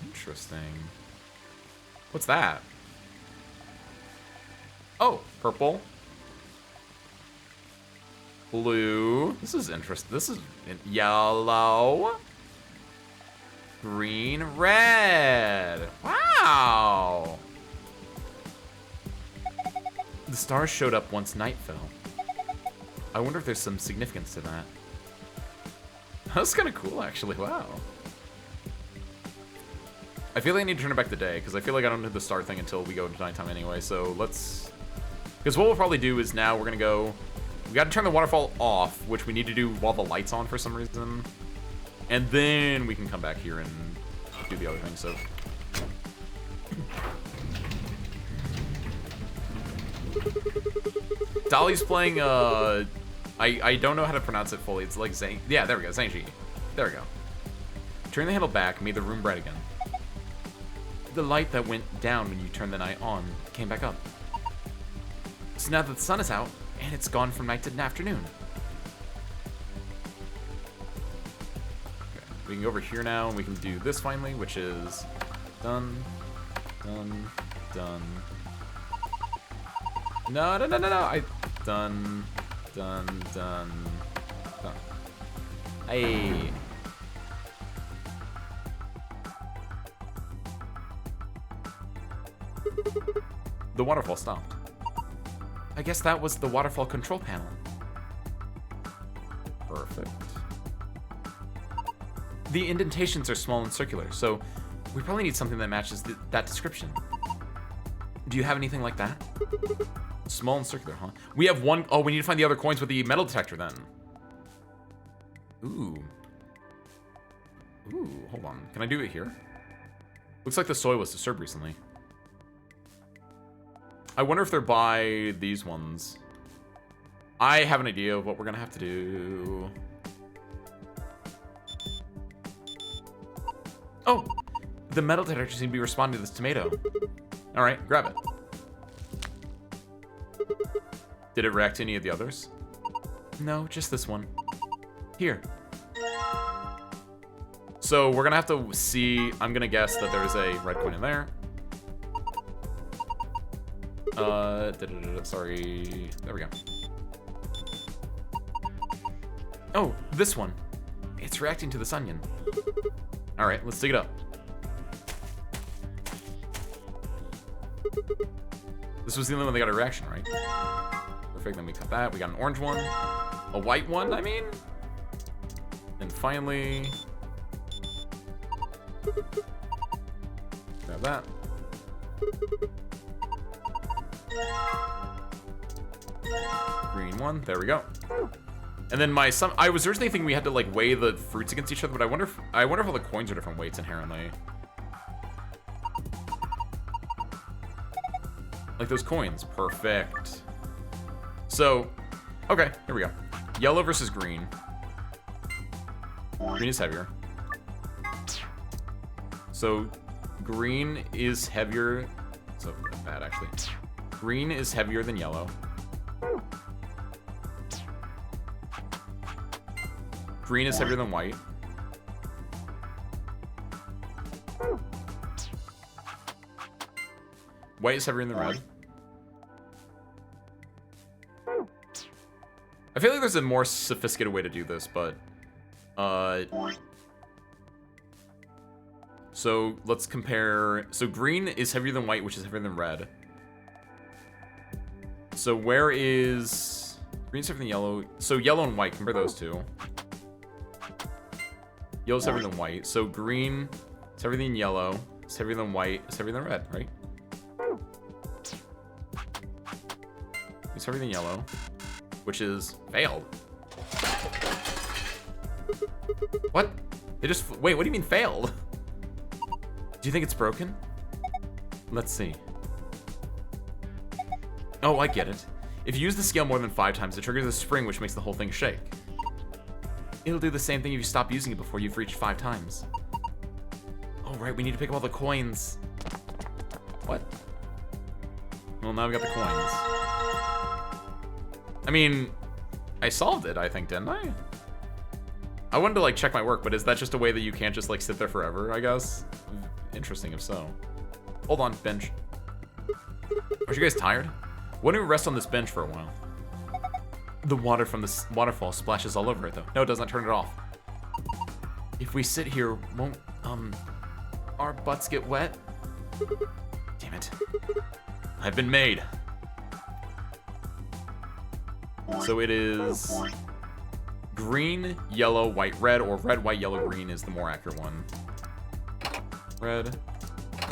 Speaker 1: Interesting. What's that? Oh, purple. Blue. This is interesting. This is yellow. Green, red. Wow. The stars showed up once night fell. I wonder if there's some significance to that. That's kind of cool, actually. Wow. I feel like I need to turn it back to day, because I feel like I don't do the star thing until we go into nighttime anyway, so let's... Because what we'll probably do is now we're going to go... We got to turn the waterfall off, which we need to do while the light's on for some reason. And then we can come back here and do the other thing, so... Dolly's playing, I don't know how to pronounce it fully. It's like Zang... Yeah, there we go, Zangji. There we go. Turn the handle back, made the room bright again. The light that went down when you turned the night on came back up. So now that the sun is out, and it's gone from night to afternoon. Okay, we can go over here now, and we can do this finally, which is done, done, done. No, done, done, done. Hey. The waterfall stopped. I guess that was the waterfall control panel. Perfect. The indentations are small and circular, so we probably need something that matches that description. Do you have anything like that? Small and circular, huh? We have one... Oh, we need to find the other coins with the metal detector, then. Ooh. Ooh, hold on. Can I do it here? Looks like the soil was disturbed recently. I wonder if they're by these ones. I have an idea of what we're gonna have to do. Oh! The metal detector seems to be responding to this tomato. Alright, grab it. Did it react to any of the others? No, just this one. Here. So we're gonna have to see... I'm gonna guess that there's a red coin in there. Sorry. There we go. Oh, this one. It's reacting to this onion. All right, let's dig it up. This was the only one that got a reaction, right? Perfect, then we got that. We got an orange one. A white one, I mean. And finally... grab that. Green one, there we go. And then I was originally thinking we had to like weigh the fruits against each other, but I wonder if all the coins are different weights inherently. Like those coins, perfect. So, okay, here we go. Yellow versus green. Green is heavier. So, green is heavier. So bad actually. Green is heavier than yellow. Green is heavier than white. White is heavier than red. I feel like there's a more sophisticated way to do this, but... So, let's compare... So, green is heavier than white, which is heavier than red. So, where is... Green's heavier than yellow. So, yellow and white, compare those two. Yellow's heavier than white. So, green is heavier than yellow. It's heavier than white. It's heavier than red, right? It's heavier than yellow, which is failed. What? They just... Wait, what do you mean failed? Do you think it's broken? Let's see. Oh, I get it. If you use the scale more than 5 times, it triggers a spring which makes the whole thing shake. It'll do the same thing if you stop using it before you've reached 5 times. Oh, right, we need to pick up all the coins. What? Well, now we got the coins. I mean, I solved it, I think, didn't I? I wanted to, like, check my work, but is that just a way that you can't just, like, sit there forever, I guess? Interesting, if so. Hold on, bench. Are you guys tired? Why don't we rest on this bench for a while? The water from this waterfall splashes all over it, though. No, it does not turn it off. If we sit here, won't, our butts get wet? Damn it. I've been made. So it is green, yellow, white, red, or red, white, yellow, green is the more accurate one. Red,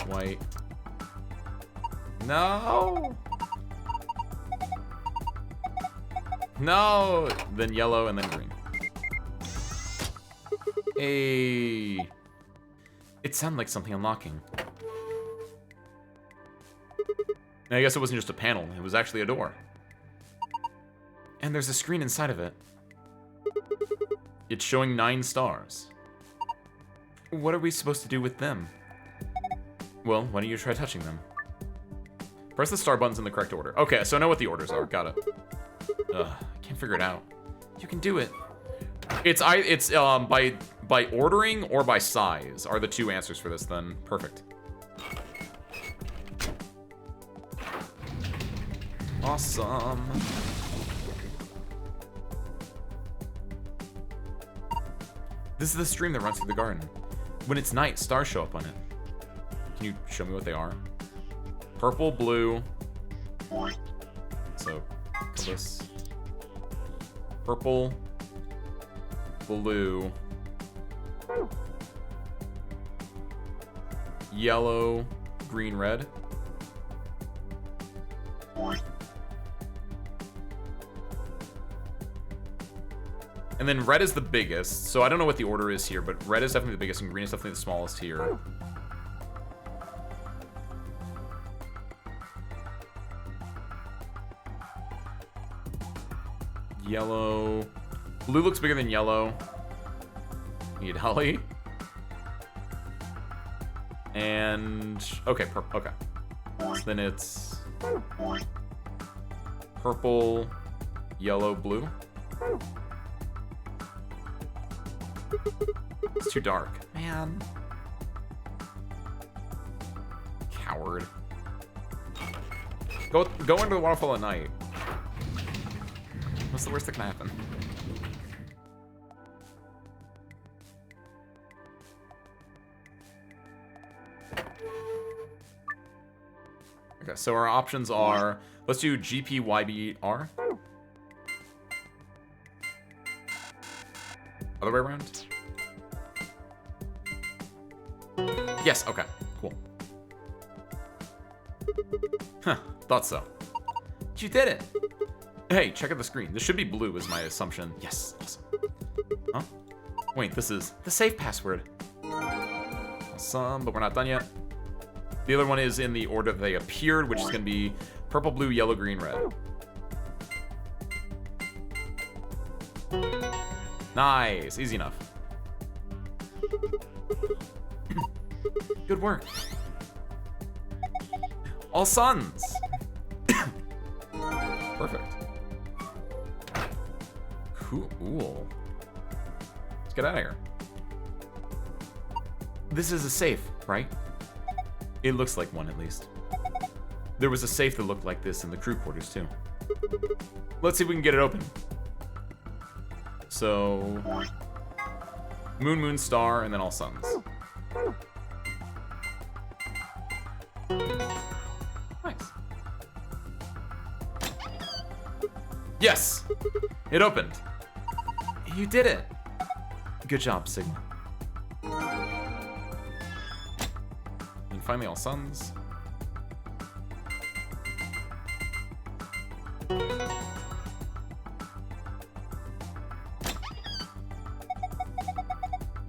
Speaker 1: white. No! No! Then yellow and then green. Hey. It sounded like something unlocking. Now, I guess it wasn't just a panel, it was actually a door. And there's a screen inside of it. It's showing 9 stars. What are we supposed to do with them? Well, why don't you try touching them? Press the star buttons in the correct order. Okay, so I know what the orders are. Got it. Ugh, I can't figure it out. You can do it. It's by ordering or by size are the 2 answers for this then. Perfect. Awesome. This is the stream that runs through the garden. When it's night, stars show up on it. Can you show me what they are? Purple, blue. So, this. Purple, blue, yellow, green, red. And then red is the biggest, so I don't know what the order is here, but red is definitely the biggest and green is definitely the smallest here. Yellow. Blue looks bigger than yellow. Need Holly. And okay, okay. So then it's purple, yellow, blue. It's too dark. Man. Coward. Go into the waterfall at night. What's the worst that can happen? Okay, so our options are, let's do GPYBR. Other way around? Yes, okay, cool. Huh, thought so. You did it! Hey, check out the screen. This should be blue is my assumption. Yes, awesome. Huh? Wait, this is the safe password. Awesome, but we're not done yet. The other one is in the order they appeared, which is going to be purple, blue, yellow, green, red. Nice, easy enough. Good work. All suns. Perfect. Cool. Let's get out of here. This is a safe, right? It looks like one, at least. There was a safe that looked like this in the crew quarters, too. Let's see if we can get it open. So... Moon, moon, star, and then all suns. Nice. Yes! It opened. You did it. Good job, Sigma. And finally, all suns.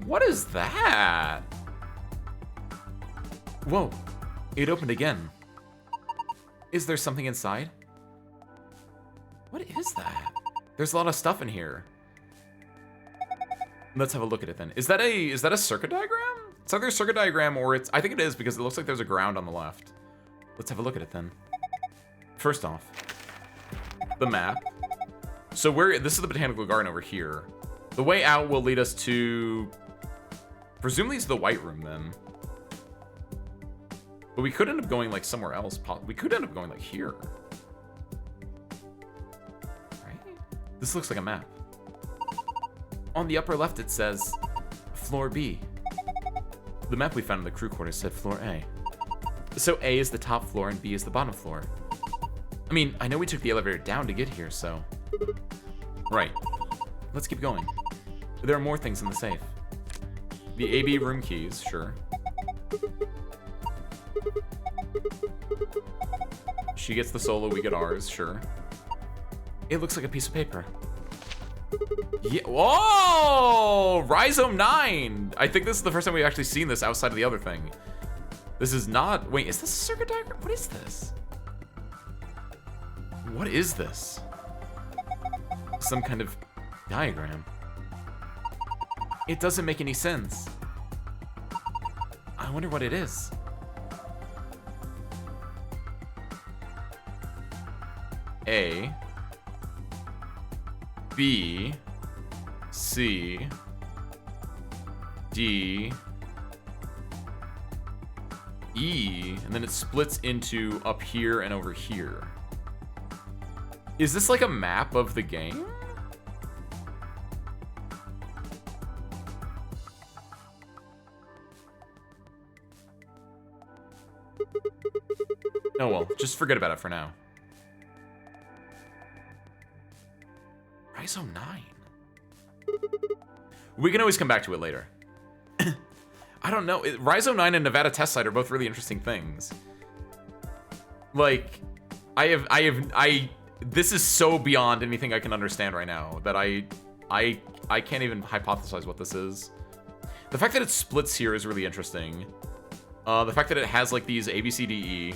Speaker 1: What is that? Whoa, it opened again. Is there something inside? What is that? There's a lot of stuff in here. Let's have a look at it then. Is that a circuit diagram? It's either a circuit diagram or it's, I think it is because it looks like there's a ground on the left. Let's have a look at it then. First off, the map. So this is the botanical garden over here. The way out will lead us to, presumably it's the white room then. But we could end up going like somewhere else. We could end up going like here. Right? This looks like a map. On the upper left, it says floor B. The map we found in the crew quarters said floor A. So A is the top floor and B is the bottom floor. I mean, I know we took the elevator down to get here, so... Right. Let's keep going. There are more things in the safe. The AB room keys, sure. She gets the solo, we get ours, sure. It looks like a piece of paper. Yeah. Whoa! Rhizome 9! I think this is the first time we've actually seen this outside of the other thing. This is not... Wait, is this a circuit diagram? What is this? What is this? Some kind of diagram. It doesn't make any sense. I wonder what it is. A, B, C, D, E, and then it splits into up here and over here. Is this like a map of the game? Oh well, just forget about it for now. Rhizome 9. We can always come back to it later. I don't know. Rhizome 9 and Nevada Test Site are both really interesting things. Like, this is so beyond anything I can understand right now that I can't even hypothesize what this is. The fact that it splits here is really interesting. The fact that it has like these A, B, C, D, E,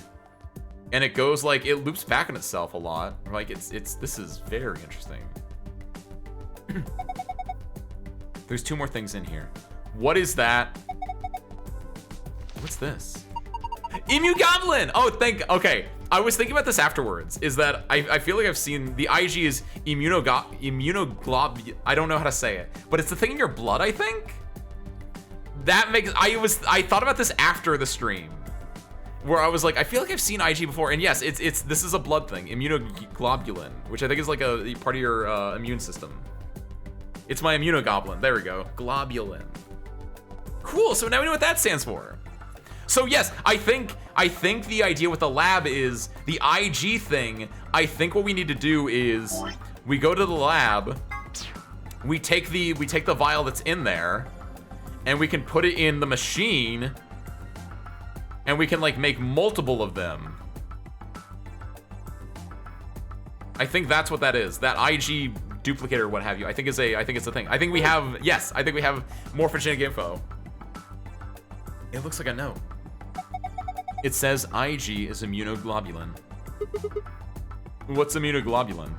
Speaker 1: and it goes like, it loops back on itself a lot. Like this is very interesting. There's two more things in here. What is that? What's this? Emu Goblin! Oh, okay. I was thinking about this afterwards, is that I feel like I've seen, the IG is immunoglob, I don't know how to say it, but it's the thing in your blood, I think? That makes, I thought about this after the stream, where I was like, I feel like I've seen IG before, and yes, this is a blood thing, immunoglobulin, which I think is like a part of your immune system. It's my immunogoblin, there we go, globulin. Cool, so now we know what that stands for. So yes, I think I think the idea with the lab is the IG thing. I think what we need to do is we go to the lab, we take the vial that's in there, and we can put it in the machine, and we can like make multiple of them. I think that's what that is. That IG duplicator or what have you. I think it's a thing. I think we have, yes, I think we have morphogenic info. It looks like a note. It says IG is immunoglobulin. What's immunoglobulin?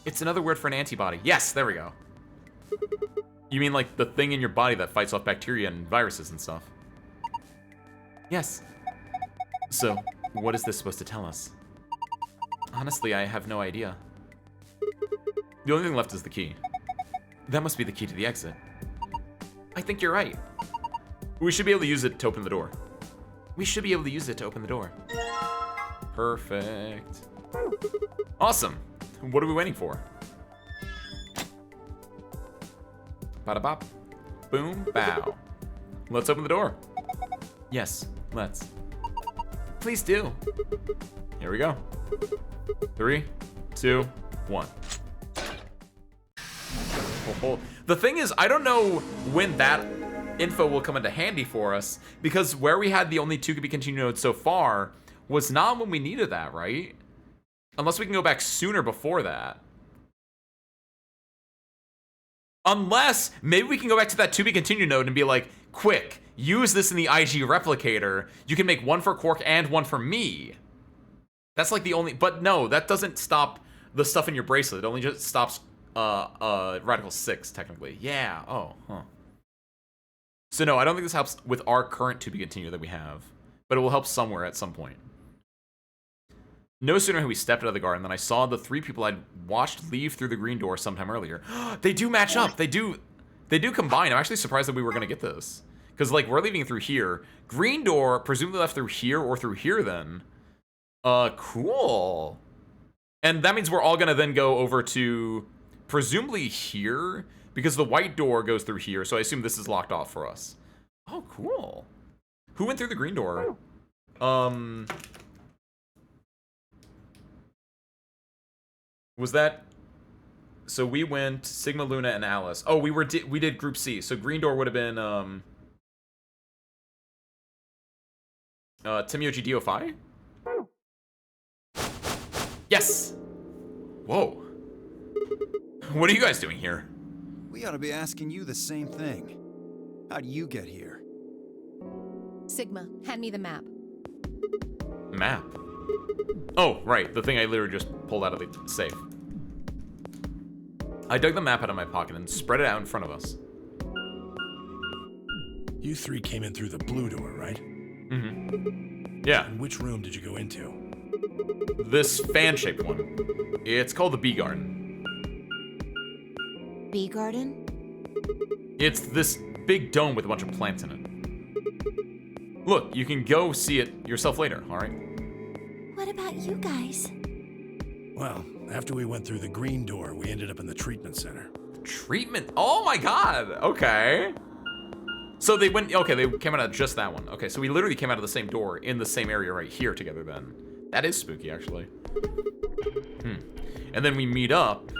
Speaker 1: It's another word for an antibody. Yes, there we go. You mean like the thing in your body that fights off bacteria and viruses and stuff? Yes. So, what is this supposed to tell us? Honestly, I have no idea. The only thing left is the key. That must be the key to the exit. I think you're right. We should be able to use it to open the door. We should be able to use it to open the door. Perfect. Awesome. What are we waiting for? Bada-bop. Boom, bow. Let's open the door. Yes, let's. Please do. Here we go. 3, 2, 1. Oh. The thing is, I don't know when that info will come into handy for us, because where we had the only 2 to be continued nodes so far was not when we needed that, right? Unless we can go back sooner before that. Unless, maybe we can go back to that to be continued node and be like, quick, use this in the IG replicator. You can make one for Quark and one for me. That's like the only, but no, that doesn't stop the stuff in your bracelet. It only just stops Radical 6, technically. Yeah, oh, huh. So no, I don't think this helps with our current to be continued that we have, but it will help somewhere at some point. No sooner had we stepped out of the garden than I saw the 3 people I'd watched leave through the green door sometime earlier. They do match up. They do combine. I'm actually surprised that we were gonna get this, because like we're leaving through here. Green door presumably left through here or through here then. Cool. And that means we're all gonna then go over to presumably here, because the white door goes through here, so I assume this is locked off for us. Oh, cool. Who went through the green door? Was that... So we went Sigma, Luna, and Alice. Oh, we did Group C, so green door would have been, Timioji Dio-Fi? Yes! Whoa. What are you guys doing here?
Speaker 3: We ought to be asking you the same thing. How'd you get here?
Speaker 8: Sigma, hand me the map.
Speaker 1: Map? Oh, right. The thing I literally just pulled out of the safe. I dug the map out of my pocket and spread it out in front of us.
Speaker 6: You 3 came in through the blue door, right?
Speaker 1: Mm-hmm. Yeah.
Speaker 6: And which room did you go into?
Speaker 1: This fan-shaped one. It's called the Bee Garden.
Speaker 4: Bee garden?
Speaker 1: It's this big dome with a bunch of plants in it. Look, you can go see it yourself later, alright?
Speaker 9: What about you guys?
Speaker 6: Well, after we went through the green door, we ended up in the treatment center.
Speaker 1: Treatment? Oh my god! Okay. So they went, okay, they came out of just that one. Okay, so we literally came out of the same door in the same area right here together then. That is spooky, actually. And then we meet up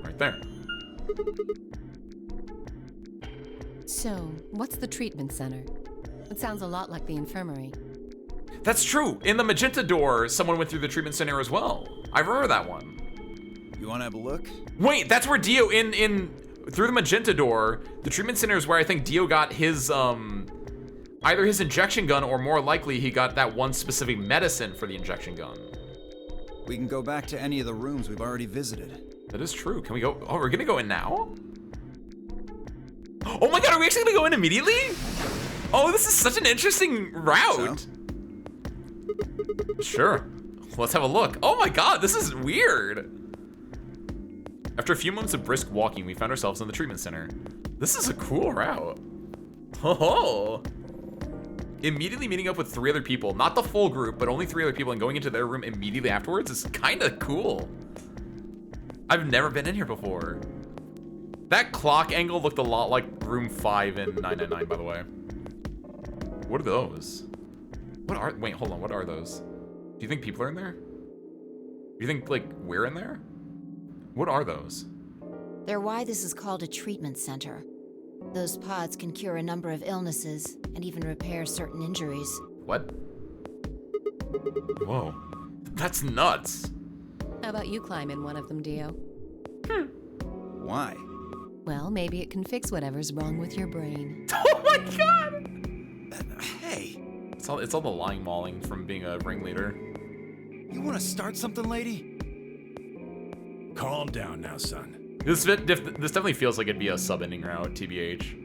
Speaker 1: right there.
Speaker 8: So, what's the treatment center? It sounds a lot like the infirmary.
Speaker 1: That's true. In the magenta door, someone went through the treatment center as well. I remember that one.
Speaker 3: You want to have a look?
Speaker 1: Wait, that's where Dio through the magenta door. The treatment center is where I think Dio got his either his injection gun or more likely he got that one specific medicine for the injection gun.
Speaker 3: We can go back to any of the rooms we've already visited.
Speaker 1: That is true. Can we go? Oh, we're gonna go in now? Oh my god, are we actually gonna go in immediately? Oh, this is such an interesting route.
Speaker 3: So?
Speaker 1: Sure. Let's have a look. Oh my god, this is weird. After a few moments of brisk walking, we found ourselves in the treatment center. This is a cool route. Oh. Immediately meeting up with 3 other people, not the full group, but only 3 other people, and going into their room immediately afterwards is kind of cool. I've never been in here before. That clock angle looked a lot like room 5 in 999, by the way. What are those? Wait, hold on. What are those? Do you think people are in there? Do you think, like, we're in there? What are those?
Speaker 4: They're why this is called a treatment center. Those pods can cure a number of illnesses and even repair certain injuries.
Speaker 1: What? Whoa. That's nuts.
Speaker 8: How about you climb in one of them, Dio?
Speaker 3: Why?
Speaker 8: Well, maybe it can fix whatever's wrong with your brain.
Speaker 1: Oh my god!
Speaker 3: Hey,
Speaker 1: It's all the lying mauling from being a ringleader.
Speaker 3: you want to start something, lady?
Speaker 6: Calm down now, son.
Speaker 1: This definitely feels like it'd be a sub-ending route, TBH.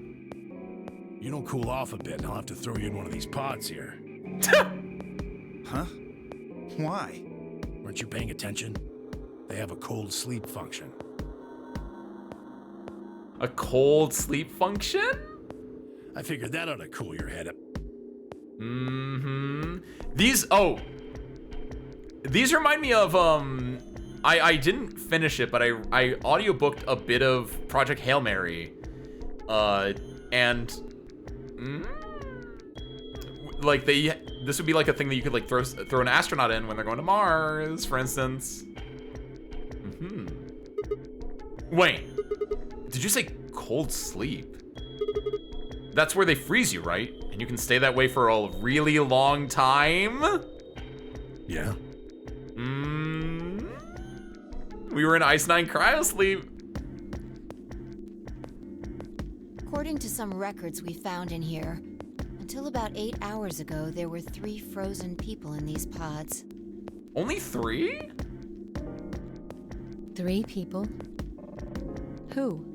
Speaker 6: You don't cool off a bit, and I'll have to throw you in one of these pods here.
Speaker 3: Huh? Why?
Speaker 6: Weren't you paying attention? They have a cold sleep function.
Speaker 1: A cold sleep function?
Speaker 6: I figured that ought to cool your head up.
Speaker 1: Mm-hmm. These remind me of, I didn't finish it, but I audiobooked a bit of Project Hail Mary. Like this would be like a thing that you could like throw an astronaut in when they're going to Mars, for instance. Wait, did you say cold sleep? That's where they freeze you, right? And you can stay that way for a really long time?
Speaker 6: Yeah.
Speaker 1: We were in Ice 9 cryosleep.
Speaker 4: According to some records we found in here, until about 8 hours ago, there were 3 frozen people in these pods.
Speaker 1: Only 3?
Speaker 8: 3 people? Who?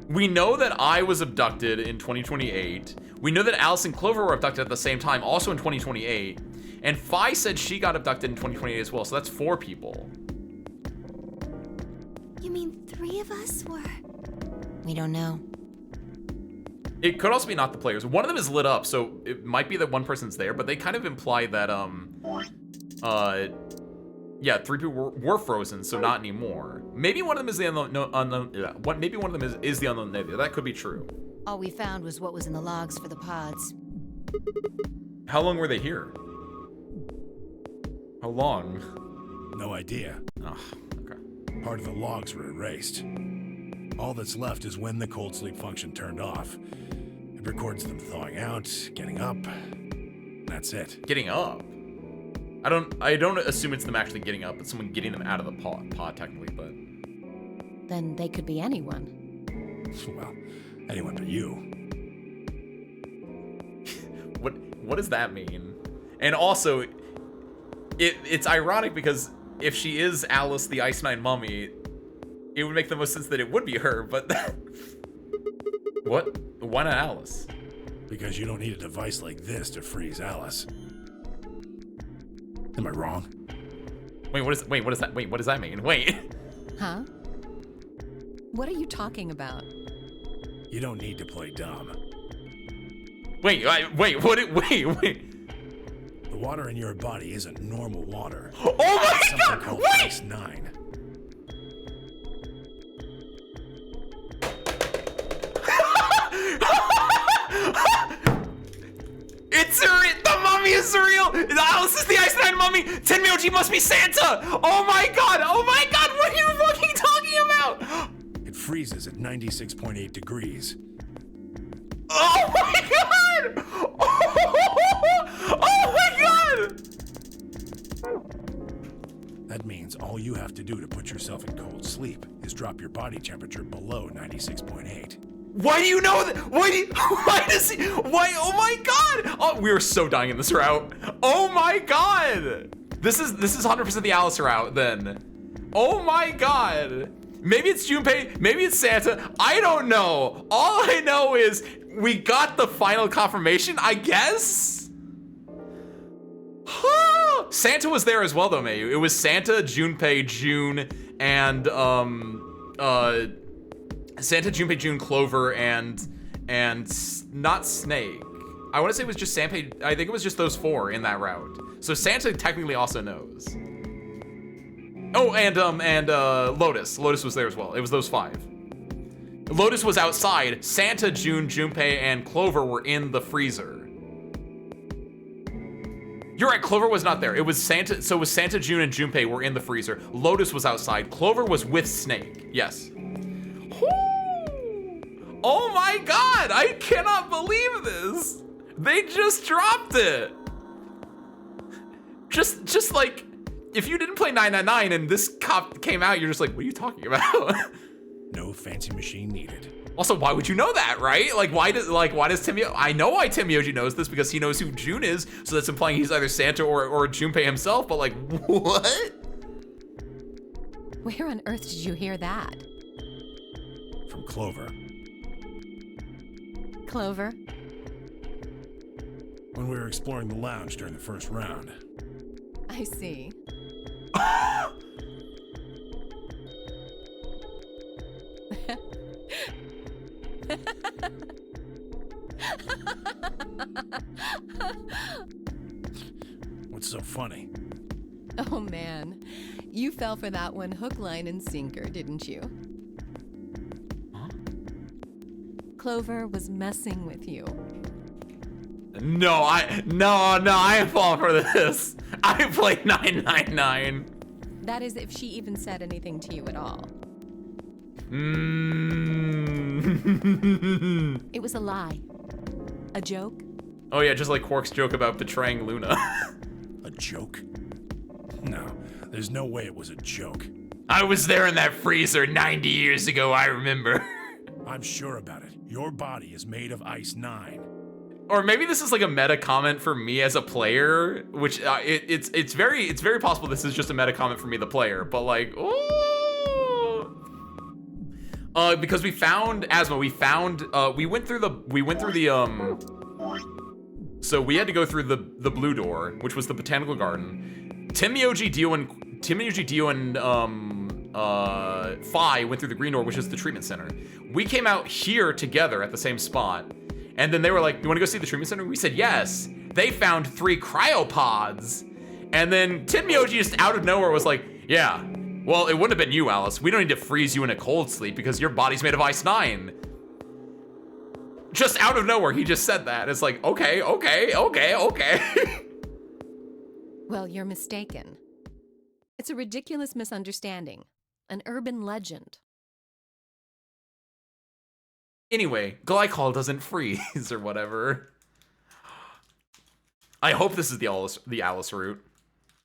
Speaker 1: We know that I was abducted in 2028. We know that Alice and Clover were abducted at the same time, also in 2028. And Phi said she got abducted in 2028 as well, so that's 4 people.
Speaker 9: You mean 3 of us were?
Speaker 4: We don't know.
Speaker 1: It could also be not the players. One of them is lit up, so it might be that one person's there, but they kind of imply that, yeah, 3 people were frozen, so not anymore. Maybe one of them is the unknown. Maybe one of them is the unknown nebula. That could be true.
Speaker 4: All we found was what was in the logs for the pods.
Speaker 1: How long were they here? How long?
Speaker 6: No idea.
Speaker 1: Oh, okay.
Speaker 6: Part of the logs were erased. All that's left is when the cold sleep function turned off. It records them thawing out, getting up. That's it.
Speaker 1: Getting up? I don't assume it's them actually getting up. It's someone getting them out of the pod technically, but...
Speaker 8: Then they could be anyone.
Speaker 6: Well, anyone but you.
Speaker 1: What does that mean? And also, it's ironic because if she is Alice the Ice 9 mummy, it would make the most sense that it would be her, but... What? Why not Alice?
Speaker 6: Because you don't need a device like this to freeze Alice. Am I wrong?
Speaker 1: Wait, what does that mean? Wait.
Speaker 8: Huh? What are you talking about?
Speaker 6: You don't need to play dumb.
Speaker 1: Wait.
Speaker 6: The water in your body isn't normal water.
Speaker 1: Oh my
Speaker 6: It's something
Speaker 1: god!
Speaker 6: called
Speaker 1: Wait!
Speaker 6: Ice 9.
Speaker 1: The mummy is surreal! Alice is the Ice 9 mummy! Tenmyoji must be Santa! Oh my god! What are you fucking talking about?
Speaker 6: It freezes at 96.8 degrees.
Speaker 1: Oh my god! Oh my god!
Speaker 6: That means all you have to do to put yourself in cold sleep is drop your body temperature below 96.8.
Speaker 1: Why do you know that? Why? Oh my god! Oh, we are so dying in this route. Oh my god! This is 100% the Alice route then. Oh my god! Maybe it's Junpei, maybe it's Santa. I don't know. All I know is we got the final confirmation, I guess? Santa was there as well though, Mayu. It was Santa, Junpei, June, and Santa, Junpei, June, Clover, and not Snake. I want to say it was just Sanpei. I think it was just those 4 in that route. So Santa technically also knows. Oh, and Lotus. Lotus was there as well. It was those 5. Lotus was outside. Santa, June, Junpei, and Clover were in the freezer. You're right, Clover was not there. It was Santa, so it was Santa, June, and Junpei were in the freezer. Lotus was outside. Clover was with Snake. Yes. Oh my god, I cannot believe this. They just dropped it. Just like, if you didn't play 999 and this cop came out, you're just like, what are you talking about?
Speaker 6: No fancy machine needed.
Speaker 1: Also, why would you know that, right? Like, why does Timmy? I know why Timioji knows this because he knows who June is, so that's implying he's either Santa or Junpei himself. But like, what?
Speaker 8: Where on earth did you hear that?
Speaker 6: From Clover.
Speaker 8: Clover?
Speaker 6: When we were exploring the lounge during the first round.
Speaker 8: I see.
Speaker 6: What's so funny?
Speaker 8: Oh man, you fell for that one hook, line, and sinker, didn't you?
Speaker 1: Huh?
Speaker 8: Clover was messing with you.
Speaker 1: No, I ain't falling for this. I played 999.
Speaker 8: That is if she even said anything to you at all. It was a lie. A joke?
Speaker 1: Oh yeah, just like Quark's joke about betraying Luna.
Speaker 6: A joke? No, there's no way it was a joke.
Speaker 1: I was there in that freezer 90 years ago, I remember.
Speaker 6: I'm sure about it. Your body is made of Ice 9.
Speaker 1: Or maybe this is like a meta comment for me as a player, which it's very possible this is just a meta comment for me, the player. But like, ooh. Because we found Asma, we went through the so we had to go through the blue door, which was the botanical garden. Timioji, Dio, and Phi went through the green door, which is the treatment center. We came out here together at the same spot. And then they were like, you want to go see the treatment center? We said, yes. They found 3 cryopods. And then Timioji just out of nowhere was like, yeah, well, it wouldn't have been you, Alice. We don't need to freeze you in a cold sleep because your body's made of Ice 9. Just out of nowhere, he just said that. It's like, okay.
Speaker 8: Well, you're mistaken. It's a ridiculous misunderstanding. An urban legend.
Speaker 1: Anyway, glycol doesn't freeze or whatever. I hope this is the Alice route,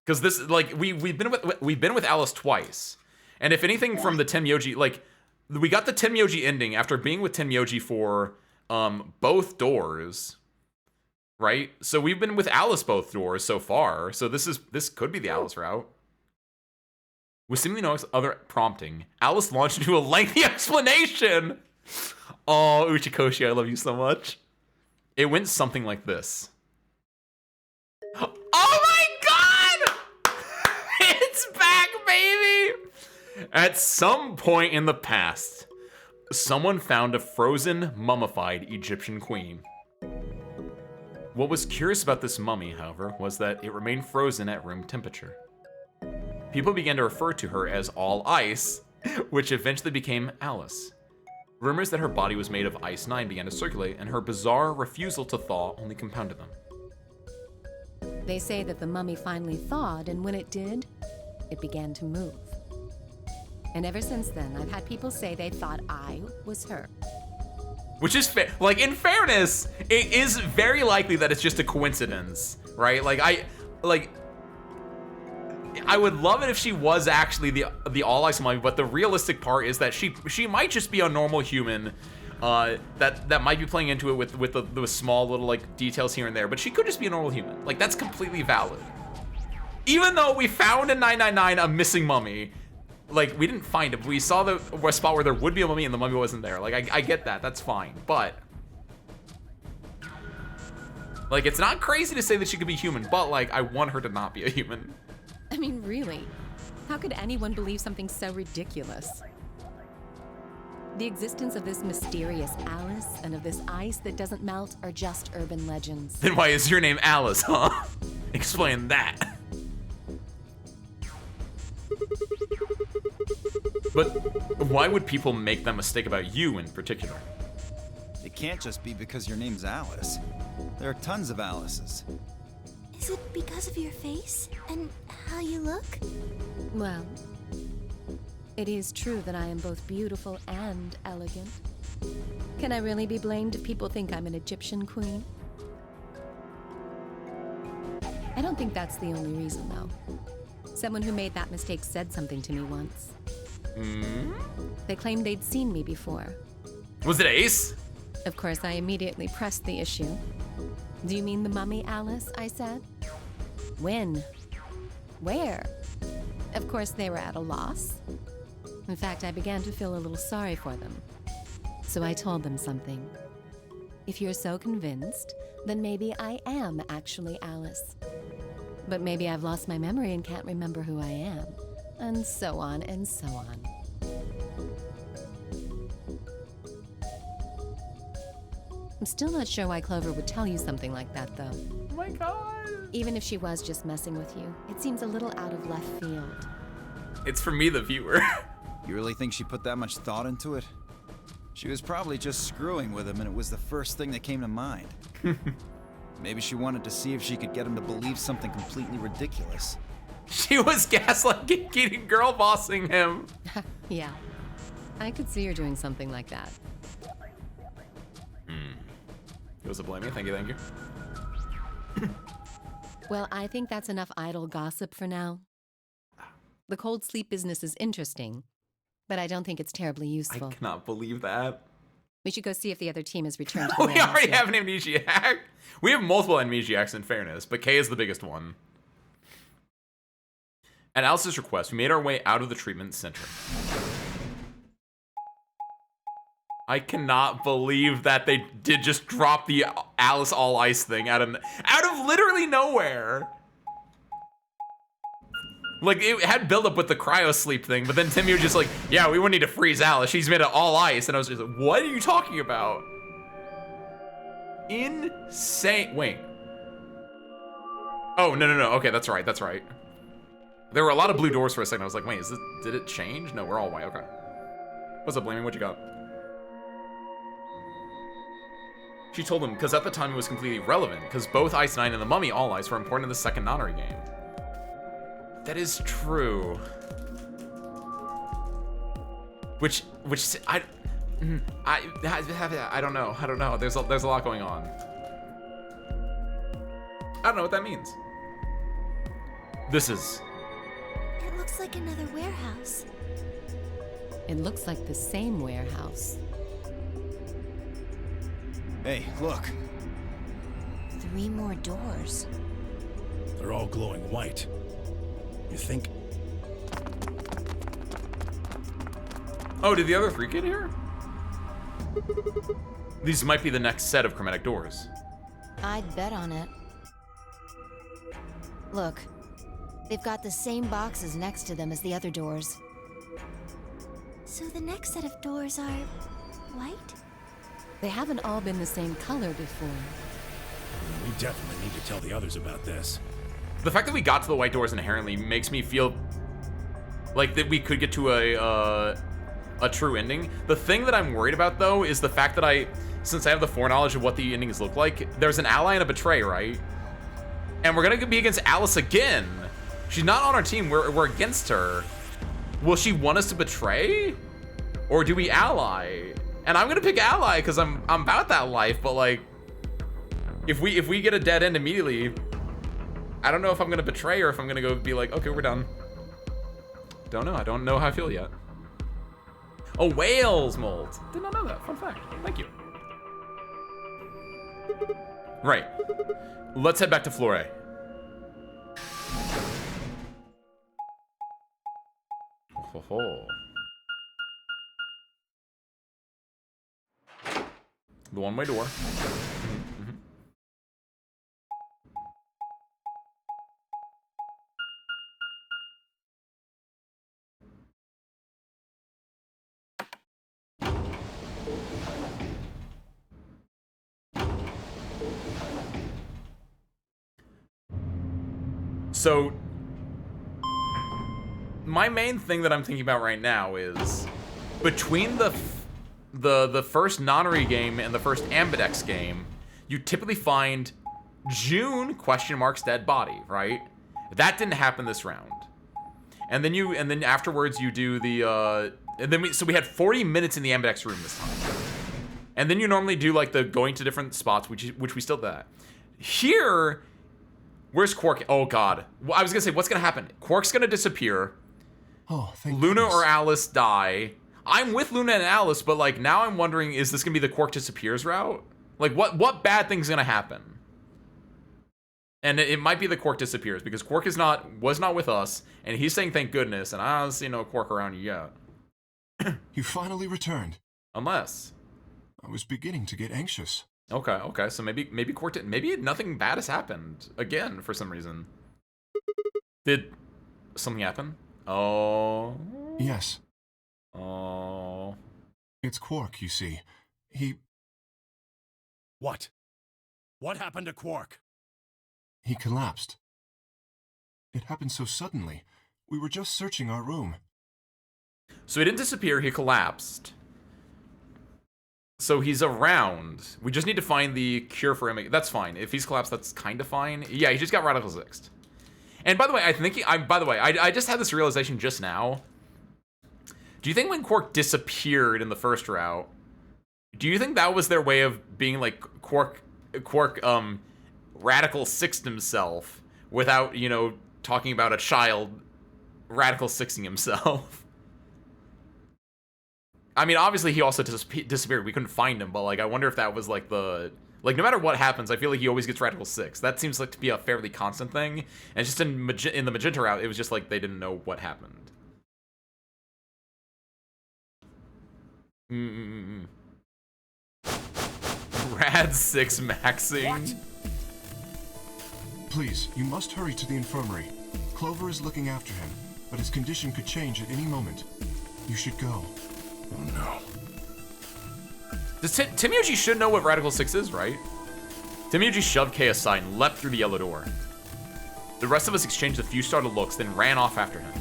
Speaker 1: because this, like, we've been with Alice twice, and if anything from the Timioji, like, we got the Timioji ending after being with Timioji for both doors, right? So we've been with Alice both doors so far. So this could be the Alice route. With seemingly no other prompting, Alice launched into a lengthy explanation. Oh, Uchikoshi, I love you so much. It went something like this. Oh my god! It's back, baby! At some point in the past, someone found a frozen, mummified Egyptian queen. What was curious about this mummy, however, was that it remained frozen at room temperature. People began to refer to her as All Ice, which eventually became Alice. Rumors that her body was made of Ice 9 began to circulate, and her bizarre refusal to thaw only compounded them.
Speaker 8: They say that the mummy finally thawed, and when it did, it began to move. And ever since then, I've had people say they thought I was her.
Speaker 1: Which is fair. Like, in fairness, it is very likely that it's just a coincidence, right? Like, I would love it if she was actually the All Ice mummy, but the realistic part is that she might just be a normal human that might be playing into it with the small little like details here and there, but she could just be a normal human. Like, that's completely valid. Even though we found in 999 a missing mummy, like, we didn't find it. We saw the spot where there would be a mummy and the mummy wasn't there. Like, I get that. That's fine. But, like, it's not crazy to say that she could be human, but, like, I want her to not be a human.
Speaker 8: I mean, really, how could anyone believe something so ridiculous? The existence of this mysterious Alice and of this ice that doesn't melt are just urban legends.
Speaker 1: Then why is your name Alice, huh? Explain that. But why would people make that mistake about you in particular?
Speaker 3: It can't just be because your name's Alice. There are tons of Alices.
Speaker 9: Is it because of your face and how you look?
Speaker 8: Well, it is true that I am both beautiful and elegant. Can I really be blamed if people think I'm an Egyptian queen? I don't think that's the only reason, though. Someone who made that mistake said something to me once. They claimed they'd seen me before.
Speaker 1: Was it Ace?
Speaker 8: Of course, I immediately pressed the issue. Do you mean the mummy, Alice? I said. When? Where? Of course, they were at a loss. In fact, I began to feel a little sorry for them. So I told them something. If you're so convinced, then maybe I am actually Alice. But maybe I've lost my memory and can't remember who I am. And so on and so on. I'm still not sure why Clover would tell you something like that, though.
Speaker 1: Oh my god.
Speaker 8: Even if she was just messing with you, it seems a little out of left field.
Speaker 1: It's for me, the viewer.
Speaker 3: You really think she put that much thought into it? She was probably just screwing with him, and it was the first thing that came to mind. Maybe she wanted to see if she could get him to believe something completely ridiculous.
Speaker 1: She was gaslighting, girl bossing him.
Speaker 8: Yeah, I could see her doing something like that.
Speaker 1: It was a blaming. Thank you, thank you.
Speaker 8: Well, I think that's enough idle gossip for now. The cold sleep business is interesting, but I don't think it's terribly useful.
Speaker 1: I cannot believe that.
Speaker 8: We should go see if the other team has returned to the
Speaker 1: We
Speaker 8: warehouse
Speaker 1: already
Speaker 8: yet.
Speaker 1: have an amnesiac. We have multiple amnesiacs in fairness, but Kay is the biggest one. At Alice's request, we made our way out of the treatment center. I cannot believe that they did just drop the Alice All Ice thing out of literally nowhere. Like, it had build up with the cryo sleep thing, but then Timmy was just like, yeah, we wouldn't need to freeze Alice. She's made it all ice. And I was just like, what are you talking about? Insane. Wait. Oh, no. Okay, that's right. That's right. There were a lot of blue doors for a second. I was like, wait, did it change? No, we're all white. Okay. What's up, Blaming? What you got? She told him, because at the time it was completely irrelevant, because both Ice 9 and the Mummy All Ice were important in the second Nonary game. That is true. Which I don't know. I don't know. There's a lot going on. I don't know what that means. This is.
Speaker 9: It looks like another warehouse.
Speaker 8: It looks like the same warehouse.
Speaker 3: Hey, look.
Speaker 4: 3 more doors.
Speaker 6: They're all glowing white. You think?
Speaker 1: Oh, did the other 3 get here? These might be the next set of chromatic doors.
Speaker 4: I'd bet on it. Look, they've got the same boxes next to them as the other doors.
Speaker 9: So the next set of doors are white?
Speaker 8: They haven't all been the same color before.
Speaker 6: We definitely need to tell the others about this.
Speaker 1: The fact that we got to the white doors inherently makes me feel like that we could get to a true ending. The thing that I'm worried about, though, is the fact that since I have the foreknowledge of what the endings look like, there's an ally and a betray, right? And we're gonna be against Alice again. She's not on our team, we're against her. Will she want us to betray? Or do we ally? And I'm gonna pick ally because I'm about that life, but like, if we get a dead end immediately, I don't know if I'm gonna betray or if I'm gonna go be like, okay, we're done. Don't know, I don't know how I feel yet. Oh, whales mold. Did not know that, fun fact, thank you. Right, let's head back to Flore. Ho ho. The one-way door. So, my main thing that I'm thinking about right now is between the first Nonary game and the first Ambidex game, you typically find June, question mark's dead body, right? That didn't happen this round. And then afterwards you do the, so we had 40 minutes in the ambidex room this time. And then you normally do like the going to different spots, which we still did that. Here, where's Quark? Oh God. I was gonna say, what's gonna happen? Quark's gonna disappear.
Speaker 5: Oh, thank
Speaker 1: Luna
Speaker 5: goodness.
Speaker 1: or Alice die. I'm with Luna and Alice, but like now I'm wondering, is this gonna be the Quark disappears route? Like what bad thing's gonna happen? And it might be the Quark disappears because Quark was not with us, and he's saying thank goodness, and I don't see no Quark around yet.
Speaker 5: You finally returned.
Speaker 1: Unless.
Speaker 5: I was beginning to get anxious.
Speaker 1: Okay, so maybe Quark didn't, maybe nothing bad has happened again for some reason. Did something happen? Oh.
Speaker 5: Yes.
Speaker 1: Oh.
Speaker 5: It's Quark, you see.
Speaker 6: What? What happened to Quark?
Speaker 5: He collapsed. It happened so suddenly. We were just searching our room.
Speaker 1: So he didn't disappear, he collapsed. So he's around. We just need to find the cure for him. That's fine. If he's collapsed, that's kind of fine. Yeah, he just got radical sixed. And by the way, I just had this realization just now. Do you think when Quark disappeared in the first route, do you think that was their way of being like Quark radical sixed himself without, talking about a child radical sixing himself? I mean, obviously he also disappeared. We couldn't find him, but like I wonder if that was like no matter what happens, I feel like he always gets radical six. That seems like to be a fairly constant thing. And just in the magenta route, it was just like they didn't know what happened. Rad 6 maxing.
Speaker 6: What?
Speaker 5: Please, you must hurry to the infirmary. Clover is looking after him, but his condition could change at any moment. You should go.
Speaker 6: Oh no.
Speaker 1: Timyoji should know what Radical 6 is, right? Timyoji shoved Kay aside and leapt through the yellow door. The rest of us exchanged a few startled looks, then ran off after him.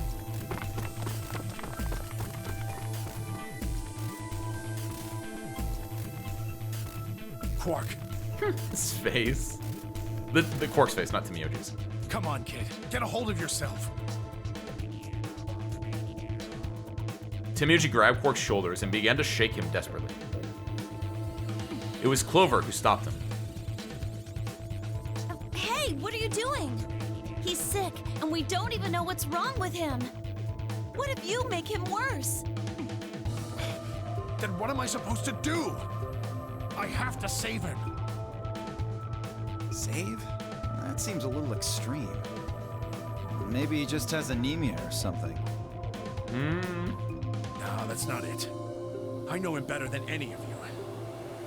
Speaker 6: Quark.
Speaker 1: His face. The Quark's face, not Timyoji's.
Speaker 6: Come on, kid. Get a hold of yourself.
Speaker 1: Timyoji grabbed Quark's shoulders and began to shake him desperately. It was Clover who stopped him.
Speaker 2: Hey, what are you doing? He's sick, and we don't even know what's wrong with him. What if you make him worse?
Speaker 6: Then what am I supposed to do? I have to save him.
Speaker 3: Save? That seems a little extreme. Maybe he just has anemia or something.
Speaker 6: No, that's not it. I know him better than any of you.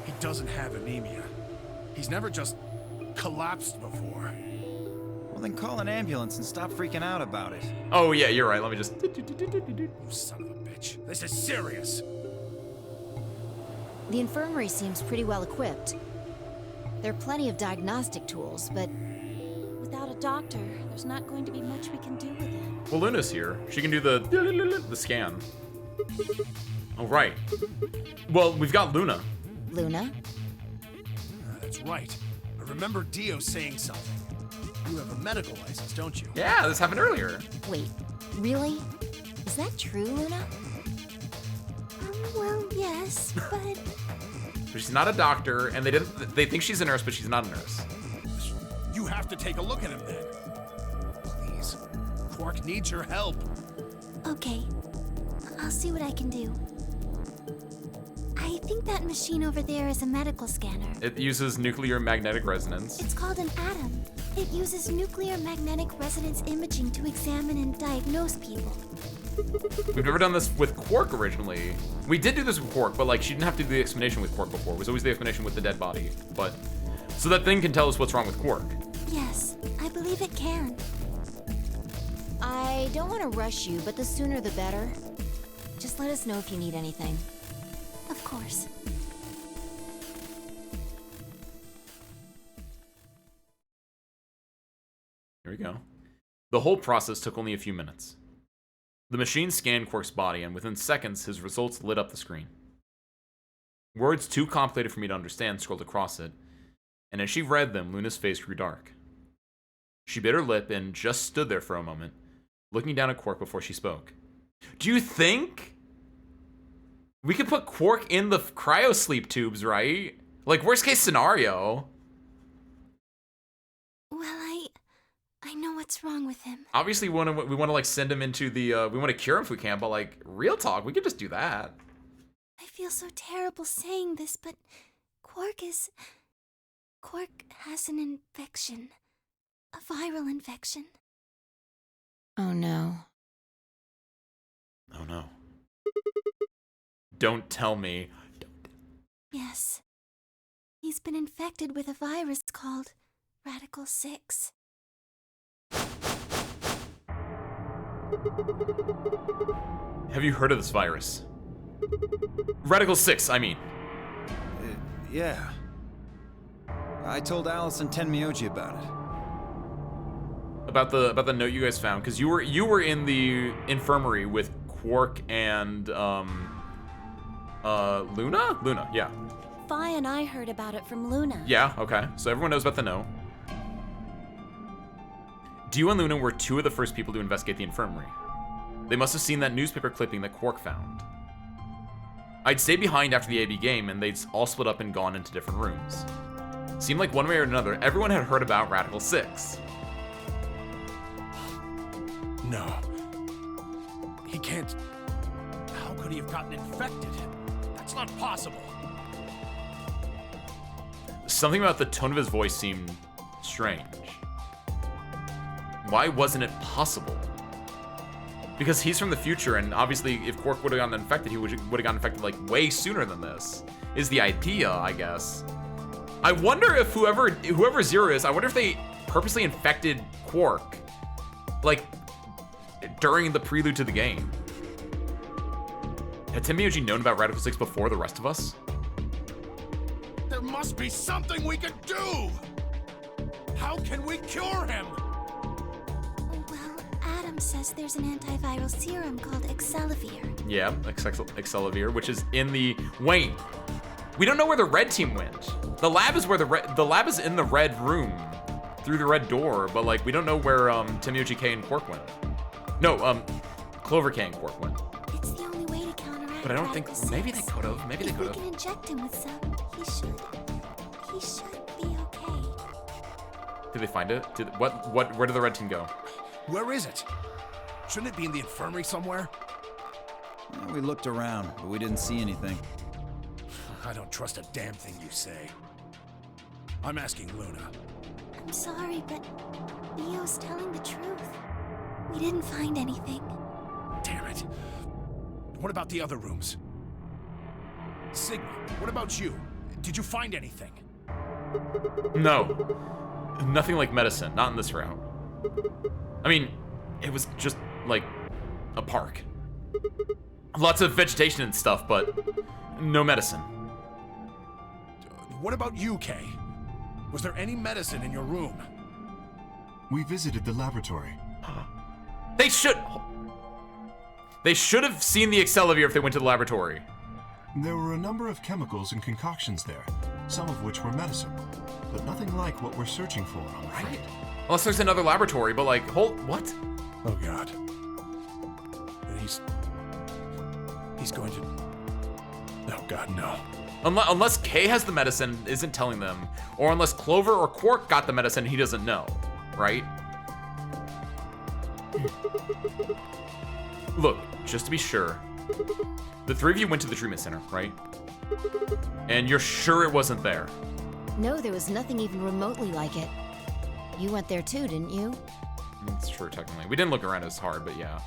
Speaker 6: He doesn't have anemia. He's never just collapsed before.
Speaker 3: Well, then call an ambulance and stop freaking out about it.
Speaker 1: Oh, yeah, you're right. Let me just...
Speaker 6: You son of a bitch. This is serious.
Speaker 4: The infirmary seems pretty well equipped. There are plenty of diagnostic tools, but
Speaker 2: Without a doctor, there's not going to be much we can do with him.
Speaker 1: Well, Luna's here. She can do the scan. Oh, right. Well, we've got Luna.
Speaker 4: Luna?
Speaker 6: That's right. I remember Dio saying something. You have a medical license, don't you?
Speaker 1: Yeah, this happened earlier.
Speaker 4: Wait, really? Is that true, Luna?
Speaker 9: Well, yes, but...
Speaker 1: But she's not a doctor, and they think she's a nurse, but she's not a nurse.
Speaker 6: You have to take a look at him then. Please. Quark needs your help.
Speaker 9: Okay, I'll see what I can do. I think that machine over there is a medical scanner.
Speaker 1: It uses nuclear magnetic resonance.
Speaker 9: It's called an ATOM. It uses nuclear magnetic resonance imaging to examine and diagnose people.
Speaker 1: We've never done this with Quark originally. We did do this with Quark, but like she didn't have to do the explanation with Quark before. It was always the explanation with the dead body. But so that thing can tell us what's wrong with Quark.
Speaker 9: Yes, I believe it can.
Speaker 4: I don't want to rush you, but the sooner the better. Just let us know if you need anything.
Speaker 9: Of course.
Speaker 1: Here we go. The whole process took only a few minutes. The machine scanned Quark's body, and within seconds, his results lit up the screen. Words too complicated for me to understand scrolled across it, And as she read them, Luna's face grew dark. She bit her lip and just stood there for a moment, looking down at Quark before she spoke. Do you think we could put Quark in the cryosleep tubes, right? Like, worst case scenario.
Speaker 9: Well, I know what's wrong with him.
Speaker 1: Obviously, we want to like send him into the, we want to cure him if we can, but like, real talk, we could just do that.
Speaker 9: I feel so terrible saying this, but Quark has an infection. A viral infection.
Speaker 4: Oh no.
Speaker 1: Oh no. Don't tell me.
Speaker 9: Yes. He's been infected with a virus called Radical 6.
Speaker 1: Have you heard of this virus? Radical 6, I mean.
Speaker 3: Yeah. I told Alice and Tenmyoji about it.
Speaker 1: About the note you guys found, because you were in the infirmary with Quark and Luna? Luna, yeah.
Speaker 9: Fi and I heard about it from Luna.
Speaker 1: Yeah, okay. So everyone knows about the note. Dio and Luna were two of the first people to investigate the infirmary. They must have seen that newspaper clipping that Quark found. I'd stay behind after the AB game, and they'd all split up and gone into different rooms. Seemed like one way or another, everyone had heard about Radical 6.
Speaker 6: No. He can't... How could he have gotten infected? That's not possible.
Speaker 1: Something about the tone of his voice seemed strange. Why wasn't it possible? Because he's from the future, and obviously if Quark would have gotten infected, he would have gotten infected like way sooner than this, is the idea, I guess. I wonder if whoever Zero is, I wonder if they purposely infected Quark, like, during the prelude to the game. Had Tenmyoji known about Radical 6 before the rest of us?
Speaker 6: There must be something we can do! How can we cure him?
Speaker 9: Well, Adam says there's an antiviral serum called Excelavir.
Speaker 1: Yeah, Excelavir, which is in the... Wait, we don't know where the red team went. The lab is where the lab is in the red room, through the red door, but like, we don't know where Tenmyoji K and Quark went. No, Clover K and Quark went.
Speaker 9: It's the only way to counteract.
Speaker 1: But I don't think. Maybe they could have. Maybe they could
Speaker 9: If we
Speaker 1: have.
Speaker 9: can inject him with some, he should be okay.
Speaker 1: Did they find it? Where did the red team go?
Speaker 6: Where is it? Shouldn't it be in the infirmary somewhere?
Speaker 3: Well, we looked around, but we didn't see anything.
Speaker 6: I don't trust a damn thing you say. I'm asking Luna.
Speaker 9: I'm sorry, but Leo's telling the truth. We didn't find anything.
Speaker 6: Damn it. What about the other rooms? Sigma, what about you? Did you find anything?
Speaker 1: No. Nothing like medicine. Not in this route. I mean, it was just, like, a park. Lots of vegetation and stuff, but no medicine.
Speaker 6: What about you, Kay? Was there any medicine in your room?
Speaker 5: We visited the laboratory.
Speaker 1: They should have seen the Excelavir if they went to the laboratory.
Speaker 5: There were a number of chemicals and concoctions there, some of which were medicine, but nothing like what we're searching for, I'm afraid.
Speaker 1: Unless there's another laboratory, but like, what?
Speaker 6: Oh God. He's going to... Oh God, no.
Speaker 1: Unless Kay has the medicine, isn't telling them, or unless Clover or Quark got the medicine he doesn't know, right? Look, just to be sure, the three of you went to the treatment center, right? And you're sure it wasn't there?
Speaker 4: No, there was nothing even remotely like it. You went there too, didn't you?
Speaker 1: That's true, technically. We didn't look around as hard, but yeah.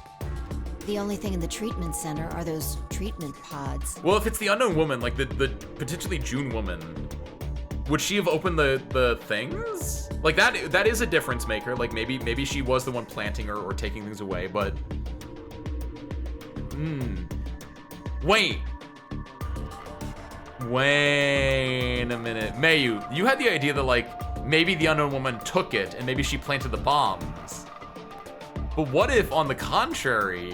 Speaker 4: The only thing in the treatment center are those treatment pods.
Speaker 1: Well, if it's the unknown woman, like the potentially June woman, would she have opened the things? Like that is a difference maker. Like maybe she was the one planting or taking things away, but Wait a minute. Mayu, you had the idea that like maybe the unknown woman took it and maybe she planted the bombs. But what if, on the contrary,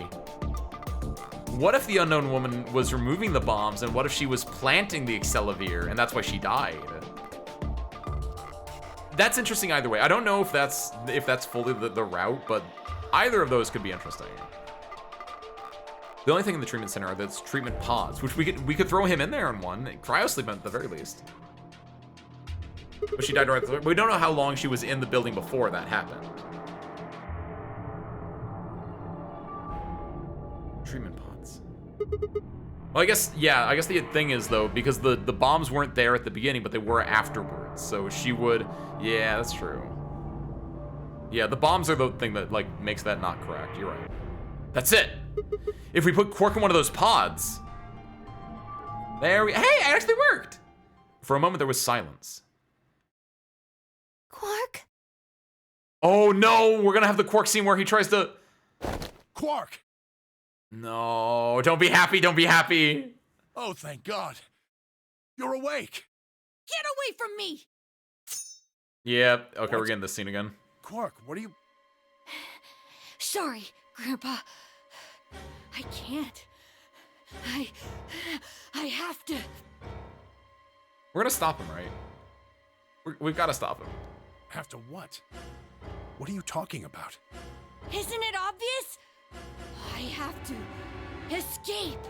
Speaker 1: what if the unknown woman was removing the bombs, and what if she was planting the Excelavir and that's why she died? That's interesting either way. I don't know if that's fully the route, but either of those could be interesting. The only thing in the treatment center are those treatment pods, which we could throw him in there in one. Cryosleep at the very least. But she died right there. We don't know how long she was in the building before that happened. Treatment pods. Well, I guess the thing is, though, because the bombs weren't there at the beginning, but they were afterwards. So she would... Yeah, that's true. Yeah, the bombs are the thing that, like, makes that not correct. You're right. That's it! If we put Quark in one of those pods... There we... Hey, it actually worked! For a moment, there was silence.
Speaker 9: Quark?
Speaker 1: Oh, no! We're gonna have the Quark scene where he tries to...
Speaker 6: Quark!
Speaker 1: No, don't be happy, don't be happy.
Speaker 6: Oh, thank God. You're awake.
Speaker 2: Get away from me!
Speaker 1: Yeah, okay, we're getting this scene again.
Speaker 6: Quark, what are you...
Speaker 2: Sorry, Grandpa. I can't. I have to.
Speaker 1: We're gonna stop him, right? We've gotta stop him.
Speaker 6: Have to what? What are you talking about?
Speaker 2: Isn't it obvious? I have to escape.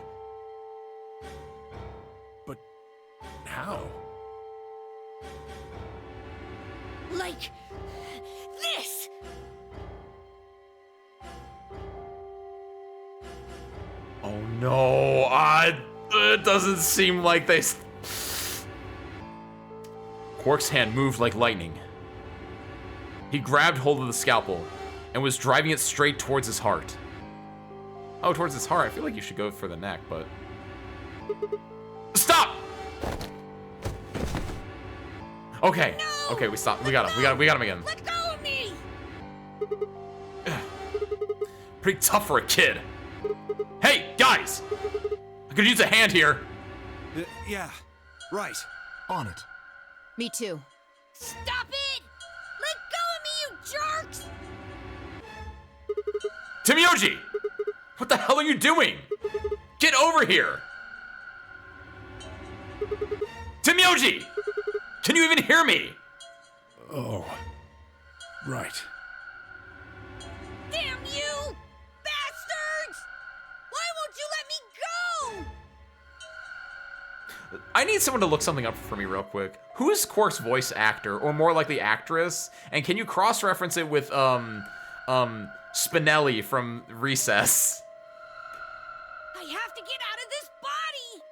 Speaker 6: But how?
Speaker 2: Like this.
Speaker 1: Oh no, it doesn't seem like they... Quark's hand moved like lightning. He grabbed hold of the scalpel and was driving it straight towards his heart. Oh, towards his heart. I feel like you should go for the neck, but... Stop! Okay.
Speaker 2: No!
Speaker 1: Okay, we stopped. We got him again.
Speaker 2: Let go of me!
Speaker 1: Pretty tough for a kid. Hey, guys! I could use a hand here.
Speaker 3: Yeah, right.
Speaker 5: On it.
Speaker 4: Me too.
Speaker 2: Stop it! Let go of me, you jerks!
Speaker 1: Timyoji! What the hell are you doing? Get over here! Timyoji! Can you even hear me?
Speaker 6: Oh, right.
Speaker 2: Damn you! Bastards! Why won't you let me go?
Speaker 1: I need someone to look something up for me real quick. Who is Quark's voice actor, or more likely actress? And can you cross-reference it with, Spinelli from Recess?
Speaker 2: I have to get out of this body!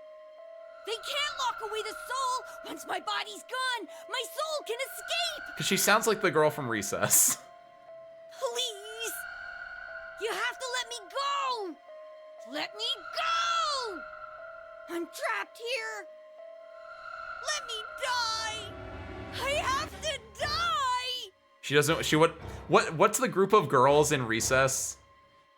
Speaker 2: They can't lock away the soul! Once my body's gone, my soul can escape!
Speaker 1: Because she sounds like the girl from Recess.
Speaker 2: Please! You have to let me go! Let me go! I'm trapped here! Let me die! I have to die!
Speaker 1: She doesn't, what's the group of girls in Recess?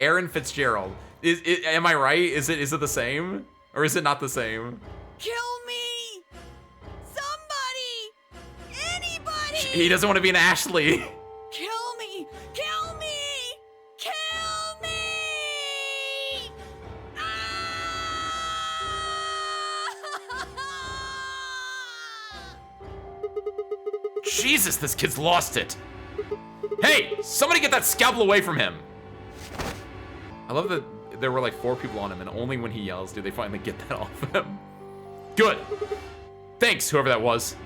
Speaker 1: Aaron Fitzgerald. Am I right? Is it the same? Or is it not the same?
Speaker 2: Kill me! Somebody! Anybody!
Speaker 1: He doesn't want to be an Ashley.
Speaker 2: Kill me! Kill me! Kill me!
Speaker 1: Jesus, this kid's lost it. Hey, somebody get that scalpel away from him. I love that there were like 4 people on him, and only when he yells do they finally get that off of him. Good. Thanks, whoever that was.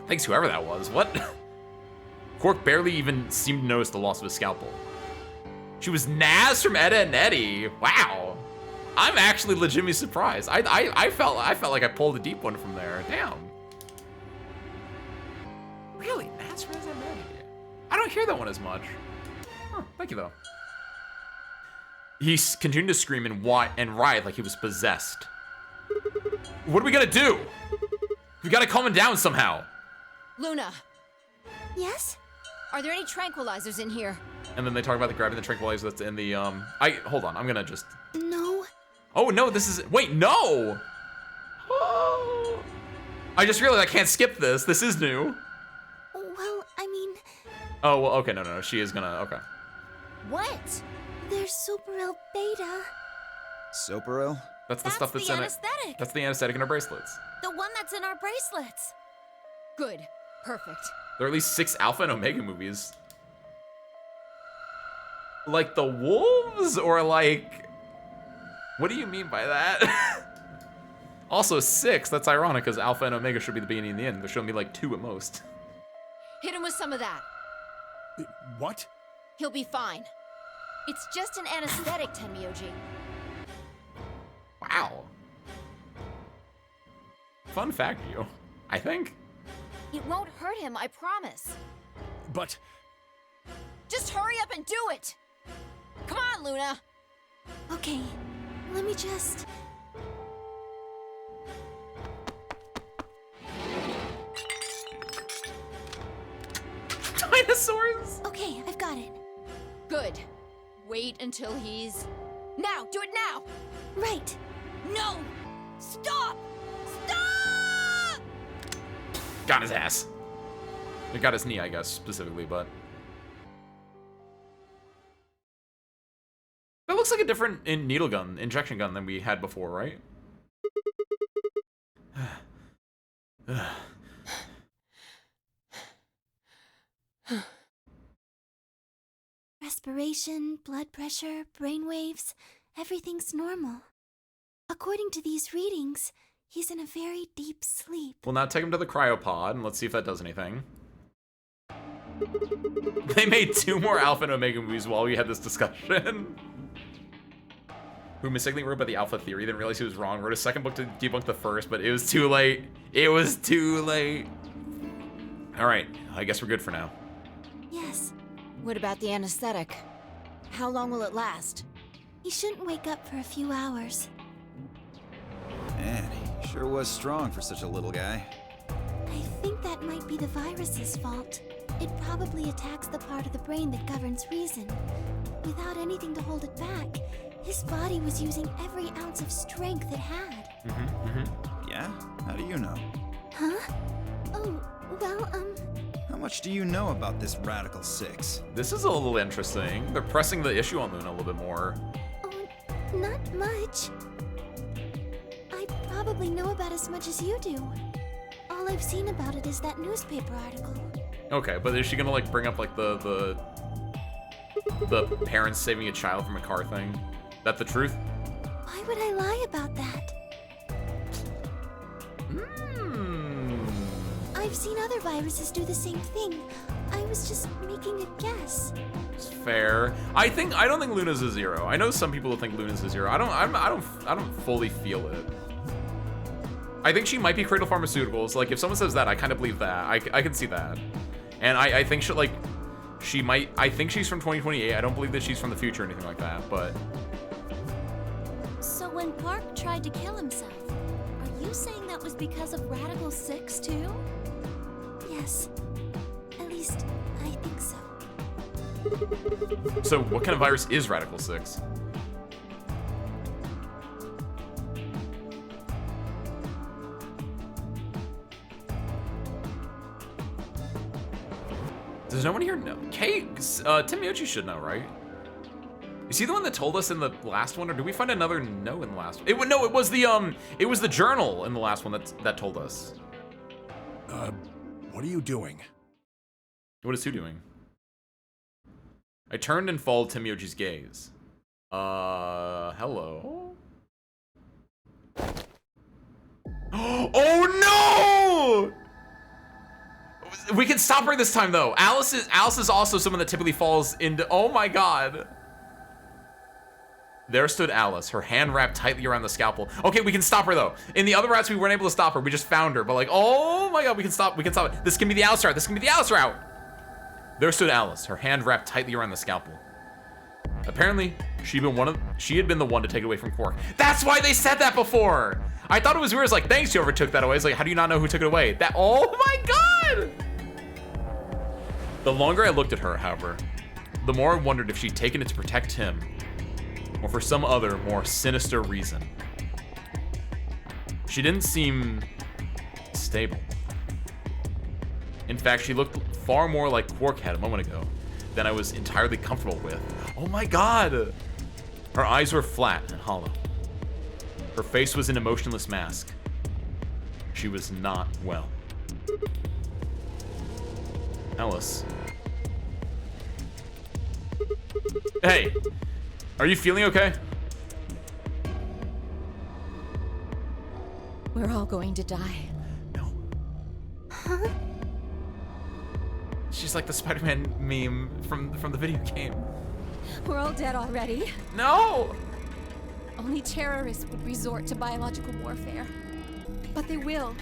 Speaker 1: Thanks, whoever that was. What? Quark barely even seemed to notice the loss of his scalpel. She was Naz from Etta and Eddie. Wow. I'm actually legitimately surprised. I felt like I pulled a deep one from there. Damn. Really? Naz from Etta and Eddie? I don't hear that one as much. Huh, thank you, though. He continued to scream and writhe like he was possessed. What are we gonna do? We gotta calm him down somehow.
Speaker 4: Luna,
Speaker 9: Yes?
Speaker 4: are there any tranquilizers in here?
Speaker 1: And then they talk about grabbing the tranquilizer that's in the, hold on, I'm gonna just...
Speaker 9: No.
Speaker 1: Oh, no, this is... Wait, no! Oh. I just realized I can't skip this. This is new.
Speaker 9: Well, I mean,
Speaker 1: Oh, well, okay, no, she is gonna... Okay.
Speaker 4: What?
Speaker 9: there's Superil Beta.
Speaker 3: Soperil?
Speaker 1: That's the stuff that's in it.
Speaker 2: anesthetic.
Speaker 1: That's the anesthetic in our bracelets.
Speaker 2: The one that's in our bracelets.
Speaker 4: Good. Perfect.
Speaker 1: There are at least 6 Alpha and Omega movies. Like the wolves, or like... What do you mean by that? Also 6, that's ironic, because Alpha and Omega should be the beginning and the end. There should be like 2 at most.
Speaker 4: Hit him with some of that.
Speaker 6: What?
Speaker 4: He'll be fine. It's just an anesthetic, Tenmyoji.
Speaker 1: Wow. Fun fact, you. I think.
Speaker 4: It won't hurt him, I promise.
Speaker 6: But...
Speaker 4: Just hurry up and do it! Come on, Luna!
Speaker 9: Okay, let me just...
Speaker 1: Dinosaurs!
Speaker 9: Okay, I've got it.
Speaker 4: Good. Wait until he's... Now! Do it now!
Speaker 9: Right.
Speaker 4: No! Stop! Stop!
Speaker 1: Got his ass. It got his knee, I guess, specifically, but... That looks like a different needle gun, injection gun than we had before, right?
Speaker 9: Respiration, blood pressure, brain waves, everything's normal. According to these readings, he's in a very deep sleep.
Speaker 1: We'll now take him to the cryopod, and let's see if that does anything. They made 2 more Alpha and Omega movies while we had this discussion. Who mistakenly wrote about the Alpha theory, then realized he was wrong, wrote a second book to debunk the first, but it was too late. It was too late. Alright, I guess we're good for now.
Speaker 9: Yes,
Speaker 4: What about the anesthetic? How long will it last?
Speaker 9: he shouldn't wake up for a few hours.
Speaker 3: Man, he sure was strong for such a little guy.
Speaker 9: I think that might be the virus's fault. It probably attacks the part of the brain that governs reason. Without anything to hold it back, his body was using every ounce of strength it had.
Speaker 3: Yeah? How do you know?
Speaker 9: Huh? Oh, well,
Speaker 3: How much do you know about this Radical 6?
Speaker 1: This is a little interesting. They're pressing the issue on Luna a little bit more.
Speaker 9: oh, not much. I probably know about as much as you do. All I've seen about it is that newspaper article.
Speaker 1: Okay, but is she gonna like bring up like the parents saving a child from a car thing? That the truth?
Speaker 9: Why would I lie about that? I've seen other viruses do the same thing. I was just making a guess.
Speaker 1: It's fair. I don't think Luna's a 0. I know some people will think Luna's a 0. I don't fully feel it. I think she might be Cradle Pharmaceuticals. Like if someone says that, I kind of believe that. I can see that. And I think she might, I think she's from 2028. I don't believe that she's from the future or anything like that, but.
Speaker 9: So when Park tried to kill himself, are you saying that was because of Radical 6 too? Yes. At least, I think so.
Speaker 1: So what kind of virus is Radical 6? Does no one here know? Tenmyoji should know, right? Is he the one that told us in the last one, or did we find another no in the last one? No, it was the journal in the last one that told us.
Speaker 6: What are you doing?
Speaker 1: What is who doing? I turned and followed Tenmyoji's gaze. Hello? Oh no! We can stop her this time though. Alice is also someone that typically falls into, oh my god. There stood Alice, her hand wrapped tightly around the scalpel. Okay, we can stop her though. In the other routes, we weren't able to stop her. We just found her, but like, oh my god, we can stop it. This can be the Alice route. This can be the Alice route. There stood Alice, her hand wrapped tightly around the scalpel. Apparently, she had been the one to take it away from Quark. That's why they said that before. I thought it was weird. It's like, thanks, whoever took that away. It's like, how do you not know who took it away? Oh my god! The longer I looked at her, however, the more I wondered if she'd taken it to protect him, or for some other, more sinister reason. She didn't seem stable. In fact, she looked far more like Quark had a moment ago than I was entirely comfortable with. Oh my god! Her eyes were flat and hollow. Her face was an emotionless mask. She was not well. Alice. Hey, are you feeling okay?
Speaker 8: We're all going to die.
Speaker 1: No.
Speaker 9: Huh?
Speaker 1: She's like the Spider-Man meme from the video game.
Speaker 8: We're all dead already.
Speaker 1: No!
Speaker 8: Only terrorists would resort to biological warfare. But they will.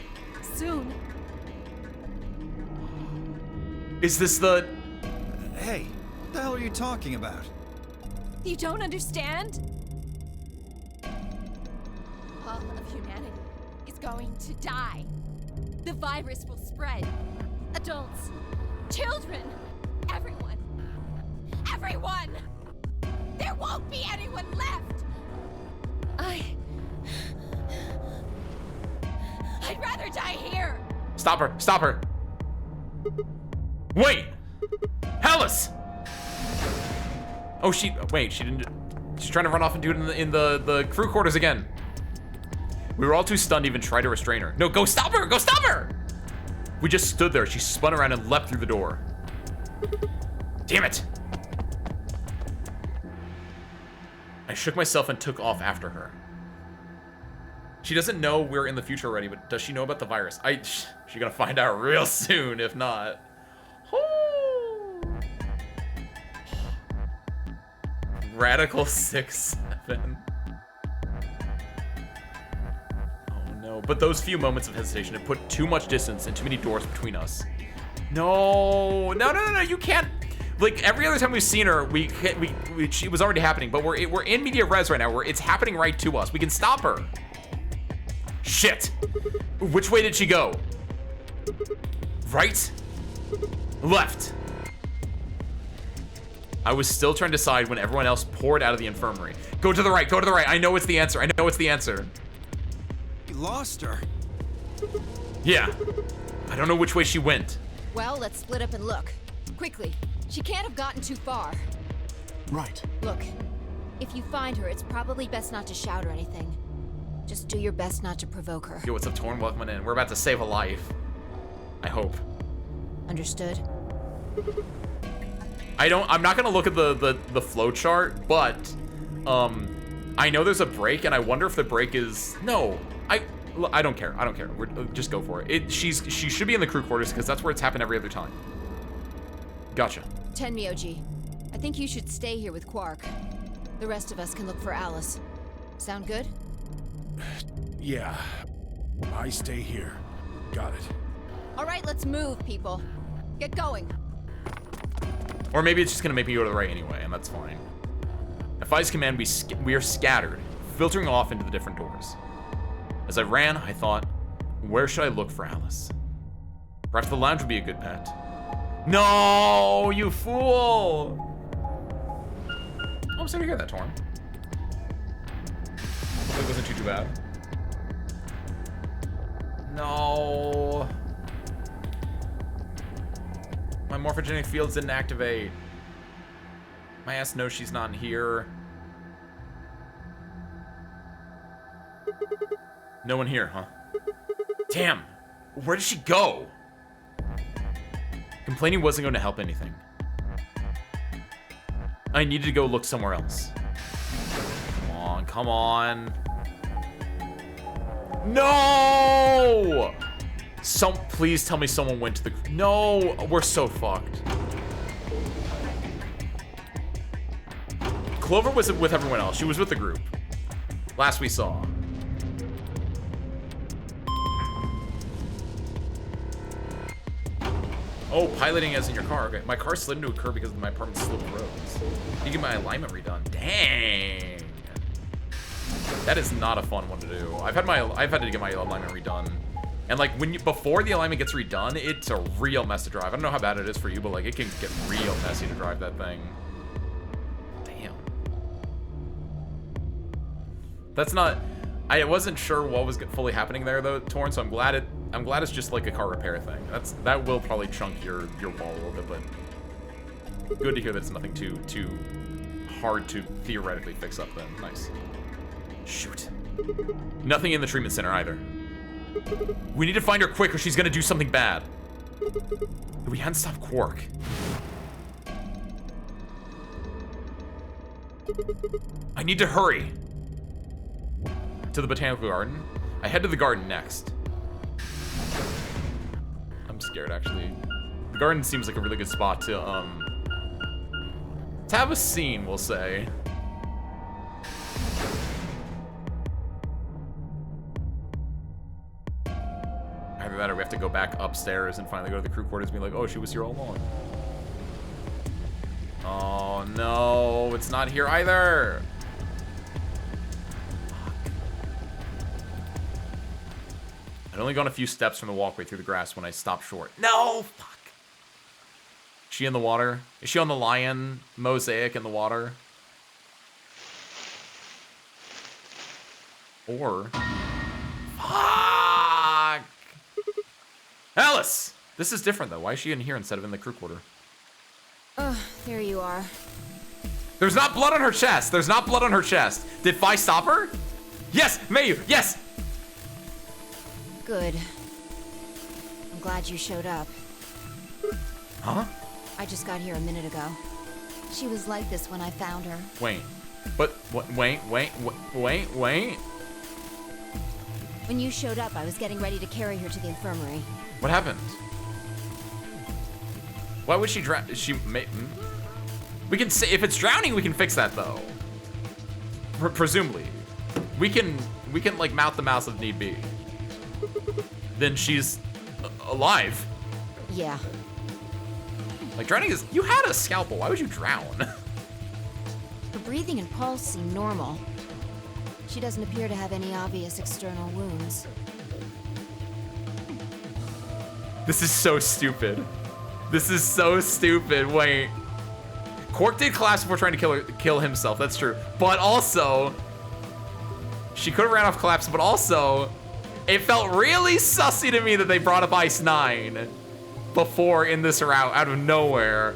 Speaker 8: Soon.
Speaker 1: Is this the...
Speaker 3: Hey, what the hell are you talking about?
Speaker 8: You don't understand? All of humanity is going to die. The virus will spread. Adults, children, everyone. Everyone! There won't be anyone left! I'd rather die here!
Speaker 1: Stop her! Stop her! Wait! Alice! Oh, wait, she didn't... She's trying to run off and do it in the crew quarters again. We were all too stunned to even try to restrain her. No, go stop her! Go stop her! We just stood there. She spun around and leapt through the door. Damn it! I shook myself and took off after her. She doesn't know we're in the future already, but does she know about the virus? She's gonna find out real soon, if not. Radical 6-7. Oh no, but those few moments of hesitation have put too much distance and too many doors between us. No, you can't. Like every other time we've seen her, she was already happening, but we're in media res right now where it's happening right to us. We can stop her. Shit. Which way did she go? Right? Left. I was still trying to decide when everyone else poured out of the infirmary. Go to the right, go to the right. I know it's the answer. I know it's the answer.
Speaker 3: You lost her.
Speaker 1: Yeah. I don't know which way she went.
Speaker 4: Well, let's split up and look. Quickly. She can't have gotten too far.
Speaker 5: Right.
Speaker 4: Look, if you find her, it's probably best not to shout or anything. Just do your best not to provoke her.
Speaker 1: Yo, what's up, Torn? Welcome in. We're about to save a life. I hope.
Speaker 4: Understood?
Speaker 1: I'm not gonna look at the flow chart, but I know there's a break, and I wonder if the break is I don't care. Just go for it. She should be in the crew quarters because that's where it's happened every other time. Gotcha.
Speaker 4: Tenmyoji, I think you should stay here with Quark. The rest of us can look for Alice. Sound good?
Speaker 6: Yeah. I stay here. Got it.
Speaker 4: All right, let's move, people. Get going.
Speaker 1: Or maybe it's just gonna make me go to the right anyway, and that's fine. At Fi's command, we are scattered, filtering off into the different doors. As I ran, I thought, where should I look for Alice? Perhaps the lounge would be a good bet. No, you fool! Oh, I'm sorry to hear that, Torm. Hopefully it wasn't too bad. No. My morphogenic fields didn't activate. My ass knows she's not in here. No one here, huh? Damn. Where did she go? Complaining wasn't going to help anything. I needed to go look somewhere else. Come on, come on. No! Please tell me someone went to the... No, we're so fucked. Clover was with everyone else. She was with the group. Last we saw. Oh, piloting as in your car. Okay. My car slid into a curb because my apartment sloped roads. You get my alignment redone. Dang. That is not a fun one to do. I've had to get my alignment redone. And like before the alignment gets redone, it's a real mess to drive. I don't know how bad it is for you, but like it can get real messy to drive that thing. Damn. That's not. I wasn't sure what was fully happening there though, Torn. So I'm glad it's just like a car repair thing. That will probably chunk your wall a little bit, but good to hear that it's nothing too hard to theoretically fix up then. Nice. Shoot. Nothing in the treatment center either. We need to find her quick or she's gonna do something bad. We hadn't stopped Quark. I need to hurry. To the botanical garden. I head to the garden next. I'm scared, actually. The garden seems like a really good spot to have a scene, we'll say. Either that or we have to go back upstairs and finally go to the crew quarters and be like, oh, she was here all along. Oh, no. It's not here either. I'd only gone a few steps from the walkway through the grass when I stopped short. No! Fuck. Is she in the water? Is she on the lion mosaic in the water? Or... Fuck! Alice! This is different, though. Why is she in here instead of in the crew quarter?
Speaker 4: Ugh, there you are.
Speaker 1: There's not blood on her chest. There's not blood on her chest. Did Fi stop her? Yes! Mayu! Yes!
Speaker 4: Good. I'm glad you showed up.
Speaker 1: Huh?
Speaker 4: I just got here a minute ago. She was like this when I found her.
Speaker 1: Wait. But, what, wait.
Speaker 4: When you showed up, I was getting ready to carry her to the infirmary.
Speaker 1: What happened? Why would she drown? We can say, if it's drowning, we can fix that, though. Presumably. We can, like, mouth the mouse if need be. Then she's alive.
Speaker 4: Yeah.
Speaker 1: Like, drowning is... You had a scalpel. Why would you drown?
Speaker 4: Her breathing and pulse seem normal. She doesn't appear to have any obvious external wounds.
Speaker 1: This is so stupid. This is so stupid. Wait. Quark did collapse before trying to kill himself. That's true. But also... She could have ran off collapse, but also... It felt really sussy to me that they brought up Ice 9 before in this route out of nowhere.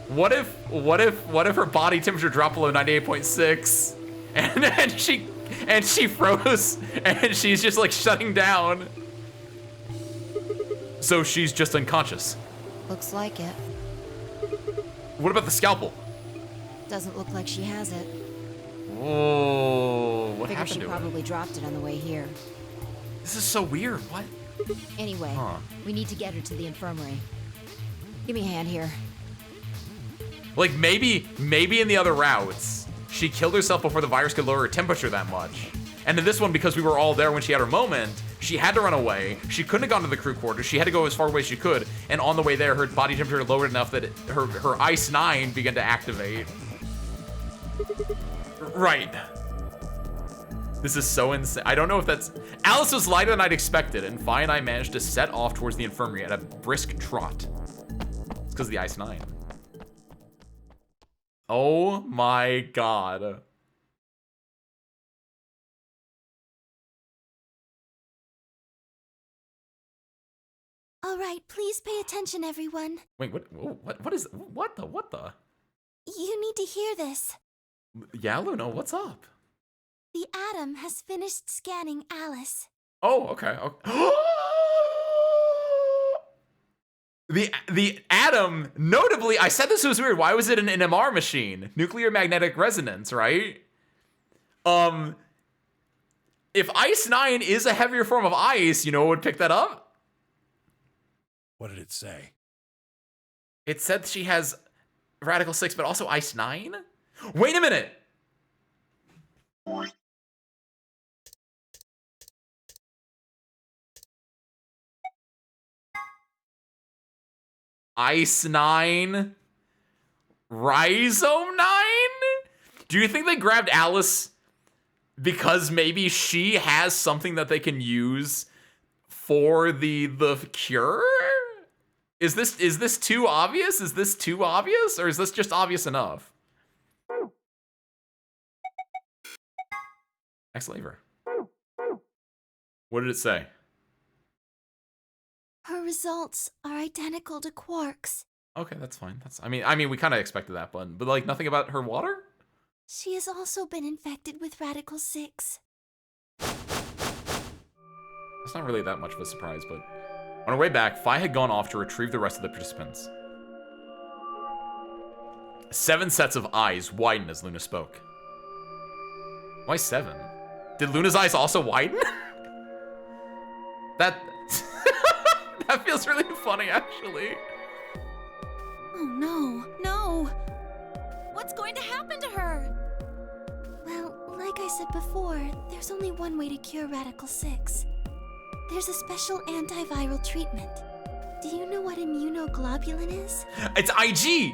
Speaker 1: What if her body temperature dropped below 98.6 and she froze and she's just like shutting down. So she's just unconscious.
Speaker 4: Looks like it.
Speaker 1: What about the scalpel?
Speaker 4: Doesn't look like she has it.
Speaker 1: Oh, what
Speaker 4: Figure
Speaker 1: happened
Speaker 4: she
Speaker 1: to
Speaker 4: probably dropped it on the way here.
Speaker 1: This is so weird. What?
Speaker 4: Anyway, we need to get her to the infirmary. Give me a hand here.
Speaker 1: Like maybe in the other routes, she killed herself before the virus could lower her temperature that much. And in this one, because we were all there when she had her moment, she had to run away. She couldn't have gone to the crew quarters. She had to go as far away as she could. And on the way there, her body temperature lowered enough that her Ice 9 began to activate. Right. This is so insane. I don't know if that's... Alice was lighter than I'd expected, and Fi and I managed to set off towards the infirmary at a brisk trot. It's because of the Ice 9. Oh my god.
Speaker 9: All right, please pay attention, everyone.
Speaker 1: Wait, what the?
Speaker 9: You need to hear this.
Speaker 1: Yeah, Luna, what's up?
Speaker 9: The Atom has finished scanning Alice.
Speaker 1: Oh, okay. The Atom, notably, I said this was weird. Why was it an NMR machine? Nuclear magnetic resonance, right? If Ice 9 is a heavier form of ice, you know what would pick that up?
Speaker 6: What did it say?
Speaker 1: It said she has Radical 6, but also Ice 9? Wait a minute! Ice 9? Rhizome 9? Do you think they grabbed Alice because maybe she has something that they can use for the cure? Is this too obvious? Is this too obvious? Or is this just obvious enough? X-Laver. What did it say?
Speaker 9: Her results are identical to Quark's.
Speaker 1: Okay, that's fine. I mean, we kind of expected that, but like nothing about her water?
Speaker 9: She has also been infected with Radical 6.
Speaker 1: It's not really that much of a surprise, but On our way back, Phi had gone off to retrieve the rest of the participants. 7 sets of eyes widened as Luna spoke. Why 7? Did Luna's eyes also widen? That that feels really funny, actually.
Speaker 9: Oh no.
Speaker 2: No! What's going to happen to her?
Speaker 9: Well, like I said before, there's only one way to cure Radical 6. There's a special antiviral treatment. Do you know what immunoglobulin is?
Speaker 1: It's IG!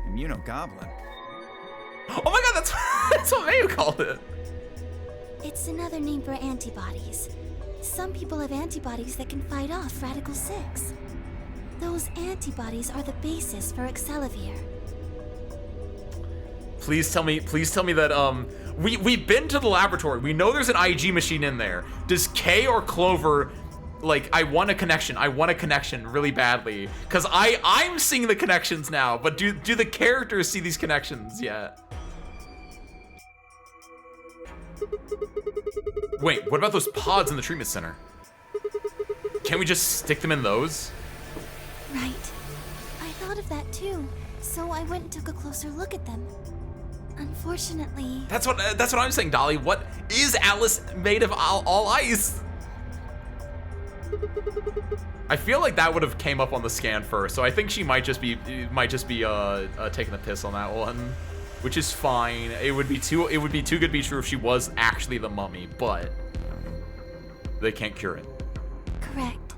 Speaker 3: Immunogoblin.
Speaker 1: Oh my god, that's what Mayu called it.
Speaker 9: It's another name for antibodies. Some people have antibodies that can fight off Radical 6. Those antibodies are the basis for Excelavir.
Speaker 1: Please tell me that we've been to the laboratory. We know there's an IG machine in there. Does Kay or Clover, like, I want a connection really badly, cuz I'm seeing the connections now, but do the characters see these connections yet? Wait, what about those pods in the treatment center? Can't we just stick them in those?
Speaker 9: Right. I thought of that too, so I went and took a closer look at them. Unfortunately...
Speaker 1: That's what I'm saying, Dolly. What is Alice made of all ice? I feel like that would have came up on the scan first, so I think she might just be taking the piss on that one, which is fine. It would be too good to be true if she was actually the mummy, but they can't cure it.
Speaker 9: Correct.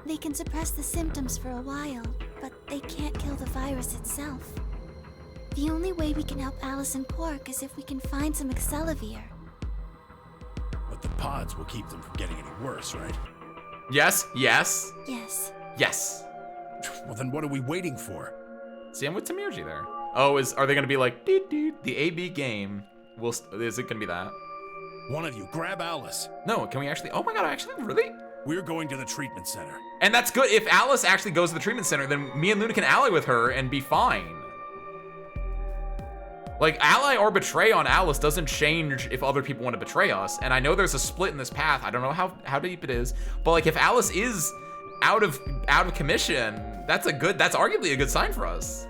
Speaker 9: They can suppress the symptoms for a while, but they can't kill the virus itself. The only way we can help Alice and Quark is if we can find some Excelavir.
Speaker 6: But the pods will keep them from getting any worse, right?
Speaker 1: Yes, yes,
Speaker 9: Yes.
Speaker 1: yes.
Speaker 6: Well, then what are we waiting for?
Speaker 1: See, I'm with Tamirji there. Oh, are they gonna be like, the AB game? Is it gonna be that?
Speaker 6: One of you, grab Alice.
Speaker 1: No, can we actually? Oh my god, actually, really?
Speaker 6: We're going to the treatment center.
Speaker 1: And that's good. If Alice actually goes to the treatment center, then me and Luna can ally with her and be fine. Like, ally or betray on Alice doesn't change if other people want to betray us. And I know there's a split in this path. I don't know how deep it is, but like, if Alice is out of commission, that's arguably a good sign for us.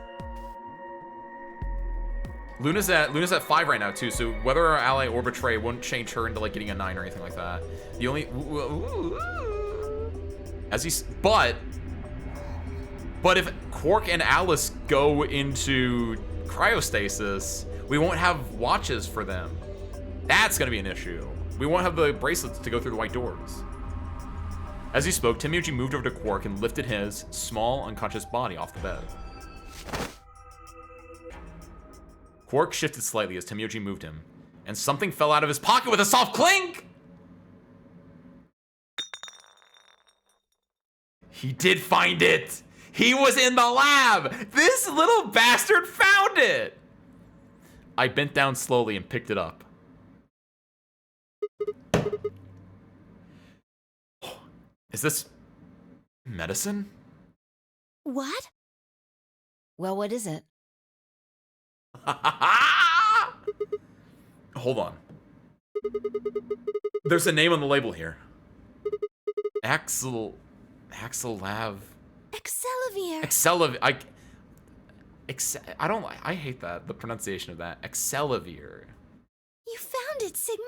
Speaker 1: Luna's at 5 right now too, so whether our ally or betray won't change her into like getting a 9 or anything like that. The only but if Quark and Alice go into cryostasis, we won't have watches for them. That's gonna be an issue. We won't have the bracelets to go through the white doors. As he spoke, Tamirji moved over to Quark and lifted his small, unconscious body off the bed. Quark shifted slightly as Tamirji moved him, and something fell out of his pocket with a soft clink! He did find it! He was in the lab! This little bastard found it! I bent down slowly and picked it up. Is this medicine?
Speaker 9: What?
Speaker 4: Well, what is it?
Speaker 1: Hold on. There's a name on the label here. Axel Lab.
Speaker 9: Excelavir.
Speaker 1: I hate that, the pronunciation of that. Excelavir.
Speaker 9: You found it, Sigma?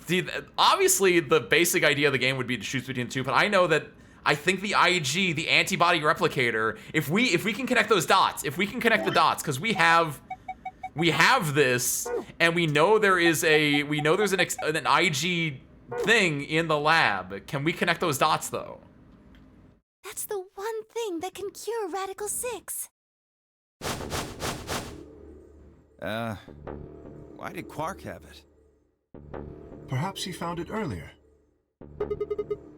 Speaker 1: See, obviously the basic idea of the game would be to choose between the two, but I know that I think the IG, the antibody replicator, if we can connect those dots, if we can connect the dots, because we have this, and we know there's an IG thing in the lab. Can we connect those dots though?
Speaker 9: That's the one thing that can cure Radical 6.
Speaker 3: Why did Quark have it?
Speaker 5: Perhaps he found it earlier.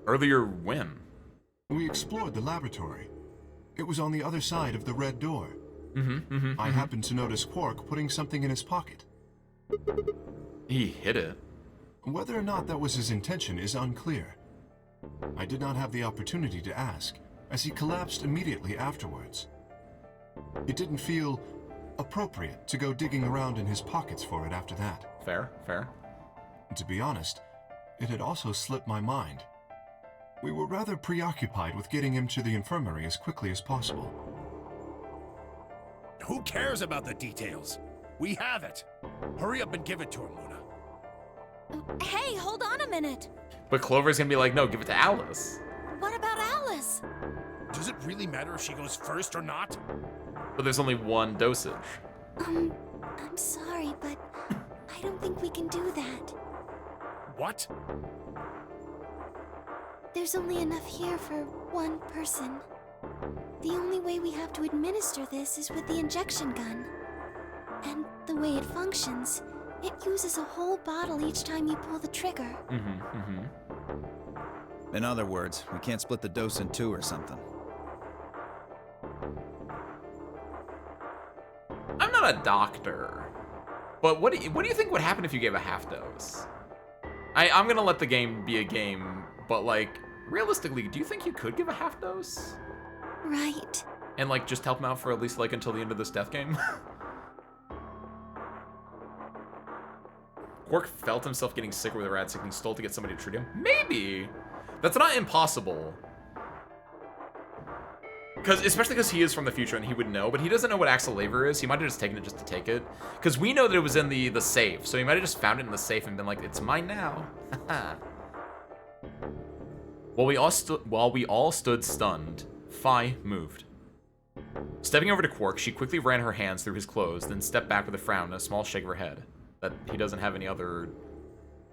Speaker 1: Earlier when?
Speaker 5: We explored the laboratory. It was on the other side of the red door. I happened to notice Quark putting something in his pocket.
Speaker 1: He hid it.
Speaker 5: Whether or not that was his intention is unclear. I did not have the opportunity to ask, as he collapsed immediately afterwards. It didn't feel appropriate to go digging around in his pockets for it after that.
Speaker 1: Fair.
Speaker 5: To be honest, it had also slipped my mind. We were rather preoccupied with getting him to the infirmary as quickly as possible.
Speaker 6: Who cares about the details? We have it. Hurry up and give it to him, Luna.
Speaker 9: Hey, hold on a minute.
Speaker 1: But Clover's gonna be like, no, give it to Alice.
Speaker 9: What about Alice?
Speaker 6: Does it really matter if she goes first or not?
Speaker 1: But there's only one dosage.
Speaker 9: I'm sorry, but I don't think we can do that.
Speaker 6: What?
Speaker 9: There's only enough here for one person. The only way we have to administer this is with the injection gun. And the way it functions, it uses a whole bottle each time you pull the trigger.
Speaker 3: In other words, we can't split the dose in two or something.
Speaker 1: I'm not a doctor, but what do you think would happen if you gave a half dose? I'm gonna let the game be a game, but like, realistically, do you think you could give a half dose?
Speaker 9: Right.
Speaker 1: And like, just help him out for at least like until the end of this death game? Quark felt himself getting sicker with a rat sick and he stole to get somebody to treat him? Maybe. That's not impossible. Especially because he is from the future and he would know, but he doesn't know what Axel Laver is. He might have just taken it just to take it. Because we know that it was in the safe, so he might have just found it in the safe and been like, it's mine now. While we all stood stunned, Phi moved. Stepping over to Quark, she quickly ran her hands through his clothes, then stepped back with a frown and a small shake of her head. That he doesn't have any other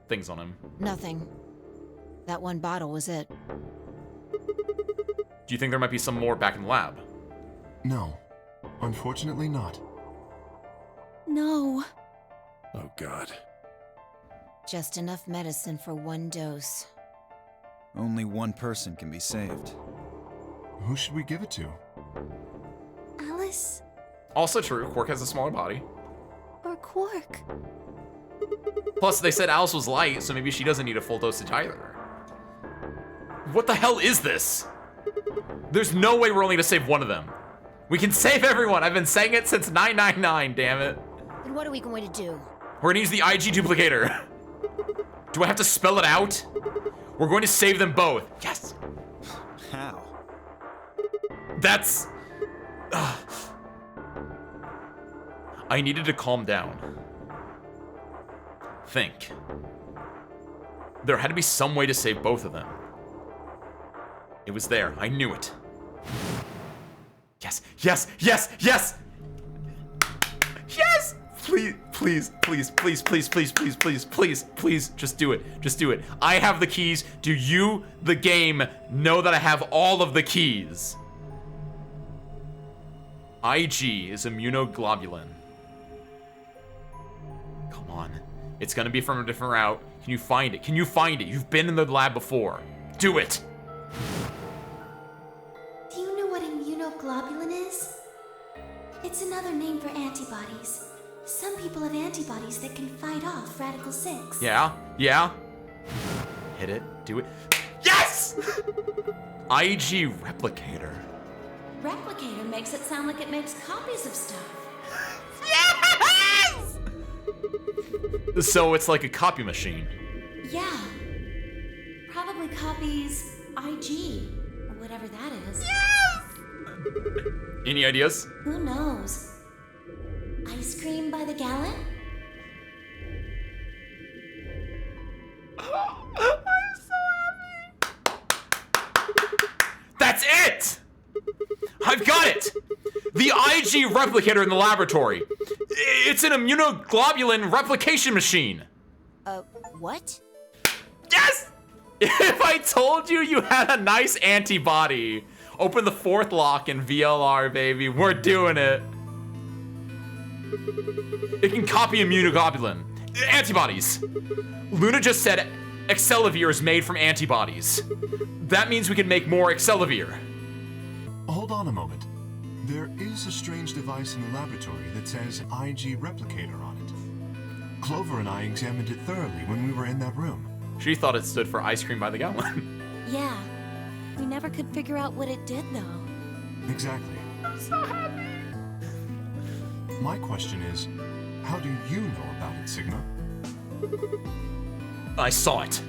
Speaker 1: things on him.
Speaker 4: Nothing. That one bottle was it.
Speaker 1: Do you think there might be some more back in the lab?
Speaker 5: No. Unfortunately not.
Speaker 9: No.
Speaker 6: Oh, God.
Speaker 4: Just enough medicine for one dose.
Speaker 3: Only one person can be saved.
Speaker 5: Who should we give it to?
Speaker 9: Alice?
Speaker 1: Also true, Quark has a smaller body.
Speaker 9: Or Quark?
Speaker 1: Plus, they said Alice was light, so maybe she doesn't need a full dosage either. What the hell is this? There's no way we're only gonna save one of them. We can save everyone. I've been saying it since 999, damn it.
Speaker 4: Then what are we going to do?
Speaker 1: We're gonna use the IG duplicator. Do I have to spell it out? We're going to save them both. Yes.
Speaker 3: How?
Speaker 1: That's... I needed to calm down. Think. There had to be some way to save both of them. It was there. I knew it. Yes, yes, yes, yes! Yes! Please, please, please, please, please, please, please, please, please, please, just do it. Just do it. I have the keys. Do you, the game, know that I have all of the keys? IG is immunoglobulin. Come on. It's gonna be from a different route. Can you find it? Can you find it? You've been in the lab before. Do it!
Speaker 9: Do you know what immunoglobulin is? It's another name for antibodies. Some people have antibodies that can fight off Radical 6.
Speaker 1: Yeah? Yeah? Hit it. Do it. Yes! IG replicator.
Speaker 7: Replicator makes it sound like it makes copies of stuff.
Speaker 1: Yes! So it's like a copy machine.
Speaker 7: Yeah. Probably copies IG, or whatever that is.
Speaker 1: Yes! Any ideas?
Speaker 7: Who knows? Ice cream by the gallon?
Speaker 1: I'm so happy. That's it! I've got it! The IG replicator in the laboratory. It's an immunoglobulin replication machine.
Speaker 4: What?
Speaker 1: Yes! If I told you you had a nice antibody, open the fourth lock in VLR, baby. We're doing it. It can copy immunoglobulin. Antibodies. Luna just said Excelavir is made from antibodies. That means we can make more Excelavir.
Speaker 5: Hold on a moment. There is a strange device in the laboratory that says IG replicator on it. Clover and I examined it thoroughly when we were in that room.
Speaker 1: She thought it stood for ice cream by the gallon.
Speaker 9: Yeah. We never could figure out what it did, though.
Speaker 5: Exactly.
Speaker 1: I'm so happy.
Speaker 5: My question is, how do you know about it, Sigma?
Speaker 1: I saw it.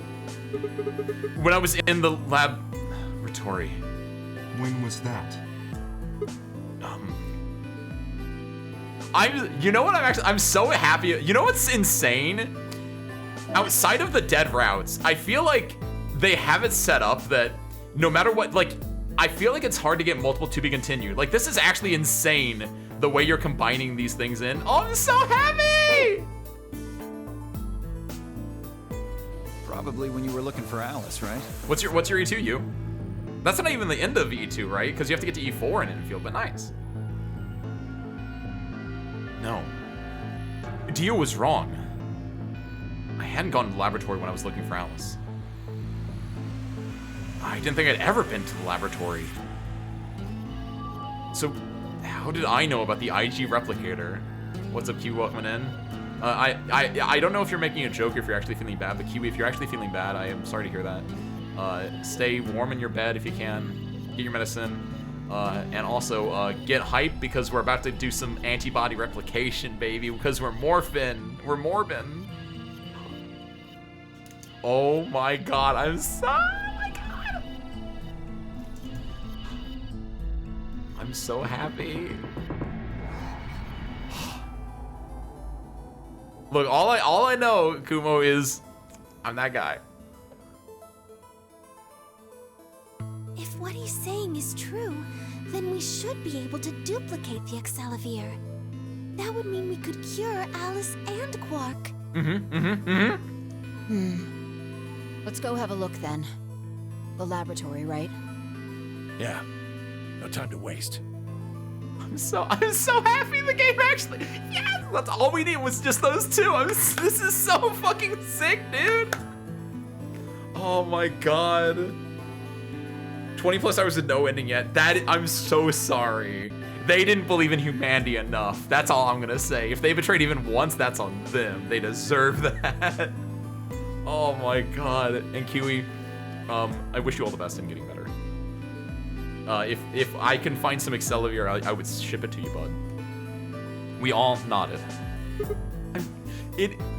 Speaker 1: When I was in the laboratory.
Speaker 5: When was that?
Speaker 1: You know what, I'm so happy. You know what's insane? Outside of the dead routes, I feel like they have it set up that no matter what, like, I feel like it's hard to get multiple to be continued. Like, this is actually insane, the way you're combining these things in. Oh, I'm so happy!
Speaker 3: Probably when you were looking for Alice, right?
Speaker 1: What's your E2, you? That's not even the end of E2, right? Because you have to get to E4 in Infield, but nice. No. Dio was wrong. I hadn't gone to the laboratory when I was looking for Alice. I didn't think I'd ever been to the laboratory. So, how did I know about the IG replicator? What's up, Q? Welcome in. I don't know if you're making a joke or if you're actually feeling bad, but Kiwi, if you're actually feeling bad, I am sorry to hear that. Stay warm in your bed if you can. Get your medicine. And also, get hype because we're about to do some antibody replication, baby, because we're Morphin. We're Morbin. Oh my god, I'm so... Oh my god! I'm so happy. Look, all I know, Kumo, is I'm that guy.
Speaker 9: If what he's saying is true, then we should be able to duplicate the Excelivir. That would mean we could cure Alice and Quark.
Speaker 4: Let's go have a look then. The laboratory, right?
Speaker 6: Yeah. No time to waste.
Speaker 1: I'm so happy the game actually. Yes, that's all we need was just those two. This is so fucking sick, dude. Oh my god. 20 plus hours of no ending yet. I'm so sorry. They didn't believe in humanity enough. That's all I'm gonna say. If they betrayed even once, that's on them. They deserve that. Oh my god. And Kiwi, I wish you all the best in getting better. If I can find some Excelivir, I would ship it to you, bud. We all nodded.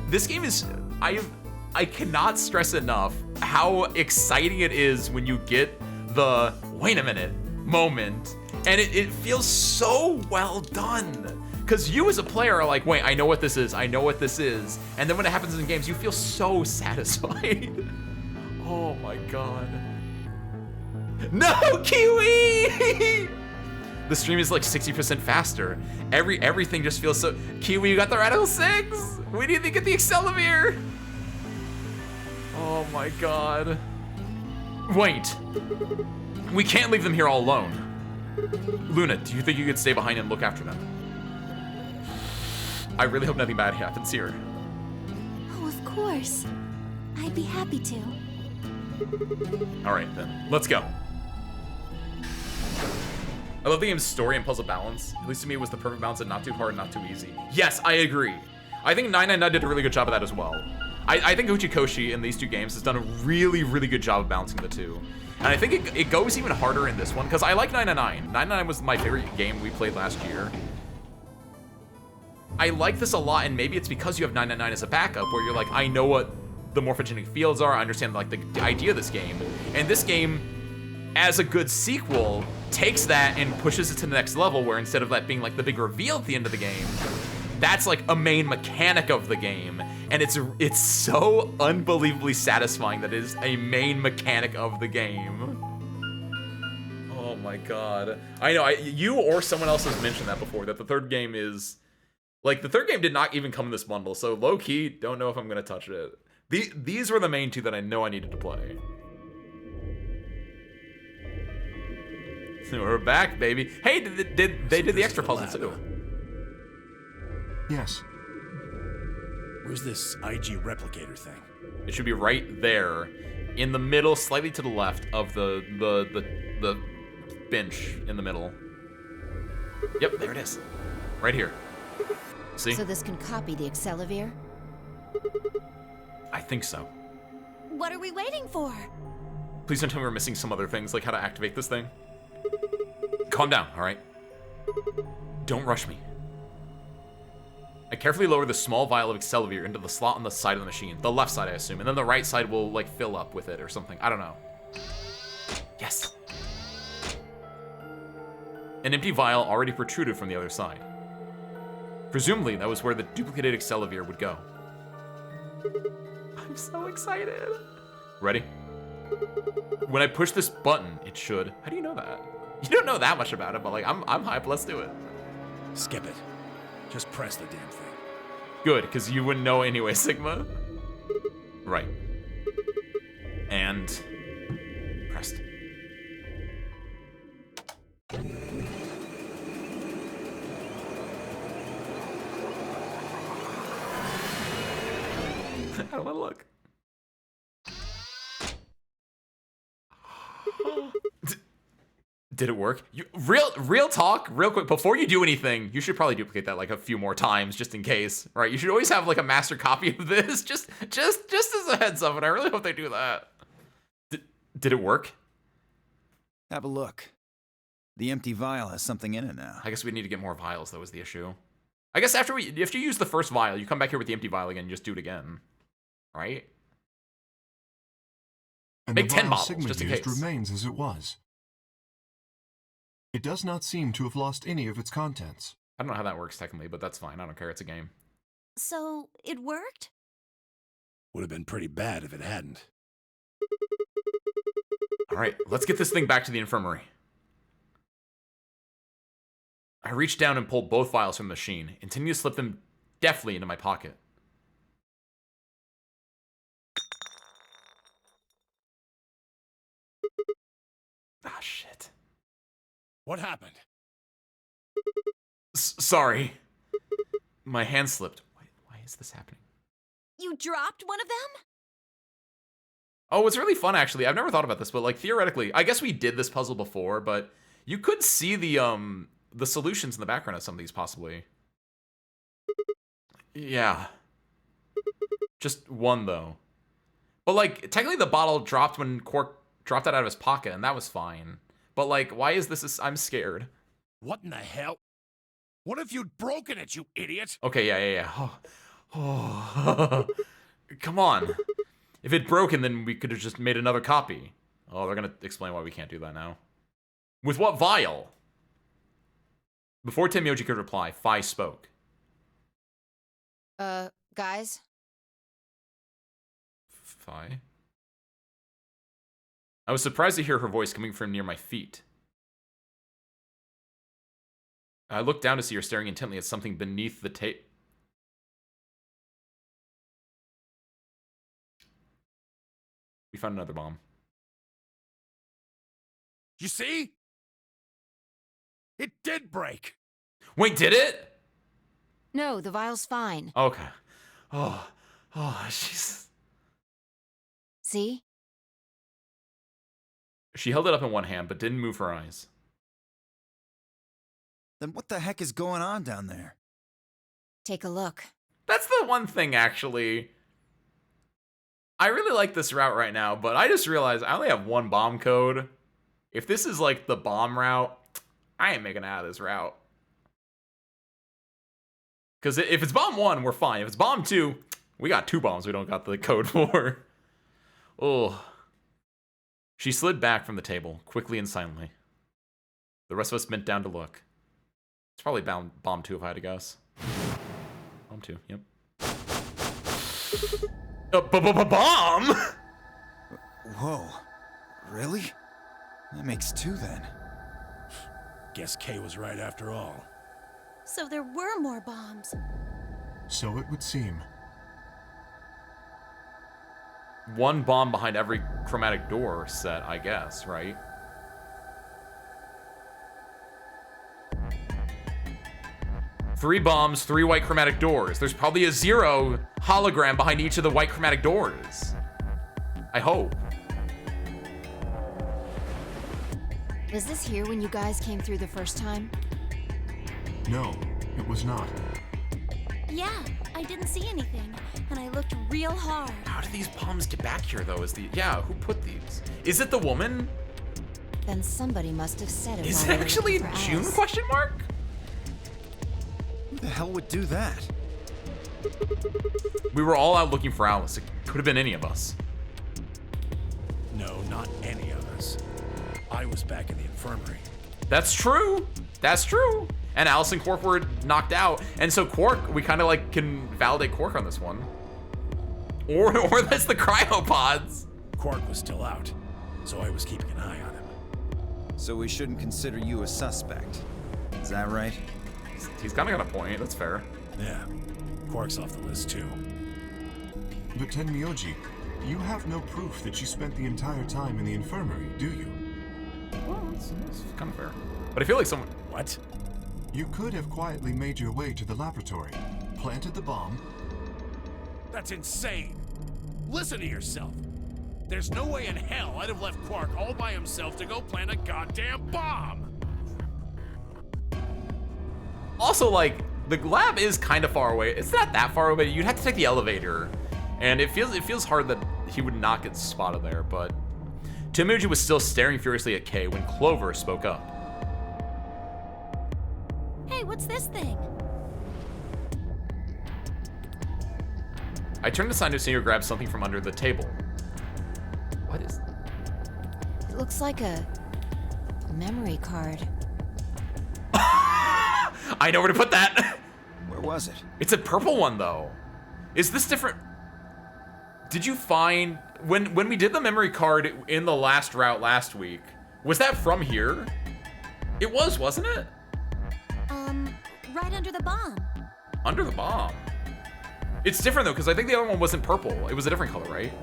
Speaker 1: This game is, I cannot stress enough how exciting it is when you get the wait a minute moment, and it feels so well done. Because you as a player are like, wait, I know what this is, I know what this is. And then when it happens in games, you feel so satisfied. Oh my god. No, Kiwi! The stream is like 60% faster. Everything just feels so... Kiwi, you got the Radical 6? We need to get the Excelivir. Oh my god. Wait. We can't leave them here all alone. Luna, do you think you could stay behind and look after them? I really hope nothing bad happens here.
Speaker 9: Oh, of course. I'd be happy to.
Speaker 1: All right, then. Let's go. I love the game's story and puzzle balance. At least to me, it was the perfect balance of not too hard, not too easy. Yes, I agree. I think 999 did a really good job of that as well. I think Uchikoshi in these two games has done a really, really good job of balancing the two. And I think it goes even harder in this one, because I like 999. 999 was my favorite game we played last year. I like this a lot, and maybe it's because you have 999 as a backup, where you're like, I know what the morphogenic fields are, I understand like the idea of this game. And this game, as a good sequel, takes that and pushes it to the next level, where instead of that being like the big reveal at the end of the game, that's like a main mechanic of the game. And it's so unbelievably satisfying that it is a main mechanic of the game. Oh my god. I know, you or someone else has mentioned that before, that the third game is... Like, the third game did not even come in this bundle, so low-key, don't know if I'm gonna touch it. These were the main two that I know I needed to play. We're back, baby. Hey, they did the extra puzzle too.
Speaker 5: Yes.
Speaker 6: Where's this IG replicator thing?
Speaker 1: It should be right there, in the middle, slightly to the left of the bench in the middle. Yep, there it is. Right here. See?
Speaker 4: So this can copy the Excelivir?
Speaker 1: I think so.
Speaker 9: What are we waiting for?
Speaker 1: Please don't tell me we're missing some other things, like how to activate this thing. Calm down, all right? Don't rush me. I carefully lower the small vial of Excelivir into the slot on the side of the machine. The left side, I assume. And then the right side will, like, fill up with it or something. I don't know. Yes. An empty vial already protruded from the other side. Presumably, that was where the duplicated Excelivir would go. I'm so excited. Ready? When I push this button, it should... How do you know that? You don't know that much about it, but, like, I'm hyped. Let's do it.
Speaker 6: Skip it. Just press the damn thing.
Speaker 1: Good, because you wouldn't know anyway, Sigma. Right. And... pressed. I don't want to look. Did it work? Real talk, real quick, before you do anything, you should probably duplicate that like a few more times just in case, right? You should always have like a master copy of this, just as a heads up, and I really hope they do that. Did it work?
Speaker 3: Have a look. The empty vial has something in it now.
Speaker 1: I guess we need to get more vials, though, is the issue. I guess after you use the first vial, you come back here with the empty vial again and just do it again. Right?
Speaker 5: And
Speaker 1: Make
Speaker 5: the
Speaker 1: 10
Speaker 5: vial
Speaker 1: bottles,
Speaker 5: Sigma
Speaker 1: just in
Speaker 5: used
Speaker 1: case.
Speaker 5: remains as it was. It does not seem to have lost any of its contents.
Speaker 1: I don't know how that works technically, but that's fine. I don't care. It's a game.
Speaker 9: So, it worked?
Speaker 6: Would have been pretty bad if it hadn't.
Speaker 1: All right, let's get this thing back to the infirmary. I reached down and pulled both vials from the machine, intending to slip them deftly into my pocket. Ah, shit.
Speaker 6: What happened?
Speaker 1: Sorry. My hand slipped. Why is this happening?
Speaker 9: You dropped one of them?
Speaker 1: Oh, it's really fun, actually. I've never thought about this, but, like, theoretically, I guess we did this puzzle before, but you could see the solutions in the background of some of these, possibly. Yeah. Just one, though. But, like, technically the bottle dropped when Quark dropped that out of his pocket, and that was fine. But, like, why is this... I'm scared.
Speaker 6: What in the hell? What if you'd broken it, you idiot?
Speaker 1: Okay, yeah. Oh. Come on. If it'd broken, then we could have just made another copy. Oh, they're gonna explain why we can't do that now. With what vial? Before Tenmyoji could reply, Phi spoke.
Speaker 4: Guys?
Speaker 1: Phi? I was surprised to hear her voice coming from near my feet. I looked down to see her staring intently at something beneath the tape. We found another bomb.
Speaker 6: You see? It did break.
Speaker 1: Wait, did it?
Speaker 4: No, the vial's fine.
Speaker 1: Okay. Oh, she's...
Speaker 4: See?
Speaker 1: She held it up in one hand, but didn't move her eyes.
Speaker 3: Then what the heck is going on down there?
Speaker 4: Take a look.
Speaker 1: That's the one thing, actually. I really like this route right now, but I just realized I only have one bomb code. If this is like the bomb route, I ain't making it out of this route. Because if it's bomb 1, we're fine. If it's bomb 2, we got 2 bombs we don't got the code for. Oh. She slid back from the table, quickly and silently. The rest of us bent down to look. It's probably bomb 2 if I had to guess. Bomb 2, yep. Bomb?
Speaker 3: Whoa. Really? That makes 2 then.
Speaker 6: Guess Kay was right after all.
Speaker 9: So there were more bombs.
Speaker 5: So it would seem.
Speaker 1: 1 bomb behind every chromatic door set, I guess, right? Three bombs, 3 white chromatic doors. There's probably a 0 hologram behind each of the white chromatic doors. I hope.
Speaker 4: Was this here when you guys came through the first time?
Speaker 5: No, it was not.
Speaker 9: Yeah, I didn't see anything, and I looked real hard.
Speaker 1: How did these bombs get back here, though? Yeah, who put these? Is it the woman?
Speaker 4: Then somebody must have said it.
Speaker 1: Is
Speaker 4: while
Speaker 1: it
Speaker 4: we were
Speaker 1: actually
Speaker 4: looking for
Speaker 1: June,
Speaker 4: Alice.
Speaker 1: question mark?
Speaker 3: Who the hell would do that?
Speaker 1: We were all out looking for Alice. It could have been any of us.
Speaker 6: No, not any of us. I was back in the infirmary.
Speaker 1: That's true. That's true. And Alice and Quark were knocked out. And so Quark, we kind of like can validate Quark on this one. Or that's the cryopods.
Speaker 6: Quark was still out, so I was keeping an eye on him.
Speaker 3: So we shouldn't consider you a suspect. Is that right?
Speaker 1: He's kind of got a point. That's fair.
Speaker 6: Yeah, Quark's off the list too.
Speaker 5: But Tenmyoji, you have no proof that you spent the entire time in the infirmary, do you?
Speaker 1: Well, it's kind of fair. But I feel like someone...
Speaker 6: What?
Speaker 5: You could have quietly made your way to the laboratory, planted the bomb.
Speaker 6: That's insane. Listen to yourself. There's no way in hell I'd have left Quark all by himself to go plant a goddamn bomb.
Speaker 1: Also, like, the lab is kind of far away. It's not that far away. You'd have to take the elevator. And it feels hard that he would not get spotted there, but... Tenmyoji was still staring furiously at Kay when Clover spoke up.
Speaker 2: Hey, what's this thing?
Speaker 1: I turned aside to see her grab something from under the table. What is...
Speaker 4: It looks like a memory card.
Speaker 1: I know where to put that!
Speaker 3: Where was it?
Speaker 1: It's a purple one, though. Is this different? Did you find... When we did the memory card in the last route last week, was that from here? It was, wasn't it?
Speaker 2: Right under the bomb.
Speaker 1: Under the bomb? It's different, though, because I think the other one wasn't purple. It was a different color, right?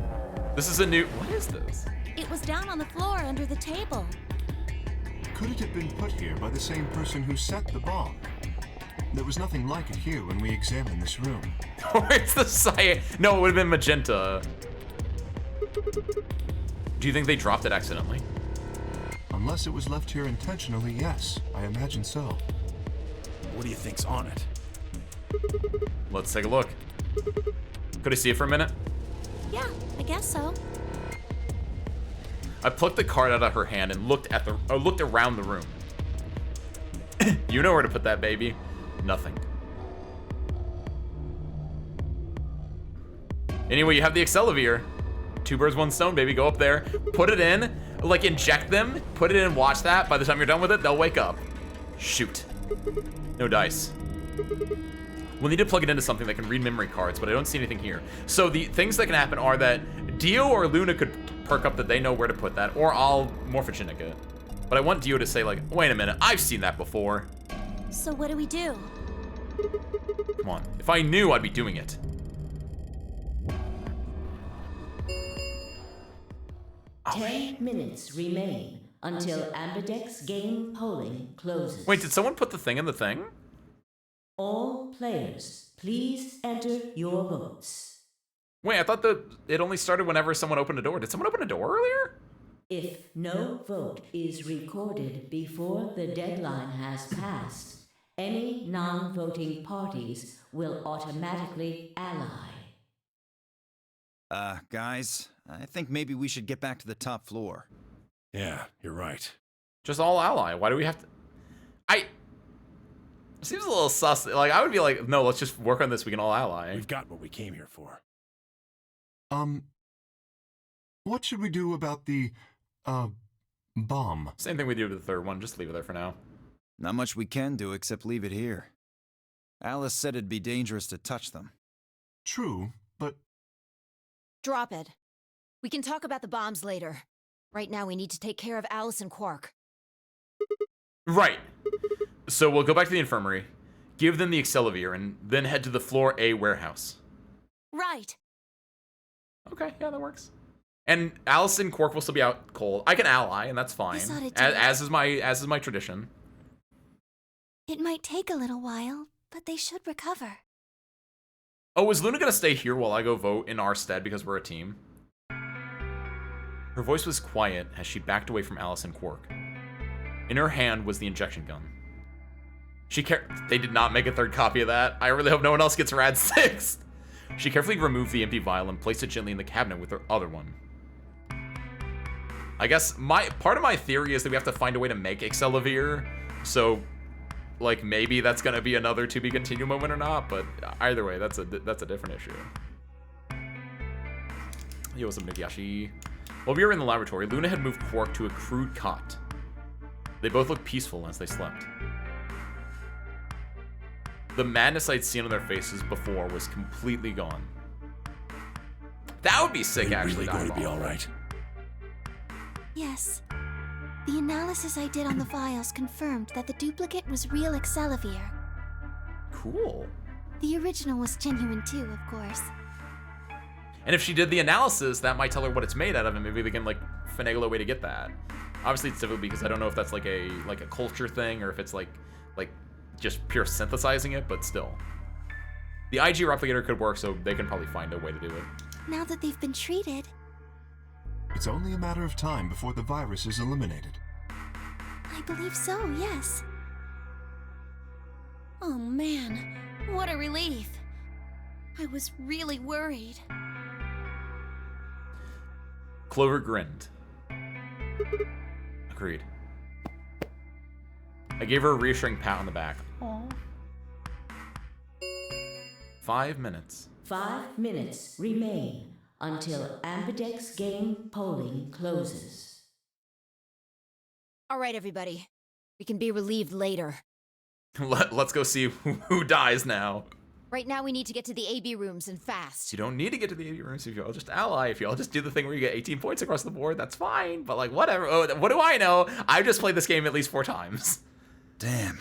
Speaker 1: This is a new... What is this?
Speaker 2: It was down on the floor under the table.
Speaker 5: Could it have been put here by the same person who set the bomb? There was nothing like it here when we examined this room.
Speaker 1: Where's the cyan? No, it would have been magenta. Do you think they dropped it accidentally?
Speaker 5: Unless it was left here intentionally, yes. I imagine so.
Speaker 6: What do you think's on it?
Speaker 1: Let's take a look. Could I see it for a minute?
Speaker 2: Yeah, I guess so.
Speaker 1: I plucked the card out of her hand and looked around the room. You know where to put that, baby. Nothing. Anyway, you have the Accelavir. 2 birds, 1 stone, baby. Go up there, put it in, like inject them, put it in, watch that. By the time you're done with it, they'll wake up. Shoot. No dice. We'll need to plug it into something that can read memory cards, but I don't see anything here. So the things that can happen are that Dio or Luna could perk up that they know where to put that, or I'll morphogenic it. But I want Dio to say, like, wait a minute, I've seen that before.
Speaker 2: So what do we do?
Speaker 1: Come on. If I knew, I'd be doing it. Oh.
Speaker 7: 10 minutes remain until Ambidex game polling closes.
Speaker 1: Wait, did someone put the thing in the thing?
Speaker 7: All players, please enter your votes.
Speaker 1: Wait, I thought that it only started whenever someone opened a door. Did someone open a door earlier?
Speaker 7: If no vote is recorded before the deadline has passed, any non-voting parties will automatically ally.
Speaker 3: Guys, I think maybe we should get back to the top floor.
Speaker 6: Yeah, you're right.
Speaker 1: Just all ally. Why do we have to... Seems a little sus. Like, I would be like, no, let's just work on this. We can all ally.
Speaker 6: We've got what we came here for.
Speaker 5: What should we do about the, bomb?
Speaker 1: Same thing we do with the third one. Just leave it there for now.
Speaker 3: Not much we can do except leave it here. Alice said it'd be dangerous to touch them.
Speaker 5: True, but...
Speaker 4: Drop it. We can talk about the bombs later. Right now we need to take care of Alice and Quark.
Speaker 1: Right. So we'll go back to the infirmary, give them the Accelavir, and then head to the Floor A warehouse.
Speaker 2: Right.
Speaker 1: Okay, yeah, that works. And Alice and Quark will still be out cold. I can ally, and that's fine. As is my tradition.
Speaker 9: It might take a little while, but they should recover.
Speaker 1: Oh, is Luna gonna stay here while I go vote in our stead because we're a team? Her voice was quiet as she backed away from Alice and Quark. In her hand was the injection gun. They did not make a third copy of that. I really hope no one else gets Rad 6. She carefully removed the empty vial and placed it gently in the cabinet with her other one. I guess part of my theory is that we have to find a way to make Accelavir. So like, maybe that's gonna be another to be continued moment or not, but either way, that's a different issue. Yo, what's up, Nukiashi? While we were in the laboratory, Luna had moved Quark to a crude cot. They both looked peaceful as they slept. The madness I'd seen on their faces before was completely gone. That would be sick, actually.
Speaker 6: Really going to be all right.
Speaker 9: Yes. The analysis I did on the files confirmed that the duplicate was real Excelivir.
Speaker 1: Cool.
Speaker 9: The original was genuine too, of course.
Speaker 1: And if she did the analysis, that might tell her what it's made out of, and maybe they can like finagle a way to get that. Obviously, it's difficult because I don't know if that's like a culture thing or if it's like just pure synthesizing it, but still. The IG replicator could work, so they can probably find a way to do it.
Speaker 9: Now that they've been treated.
Speaker 5: It's only a matter of time before the virus is eliminated.
Speaker 9: I believe so, yes.
Speaker 2: Oh man, what a relief. I was really worried.
Speaker 1: Clover grinned. Agreed. I gave her a reassuring pat on the back. Aww. 5 minutes.
Speaker 7: 5 minutes remain until Ambidex game polling closes.
Speaker 4: All right, everybody. We can be relieved later.
Speaker 1: Let's go see who dies now.
Speaker 4: Right now, we need to get to the AB rooms and fast.
Speaker 1: You don't need to get to the AB rooms if you all just ally. If you all just do the thing where you get 18 points across the board, that's fine. But like, whatever. Oh, what do I know? I've just played this game at least 4 times.
Speaker 3: Damn.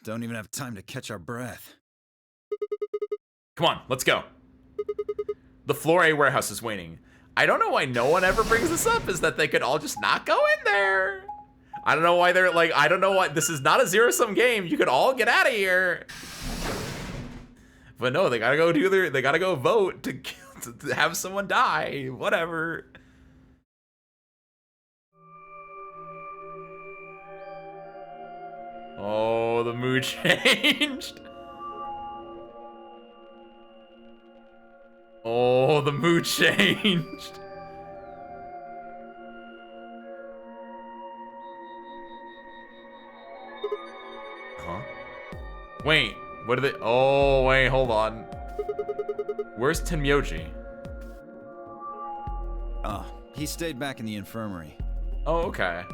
Speaker 3: Don't even have time to catch our breath.
Speaker 1: Come on, let's go. The Floor A warehouse is waiting. I don't know why no one ever brings this up, is that they could all just not go in there. I don't know why they're like, I don't know why, this is not a zero-sum game. You could all get out of here. But no, they gotta go they gotta go vote to have someone die, whatever. Oh, the mood changed. Oh, the mood changed. Huh? Wait, what are they? Oh, wait, hold on. Where's Tenmyoji?
Speaker 3: Oh, he stayed back in the infirmary.
Speaker 1: Oh, okay.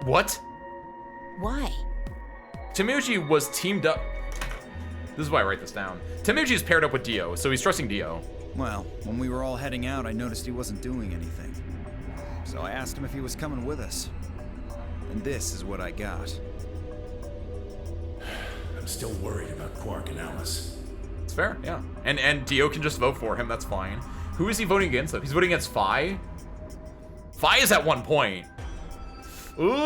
Speaker 1: What?
Speaker 4: Why?
Speaker 1: Tenmyoji was teamed up. This is why I write this down. Tenmyoji is paired up with Dio, so he's trusting Dio.
Speaker 3: Well, when we were all heading out, I noticed he wasn't doing anything. So I asked him if he was coming with us. And this is what I got.
Speaker 6: I'm still worried about Quark and Alice.
Speaker 1: It's fair, yeah. And Dio can just vote for him, that's fine. Who is he voting against? He's voting against Phi? Phi is at 1 point. Ooh,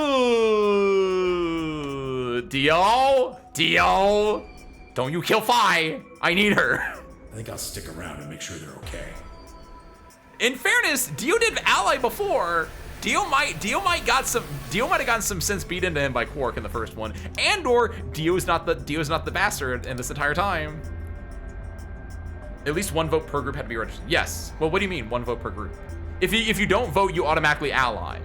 Speaker 1: Dio? Don't you kill Phi. I need her.
Speaker 6: I think I'll stick around and make sure they're okay.
Speaker 1: In fairness, Dio did ally before. Dio might have gotten some sense beat into him by Quark in the first one, and/or Dio's not the bastard in this entire time. At least 1 vote per group had to be registered. Yes. Well, what do you mean 1 vote per group? If you don't vote, you automatically ally.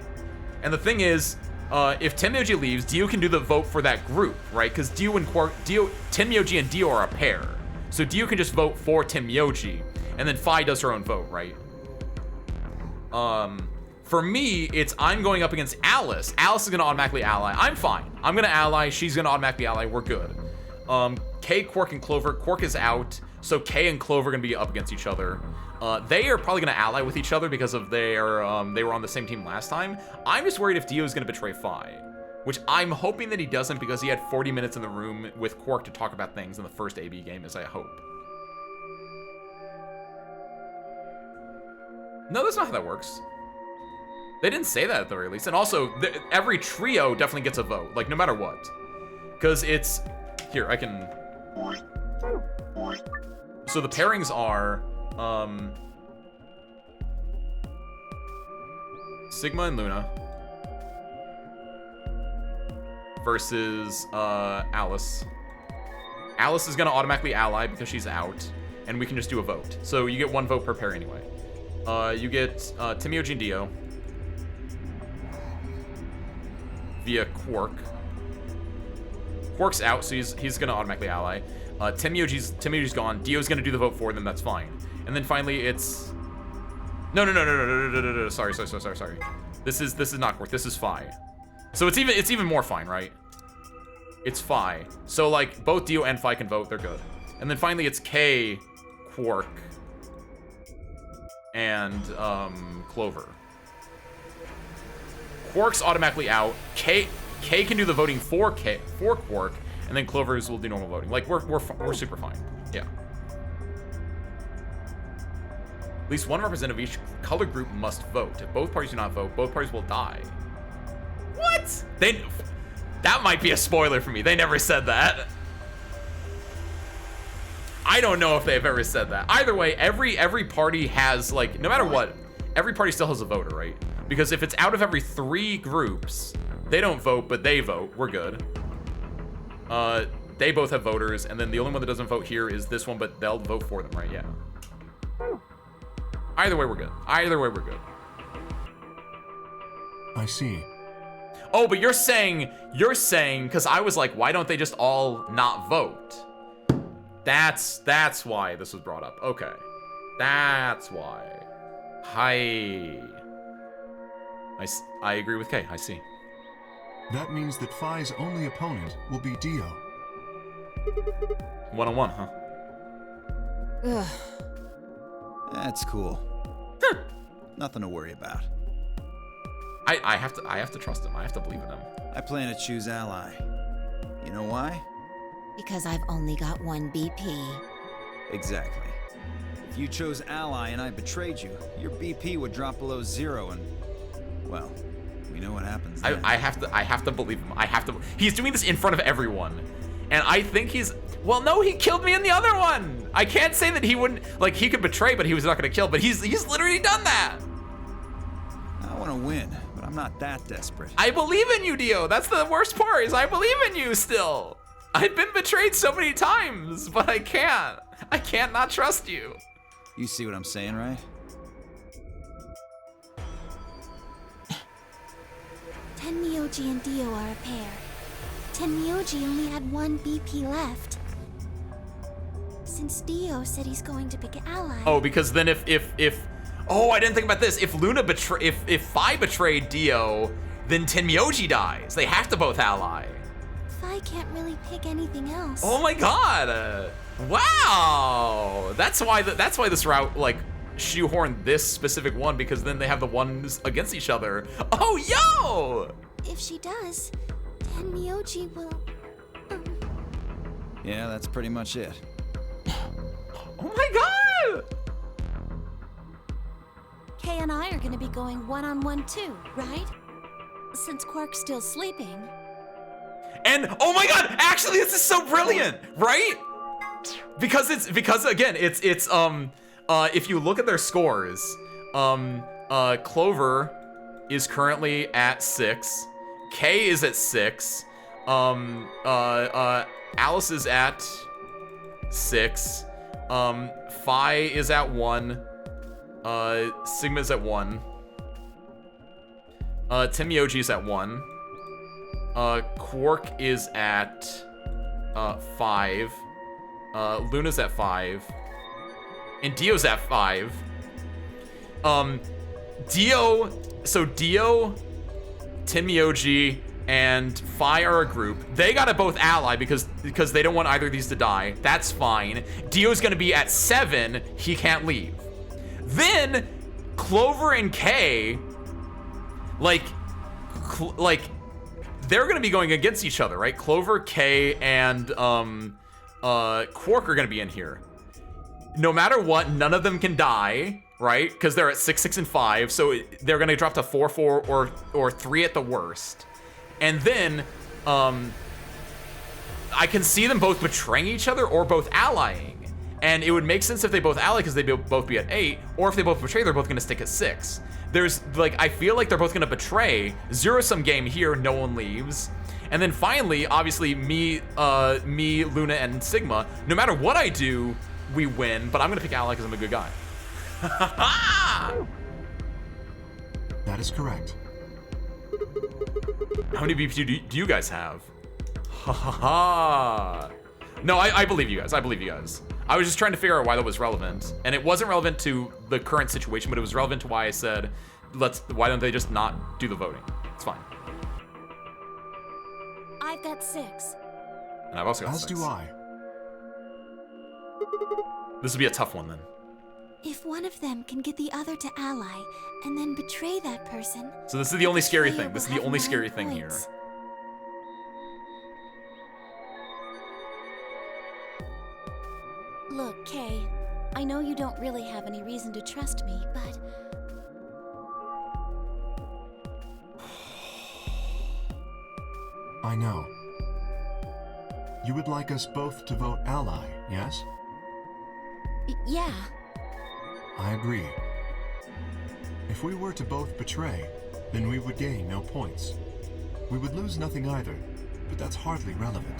Speaker 1: And the thing is, if Tenmyoji leaves, Dio can do the vote for that group, right? Because Tenmyoji and Dio are a pair. So Dio can just vote for Tenmyoji, and then Phi does her own vote, right? For me, it's I'm going up against Alice. Alice is gonna automatically ally. I'm fine. I'm gonna ally, she's gonna automatically ally, we're good. Kay, Quark, and Clover. Quark is out, so Kay and Clover are gonna be up against each other. They are probably gonna ally with each other because of they were on the same team last time. I'm just worried if Dio is gonna betray Phi, which I'm hoping that he doesn't because he had 40 minutes in the room with Quark to talk about things in the first AB game, as I hope. No, that's not how that works. They didn't say that at the very least. And also, every trio definitely gets a vote, like no matter what. Because it's, here, I can. So the pairings are, Sigma and Luna versus Alice. Alice is gonna automatically ally because she's out, and we can just do a vote. So you get 1 vote per pair anyway. You get Tenmyoji and Dio. via Quark. Quark's out, so he's gonna automatically ally. Tenmyoji's gone. Dio's gonna do the vote for them. That's fine. And then finally, it's no. Sorry. This is not Quark. This is Phi. So it's even more fine, right? It's Phi. So like both Dio and Phi can vote. They're good. And then finally, it's K, Quark, and Clover. Quark's automatically out. K can do the voting for Quark, and then Clover's will do normal voting. Like we're super fine. Yeah. At least one representative of each color group must vote. If both parties do not vote, both parties will die. What? That might be a spoiler for me. They never said that. I don't know if they've ever said that. Either way, every party has, like, no matter what, every party still has a voter, right? Because if it's out of every 3 groups, they don't vote, but they vote. We're good. They both have voters, and then the only one that doesn't vote here is this one, but they'll vote for them, right? Yeah. Either way, we're good.
Speaker 5: I see.
Speaker 1: Oh, but you're saying, because I was like, why don't they just all not vote? That's why this was brought up. Okay. That's why. Hi. I agree with Kay. I see.
Speaker 5: That means that Phi's only opponent will be Dio.
Speaker 1: 1-on-1, huh?
Speaker 3: Ugh. That's cool. Nothing to worry about.
Speaker 1: I have to trust him. I have to believe in him.
Speaker 3: I plan to choose Ally. You know why?
Speaker 4: Because I've only got one BP.
Speaker 3: Exactly. If you chose Ally and I betrayed you, your BP would drop below 0 and, well, we know what happens then.
Speaker 1: I have to believe him. He's doing this in front of everyone. And I think well, no, he killed me in the other one. I can't say that he wouldn't, like, he could betray, but he was not gonna kill, but he's literally done that.
Speaker 3: I want to win, but I'm not that desperate.
Speaker 1: I believe in you, Dio. That's the worst part, is I believe in you still. I've been betrayed so many times, but I can't not trust you.
Speaker 3: You see what I'm saying, right?
Speaker 9: Tenmyoji and Dio are a pair. Tenmyoji only had one BP left. Since Dio said he's going to pick an ally.
Speaker 1: Oh, because then if oh, I didn't think about this. If if Phi betrayed Dio, then Tenmyoji dies. They have to both ally.
Speaker 9: Phi can't really pick anything else.
Speaker 1: Oh my god. Wow. That's why this route, like, shoehorned this specific one, because then they have the ones against each other. Oh, yo!
Speaker 9: If she does, Tenmyoji will...
Speaker 3: Yeah, that's pretty much it.
Speaker 1: Oh my god!
Speaker 9: Kay and I are gonna be going one-on-one too, right? Since Quark's still sleeping.
Speaker 1: And, oh my god, actually this is so brilliant, right? Because again, it's if you look at their scores, Clover is currently at 6, Kay is at 6, Alice is at 6, Phi is at 1, Sigma's at 1, Tenmyoji's at 1, Quark is at 5, Luna's at 5, and Dio's at 5. Dio, Tenmyoji, and Phi are a group. They gotta both ally because they don't want either of these to die. That's fine. Dio's gonna be at 7. He can't leave. Then Clover and Kay, like they're gonna be going against each other, right? Clover, Kay, and Quark are gonna be in here. No matter what, none of them can die, right? Because they're at 6, 6, and 5, so they're gonna drop to 4, 4, or 3 at the worst. And then, I can see them both betraying each other or both allying. And it would make sense if they both ally because they'd both be at 8, or if they both betray, they're both gonna stick at 6. There's, like, I feel like they're both gonna betray, zero-sum game here, no one leaves. And then finally, obviously, me, Luna, and Sigma, no matter what I do, we win, but I'm gonna pick ally because I'm a good guy.
Speaker 5: That is correct.
Speaker 1: How many BP do you guys have? Ha ha ha. No, I believe you guys. I believe you guys. I was just trying to figure out why that was relevant. And it wasn't relevant to the current situation, but it was relevant to why I said, why don't they just not do the voting? It's fine.
Speaker 9: I've got 6.
Speaker 1: And I've also got 6.
Speaker 5: As do I.
Speaker 1: This will be a tough one then.
Speaker 9: If one of them can get the other to ally and then betray that person.
Speaker 1: So this is the only scary
Speaker 9: betrayer
Speaker 1: thing. This is
Speaker 9: will
Speaker 1: the
Speaker 9: have
Speaker 1: only
Speaker 9: 9
Speaker 1: scary thing here.
Speaker 9: points. Look, Kay, I know you don't really have any reason to trust me, but
Speaker 5: I know. You would like us both to vote ally, yes?
Speaker 9: yeah.
Speaker 5: I agree. If we were to both betray, then we would gain no points. We would lose nothing either, but that's hardly relevant.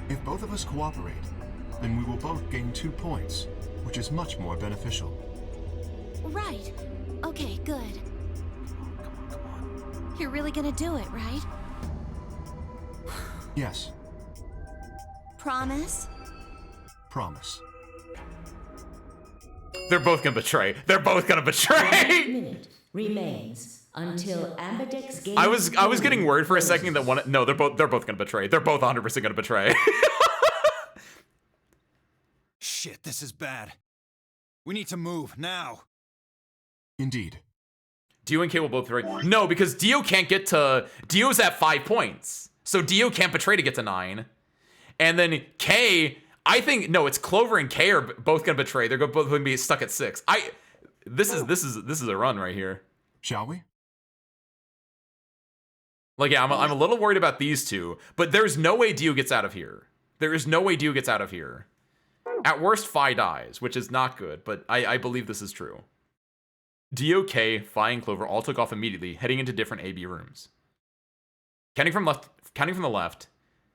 Speaker 5: If both of us cooperate, then we will both gain 2 points, which is much more beneficial.
Speaker 9: Right. Okay, good. You're really gonna do it, right?
Speaker 5: Yes,
Speaker 9: Promise?
Speaker 5: promise.
Speaker 1: They're both gonna betray. They're both gonna betray.
Speaker 7: Minute remains until Ambidex's game.
Speaker 1: I was getting worried for a second that one. No, they're both gonna betray. They're both 100% gonna betray.
Speaker 3: Shit, this is bad. We need to move, now.
Speaker 5: Indeed.
Speaker 1: Dio and Kay will both betray. No, because Dio can't get to... Dio's at 5 points. So Dio can't betray to get to 9. And then Kay... I think... No, it's Clover and Kay are both going to betray. They're both going to be stuck at 6. This is a run right here.
Speaker 5: Shall we?
Speaker 1: Like, yeah, I'm a little worried about these two. But there's no way Dio gets out of here. There is no way Dio gets out of here. At worst, Phi dies, which is not good. But I believe this is true. Dio, Kay, Phi, and Clover all took off immediately, heading into different AB rooms. Counting from the left,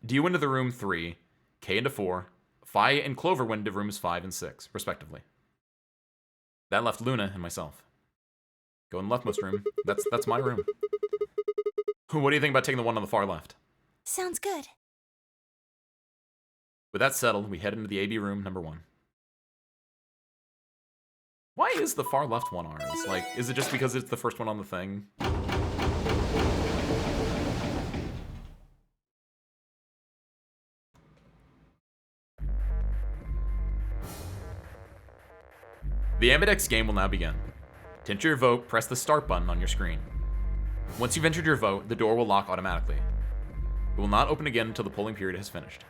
Speaker 1: Dio into the room 3, Kay into 4, Phi and Clover went into rooms 5 and 6, respectively. That left Luna and myself. Go in the leftmost room. That's my room. What do you think about taking the one on the far left?
Speaker 9: Sounds good.
Speaker 1: With that settled, we head into the AB room number 1. Why is the far left one ours? Like, is it just because it's the first one on the thing? The Ambidex game will now begin. To enter your vote, press the start button on your screen. Once you've entered your vote, the door will lock automatically. It will not open again until the polling period has finished.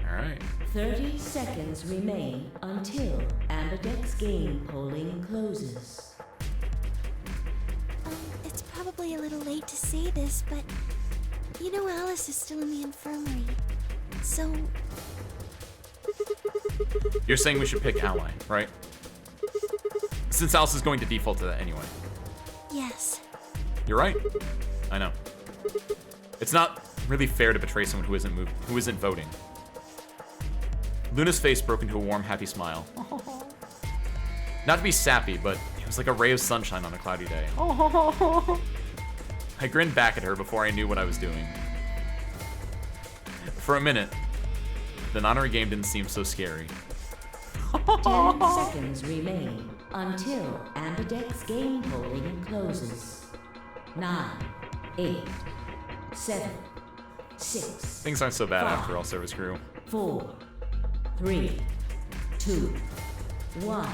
Speaker 1: Alright.
Speaker 7: 30 seconds remain until Ambidex's game polling closes.
Speaker 9: It's probably a little late to say this, but you know Alice is still in the infirmary. So
Speaker 1: You're saying we should pick ally, right? Since Alice is going to default to that anyway.
Speaker 9: yes.
Speaker 1: You're right. I know. It's not really fair to betray someone who isn't voting. Luna's face broke into a warm, happy smile. Not to be sappy, but it was like a ray of sunshine on a cloudy day. I grinned back at her before I knew what I was doing. For a minute, the non-honorary game didn't seem so scary.
Speaker 7: 10 seconds remain until Ambidex's game polling closes. 9, 8, 7, 6.
Speaker 1: Things aren't so bad after all, service crew.
Speaker 7: 4, 3, 2, 1.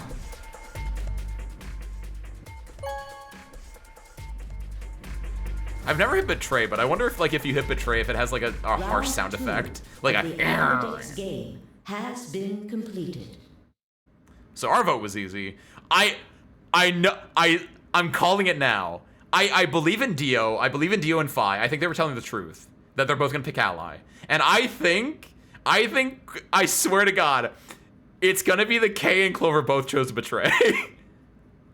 Speaker 1: I've never hit betray, but I wonder if, like, if you hit betray, if it has like a harsh sound effect, like a.
Speaker 7: The Ambidex game has been completed.
Speaker 1: So our vote was easy. I'm calling it now. I believe in Dio. I believe in Dio and Phi. I think they were telling the truth that they're both gonna pick ally, and I swear to God, it's gonna be the Kay and Clover both chose to betray.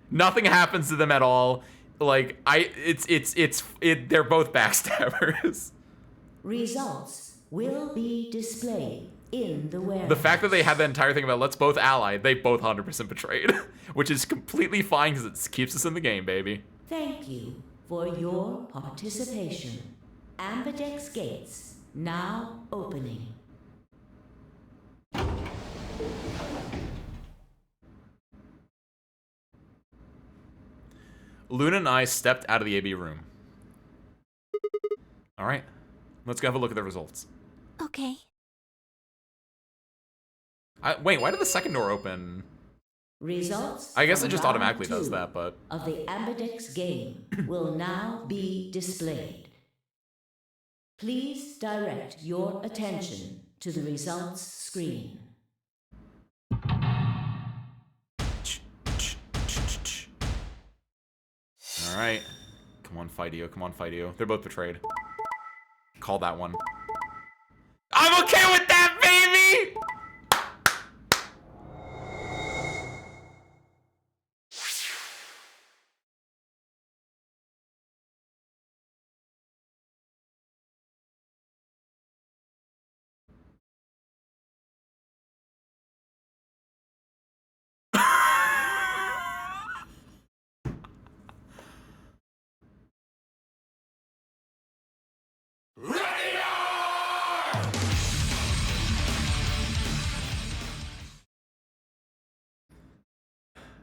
Speaker 1: Nothing happens to them at all. Like they're both backstabbers.
Speaker 7: Results will be displayed in the warehouse.
Speaker 1: The fact that they had that entire thing about let's both ally, they both 100% betrayed. Which is completely fine because it keeps us in the game, baby.
Speaker 7: Thank you for your participation. Ambidex gates now opening.
Speaker 1: Luna and I stepped out of the AB room. All right, let's go have a look at the results.
Speaker 9: Okay.
Speaker 1: Wait, why did the second door open?
Speaker 7: Results.
Speaker 1: I guess it
Speaker 7: from
Speaker 1: just
Speaker 7: round
Speaker 1: automatically does
Speaker 7: 2
Speaker 1: that, but...
Speaker 7: of the Ambidex game will now be displayed. Please direct your attention to the results screen.
Speaker 1: All right. Come on, Fideo. Come on, Fideo. They're both betrayed. Call that one. I'm okay with that, baby!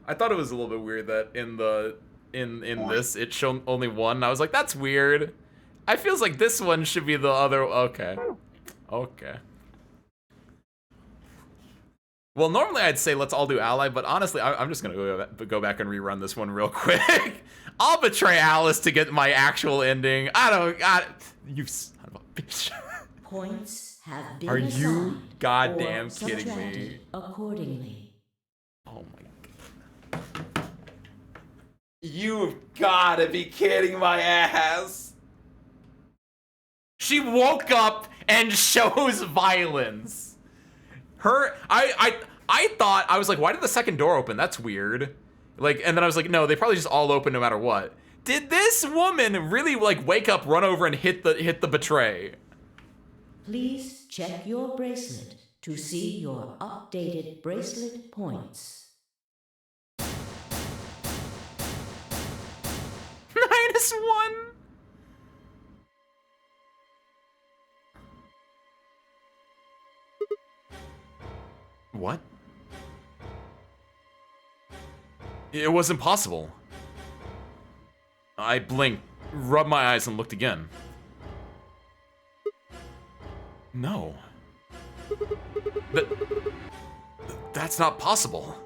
Speaker 1: I thought it was a little bit weird that in this it showed only one. I was like, that's weird. I feels like this one should be the other. Okay. Okay. Well, normally I'd say let's all do ally, but honestly, I'm just gonna go back and rerun this one real quick. I'll betray Alice to get my actual ending. You son of a bitch.
Speaker 7: Points have been
Speaker 1: Are you
Speaker 7: assigned
Speaker 1: goddamn
Speaker 7: or
Speaker 1: kidding me?
Speaker 7: subtracted accordingly.
Speaker 1: Oh my god. You've gotta be kidding my ass. She woke up and shows violence. I thought, I was like, why did the second door open? That's weird. Like, and then I was like, no, they probably just all open no matter what. Did this woman really like wake up, run over, and hit the betray?
Speaker 7: Please check your bracelet to see your updated bracelet points.
Speaker 1: -1. What? It was impossible. I blinked, rubbed my eyes, and looked again. No. That's not possible.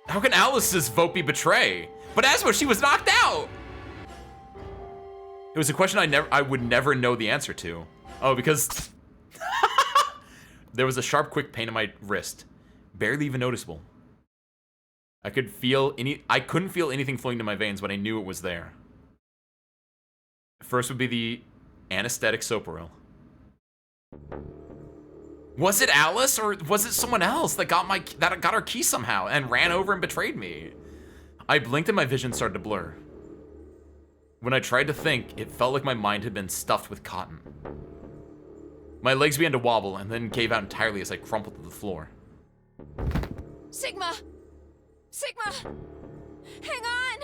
Speaker 1: How can Alice's vote be betray? But Asmo, she was knocked out! It was a question I would never know the answer to. Oh, because... There was a sharp, quick pain in my wrist. Barely even noticeable. I couldn't feel anything flowing to my veins, but I knew it was there. First would be the anesthetic Soporil. Was it Alice, or was it someone else that got our key somehow and ran over and betrayed me? I blinked and my vision started to blur. When I tried to think, it felt like my mind had been stuffed with cotton. My legs began to wobble and then gave out entirely as I crumpled to the floor.
Speaker 2: Sigma! Sigma! Hang on!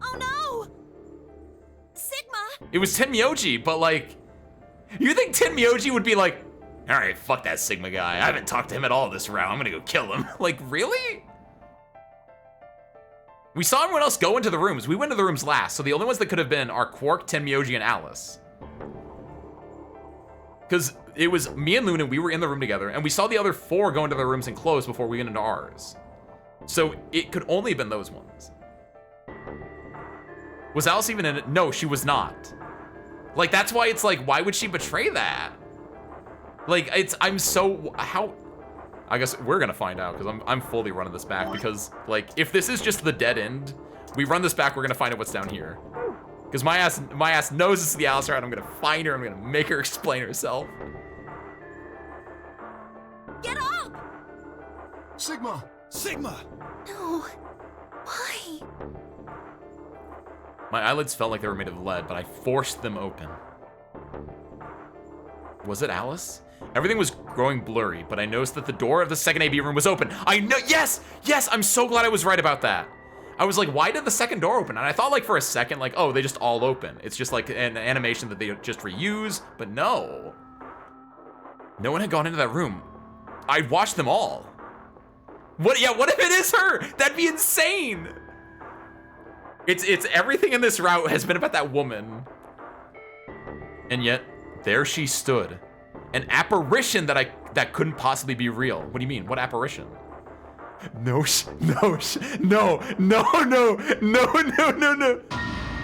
Speaker 2: Oh no! Sigma!
Speaker 1: It was Tenmyoji, but like, you think Tenmyoji would be like, all right, fuck that Sigma guy. I haven't talked to him at all this round. I'm gonna go kill him. Like, really? We saw everyone else go into the rooms. We went to the rooms last, so the only ones that could have been are Quark, Tenmyoji, and Alice. Because it was me and Luna, we were in the room together, and we saw the other 4 go into their rooms and close before we went into ours. So it could only have been those ones. Was Alice even in it? No, she was not. Like, that's why it's like, why would she betray that? Like, how... I guess we're gonna find out, because I'm fully running this back, because, like, if this is just the dead end, we run this back, we're gonna find out what's down here. Because my ass knows this is the Alice route. I'm gonna find her, I'm gonna make her explain herself.
Speaker 2: Get up!
Speaker 3: Sigma! Sigma!
Speaker 9: No. Why?
Speaker 1: My eyelids felt like they were made of lead, but I forced them open. Was it Alice? Everything was growing blurry, but I noticed that the door of the second AB room was open. I know, yes, I'm so glad I was right about that. I was like, why did the second door open? And I thought like for a second, like, oh, they just all open. It's just like an animation that they just reuse, but no. No one had gone into that room. I watched them all. What if it is her? That'd be insane. It's everything in this route has been about that woman. And yet, there she stood. An apparition that couldn't possibly be real. What do you mean? What apparition? No.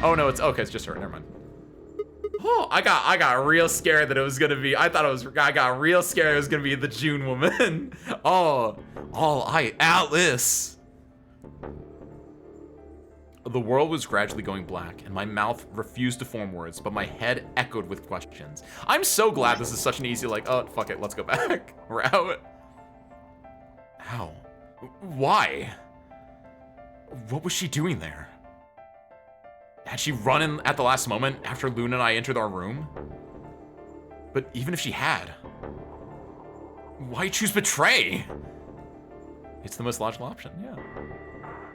Speaker 1: Oh no, it's just her. Never mind. Oh, I got real scared that it was gonna be. I got real scared it was gonna be the June woman. Alice. The world was gradually going black, and my mouth refused to form words, but my head echoed with questions. I'm so glad this is such an easy, like, oh, fuck it, let's go back route. How? Why? What was she doing there? Had she run in at the last moment after Luna and I entered our room? But even if she had, why choose betray? It's the most logical option, yeah.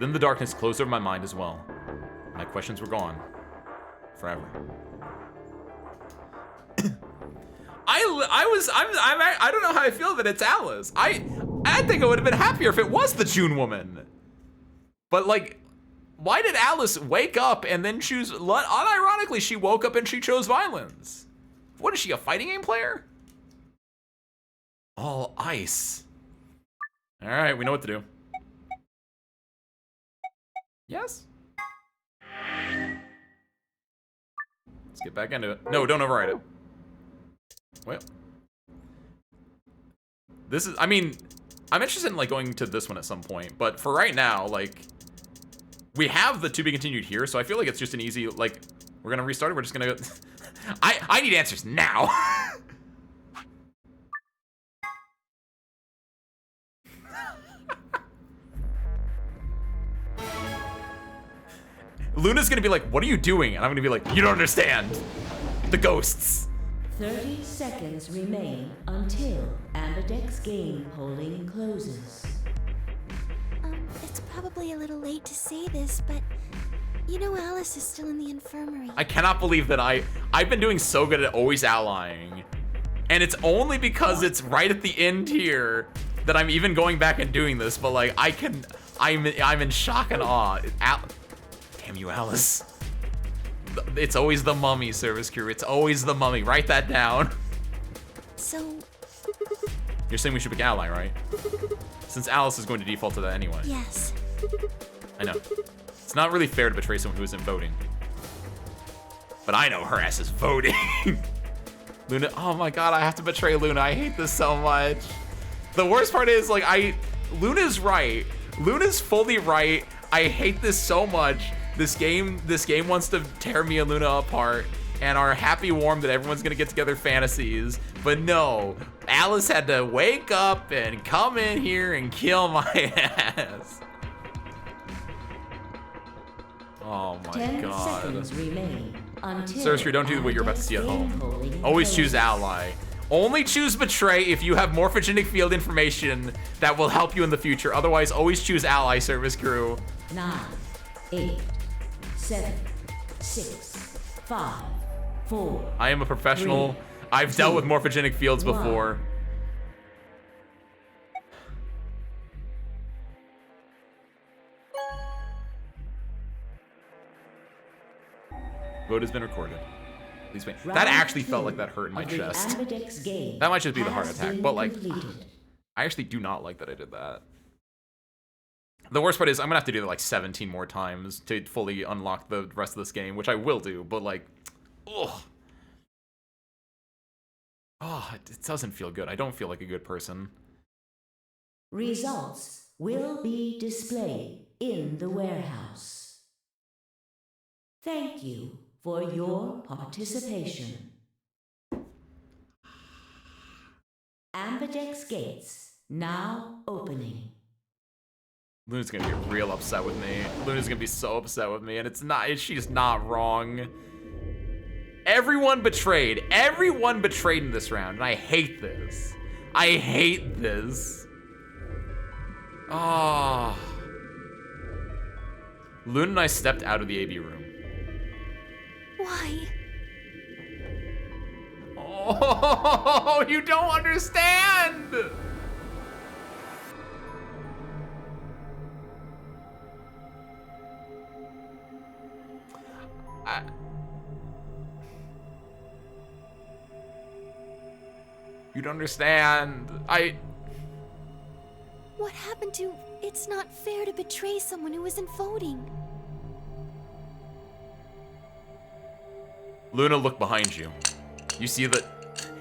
Speaker 1: Then the darkness closed over my mind as well. My questions were gone. Forever. I don't know how I feel that it's Alice. I think I would have been happier if it was the June woman. But like, why did Alice wake up and then choose, unironically, she woke up and she chose violence. What is she, a fighting game player? All ice. All right, we know what to do. Yes? Let's get back into it. No, don't override it. Well. This is, I mean, I'm interested in like going to this one at some point, but for right now, like, we have the to be continued here, so I feel like it's just an easy, like, we're gonna restart it, we're just gonna go. I need answers now. Luna's gonna be like, what are you doing? And I'm gonna be like, you don't understand. The ghosts.
Speaker 7: 30 seconds remain until Ambidex game polling closes.
Speaker 9: It's probably a little late to say this, but you know Alice is still in the infirmary.
Speaker 1: I cannot believe that I've been doing so good at always allying. And it's only because it's right at the end here that I'm even going back and doing this, but like, I'm in shock and awe. Damn you, Alice. It's always the mummy, service crew. It's always the mummy. Write that down.
Speaker 9: So...
Speaker 1: You're saying we should pick ally, right? Since Alice is going to default to that anyway.
Speaker 9: Yes.
Speaker 1: I know. It's not really fair to betray someone who isn't voting. But I know her ass is voting. Luna, oh my god, I have to betray Luna. I hate this so much. The worst part is, like, Luna's right. Luna's fully right. I hate this so much. This game wants to tear me and Luna apart, and our happy warm that everyone's gonna get together fantasies. But no, Alice had to wake up and come in here and kill my ass. Oh my
Speaker 7: 10
Speaker 1: god.
Speaker 7: seconds remain until
Speaker 1: Cersei, don't do what you're about to see at home. Always choose ally. Only choose betray if you have morphogenic field information that will help you in the future. Otherwise, always choose ally, service crew.
Speaker 7: 9, 8, 7, 6, 5, 4.
Speaker 1: I am a professional.
Speaker 7: 3,
Speaker 1: I've dealt with morphogenic fields
Speaker 7: 1.
Speaker 1: before. Vote has been recorded. Please wait. That actually felt like that hurt in my chest. That might just be the heart attack, but like, I actually do not like that I did that. The worst part is I'm gonna have to do that like 17 more times to fully unlock the rest of this game, which I will do, but like, ugh. Oh, it doesn't feel good. I don't feel like a good person.
Speaker 7: Results will be displayed in the warehouse. Thank you for your participation. Ambidex gates now opening.
Speaker 1: Luna's gonna be real upset with me. Luna's gonna be so upset with me, and it's not. She's not wrong. Everyone betrayed. Everyone betrayed in this round, and I hate this. I hate this. Ah. Luna and I stepped out of the AB room.
Speaker 9: Why?
Speaker 1: Oh, you don't understand! You don't understand.
Speaker 9: What happened to it's not fair to betray someone who isn't voting?
Speaker 1: Luna, look behind you. You see that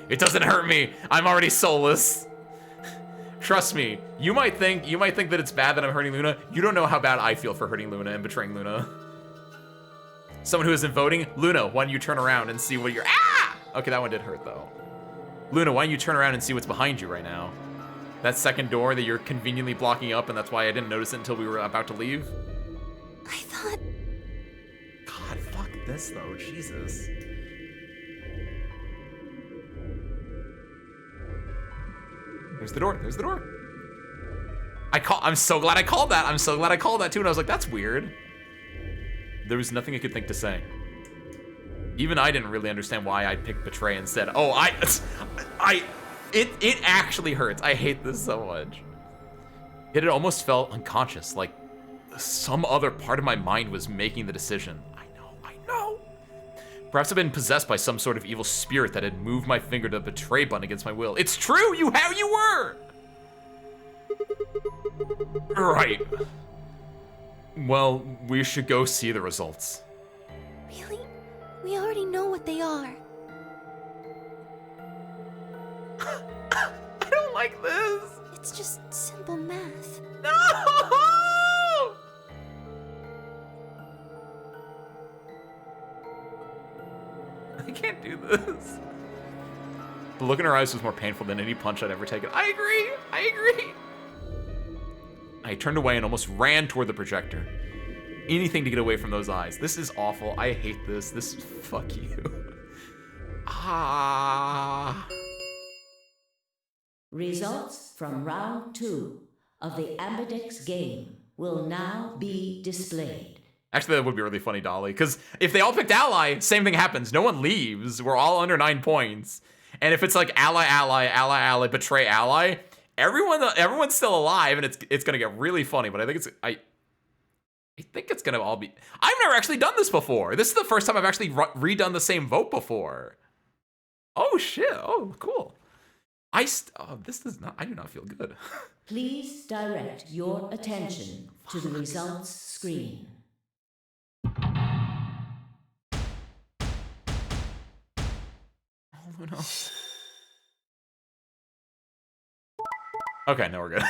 Speaker 1: it doesn't hurt me. I'm already soulless. Trust me. You might think that it's bad that I'm hurting Luna. You don't know how bad I feel for hurting Luna and betraying Luna. Someone who isn't voting, Luna, why don't you turn around and see what you're Okay, that one did hurt though. Luna, why don't you turn around and see what's behind you right now? That second door that you're conveniently blocking up, and that's why I didn't notice it until we were about to leave.
Speaker 9: I thought...
Speaker 1: God, fuck this though, Jesus. There's the door, there's the door. I'm so glad I called that. I'm so glad I called that too, and I was like, that's weird. There was nothing I could think to say. Even I didn't really understand why I picked betray instead. Oh, it actually hurts. I hate this so much. It almost felt unconscious, like some other part of my mind was making the decision. I know. Perhaps I've been possessed by some sort of evil spirit that had moved my finger to the betray button against my will. It's true, you were! Right. Well, we should go see the results.
Speaker 9: Really? We already know what they are.
Speaker 1: I don't like this.
Speaker 9: It's just simple math.
Speaker 1: No! I can't do this. The look in her eyes was more painful than any punch I'd ever taken. I agree. I turned away and almost ran toward the projector. Anything to get away from those eyes. This is awful. I hate this. Fuck you.
Speaker 7: Results from round 2 of the Ambidex game will now be displayed.
Speaker 1: Actually, that would be really funny, Dolly, because if they all picked ally, same thing happens. No one leaves. We're all under 9 points. And if it's like ally, betray ally, everyone's still alive, and it's gonna get really funny. But I think it's gonna all be. I've never actually done this before. This is the first time I've actually redone the same vote before. Oh shit! Oh, cool. This does not. I do not feel good.
Speaker 7: Please direct your attention to the results screen.
Speaker 1: Oh no. Okay, now we're good.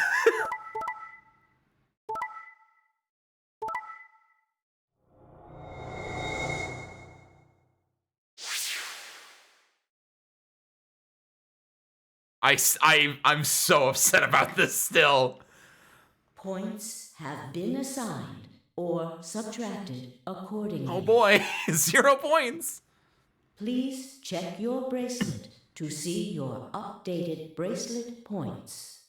Speaker 1: I'm so upset about this still.
Speaker 7: Points have been assigned or subtracted accordingly.
Speaker 1: Oh boy, 0 points.
Speaker 7: Please check your bracelet to see your updated bracelet points.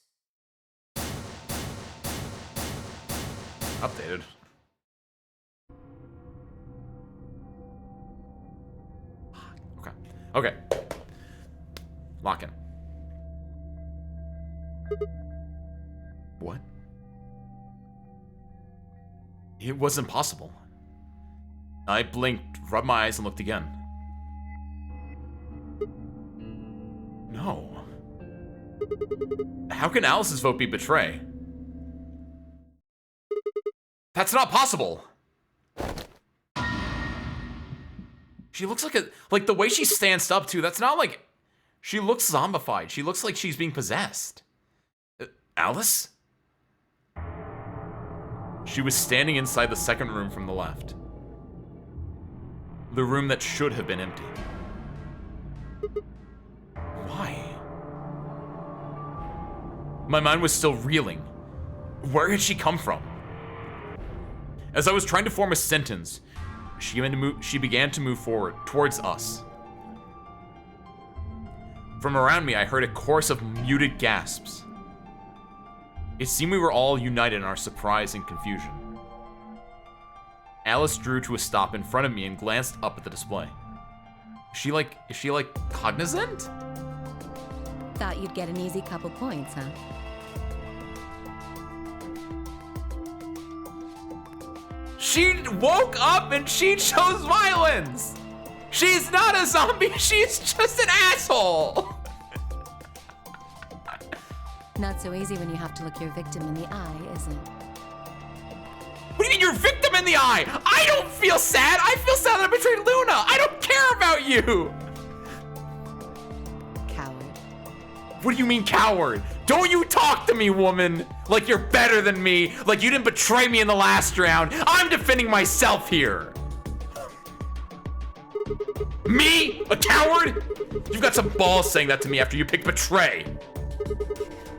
Speaker 1: Updated. Okay. Lock in. What? It was impossible. I blinked, rubbed my eyes, and looked again. No. How can Alice's vote be betray? That's not possible. She looks like the way she stands up too, that's not like, she looks zombified. She looks like she's being possessed. Alice? She was standing inside the second room from the left. The room that should have been empty. Why? My mind was still reeling. Where had she come from? As I was trying to form a sentence, she began to move forward towards us. From around me, I heard a chorus of muted gasps. It seemed we were all united in our surprise and confusion. Alice drew to a stop in front of me and glanced up at the display. Is she like cognizant?
Speaker 8: Thought you'd get an easy couple points, huh?
Speaker 1: She woke up and she chose violence! She's not a zombie, she's just an asshole!
Speaker 8: Not so easy when you have to look your victim in the eye, is it?
Speaker 1: What do you mean your victim in the eye? I don't feel sad! I feel sad that I betrayed Luna! I don't care about you!
Speaker 8: Coward.
Speaker 1: What do you mean coward? Don't you talk to me, woman! Like you're better than me, like you didn't betray me in the last round. I'm defending myself here. Me? A coward? You've got some balls saying that to me after you picked betray.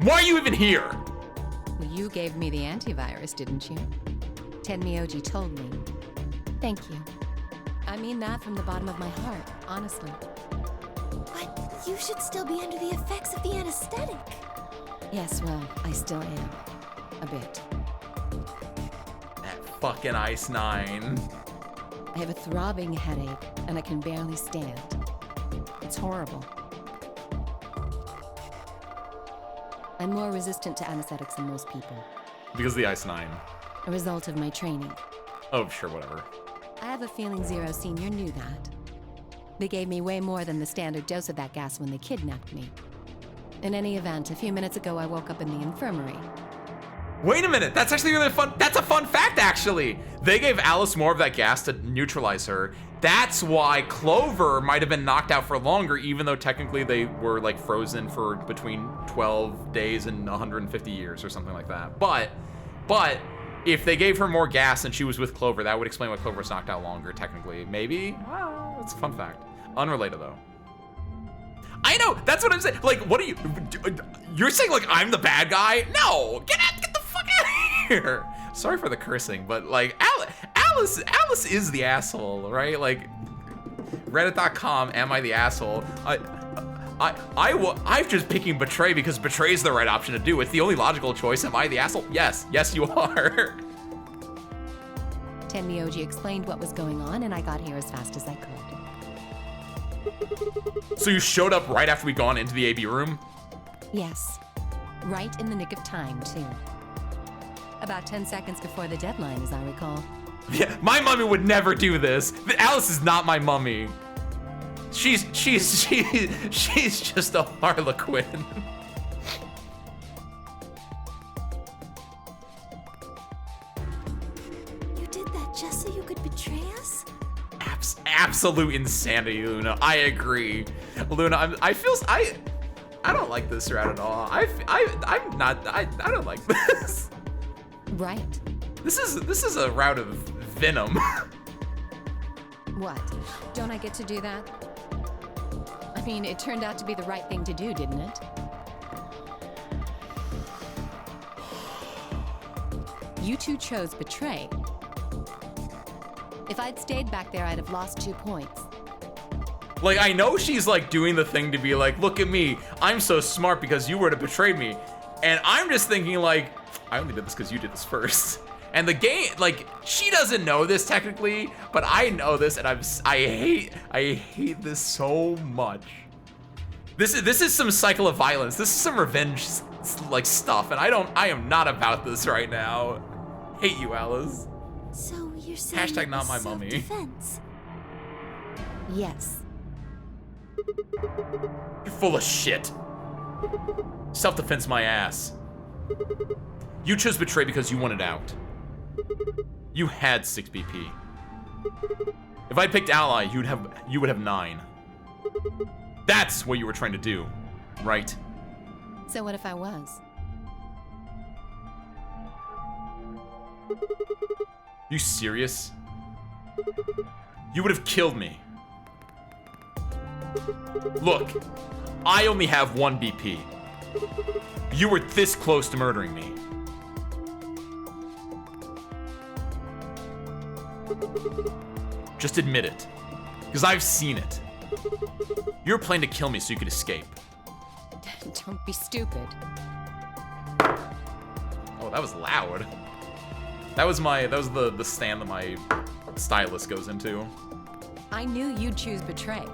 Speaker 1: Why are you even here?
Speaker 8: Well, you gave me the antivirus, didn't you? Tenmyoji told me. Thank you. I mean that from the bottom of my heart, honestly.
Speaker 9: But you should still be under the effects of the anesthetic.
Speaker 8: Yes, well, I still am. A bit.
Speaker 1: That fucking Ice 9.
Speaker 8: I have a throbbing headache, and I can barely stand. It's horrible. I'm more resistant to anesthetics than most people.
Speaker 1: Because of the Ice 9.
Speaker 8: A result of my training.
Speaker 1: Oh, sure, whatever.
Speaker 8: I have a feeling Zero Senior knew that. They gave me way more than the standard dose of that gas when they kidnapped me. In any event, a few minutes ago I woke up in the infirmary.
Speaker 1: Wait a minute, that's actually really fun. That's a fun fact, actually. They gave Alice more of that gas to neutralize her. That's why Clover might have been knocked out for longer, even though technically they were like frozen for between 12 days and 150 years or something like that. But if they gave her more gas and she was with Clover, that would explain why Clover was knocked out longer, technically. Maybe? Well, that's a fun fact. Unrelated, though. I know, that's what I'm saying. Like, what are you, you're saying like I'm the bad guy? No, get the fuck out of here. Sorry for the cursing, but like Alice is the asshole, right? Like Reddit.com, am I the asshole? I'm just picking betray because betray is the right option to do. It's the only logical choice. Am I the asshole? Yes, you are.
Speaker 8: Tenmyoji explained what was going on, and I got here as fast as I could.
Speaker 1: So you showed up right after we'd gone into the AB room?
Speaker 8: Yes. Right in the nick of time, too. About 10 seconds before the deadline, as I recall.
Speaker 1: Yeah, my mummy would never do this. Alice is not my mummy. She's just a harlequin.
Speaker 9: You did that just so you could betray us?
Speaker 1: Absolute insanity, Luna. I agree. Luna, I don't like this route at all. I don't like this.
Speaker 8: Right.
Speaker 1: This is a route of venom.
Speaker 8: What? Don't I get to do that? I mean, it turned out to be the right thing to do, didn't it? You two chose betray. If I'd stayed back there, I'd have lost 2 points.
Speaker 1: Like, I know she's like doing the thing to be like, look at me, I'm so smart because you were to betray me. And I'm just thinking like, I only did this because you did this first. And the game, like, she doesn't know this technically, but I know this, and I hate this so much. This is some cycle of violence. This is some revenge like stuff, and I am not about this right now. Hate you, Alice.
Speaker 9: So you're saying
Speaker 1: Hashtag not my mummy.
Speaker 9: self-defense?
Speaker 8: Yes.
Speaker 1: You're full of shit. Self-defense my ass. You chose betray because you wanted out. You had 6 BP. If I picked ally, you would have 9. That's what you were trying to do, right?
Speaker 8: So what if I was?
Speaker 1: You serious? You would have killed me. Look, I only have 1 BP. You were this close to murdering me. Just admit it, because I've seen it. You were planning to kill me so you could escape.
Speaker 8: Don't be stupid.
Speaker 1: Oh, that was loud. That was the stand that my stylus goes into.
Speaker 8: I knew you'd choose betray.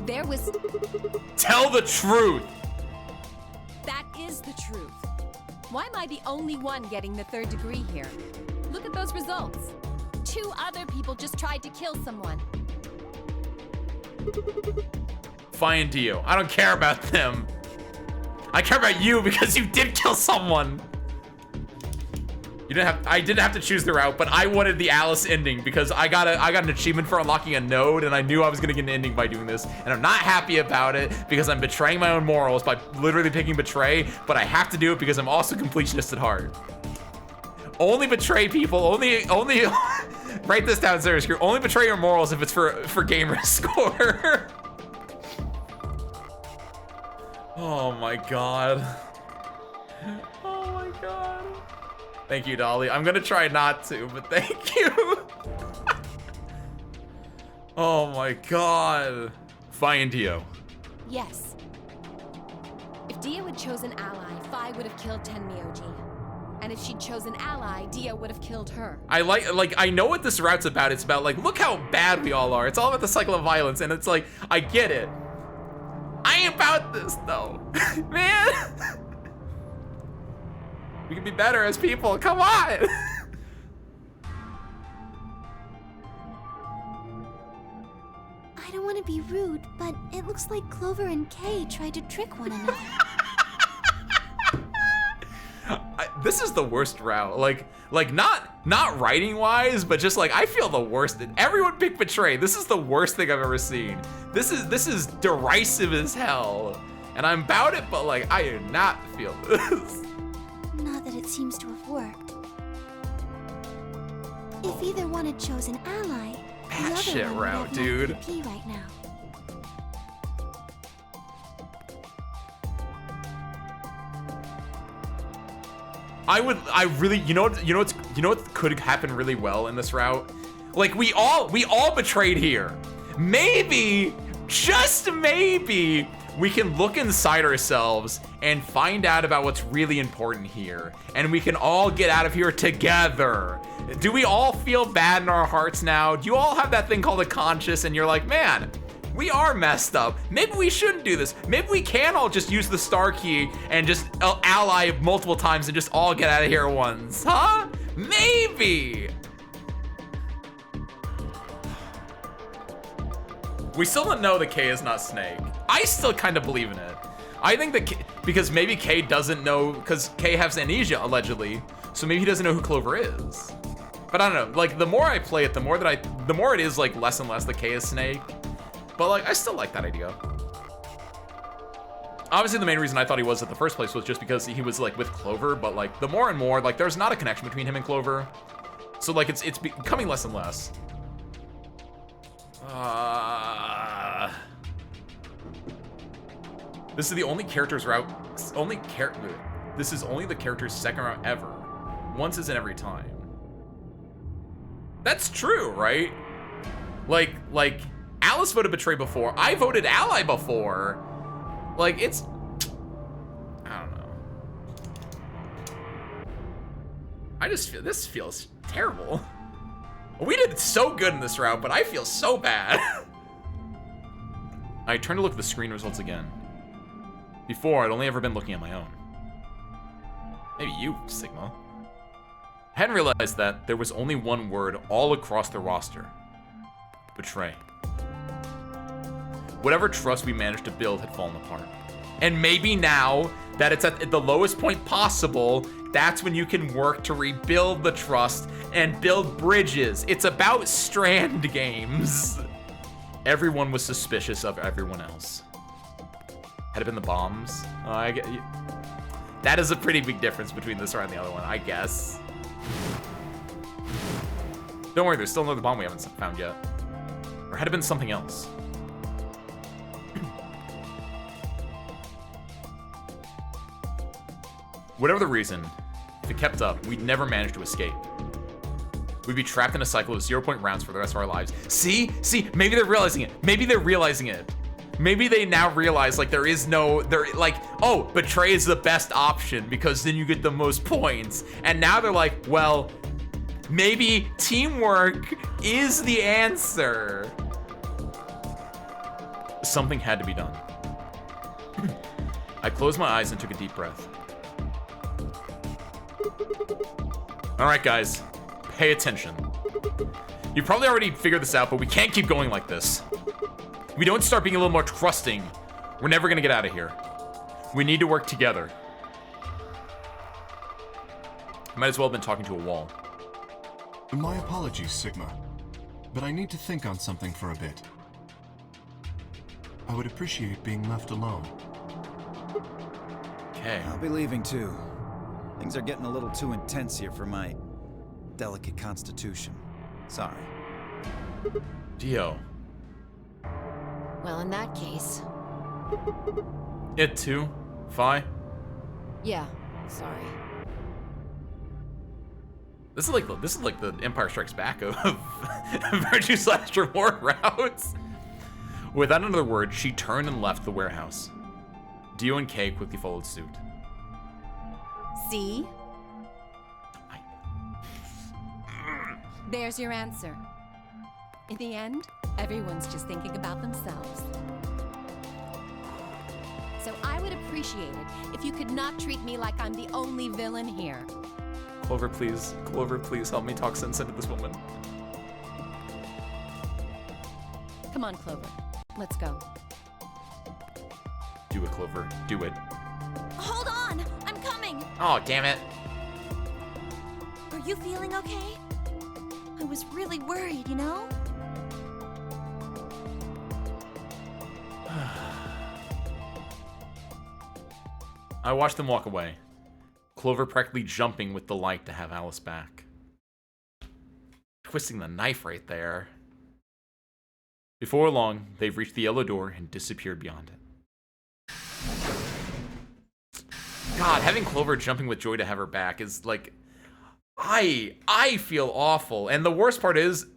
Speaker 8: There was...
Speaker 1: Tell the truth!
Speaker 8: That is the truth. Why am I the only one getting the 3rd degree here? Look at those results. 2 other people just tried to kill someone.
Speaker 1: Fine, Dio. I don't care about them. I care about you because you did kill someone. I didn't have to choose the route, but I wanted the Alice ending because I got an achievement for unlocking a node, and I knew I was gonna get an ending by doing this, and I'm not happy about it because I'm betraying my own morals by literally picking betray, but I have to do it because I'm also completionist at heart. Only betray people, only write this down, serious. You only betray your morals if it's for gamer score. Oh my god. Oh my god. Thank you, Dolly. I'm gonna try not to, but thank you. Oh my god. Fine, Dio.
Speaker 8: Yes. If Dio had chosen ally, Fi would have killed Tenmyoji. And if she'd chosen ally, Dio would have killed her.
Speaker 1: I know what this route's about. It's about, like, look how bad we all are. It's all about the cycle of violence, and it's like, I get it. I ain't about this, though. Man. We can be better as people, come on!
Speaker 9: I don't want to be rude, but it looks like Clover and Kay tried to trick one another.
Speaker 1: This is the worst route. Like not writing wise, but just like I feel the worst. Everyone pick betray. This is the worst thing I've ever seen. This is derisive as hell. And I'm about it, but like I do not feel this.
Speaker 9: Not that it seems to have worked. If either one had chosen ally, the other
Speaker 1: shit
Speaker 9: one would
Speaker 1: route,
Speaker 9: have no
Speaker 1: dude.
Speaker 9: PP right now.
Speaker 1: I really, you know what could happen really well in this route? Like we all betrayed here. Maybe, just maybe, we can look inside ourselves and find out about what's really important here. And we can all get out of here together. Do we all feel bad in our hearts now? Do you all have that thing called a conscience and you're like, man, we are messed up. Maybe we shouldn't do this. Maybe we can all just use the star key and just ally multiple times and just all get out of here at once, huh? Maybe. We still don't know that Kay is not Snake. I still kind of believe in it. I think that because maybe Kay doesn't know, because Kay has amnesia allegedly, so maybe he doesn't know who Clover is. But I don't know. Like the more I play it, the more it is like less and less that Kay is Snake. But like I still like that idea. Obviously, the main reason I thought he was at the first place was just because he was like with Clover. But like the more and more, like there's not a connection between him and Clover. So like it's becoming less and less. This is the only character's route. This is only the character's second route ever. Once is in every time. That's true, right? Like Alice voted betray before. I voted ally before. Like it's, I don't know. I just feel this feels terrible. We did so good in this route, but I feel so bad. I turned to look at the screen results again. Before, I'd only ever been looking at my own. Maybe you, Sigma. I hadn't realized that there was only one word all across the roster. Betray. Whatever trust we managed to build had fallen apart. And maybe now that it's at the lowest point possible, that's when you can work to rebuild the trust and build bridges. It's about Strand games. Everyone was suspicious of everyone else. Had it been the bombs? I get you. That is a pretty big difference between this round and the other one, I guess. Don't worry, there's still another bomb we haven't found yet. Or had it been something else? Whatever the reason, if it kept up, we'd never manage to escape. We'd be trapped in a cycle of 0-point rounds for the rest of our lives. See? Maybe they're realizing it. Maybe they're realizing it. Maybe they now realize like there is no, like, oh, betray is the best option because then you get the most points. And now they're like, well, maybe teamwork is the answer. Something had to be done. I closed my eyes and took a deep breath. All right, guys, pay attention. You probably already figured this out, but we can't keep going like this. If we don't start being a little more trusting, we're never gonna get out of here. We need to work together. I might as well have been talking to a wall.
Speaker 5: My apologies, Sigma, but I need to think on something for a bit. I would appreciate being left alone.
Speaker 1: Okay.
Speaker 3: I'll be leaving too. Things are getting a little too intense here for my delicate constitution. Sorry.
Speaker 1: Dio.
Speaker 4: Well, in that case...
Speaker 1: It too? Fi?
Speaker 4: Yeah, sorry.
Speaker 1: This is like the Empire Strikes Back of Virtue/Reward routes. Without another word, she turned and left the warehouse. Dio and Kay quickly followed suit.
Speaker 8: See? There's your answer. In the end, everyone's just thinking about themselves. So I would appreciate it if you could not treat me like I'm the only villain here.
Speaker 1: Clover, please help me talk sense into this woman.
Speaker 8: Come on, Clover. Let's go.
Speaker 1: Do it, Clover. Do it.
Speaker 9: Hold on! I'm coming!
Speaker 1: Oh, damn it.
Speaker 9: Are you feeling okay? I was really worried, you know?
Speaker 1: I watched them walk away. Clover practically jumping with delight to have Alice back. Twisting the knife right there. Before long, they've reached the yellow door and disappeared beyond it. God, having Clover jumping with joy to have her back is like... I feel awful. And the worst part is...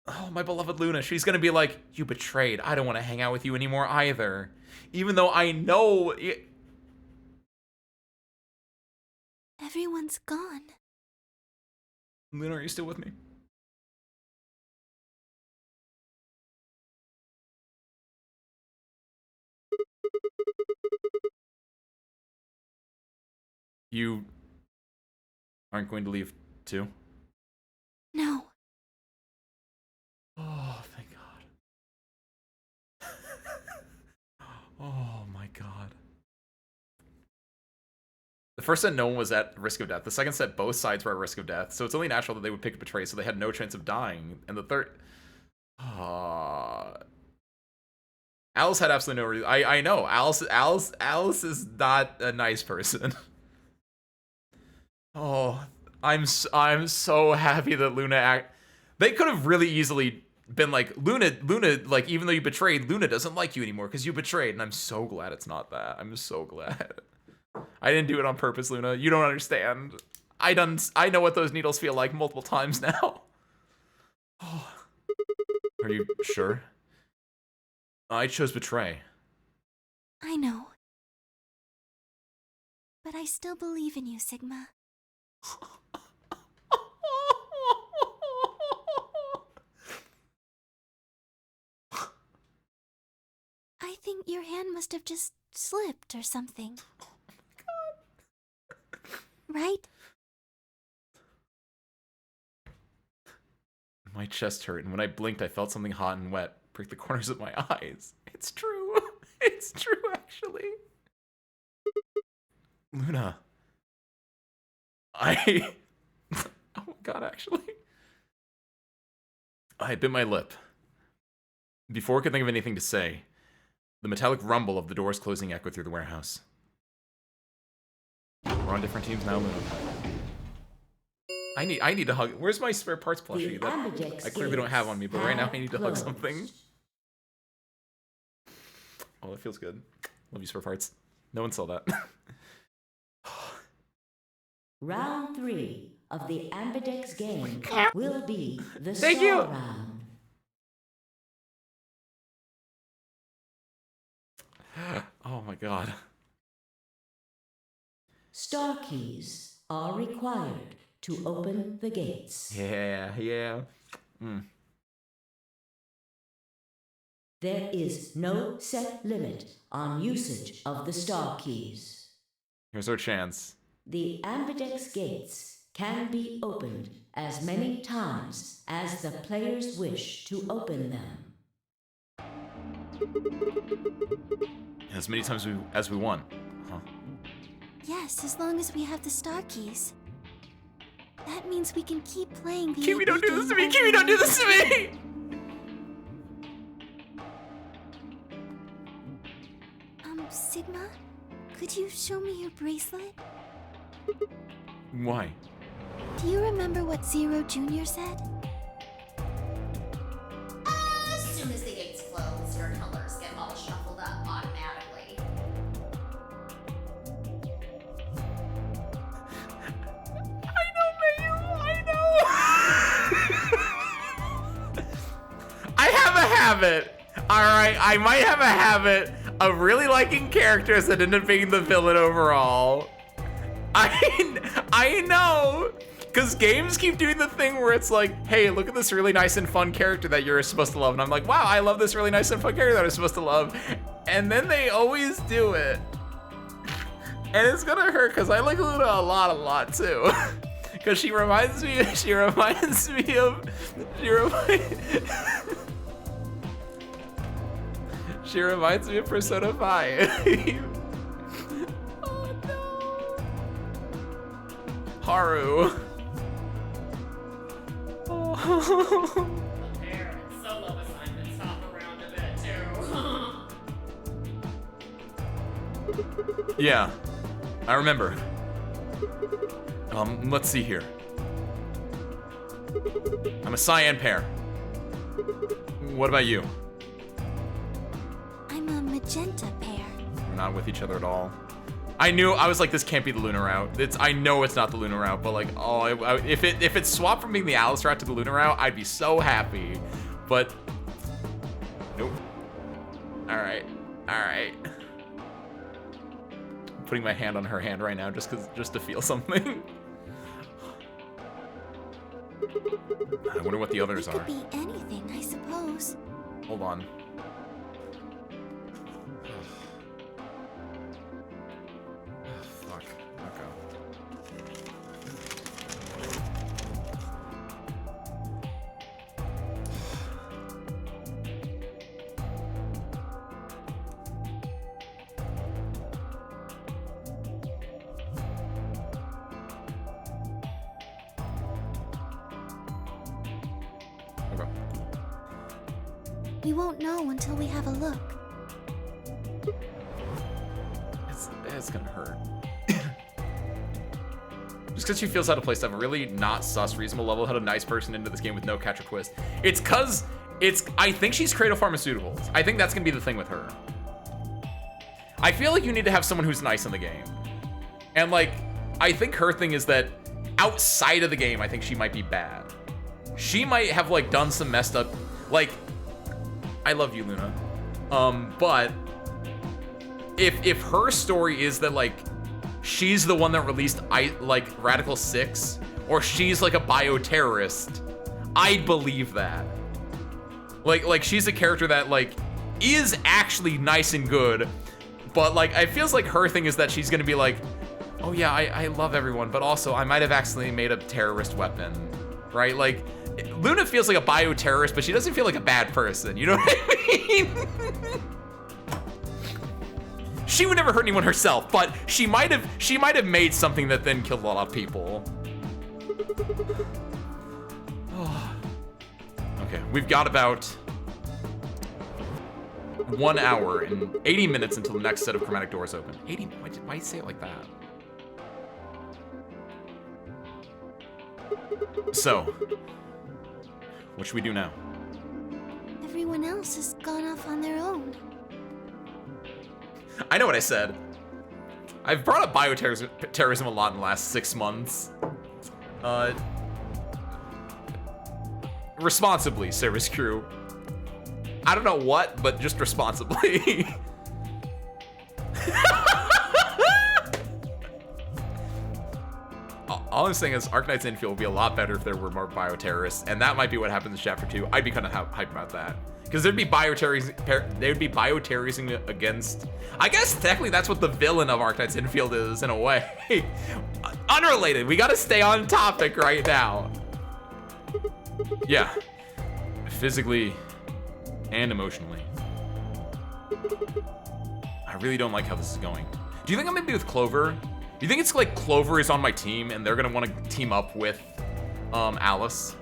Speaker 1: Oh, my beloved Luna, she's gonna be like, you betrayed. I don't want to hang out with you anymore either. Even though I know...
Speaker 9: Everyone's gone.
Speaker 1: Luna, are you still with me? You aren't going to leave too?
Speaker 9: No.
Speaker 1: Oh, thank God. Oh my God. The first set, no one was at risk of death. The second set, both sides were at risk of death. So it's only natural that they would pick betray, so they had no chance of dying. And the third... Alice had absolutely no reason. I know. Alice is not a nice person. Oh, I'm so happy that Luna They could have really easily been like, Luna, like, even though you betrayed, Luna doesn't like you anymore because you betrayed. And I'm so glad it's not that. I'm so glad. I didn't do it on purpose, Luna. You don't understand. I know what those needles feel like multiple times now. Oh. Are you sure? I chose betray.
Speaker 9: I know. But I still believe in you, Sigma. I think your hand must have just slipped or something.
Speaker 1: Oh my God.
Speaker 9: Right?
Speaker 1: My chest hurt, and when I blinked, I felt something hot and wet prick the corners of my eyes. It's true. It's true, actually. Luna. Oh my God, actually. I bit my lip. Before I could think of anything to say, the metallic rumble of the doors closing echoed through the warehouse. We're on different teams now, Luna. I need to hug. Where's my spare parts plushie that I clearly don't have on me, but right now I need to hug something. Oh, that feels good. Love you, spare parts. No one saw that.
Speaker 7: Round 3 of the Ambidex game will be the
Speaker 1: Thank you.
Speaker 7: round.
Speaker 1: god.
Speaker 7: Star keys are required to open the gates.
Speaker 1: Yeah.
Speaker 7: There is no set limit on usage of the star keys.
Speaker 1: Here's our chance.
Speaker 7: The ambidex gates can be opened as many times as the players wish to open them.
Speaker 1: As many times as we want. Huh.
Speaker 9: Yes, as long as we have the star keys. That means we can keep playing the
Speaker 1: Kiwi,
Speaker 9: AB
Speaker 1: don't do this to me!
Speaker 9: game
Speaker 1: Kiwi, don't do this to me!
Speaker 9: Sigma, could you show me your bracelet?
Speaker 1: Why?
Speaker 9: Do you remember what Zero Jr. said?
Speaker 11: As soon as the gates close, your colors get all shuffled up automatically.
Speaker 1: I know, Mayu, I know! I have a habit, alright? I might have a habit of really liking characters that end up being the villain overall. I know, because games keep doing the thing where it's like, hey, look at this really nice and fun character that you're supposed to love. And I'm like, wow, I love this really nice and fun character that I'm supposed to love. And then they always do it. And it's gonna hurt because I like Luna a lot too. Because she reminds me of Persona 5. Oh no. Haru. Oh.
Speaker 10: Solo assignments hop around a bit too.
Speaker 1: Yeah, I remember. Let's see here. I'm a cyan pair. What about you?
Speaker 9: I'm a magenta pair.
Speaker 1: We're not with each other at all. I was like, this can't be the Luna route. I know it's not the Luna route, but like, if it swapped from being the Alice route to the Luna route, I'd be so happy. But nope. All right. I'm putting my hand on her hand right now just to feel something. I wonder what the others
Speaker 9: It
Speaker 1: are.
Speaker 9: could be anything, I suppose.
Speaker 1: Hold on. Fuck. Okay.
Speaker 9: We won't know until we have a look.
Speaker 1: It's gonna hurt. Just because she feels out of place to have a really not sus, reasonable level, had a nice person into this game with no catch or twist. It's cause I think she's Creative Pharmaceuticals. I think that's gonna be the thing with her. I feel like you need to have someone who's nice in the game. And like, I think her thing is that outside of the game, I think she might be bad. She might have like done some messed up, like, I love you, Luna. But if her story is that like she's the one that released like Radical 6, or she's like a bioterrorist, I'd believe that. Like she's a character that like is actually nice and good, but like it feels like her thing is that she's gonna be like, oh yeah, I love everyone, but also I might have accidentally made a terrorist weapon, right? Like Luna feels like a bioterrorist, but she doesn't feel like a bad person. You know what I mean? She would never hurt anyone herself, but she might have made something that then killed a lot of people. Okay, we've got about 1 hour and 80 minutes until the next set of chromatic doors open. 80? Why you say it like that? So, what should we do now?
Speaker 9: Everyone else has gone off on their own.
Speaker 1: I know what I said. I've brought up bioterrorism a lot in the last 6 months. Responsibly, service crew. I don't know what, but just responsibly. All I'm saying is Arknight's Infield would be a lot better if there were more bioterrorists, and that might be what happens in Chapter 2. I'd be kind of hyped about that. Because there'd be bioterrorism against... I guess technically that's what the villain of Arknight's Infield is, in a way. Unrelated. We gotta stay on topic right now. Yeah. Physically and emotionally. I really don't like how this is going. Do you think I'm gonna be with Clover? Do you think it's like Clover is on my team and they're gonna want to team up with Alice?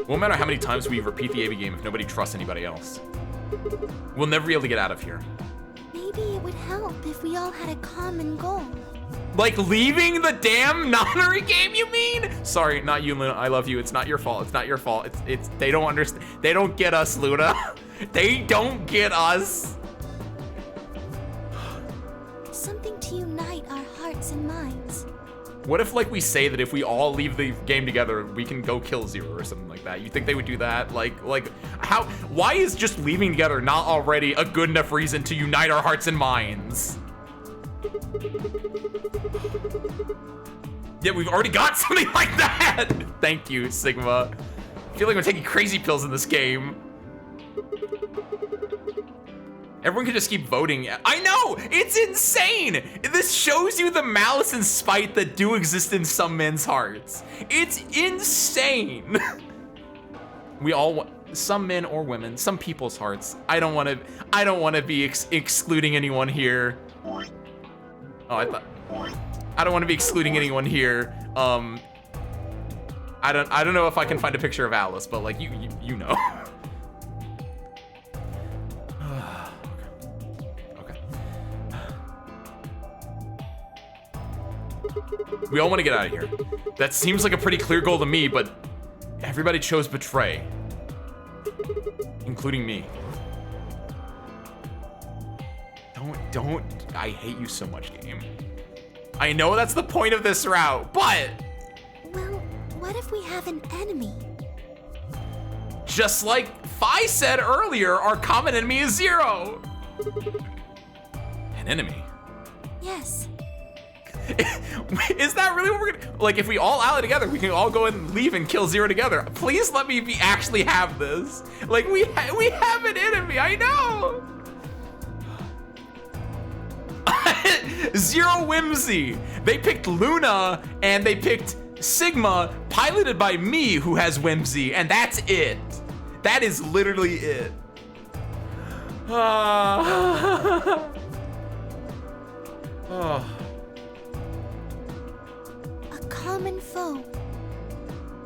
Speaker 1: Won't matter how many times we repeat the AV game if nobody trusts anybody else. We'll never be able to get out of here.
Speaker 9: Maybe it would help if we all had a common goal.
Speaker 1: Like leaving the damn nonary game, you mean? Sorry, not you, Luna. I love you. It's not your fault. It's not your fault. It's they don't understand. They don't get us, Luna. They don't get us.
Speaker 9: Something to unite our hearts and minds.
Speaker 1: What if like we say that if we all leave the game together, we can go kill Zero or something like that? You think they would do that? Like how? Why is just leaving together not already a good enough reason to unite our hearts and minds? Yeah, we've already got something like that. Thank you, Sigma. I feel like I'm taking crazy pills in this game. Everyone can just keep voting. I know, it's insane. This shows you the malice and spite that do exist in some men's hearts. It's insane. We all want, some men or women, some people's hearts. I don't want to be excluding anyone here. Oh, I don't want to be excluding anyone here. I don't know if I can find a picture of Alice, but like you know. Okay. We all want to get out of here. That seems like a pretty clear goal to me, but everybody chose betray, including me. Don't. I hate you so much, game. I know that's the point of this route, but...
Speaker 9: Well, what if we have an enemy?
Speaker 1: Just like Phi said earlier, our common enemy is Zero. An enemy?
Speaker 9: Yes.
Speaker 1: Is that really what we're gonna... Like, if we all ally together, we can all go and leave and kill Zero together. Please let me actually have this. Like, we have an enemy, I know. Zero Whimsy. They picked Luna and they picked Sigma, piloted by me, who has Whimsy, and that's it. That is literally it. Oh.
Speaker 9: A common foe.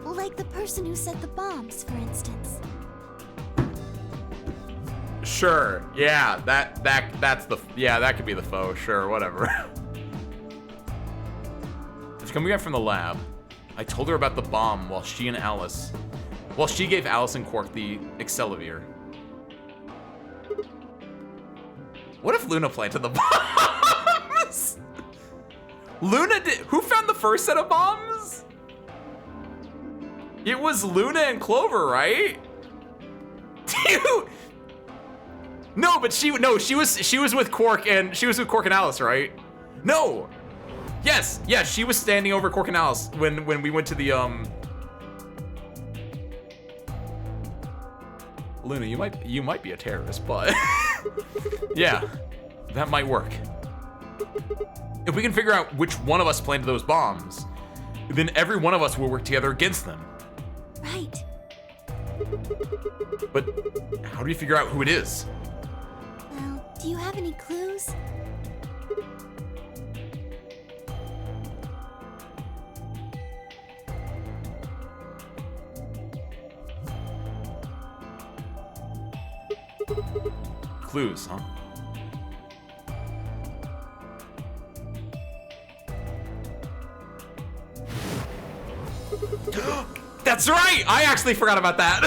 Speaker 9: Like the person who set the bombs, for instance.
Speaker 1: Sure, yeah, that's the, yeah, that could be the foe, sure, whatever. It's coming back from the lab. I told her about the bomb while she gave Alice and Quark the Accelavir. What if Luna planted the bombs? Luna did, who found the first set of bombs? It was Luna and Clover, right? Dude. No, but she was with Quark and Alice, right? No. Yes, she was standing over Quark and Alice when we went to the Luna, you might be a terrorist, but yeah, that might work. If we can figure out which one of us planted those bombs, then every one of us will work together against them.
Speaker 9: Right.
Speaker 1: But how do we figure out who it is?
Speaker 9: Well, do you have any clues?
Speaker 1: Clues, huh? That's right! I actually forgot about that.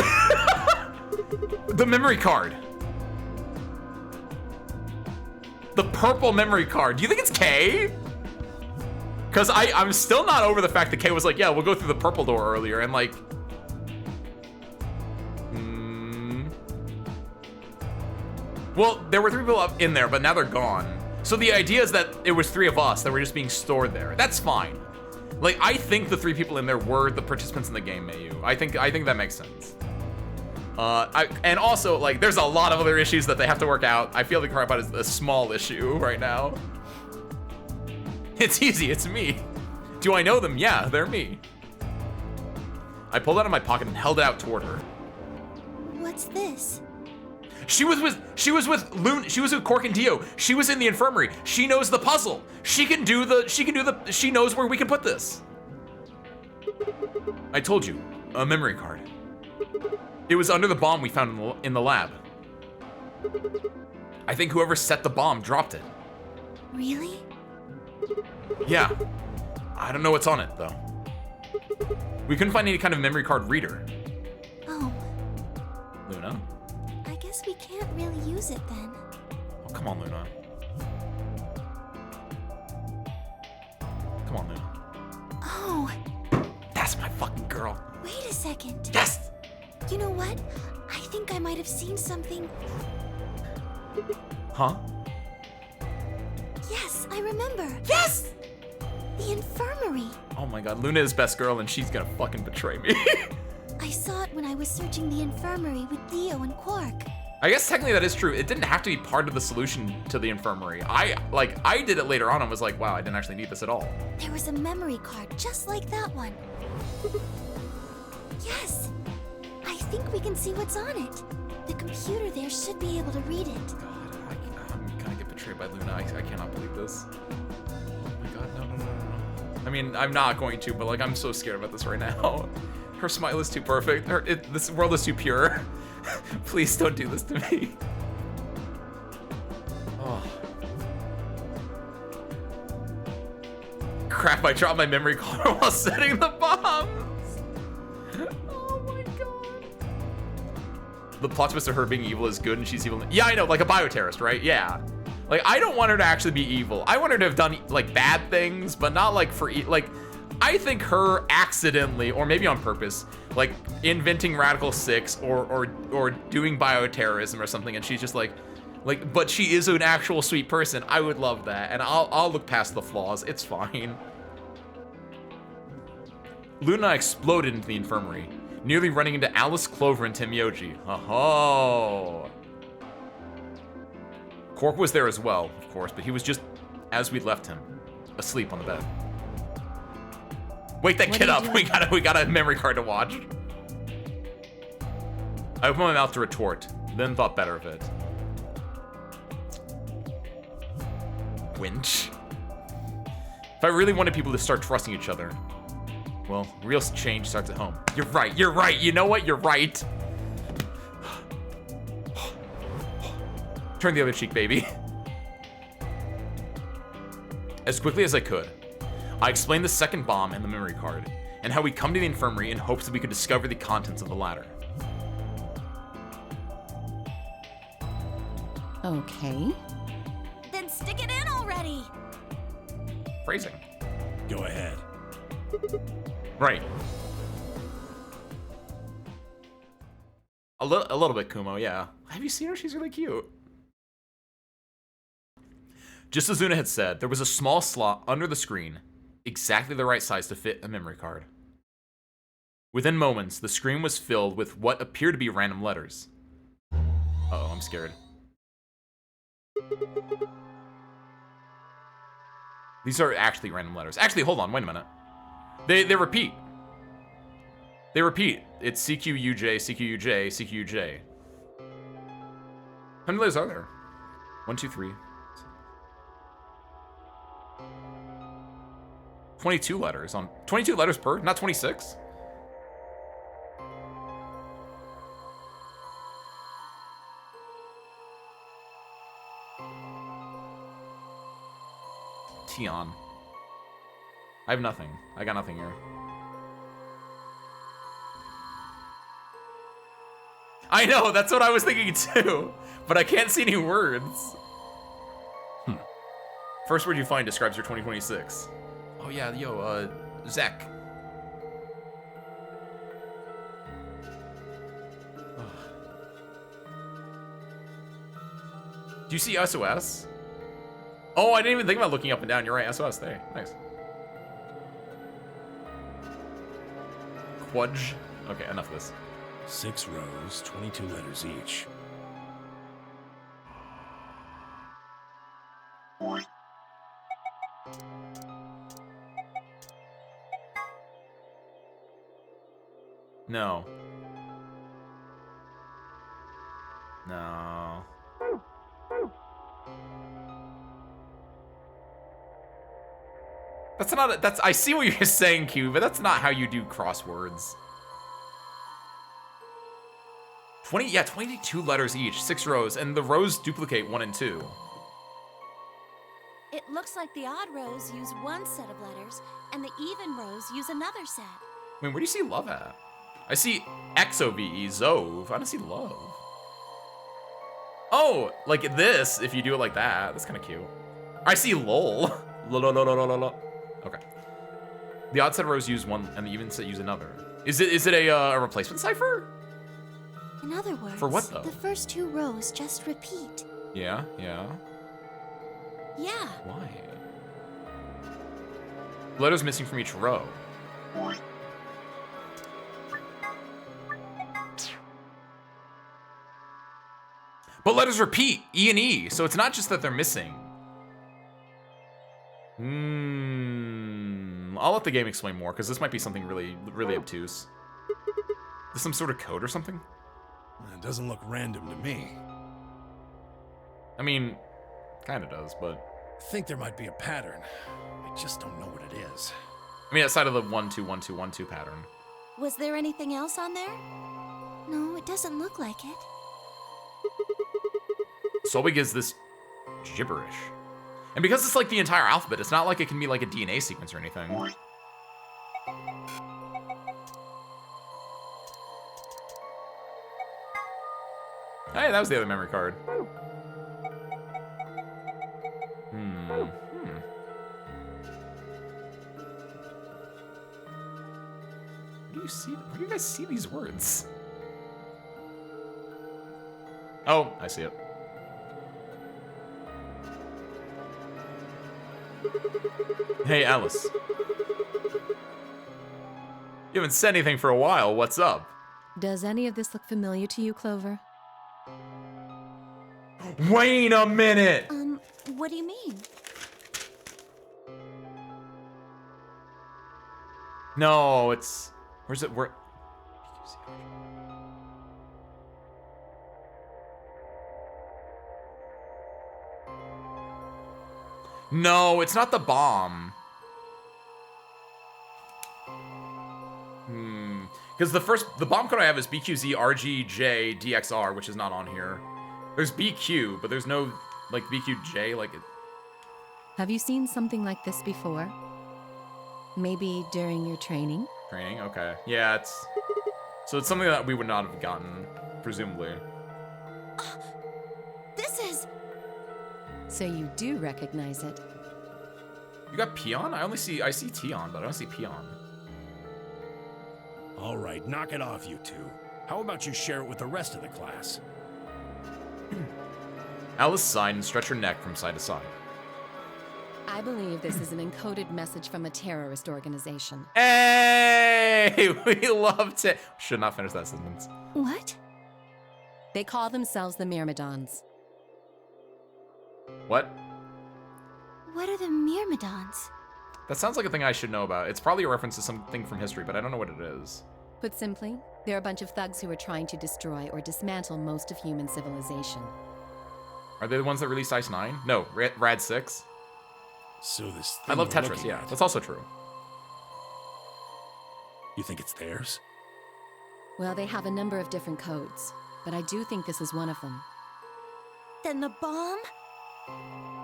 Speaker 1: The memory card. The purple memory card. Do you think it's K? Because I'm still not over the fact that K was like, yeah, we'll go through the purple door earlier, and like... Well, there were 3 people up in there, but now they're gone. So the idea is that it was 3 of us that were just being stored there. That's fine. Like, I think the 3 people in there were the participants in the game, Mayu. I think that makes sense. And also, like, there's a lot of other issues that they have to work out. I feel like Crypod is a small issue right now. It's easy, it's me. Do I know them? Yeah, they're me. I pulled it out of my pocket and held it out toward her.
Speaker 9: What's this?
Speaker 1: She was with Loon. She was with Cork and Dio. She was in the infirmary. She knows the puzzle. She knows where we can put this. I told you, a memory card. It was under the bomb we found in the lab. I think whoever set the bomb dropped it.
Speaker 9: Really?
Speaker 1: Yeah. I don't know what's on it, though. We couldn't find any kind of memory card reader.
Speaker 9: Oh.
Speaker 1: Luna?
Speaker 9: I guess we can't really use it then.
Speaker 1: Oh, come on, Luna. Come on, Luna.
Speaker 9: Oh.
Speaker 1: That's my fucking girl.
Speaker 9: Wait a second.
Speaker 1: Yes!
Speaker 9: You know what? I think I might have seen something.
Speaker 1: Huh?
Speaker 9: Yes, I remember.
Speaker 1: Yes!
Speaker 9: The infirmary.
Speaker 1: Oh my god, Luna is best girl and she's gonna fucking betray me.
Speaker 9: I saw it when I was searching the infirmary with Theo and Quark.
Speaker 1: I guess technically that is true. It didn't have to be part of the solution to the infirmary. I did it later on and was like, wow, I didn't actually need this at all.
Speaker 9: There was a memory card just like that one. Yes. I think we can see what's on it. The computer there should be able to read it.
Speaker 1: God, I'm gonna get betrayed by Luna. I cannot believe this. Oh my god, no. I mean, I'm not going to, but like, I'm so scared about this right now. Her smile is too perfect. This world is too pure. Please don't do this to me. Oh. Crap, I dropped my memory card while setting the bombs. Oh my god. The plot twist of her being evil is good and she's evil. Yeah, I know, like a bioterrorist, right? Yeah. Like, I don't want her to actually be evil. I want her to have done, like, bad things, but not, like, I think her accidentally, or maybe on purpose, like, inventing Radical 6 or doing bioterrorism or something, and she's just like, but she is an actual sweet person. I would love that, and I'll look past the flaws. It's fine. Luna exploded into the infirmary, nearly running into Alice, Clover, and Temyoji. Oh. Quark was there as well, of course, but he was just as we'd left him, asleep on the bed. Wake that kid up. We got a memory card to watch. I opened my mouth to retort, then thought better of it. Winch. If I really wanted people to start trusting each other, well, real change starts at home. You're right. You know what? You're right. Turn the other cheek, baby. As quickly as I could, I explained the second bomb and the memory card, and how we come to the infirmary in hopes that we could discover the contents of the latter.
Speaker 8: Okay.
Speaker 9: Then stick it in already.
Speaker 1: Phrasing.
Speaker 6: Go ahead.
Speaker 1: Right. A little bit, Kumo, yeah. Have you seen her? She's really cute. Just as Luna had said, there was a small slot under the screen, exactly the right size to fit a memory card. Within moments, the screen was filled with what appeared to be random letters. Uh-oh, I'm scared. These are actually random letters. Actually, hold on, wait a minute. They repeat. They repeat. It's CQUJ, CQUJ, CQUJ. How many letters are there? 1, 2, 3. 22 letters on 22 letters per, not 26. Tion. I have nothing. I got nothing here. I know, that's what I was thinking too, but I can't see any words. First word you find describes your 2026. Oh yeah, yo, Zach. Do you see SOS? Oh, I didn't even think about looking up and down. You're right. SOS. There. Nice. Quudge. Okay, enough of this.
Speaker 6: 6 rows, 22 letters each.
Speaker 1: No. No. That's not. That's. I see what you're saying, Q, but that's not how you do crosswords. 22 letters each, 6 rows, and the rows duplicate 1 and 2.
Speaker 9: It looks like the odd rows use one set of letters, and the even rows use another set.
Speaker 1: Wait, where do you see love at? I see XOVE, Zove. I don't see love. Oh, like this, if you do it like that. That's kind of cute. I see lol. Lol. Okay. The odd set of rows use one, and the even set use another. Is it a replacement cipher?
Speaker 9: In other words,
Speaker 1: For what, though?
Speaker 9: the first 2 rows just repeat.
Speaker 1: Yeah.
Speaker 9: Yeah.
Speaker 1: Why? Letters missing from each row. But letters repeat, E and E, so it's not just that they're missing. I'll let the game explain more, because this might be something really, really obtuse. Is this some sort of code or something?
Speaker 6: It doesn't look random to me.
Speaker 1: I mean, kind of does, but...
Speaker 6: I think there might be a pattern. I just don't know what it is.
Speaker 1: I mean, outside of the 1 2 1 2 1 2 pattern.
Speaker 9: Was there anything else on there? No, it doesn't look like it.
Speaker 1: So big is this gibberish. And because it's like the entire alphabet, it's not like it can be like a DNA sequence or anything. Hey, that was the other memory card. Where do you guys see these words? Oh, I see it. Hey, Alice. You haven't said anything for a while. What's up?
Speaker 8: Does any of this look familiar to you, Clover?
Speaker 1: Wait a minute!
Speaker 9: What do you mean?
Speaker 1: No, it's... Where's it? Where... No, it's not the bomb. Because the bomb code I have is BQZ, RGJ, DXR, which is not on here. There's BQ, but there's no, like, BQJ, like...
Speaker 8: Have you seen something like this before? Maybe during your training?
Speaker 1: Training? Okay. Yeah, it's... So it's something that we would not have gotten, presumably.
Speaker 9: This is...
Speaker 8: So you do recognize it.
Speaker 1: You got Peon? I see Tion, but I don't see Peon.
Speaker 6: All right, knock it off, you two. How about you share it with the rest of the class?
Speaker 1: Alice sighed and stretched her neck from side to side.
Speaker 8: I believe this is an encoded message from a terrorist organization.
Speaker 1: Hey! We loved it. Should not finish that sentence.
Speaker 9: What?
Speaker 8: They call themselves the Myrmidons.
Speaker 1: What?
Speaker 9: What are the Myrmidons?
Speaker 1: That sounds like a thing I should know about. It's probably a reference to something from history, but I don't know what it is.
Speaker 8: Put simply, they're a bunch of thugs who are trying to destroy or dismantle most of human civilization.
Speaker 1: Are they the ones that released Ice 9? No, Rad 6?
Speaker 6: So this
Speaker 1: I
Speaker 6: thing
Speaker 1: love
Speaker 6: we're
Speaker 1: Tetris,
Speaker 6: looking
Speaker 1: yeah.
Speaker 6: at,
Speaker 1: That's also true.
Speaker 6: You think it's theirs?
Speaker 8: Well, they have a number of different codes, but I do think this is one of them.
Speaker 9: Then the bomb?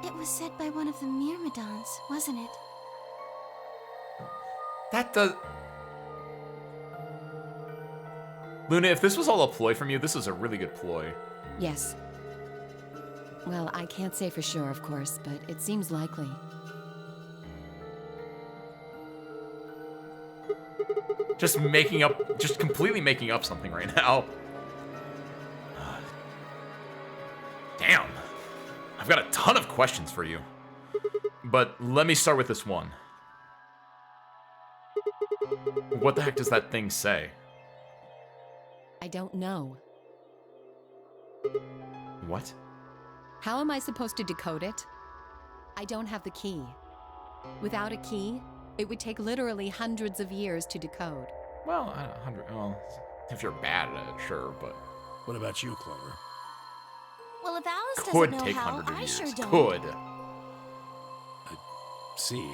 Speaker 9: It was said by one of the Myrmidons, wasn't it?
Speaker 1: That does... Luna, if this was all a ploy from you, this was a really good ploy.
Speaker 8: Yes. Well, I can't say for sure, of course, but it seems likely.
Speaker 1: Just completely making up something right now. Damn. I've got a ton of questions for you. But let me start with this one. What the heck does that thing say?
Speaker 8: I don't know.
Speaker 1: What?
Speaker 8: How am I supposed to decode it? I don't have the key. Without a key, it would take literally hundreds of years to decode.
Speaker 1: Well, 100. Well, if you're bad at it, sure, but
Speaker 6: What about you, Clover?
Speaker 9: Well, if Alice
Speaker 1: could
Speaker 9: doesn't know
Speaker 1: take
Speaker 9: how,
Speaker 1: hundreds of
Speaker 9: I
Speaker 1: years.
Speaker 9: sure don't.
Speaker 1: Could.
Speaker 6: See,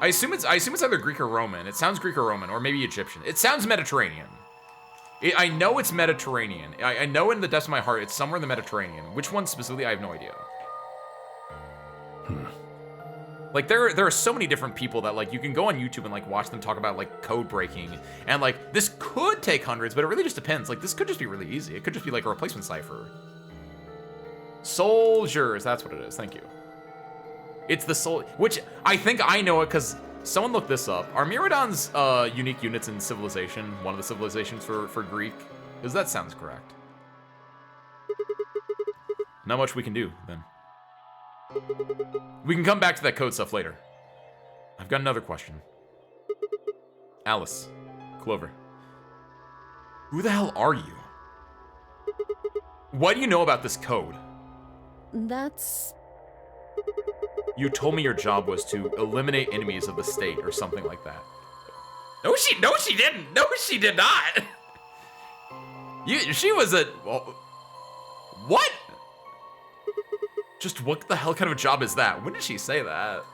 Speaker 1: I assume it's either Greek or Roman. It sounds Greek or Roman, or maybe Egyptian. It sounds Mediterranean. I know it's Mediterranean. I know in the depths of my heart it's somewhere in the Mediterranean. Which one specifically, I have no idea. Like, there are so many different people that, like, you can go on YouTube and, like, watch them talk about, like, code breaking. And, like, this could take hundreds, but it really just depends. Like, this could just be really easy. It could just be, like, a replacement cipher. Soldiers, that's what it is. Thank you. It's the soul, which I think I know it because someone looked this up. Are Myrmidons unique units in civilization? One of the civilizations for Greek? Because that sounds correct. Not much we can do, then. We can come back to that code stuff later. I've got another question. Alice, Clover, who the hell are you? What do you know about this code?
Speaker 8: That's...
Speaker 1: You told me your job was to eliminate enemies of the state or something like that. No, she didn't. No, she did not. She was a... Well, what? Just what the hell kind of a job is that? When did she say that?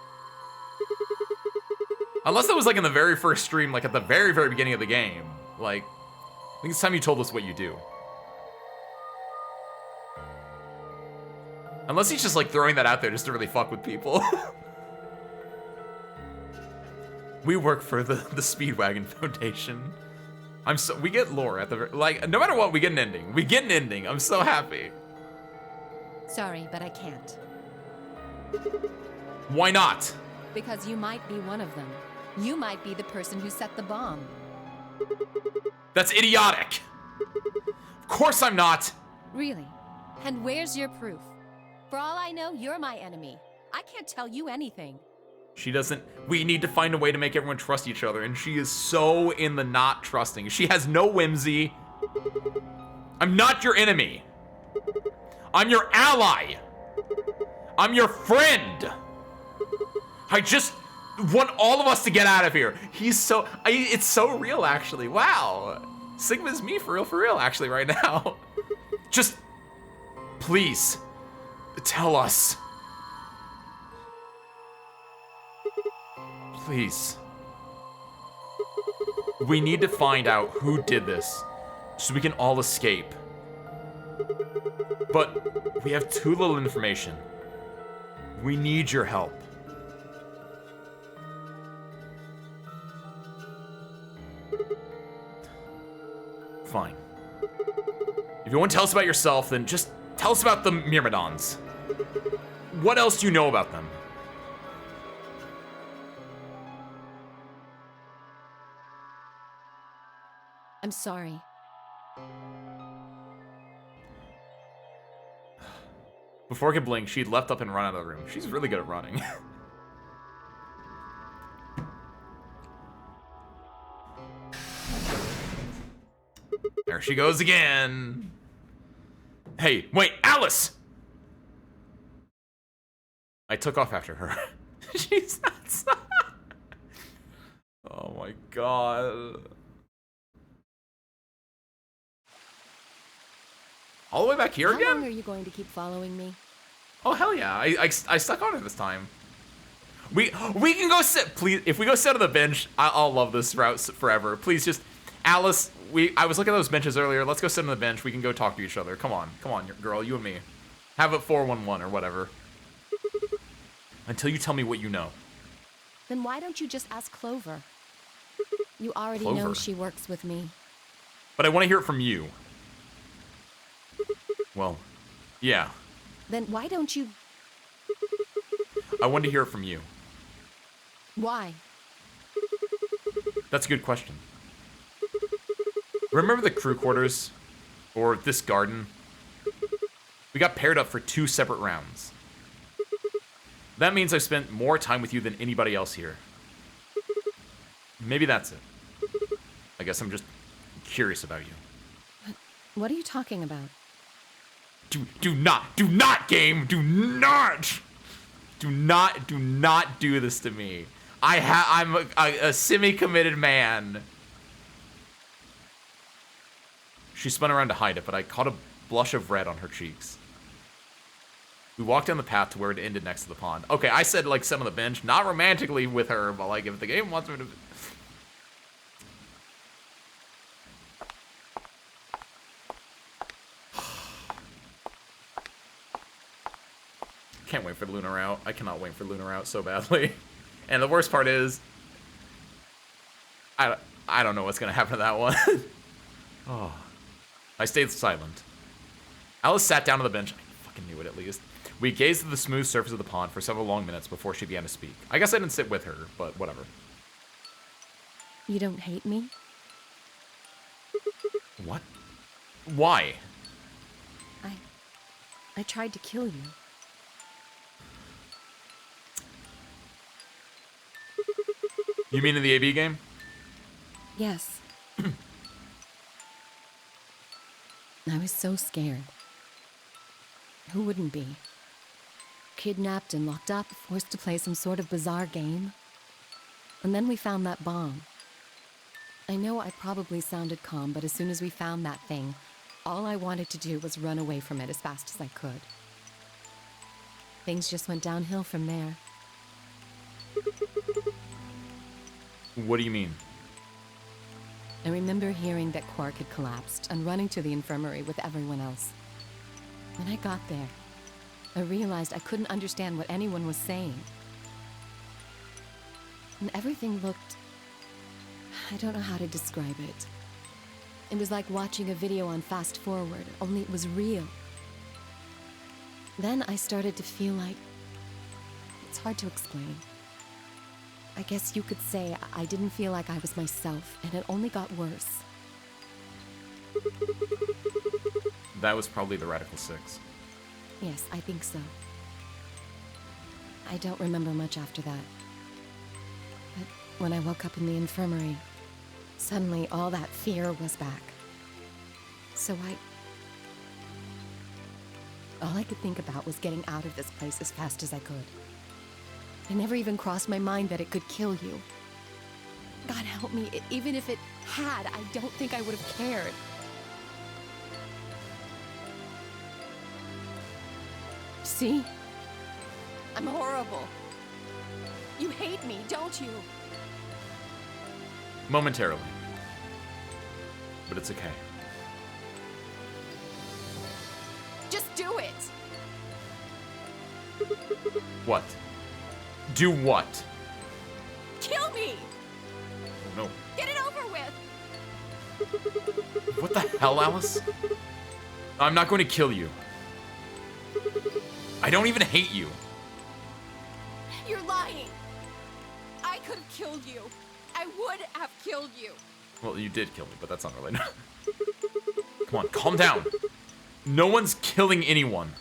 Speaker 1: Unless that was like in the very first stream, like at the very, very beginning of the game. Like, I think it's time you told us what you do. Unless he's just like throwing that out there just to really fuck with people. We work for the Speedwagon Foundation. We get lore at the, like, no matter what, we get an ending. We get an ending. I'm so happy.
Speaker 8: Sorry, but I can't.
Speaker 1: Why not?
Speaker 8: Because you might be one of them. You might be the person who set the bomb.
Speaker 1: That's idiotic. Of course I'm not.
Speaker 8: Really? And where's your proof? For all I know, you're my enemy. I can't tell you anything.
Speaker 1: She doesn't. We need to find a way to make everyone trust each other, and she is so in the not trusting. She has no whimsy. I'm not your enemy. I'm your ally. I'm your friend. I just want all of us to get out of here. He's so... it's so real, actually. Wow. Sigma's me for real, actually, right now. Just... please... tell us. Please. We need to find out who did this so we can all escape. But we have too little information. We need your help. Fine. If you want to tell us about yourself, then just tell us about the Myrmidons. What else do you know about them?
Speaker 8: I'm sorry.
Speaker 1: Before I could blink, she'd leapt up and run out of the room. She's really good at running. There she goes again. Hey, wait, Alice! I took off after her. She's not. Oh my god. All the way back here again?
Speaker 8: How long are you going to keep following me?
Speaker 1: Oh hell yeah! I stuck on it this time. We can go sit. Please, if we go sit on the bench, I'll love this route forever. Please, just Alice. I was looking at those benches earlier. Let's go sit on the bench. We can go talk to each other. Come on, girl, you and me. Have it 411 or whatever. Until you tell me what you know.
Speaker 8: Then why don't you just ask Clover? You already
Speaker 1: Clover?
Speaker 8: know she works with me.
Speaker 1: But I want to hear it from you. Well, yeah.
Speaker 8: Then why don't you...
Speaker 1: I want to hear it from you.
Speaker 8: Why?
Speaker 1: That's a good question. Remember the crew quarters? Or this garden? We got paired up for 2 separate rounds. That means I spent more time with you than anybody else here. Maybe that's it. I guess I'm just curious about you.
Speaker 8: What are you talking about?
Speaker 1: Do not, game! Do not do this to me. I'm a semi-committed man. She spun around to hide it, but I caught a blush of red on her cheeks. We walked down the path to where it ended next to the pond. Okay, I said, like, sit on the bench, not romantically with her, but, like, if the game wants me to... Can't wait for the Lunar Route. I cannot wait for Lunar Route so badly. And the worst part is... I don't know what's gonna happen to that one. Oh. I stayed silent. Alice sat down on the bench. I fucking knew it, at least. We gazed at the smooth surface of the pond for several long minutes before she began to speak. I guess I didn't sit with her, but whatever.
Speaker 8: You don't hate me?
Speaker 1: What? Why?
Speaker 8: I tried to kill you.
Speaker 1: You mean in the AB game?
Speaker 8: Yes. I was so scared. Who wouldn't be? Kidnapped and locked up, forced to play some sort of bizarre game. And then we found that bomb. I know I probably sounded calm, but as soon as we found that thing, all I wanted to do was run away from it as fast as I could. Things just went downhill from there.
Speaker 1: What do you mean?
Speaker 8: I remember hearing that Quark had collapsed and running to the infirmary with everyone else. When I got there, I realized I couldn't understand what anyone was saying. And everything looked... I don't know how to describe it. It was like watching a video on fast forward, only it was real. Then I started to feel like... It's hard to explain. I guess you could say I didn't feel like I was myself, and it only got worse.
Speaker 1: That was probably the Radical 6.
Speaker 8: Yes, I think so. I don't remember much after that. But when I woke up in the infirmary, suddenly all that fear was back. So all I could think about was getting out of this place as fast as I could. It never even crossed my mind that it could kill you. God help me, even if it had, I don't think I would have cared. See? I'm horrible. You hate me, don't you?
Speaker 1: Momentarily. But it's okay.
Speaker 8: Just do it!
Speaker 1: What? Do what?
Speaker 8: Kill me!
Speaker 1: Oh, no.
Speaker 8: Get it over with!
Speaker 1: What the hell, Alice? I'm not going to kill you. I don't even hate you.
Speaker 8: You're lying. I could have killed you. I would have killed you.
Speaker 1: Well, you did kill me, but that's not related. Come on, calm down. No one's killing anyone.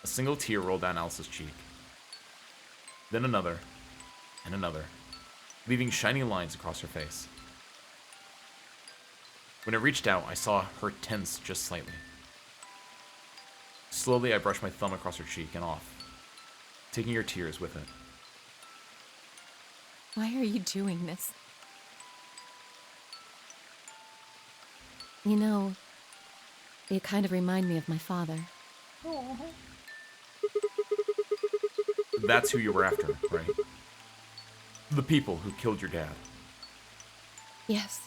Speaker 1: A single tear rolled down Alice's cheek. Then another, and another, leaving shining lines across her face. When I reached out, I saw her tense just slightly. Slowly, I brushed my thumb across her cheek and off, taking her tears with it.
Speaker 8: Why are you doing this? You know, you kind of remind me of my father.
Speaker 1: That's who you were after, right? The people who killed your dad.
Speaker 8: Yes.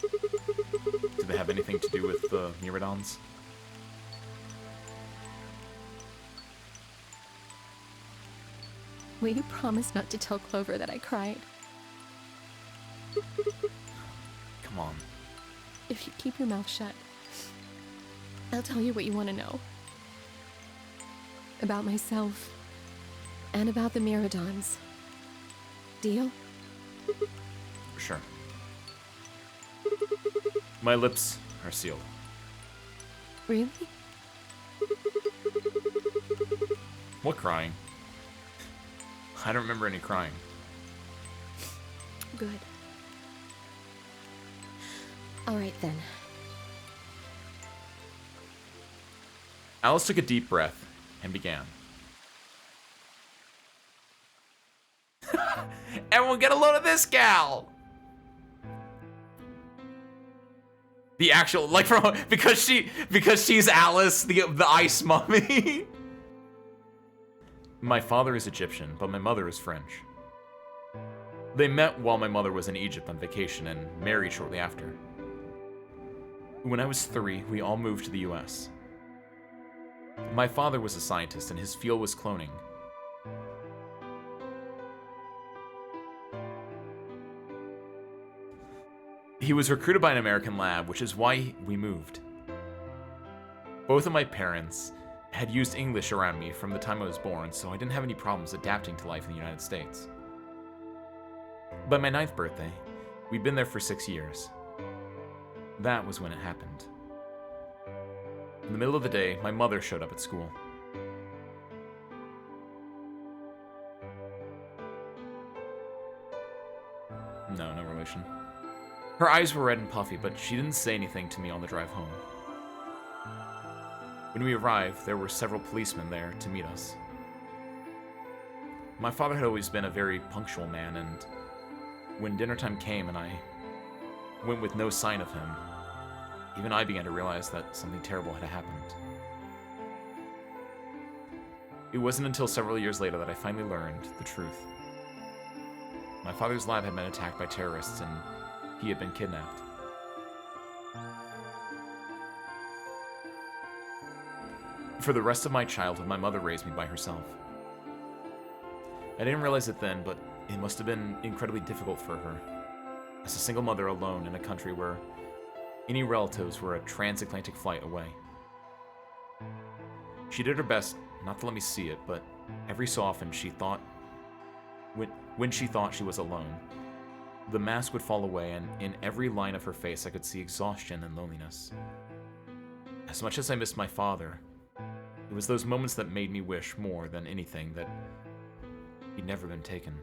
Speaker 1: Do they have anything to do with the Myrmidons?
Speaker 8: Will you promise not to tell Clover that I cried?
Speaker 1: Come on.
Speaker 8: If you keep your mouth shut, I'll tell you what you want to know. About myself, and about the Myrmidons. Deal?
Speaker 1: Sure. My lips are sealed.
Speaker 8: Really?
Speaker 1: What crying? I don't remember any crying.
Speaker 8: Good. All right, then.
Speaker 1: Alice took a deep breath and began. Everyone get a load of this gal! The actual, like, from, because she's Alice, the ice mummy. My father is Egyptian, but my mother is French. They met while my mother was in Egypt on vacation and married shortly after. When I was 3, we all moved to the US. My father was a scientist and his field was cloning. He was recruited by an American lab, which is why we moved. Both of my parents had used English around me from the time I was born, so I didn't have any problems adapting to life in the United States. By my 9th birthday, we'd been there for 6 years. That was when it happened. In the middle of the day, my mother showed up at school. No relation. Her eyes were red and puffy, but she didn't say anything to me on the drive home. When we arrived, there were several policemen there to meet us. My father had always been a very punctual man, and when dinner time came and I went with no sign of him, even I began to realize that something terrible had happened. It wasn't until several years later that I finally learned the truth. My father's lab had been attacked by terrorists, and he had been kidnapped. For the rest of my childhood, my mother raised me by herself. I didn't realize it then, but it must have been incredibly difficult for her, as a single mother alone in a country where any relatives were a transatlantic flight away. She did her best not to let me see it, but every so often she thought, when she thought she was alone, the mask would fall away, and in every line of her face I could see exhaustion and loneliness. As much as I missed my father, it was those moments that made me wish more than anything that he'd never been taken.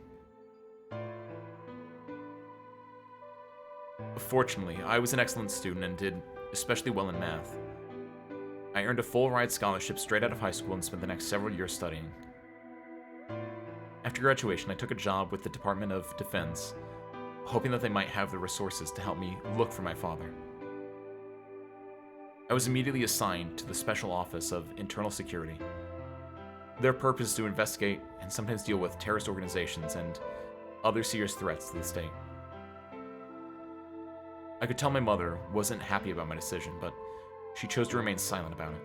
Speaker 1: Fortunately, I was an excellent student and did especially well in math. I earned a full-ride scholarship straight out of high school and spent the next several years studying. After graduation, I took a job with the Department of Defense, hoping that they might have the resources to help me look for my father. I was immediately assigned to the Special Office of Internal Security. Their purpose is to investigate and sometimes deal with terrorist organizations and other serious threats to the state. I could tell my mother wasn't happy about my decision, but she chose to remain silent about it.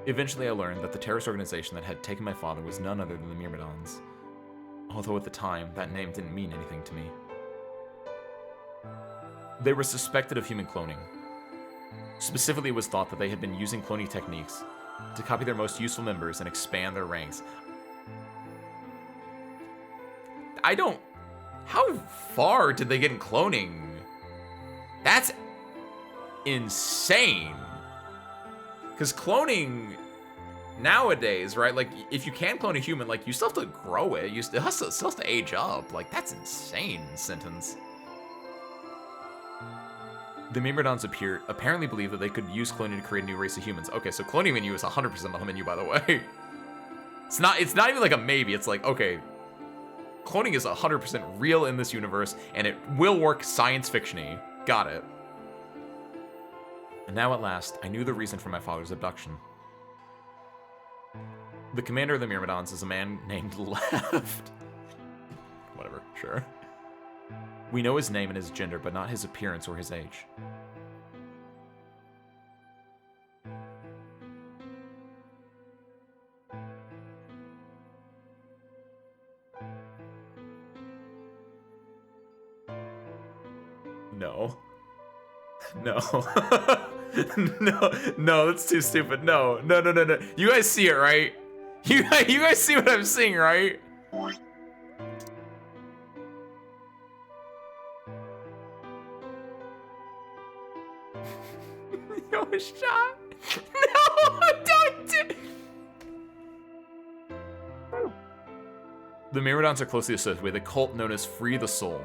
Speaker 1: Eventually, I learned that the terrorist organization that had taken my father was none other than the Myrmidons, although at the time, that name didn't mean anything to me. They were suspected of human cloning. Specifically, it was thought that they had been using cloning techniques to copy their most useful members and expand their ranks. How far did they get in cloning? That's insane. Because cloning nowadays, right? Like, if you can clone a human, like, you still have to grow it. You still have to age up. Like, that's insane sentence. The Myrmidons apparently believe that they could use cloning to create a new race of humans. Okay, so cloning menu is 100% on the menu, by the way. It's not even like a maybe. It's like, okay, cloning is 100% real in this universe, and it will work science fiction-y. Got it. And now at last, I knew the reason for my father's abduction. The commander of the Myrmidons is a man named Left. Whatever, sure. We know his name and his gender, but not his appearance or his age. No. No. No, that's too stupid. No. You guys see it, right? You guys see what I'm seeing, right? Yo, shot. No, don't do. The Myrmidons are closely associated with a cult known as Free the Soul.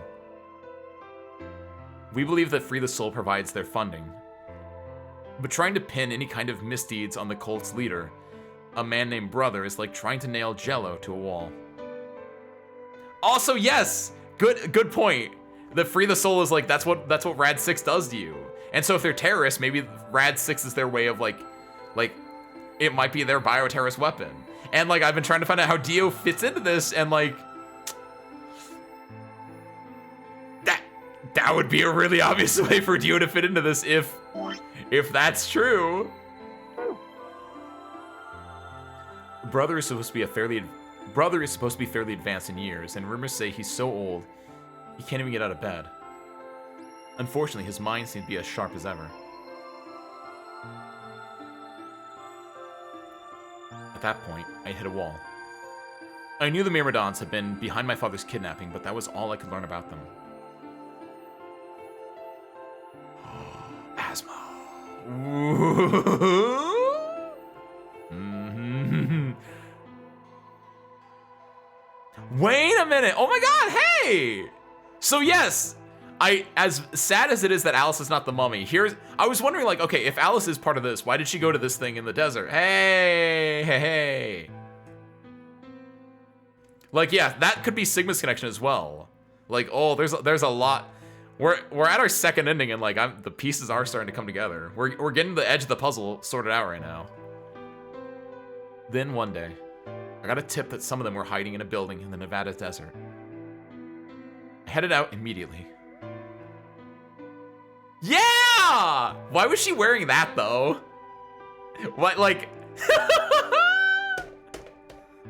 Speaker 1: We believe that Free the Soul provides their funding. But trying to pin any kind of misdeeds on the cult's leader, a man named Brother, is like trying to nail Jello to a wall. Also, yes, good point. The Free the Soul is like that's what Rad 6 does to you. And so if they're terrorists, maybe Rad 6 is their way of like it might be their bioterrorist weapon. And like I've been trying to find out how Dio fits into this, and like that would be a really obvious way for Dio to fit into this if that's true. Brother is supposed to be fairly advanced in years, and rumors say he's so old he can't even get out of bed. Unfortunately, his mind seems to be as sharp as ever. At that point, I hit a wall. I knew the Myrmidons had been behind my father's kidnapping, but that was all I could learn about them. Asmo. Wait a minute. Oh my god, hey! So yes, as sad as it is that Alice is not the mummy, I was wondering, like, okay, if Alice is part of this, why did she go to this thing in the desert? Hey. Like, yeah, that could be Sigma's connection as well. Like, oh, there's a lot. We're at our second ending, and like the pieces are starting to come together. We're getting the edge of the puzzle sorted out right now. Then one day, I got a tip that some of them were hiding in a building in the Nevada desert. I headed out immediately. Yeah! Why was she wearing that though? What, like?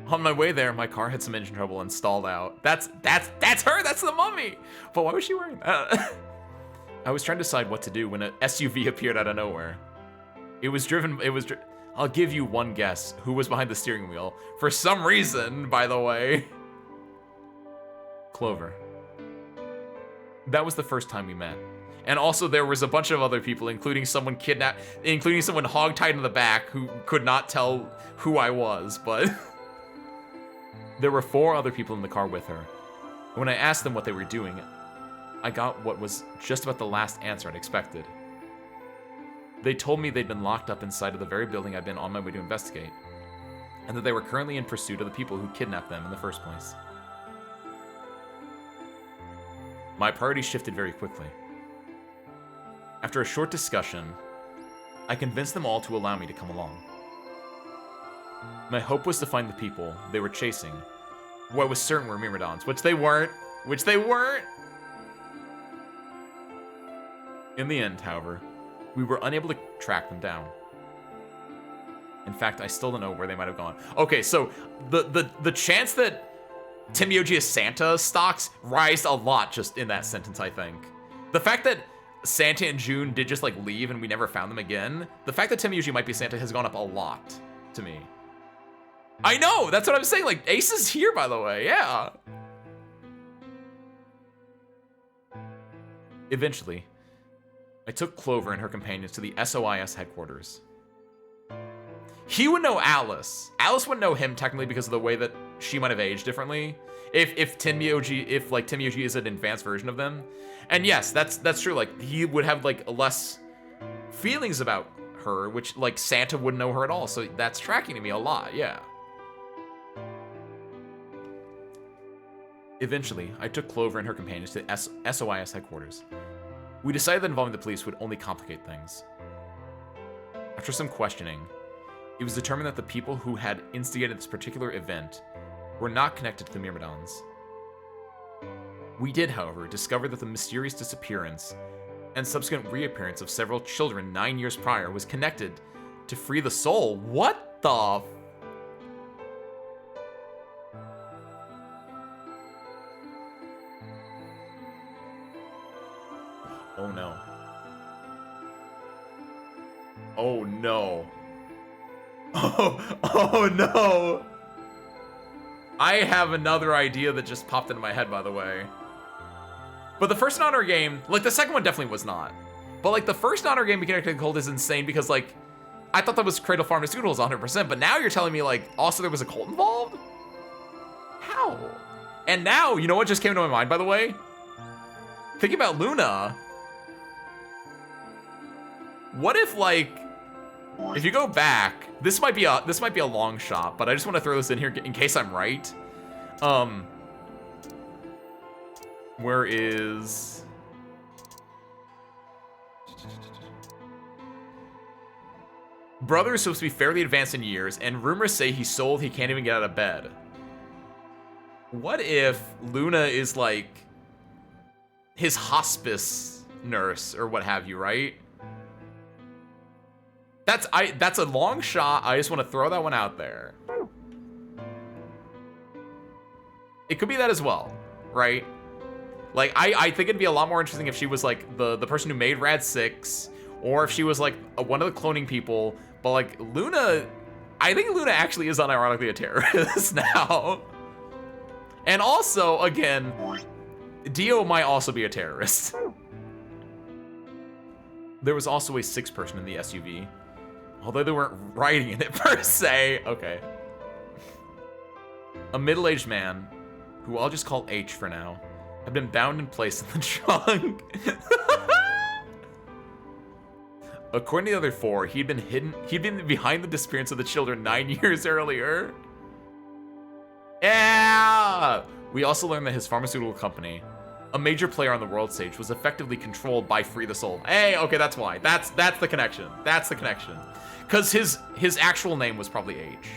Speaker 1: On my way there, my car had some engine trouble and stalled out. That's her. That's the mummy. But why was she wearing that? I was trying to decide what to do when an SUV appeared out of nowhere. I'll give you one guess who was behind the steering wheel. For some reason, by the way. Clover. That was the first time we met. And also there was a bunch of other people, including someone hogtied in the back who could not tell who I was, but there were 4 other people in the car with her. When I asked them what they were doing, I got what was just about the last answer I'd expected. They told me they'd been locked up inside of the very building I'd been on my way to investigate, and that they were currently in pursuit of the people who kidnapped them in the first place. My priorities shifted very quickly. After a short discussion, I convinced them all to allow me to come along. My hope was to find the people they were chasing, who I was certain were Myrmidons, which they weren't. In the end, however, we were unable to track them down. In fact, I still don't know where they might have gone. Okay, so the chance that Tenmyoji is Santa stocks rised a lot just in that sentence, I think. The fact that Santa and June did just like leave and we never found them again, the fact that Tenmyoji might be Santa has gone up a lot to me. I know, that's what I'm saying, like Ace is here, by the way, yeah. Eventually, I took Clover and her companions to the SOIS headquarters. He would know Alice. Alice wouldn't know him technically because of the way that she might have aged differently. If Tenmyoji is an advanced version of them. And yes, that's true. Like he would have like less feelings about her, which like Santa wouldn't know her at all. So that's tracking to me a lot, yeah. Eventually, I took Clover and her companions to SOIS headquarters. We decided that involving the police would only complicate things. After some questioning, it was determined that the people who had instigated this particular event were not connected to the Myrmidons. We did, however, discover that the mysterious disappearance and subsequent reappearance of several children 9 years prior was connected to Free the Soul. What the Oh no. Oh no. Oh no. I have another idea that just popped into my head, by the way. But the first in Honor game, like the second one definitely was not. But like the first non-organic mechanic cult is insane because like I thought that was Cradle Pharmaceuticals 100%, but now you're telling me like also there was a cult involved? How? And now, you know what just came to my mind, by the way? Thinking about Luna. What if like, if you go back, this might be a long shot, but I just want to throw this in here in case I'm right. Where is... Brother is supposed to be fairly advanced in years, and rumors say he's so old he can't even get out of bed. What if Luna is like his hospice nurse or what have you, right? That's a long shot. I just want to throw that one out there. It could be that as well, right? Like I think it'd be a lot more interesting if she was like the person who made Rad 6, or if she was like one of the cloning people. But like Luna, I think Luna actually is unironically a terrorist now. And also, again, Dio might also be a terrorist. There was also a 6th person in the SUV, although they weren't riding in it per se. Okay. A middle-aged man, who I'll just call H for now, had been bound in place in the trunk. According to the other 4, he'd been behind the disappearance of the children 9 years earlier. Yeah! We also learned that his pharmaceutical company, a major player on the world stage, was effectively controlled by Free the Soul. Hey, okay, that's why. That's the connection. That's the connection. Because his actual name was probably H.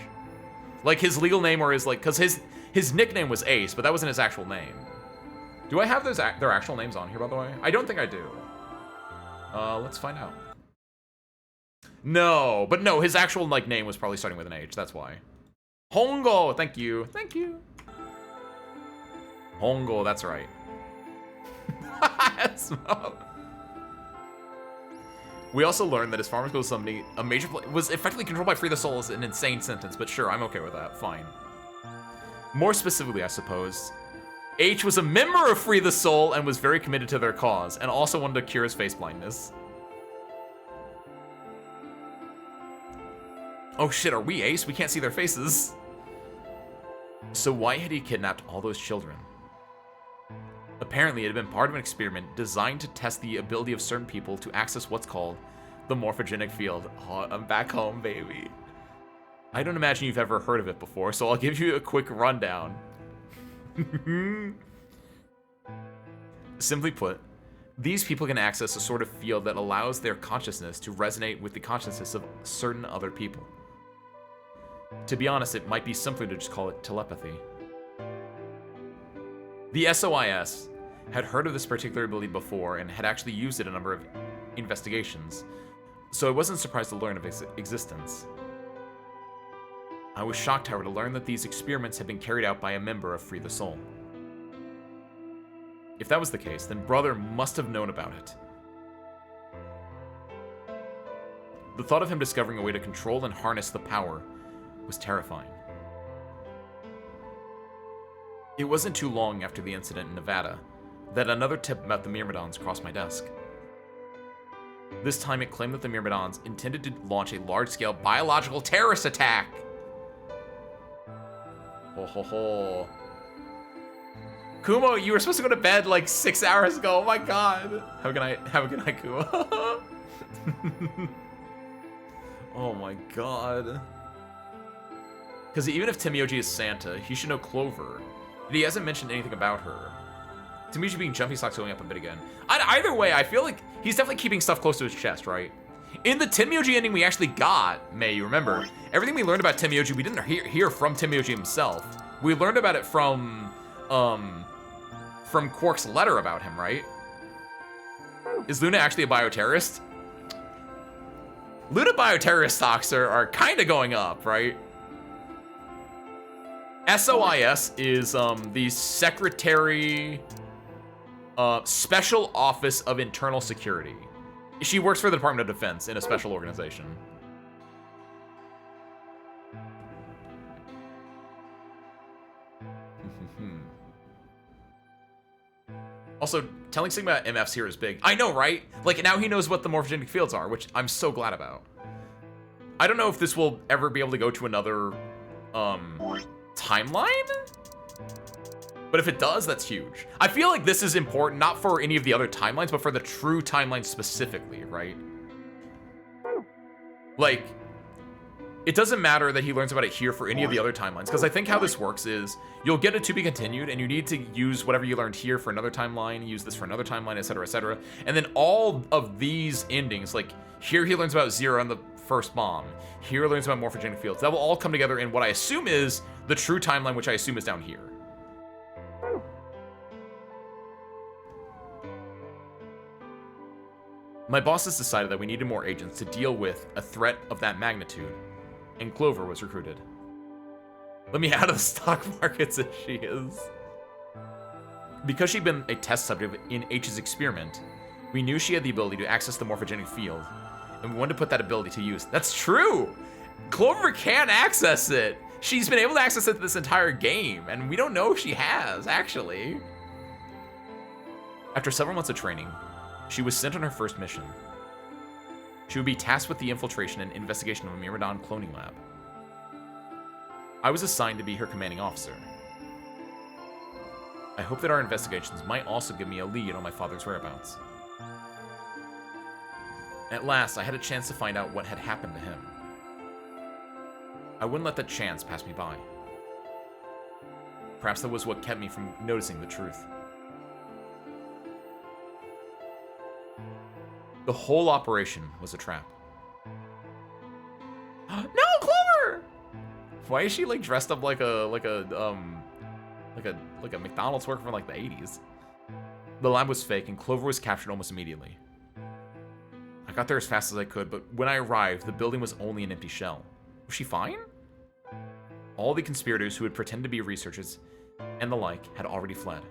Speaker 1: Like his legal name or his like, because his nickname was Ace, but that wasn't his actual name. Do I have their actual names on here, by the way? I don't think I do. Let's find out. No, but no, his actual like name was probably starting with an H. That's why. Hongo, thank you, thank you. Hongo, that's right. We also learned that his pharmaceutical company, a major was effectively controlled by Free the Soul is an insane sentence, but sure, I'm okay with that. Fine. More specifically, I suppose, H was a member of Free the Soul and was very committed to their cause, and also wanted to cure his face blindness. Oh shit, are we Ace? We can't see their faces. So why had he kidnapped all those children? Apparently, it had been part of an experiment designed to test the ability of certain people to access what's called the morphogenic field. Oh, I'm back home, baby. I don't imagine you've ever heard of it before, so I'll give you a quick rundown. Simply put, these people can access a sort of field that allows their consciousness to resonate with the consciousness of certain other people. To be honest, it might be simpler to just call it telepathy. The SOIS had heard of this particular ability before and had actually used it in a number of investigations, so I wasn't surprised to learn of its existence. I was shocked, however, to learn that these experiments had been carried out by a member of Free the Soul. If that was the case, then Brother must have known about it. The thought of him discovering a way to control and harness the power was terrifying. It wasn't too long after the incident in Nevada that another tip about the Myrmidons crossed my desk. This time it claimed that the Myrmidons intended to launch a large-scale biological terrorist attack. Ho ho ho. Kumo, you were supposed to go to bed like 6 hours ago. Oh my god. Have a good night. Have a good night, Kumo. Oh my god. Because even if Timioji is Santa, he should know Clover. And he hasn't mentioned anything about her. Timioji being Jumpy Socks going up a bit again. Either way, I feel like he's definitely keeping stuff close to his chest, right? In the Timioji ending we actually got, May, you remember, everything we learned about Timioji, we didn't hear from Timioji himself. We learned about it from Quark's letter about him, right? Is Luna actually a bioterrorist? Luna bioterrorist stocks are kind of going up, right? SOIS is the Secretary Special Office of Internal Security. She works for the Department of Defense in a special organization. Also, telling Sigma MFs here is big. I know, right? Like, now he knows what the morphogenic fields are, which I'm so glad about. I don't know if this will ever be able to go to another, timeline? But if it does, that's huge. I feel like this is important, not for any of the other timelines, but for the true timeline specifically, right? Like, it doesn't matter that he learns about it here for any of the other timelines, because I think how this works is you'll get it to be continued, and you need to use whatever you learned here for another timeline, use this for another timeline, etc., etc. And then all of these endings, like here he learns about Zero and the first bomb, here he learns about morphogenic fields, that will all come together in what I assume is the true timeline, which I assume is down here. My bosses decided that we needed more agents to deal with a threat of that magnitude, and Clover was recruited. Let me out of the stock markets as she is. Because she'd been a test subject in H's experiment, we knew she had the ability to access the morphogenic field, and we wanted to put that ability to use. That's true! Clover can access it! She's been able to access it this entire game, and we don't know if she has, actually. After several months of training, she was sent on her first mission. She would be tasked with the infiltration and investigation of a Myrmidon cloning lab. I was assigned to be her commanding officer. I hope that our investigations might also give me a lead on my father's whereabouts. At last, I had a chance to find out what had happened to him. I wouldn't let that chance pass me by. Perhaps that was what kept me from noticing the truth. The whole operation was a trap. No, Clover! Why is she like dressed up like a McDonald's worker from like the 80s? The lab was fake and Clover was captured almost immediately. I got there as fast as I could, but when I arrived, the building was only an empty shell. Was she fine? All the conspirators who had pretended to be researchers and the like had already fled.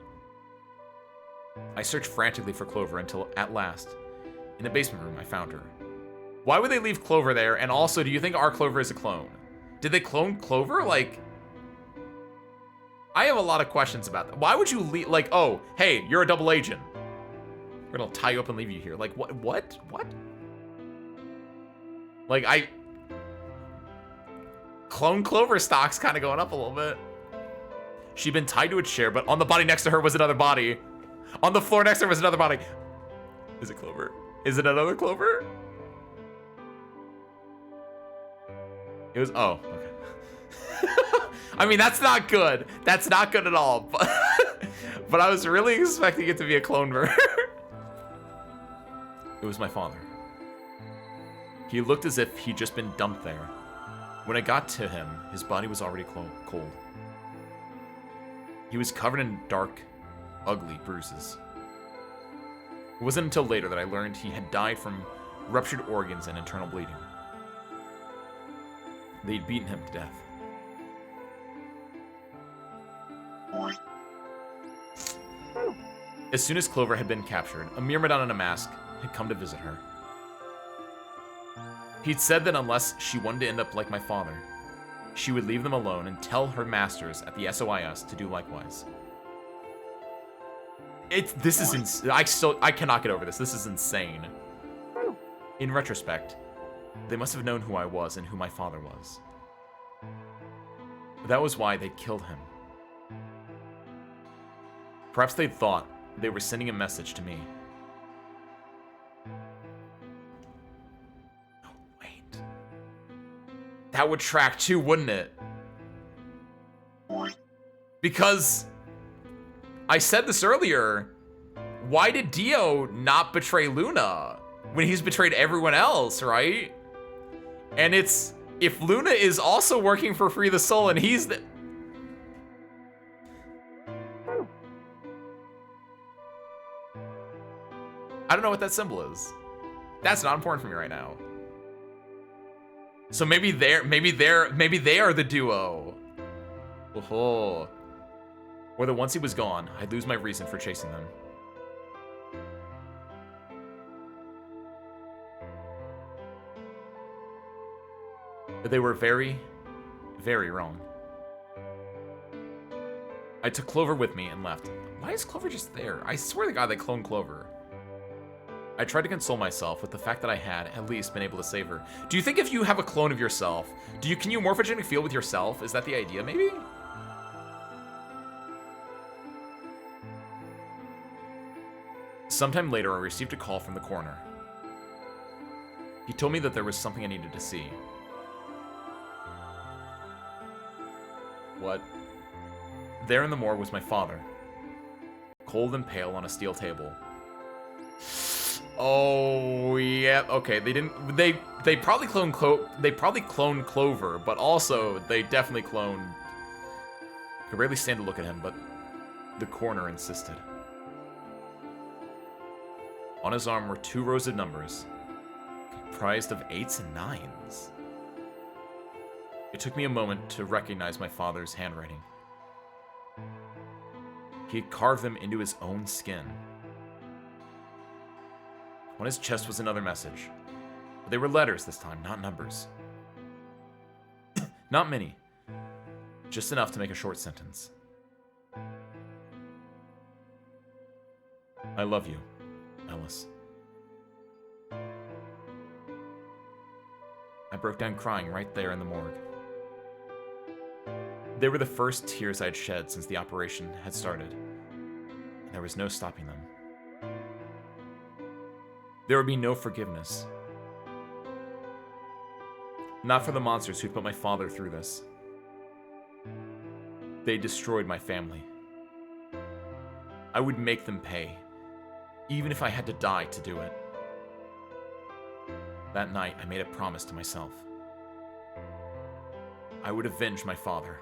Speaker 1: I searched frantically for Clover until, at last, in the basement room, I found her. Why would they leave Clover there? And also, do you think our Clover is a clone? Did they clone Clover? Like, I have a lot of questions about that. Why would you leave? Like, oh, hey, you're a double agent. We're gonna tie you up and leave you here. Like, what? Like, Clone Clover stock's kind of going up a little bit. She'd been tied to a chair, but on the body next to her was another body. On the floor next to her was another body. Is it Clover? Is it another Clover? It was, oh, okay. I mean, that's not good. That's not good at all. But I was really expecting it to be a clone murder. It was my father. He looked as if he'd just been dumped there. When I got to him, his body was already cold. He was covered in dark, ugly bruises. It wasn't until later that I learned he had died from ruptured organs and internal bleeding. They'd beaten him to death. As soon as Clover had been captured, a Myrmidon in a mask had come to visit her. He'd said that unless she wanted to end up like my father, she would leave them alone and tell her masters at the SOIS to do likewise. This is I cannot get over this. This is insane. In retrospect, they must have known who I was and who my father was. That was why they killed him. Perhaps they thought they were sending a message to me. Oh, wait. That would track too, wouldn't it? Because I said this earlier. Why did Dio not betray Luna when he's betrayed everyone else, right? And it's, if Luna is also working for Free the Soul and he's the... I don't know what that symbol is. That's not important for me right now. So maybe they are the duo. Oh. Or that once he was gone, I'd lose my reason for chasing them. But they were very, very wrong. I took Clover with me and left. Why is Clover just there? I swear to God they cloned Clover. I tried to console myself with the fact that I had, at least, been able to save her. Do you think if you have a clone of yourself, can you morphogenic feel with yourself? Is that the idea, maybe? Sometime later, I received a call from the coroner. He told me that there was something I needed to see. What? There in the morgue was my father, cold and pale on a steel table. Oh, yeah. Okay, they didn't. They probably cloned Clover, but also they definitely cloned. I could barely stand to look at him, but the coroner insisted. On his arm were 2 rows of numbers, comprised of 8s and 9s. It took me a moment to recognize my father's handwriting. He had carved them into his own skin. On his chest was another message. But they were letters this time, not numbers. Not many. Just enough to make a short sentence. I love you, Ellis. I broke down crying right there in the morgue. They were the first tears I had shed since the operation had started. And there was no stopping them. There would be no forgiveness. Not for the monsters who'd put my father through this. They destroyed my family. I would make them pay, even if I had to die to do it. That night, I made a promise to myself. I would avenge my father.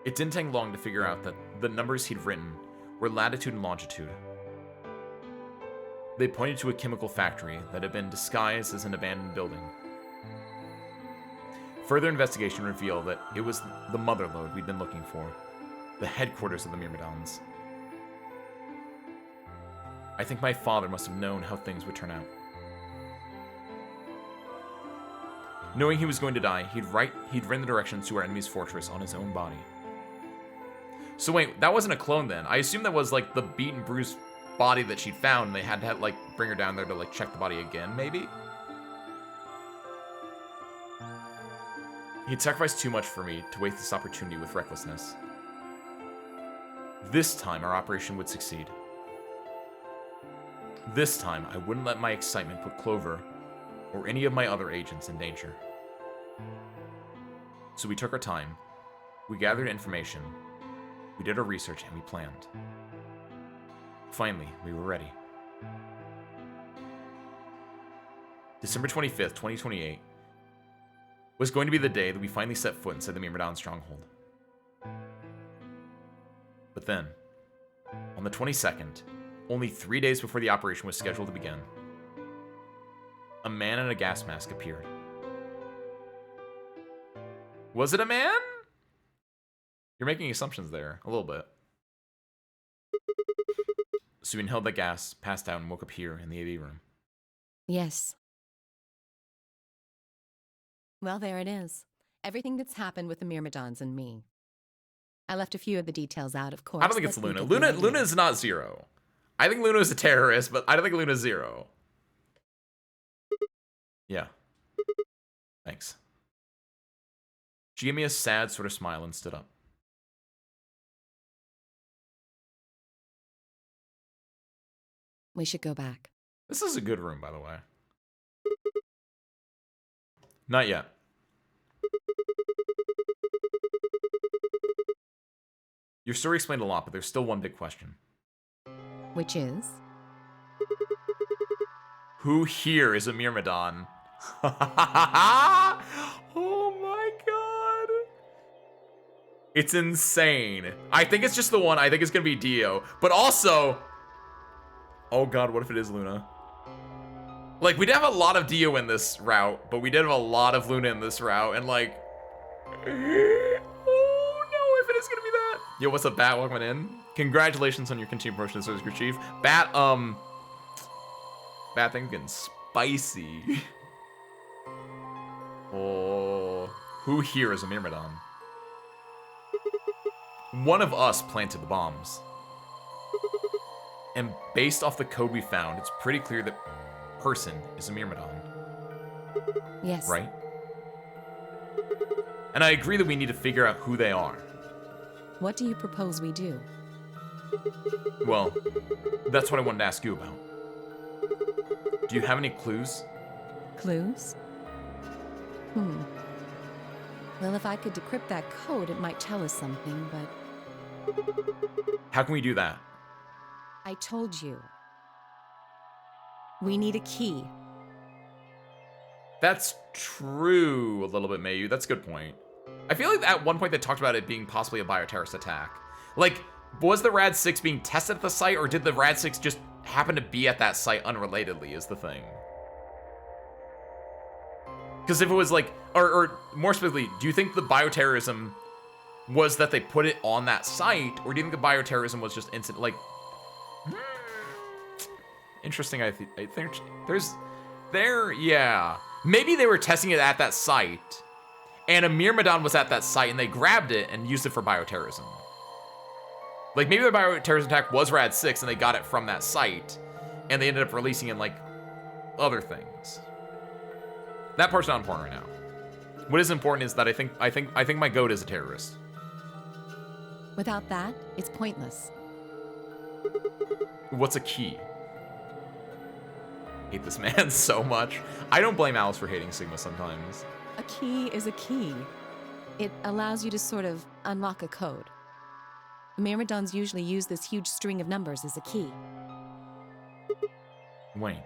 Speaker 1: It didn't take long to figure out that the numbers he'd written were latitude and longitude. They pointed to a chemical factory that had been disguised as an abandoned building. Further investigation revealed that it was the mother lode we'd been looking for, the headquarters of the Myrmidons. I think my father must have known how things would turn out. Knowing he was going to die, he'd written the directions to our enemy's fortress on his own body. So wait, that wasn't a clone then. I assume that was like the beaten, bruised body that she'd found, and they had to like bring her down there to like check the body again, maybe? He'd sacrificed too much for me to waste this opportunity with recklessness. This time, our operation would succeed. This time, I wouldn't let my excitement put Clover or any of my other agents in danger. So we took our time, we gathered information, we did our research, and we planned. Finally, we were ready. December 25th, 2028 was going to be the day that we finally set foot inside the Myrmidon stronghold. But then, on the 22nd, only 3 days before the operation was scheduled to begin, a man in a gas mask appeared. Was it a man? You're making assumptions there, a little bit. So we inhaled the gas, passed out, and woke up here in the AV room.
Speaker 8: Yes. Well, there it is. Everything that's happened with the Myrmidons and me. I left a few of the details out, of course.
Speaker 1: I don't think it's Luna. Luna is not Zero. I think Luna is a terrorist, but I don't think Luna's Zero. Yeah. Thanks. She gave me a sad sort of smile and stood up.
Speaker 8: We should go back.
Speaker 1: This is a good room, by the way. Not yet. Your story explained a lot, but there's still one big question.
Speaker 8: Which is?
Speaker 1: Who here is a Myrmidon? Oh my god. It's insane. I think it's just the one. I think it's gonna be Dio. But also... Oh god, what if it is Luna? Like, we did have a lot of Dio in this route, but we did have a lot of Luna in this route, and like... Oh no, if it is gonna be that. Yo, what's up, Bat? Welcome in. Congratulations on your continued promotion as Service Crew Chief. Bat, thing's getting spicy. Oh. Who here is a Myrmidon? One of us planted the bombs. And based off the code we found, it's pretty clear that person is a Myrmidon.
Speaker 8: Yes.
Speaker 1: Right? And I agree that we need to figure out who they are.
Speaker 8: What do you propose we do?
Speaker 1: Well, that's what I wanted to ask you about. Do you have any clues?
Speaker 8: Clues? Well, if I could decrypt that code, it might tell us something, but...
Speaker 1: How can we do that?
Speaker 8: I told you. We need a key.
Speaker 1: That's true a little bit, Mayu. That's a good point. I feel like at one point they talked about it being possibly a bioterrorist attack. Like, was the Rad-6 being tested at the site, or did the Rad-6 just happen to be at that site unrelatedly is the thing? Because if it was like, or more specifically, do you think the bioterrorism was that they put it on that site, or do you think the bioterrorism was just instant, like... Interesting, I think yeah. Maybe they were testing it at that site, and a Myrmidon was at that site, and they grabbed it and used it for bioterrorism. Like, maybe the bioterrorism attack was Rad-6, and they got it from that site, and they ended up releasing in, like, other things. That part's not important right now. What is important is that I think my goat is a terrorist.
Speaker 8: Without that, it's pointless.
Speaker 1: What's a key? I hate this man so much. I don't blame Alice for hating Sigma sometimes.
Speaker 8: A key is a key. It allows you to sort of unlock a code. Myrmidons usually use this huge string of numbers as a key.
Speaker 1: Wait.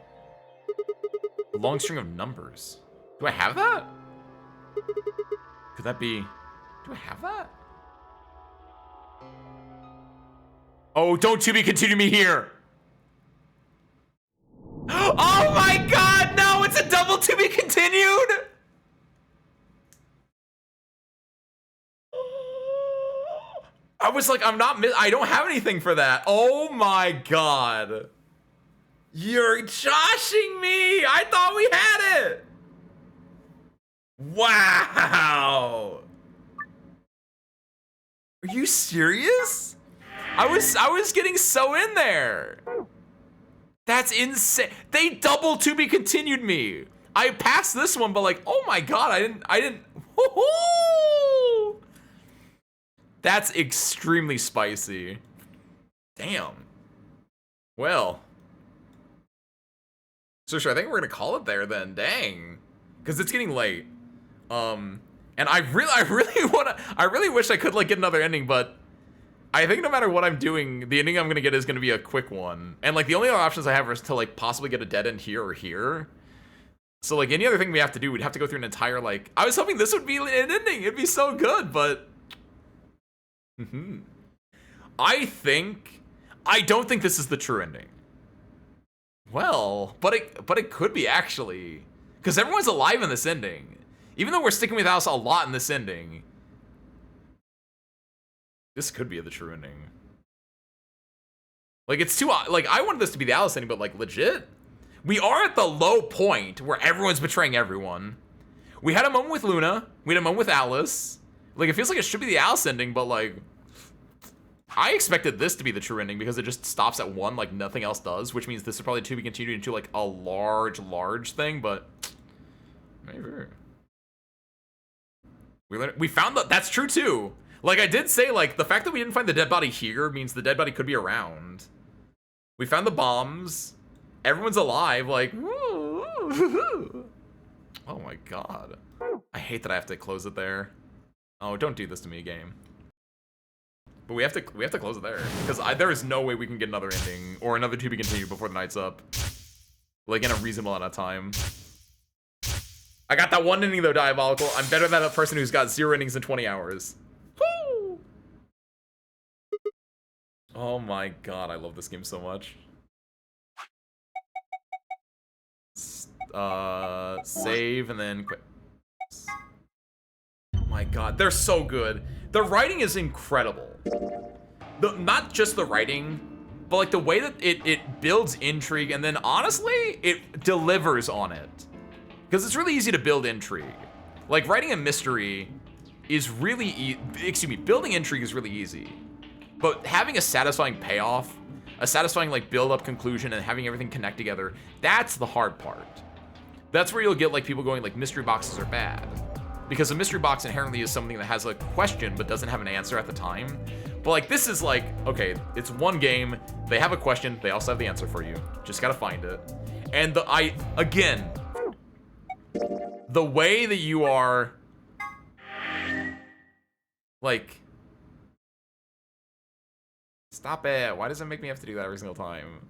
Speaker 1: A long string of numbers. Do I have that? Could that be... Do I have that? Oh, don't to be continue me here! Oh my god, no! It's a double to be continued! I was like, I don't have anything for that. Oh my god. You're joshing me! I thought we had it! Wow! Are you serious? I was getting so in there. That's insane. They double to be continued me. I passed this one, but like, oh my god, I didn't. Woohoo! That's extremely spicy. Damn. Well. So sure, I think we're gonna call it there then. Dang. Because it's getting late. And I really wish I could like get another ending, but I think no matter what I'm doing, the ending I'm gonna get is gonna be a quick one. And like the only other options I have are to like possibly get a dead end here or here. So like any other thing we have to do, we'd have to go through an entire like, I was hoping this would be an ending. It'd be so good, but I don't think this is the true ending. Well, but it could be actually, because everyone's alive in this ending. Even though we're sticking with Alice a lot in this ending, this could be the true ending. Like it's too, like I wanted this to be the Alice ending, but like legit, we are at the low point where everyone's betraying everyone. We had a moment with Luna, we had a moment with Alice. Like it feels like it should be the Alice ending, but like, I expected this to be the true ending because it just stops at 1 like nothing else does, which means this is probably to be continued into like a large thing, but maybe. We found that's true too. Like I did say, like the fact that we didn't find the dead body here means the dead body could be around. We found the bombs. Everyone's alive, like, oh my god. I hate that I have to close it there. Oh, don't do this to me, game. But we have to close it there because there is no way we can get another ending or another to be continued before the night's up. Like in a reasonable amount of time. I got that one ending though, Diabolical. I'm better than a person who's got 0 endings in 20 hours. Woo! Oh my god, I love this game so much. Save and then quit. Oh my god, they're so good. The writing is incredible. Not just the writing, but like the way that it builds intrigue and then honestly, it delivers on it. Because it's really easy to build intrigue. Like, writing a mystery is really building intrigue is really easy. But having a satisfying payoff, a satisfying, like, build-up conclusion and having everything connect together, that's the hard part. That's where you'll get, like, people going, like, mystery boxes are bad. Because a mystery box inherently is something that has a question but doesn't have an answer at the time. But, like, this is like, okay, it's one game, they have a question, they also have the answer for you. Just gotta find it. And again, the way that you are, like, stop it. Why does it make me have to do that every single time?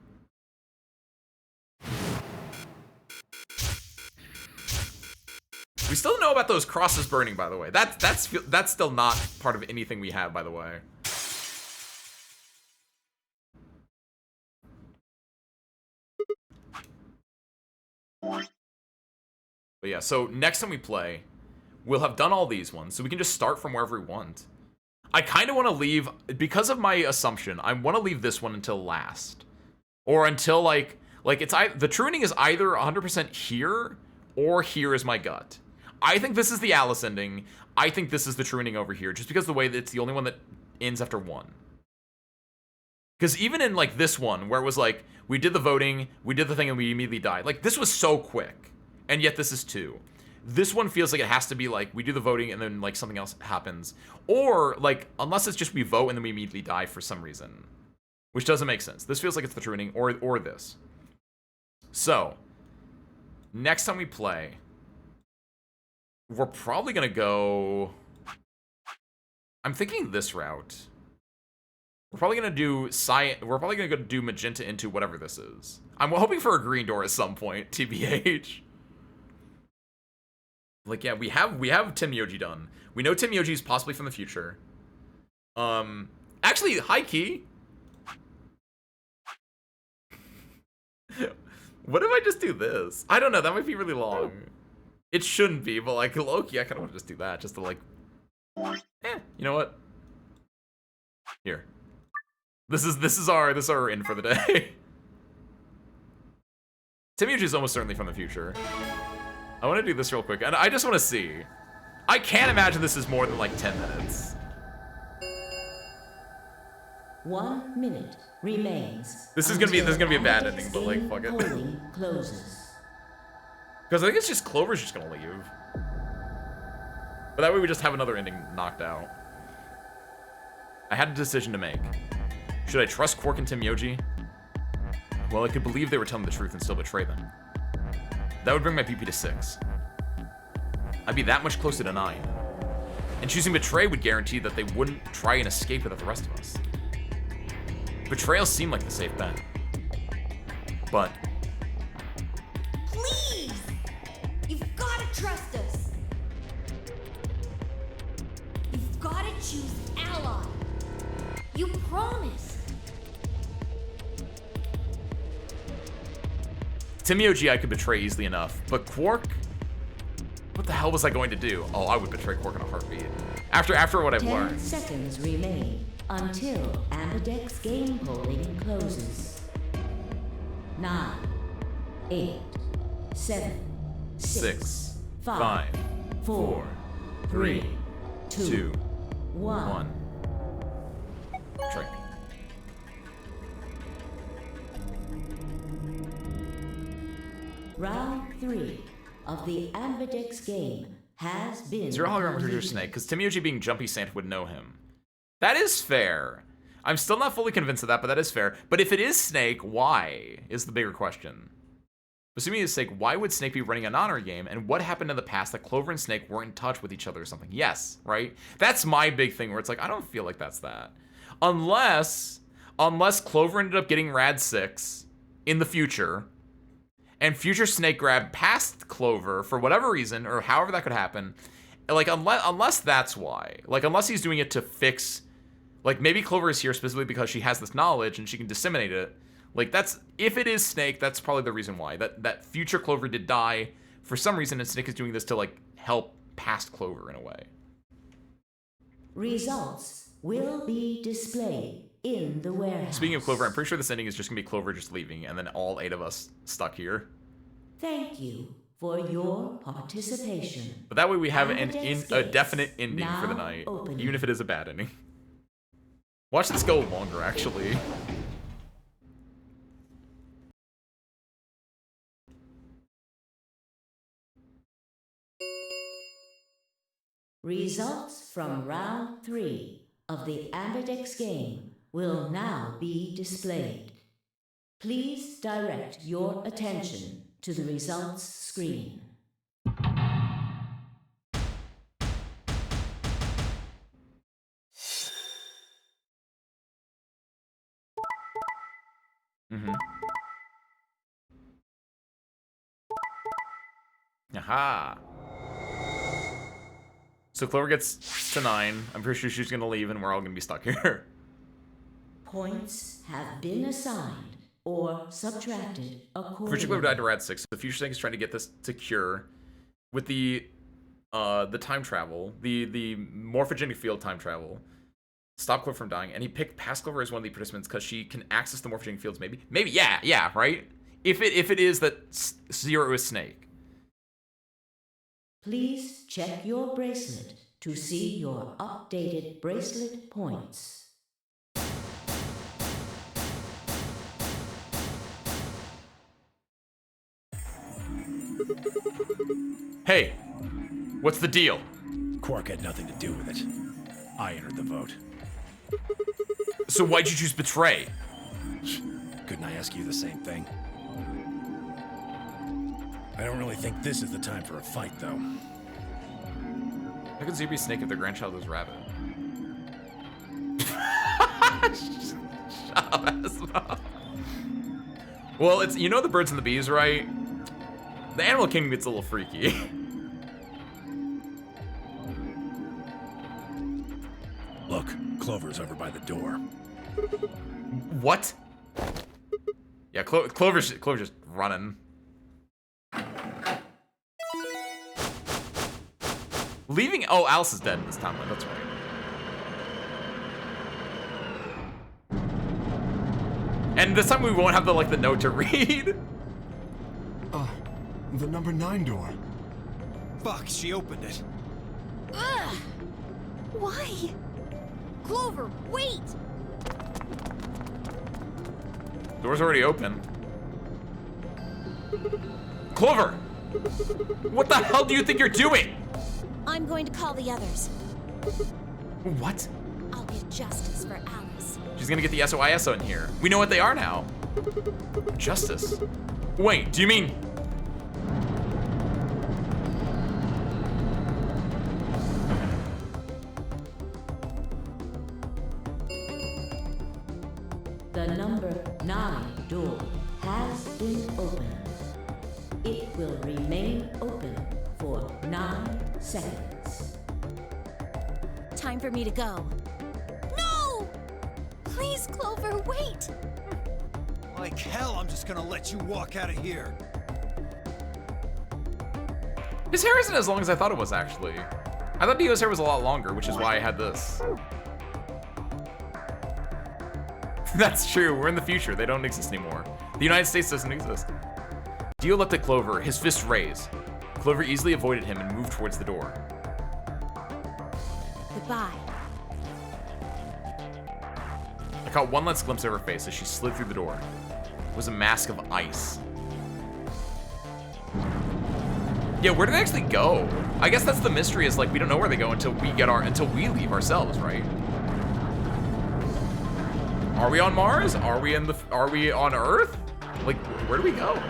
Speaker 1: We still don't know about those crosses burning, by the way. That's still not part of anything we have, by the way. But yeah, so next time we play, we'll have done all these ones, so we can just start from wherever we want. I kind of want to leave, because of my assumption, I want to leave this one until last. Or until, like it's the truening is either 100% here, or here is my gut. I think this is the Alice ending. I think this is the truening over here, just because of the way that it's the only one that ends after 1. Because even in, like, this one, where it was like, we did the voting, we did the thing, and we immediately died. Like, this was so quick. And yet this is 2. This one feels like it has to be like, we do the voting and then, like, something else happens. Or, like, unless it's just we vote and then we immediately die for some reason. Which doesn't make sense. This feels like it's the truening, or this. So, next time we play, we're probably gonna go... I'm thinking this route. We're probably gonna do we're probably gonna go do magenta into whatever this is. I'm hoping for a green door at some point, TBH. Like, yeah, we have Tim Yoji done. We know Tim Yoji is possibly from the future. Actually, high key. What if I just do this? I don't know, that might be really long. It shouldn't be, but, like, low-key, I kind of want to just do that, just to, like, you know what? Here. This is our in for the day. Tim Yoji is almost certainly from the future. I want to do this real quick, and I just want to see. I can't imagine this is more than, like, 10 minutes.
Speaker 7: 1 minute remains.
Speaker 1: This is gonna be a bad ending, but, like, fuck it.
Speaker 7: Polling closes.
Speaker 1: Because I think it's just Clover's just gonna leave. But that way we just have another ending knocked out. I had a decision to make. Should I trust Quark and Tim Yoji? Well, I could believe they were telling the truth and still betray them. That would bring my BP to 6. I'd be that much closer to 9. And choosing betray would guarantee that they wouldn't try and escape without the rest of us. Betrayal seemed like the safe bet. But...
Speaker 2: Please! You've gotta trust us! You've gotta choose ally! You promised!
Speaker 1: Tim Yoji I could betray easily enough, but Quark? What the hell was I going to do? Oh, I would betray Quark in a heartbeat. After what I've
Speaker 7: 10
Speaker 1: learned.
Speaker 7: seconds remain until Ambidex's game polling closes. 9, 8, 7, 6, 5, 4, 3, 2, 1.
Speaker 1: Trick.
Speaker 7: Round 3 of the Ambidex game has been...
Speaker 1: Zero hologram recruiter Snake, because Tim Yoji being Jumpy Santa would know him. That is fair. I'm still not fully convinced of that, but that is fair. But if it is Snake, why is the bigger question. Assuming it's Snake, why would Snake be running an honor game? And what happened in the past that Clover and Snake weren't in touch with each other or something? Yes, right? That's my big thing where it's like, I don't feel like that's that. Unless Clover ended up getting Rad 6 in the future, and future Snake grabbed past Clover for whatever reason, or however that could happen. Like, unless that's why. Like, unless he's doing it to fix... Like, maybe Clover is here specifically because she has this knowledge and she can disseminate it. Like, that's... If it is Snake, that's probably the reason why. That future Clover did die for some reason, and Snake is doing this to, like, help past Clover in a way.
Speaker 7: Results will be displayed in the warehouse.
Speaker 1: Speaking of Clover, I'm pretty sure this ending is just going to be Clover just leaving, and then all 8 of us stuck here.
Speaker 7: Thank you for your participation.
Speaker 1: But that way we have a
Speaker 7: Gates
Speaker 1: definite ending for the
Speaker 7: now
Speaker 1: night,
Speaker 7: open.
Speaker 1: even if it is a bad ending. Watch this go longer, actually.
Speaker 7: Results from round 3 of the Ambidex game will now be displayed. Please direct your attention to the results screen.
Speaker 1: Aha. So Clover gets to 9. I'm pretty sure she's gonna leave and we're all gonna be stuck here.
Speaker 7: Points have been assigned or subtracted accordingly.
Speaker 1: Future Clover died to Rad 6, so Future Snake is trying to get this to cure with the time travel, the morphogenic field time travel. Stop Clover from dying, and he picked Past Clover as one of the participants because she can access the morphogenic fields. Maybe, yeah, right. If it is that Zero is Snake.
Speaker 7: Please check your bracelet to see your updated bracelet points.
Speaker 1: Hey, what's the deal?
Speaker 6: Quark had nothing to do with it. I entered the vote.
Speaker 1: So why'd you choose Betray?
Speaker 6: Couldn't I ask you the same thing? I don't really think this is the time for a fight, though.
Speaker 1: How could Zero be Snake if their grandchild was Rabbit? Shut up, Asma. Well, it's, you know the birds and the bees, right? The animal kingdom gets a little freaky.
Speaker 6: Look, Clover's over by the door.
Speaker 1: What? Yeah, Clover's just running. Leaving. Oh, Alice is dead in this timeline. That's right. And this time we won't have the note to read.
Speaker 5: The number 9 door.
Speaker 3: Fuck, she opened it.
Speaker 2: Ugh! Why? Clover, wait!
Speaker 1: Door's already open. Clover! What the hell do you think you're doing?
Speaker 9: I'm going to call the others.
Speaker 1: What?
Speaker 9: I'll get justice for Alice.
Speaker 1: She's gonna get the SOISO in here. We know what they are now. Justice. Wait, do you mean...
Speaker 7: The number 9 door has been opened. It will remain open for 9 seconds.
Speaker 9: Time for me to go. No! Please, Clover, wait!
Speaker 3: Like hell, I'm just gonna let you walk out of here.
Speaker 1: His hair isn't as long as I thought it was, actually. I thought Dio's hair was a lot longer, which is why I had this. That's true, we're in the future. They don't exist anymore. The United States doesn't exist. Dio looked at Clover, his fist raised. Clover easily avoided him and moved towards the door.
Speaker 9: Goodbye.
Speaker 1: I caught one last glimpse of her face as she slid through the door. It was a mask of ice. Yeah, where did they actually go? I guess that's the mystery, is we don't know where they go until we leave ourselves, right? Are we on Mars? Are we on Earth? Where do we go?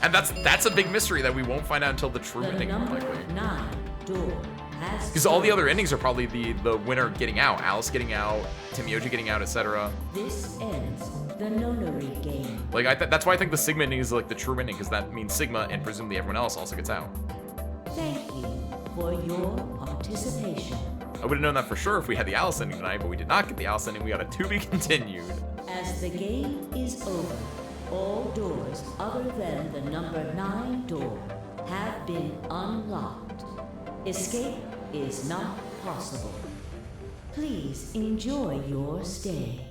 Speaker 1: And that's a big mystery that we won't find out until the true ending, more likely.
Speaker 7: 9 door has
Speaker 1: Because all the other endings are probably the winner getting out, Alice getting out, Timioji getting out, etc.
Speaker 7: This ends the nonary game.
Speaker 1: That's why I think the Sigma ending is the true ending, because that means Sigma and presumably everyone else also gets out.
Speaker 7: Thank you for your participation.
Speaker 1: I would have known that for sure if we had the Alice ending tonight, but we did not get the Alice ending. We got a to be continued.
Speaker 7: As the game is over, all doors other than the number 9 door have been unlocked. Escape is not possible. Please enjoy your stay.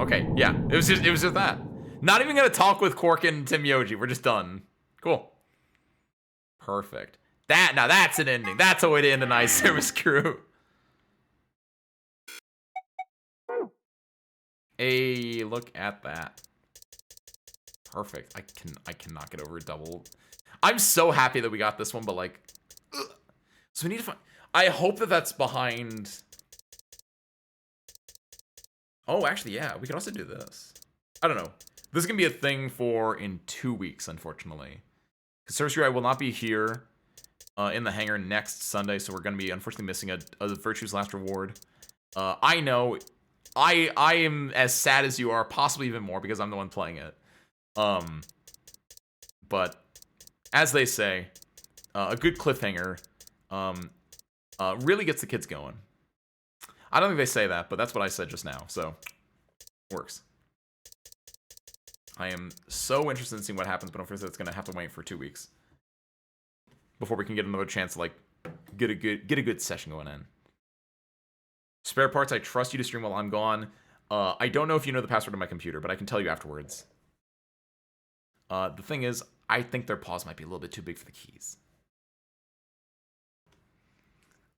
Speaker 1: Okay, yeah, it was just that. Not even gonna talk with Quark and Tim Yoji. We're just done. Cool. Perfect. Now that's an ending. That's a way to end an ice service crew. Hey, look at that. Perfect. I cannot get over a double. I'm so happy that we got this one, but like, ugh. So we need to find. I hope that that's behind. Oh, actually, yeah. We could also do this. I don't know. This is gonna be a thing for in 2 weeks, unfortunately. Because Service Crew I will not be here in the hangar next Sunday, so we're gonna be unfortunately missing a Virtue's Last Reward. I know. I am as sad as you are, possibly even more, because I'm the one playing it. But as they say, a good cliffhanger really gets the kids going. I don't think they say that, but that's what I said just now, so works. I am so interested in seeing what happens, but unfortunately it's gonna have to wait for 2 weeks before we can get another chance to like get a good session going in. Spare parts, I trust you to stream while I'm gone. I don't know if you know the password to my computer, but I can tell you afterwards. The thing is, I think their paws might be a little bit too big for the keys.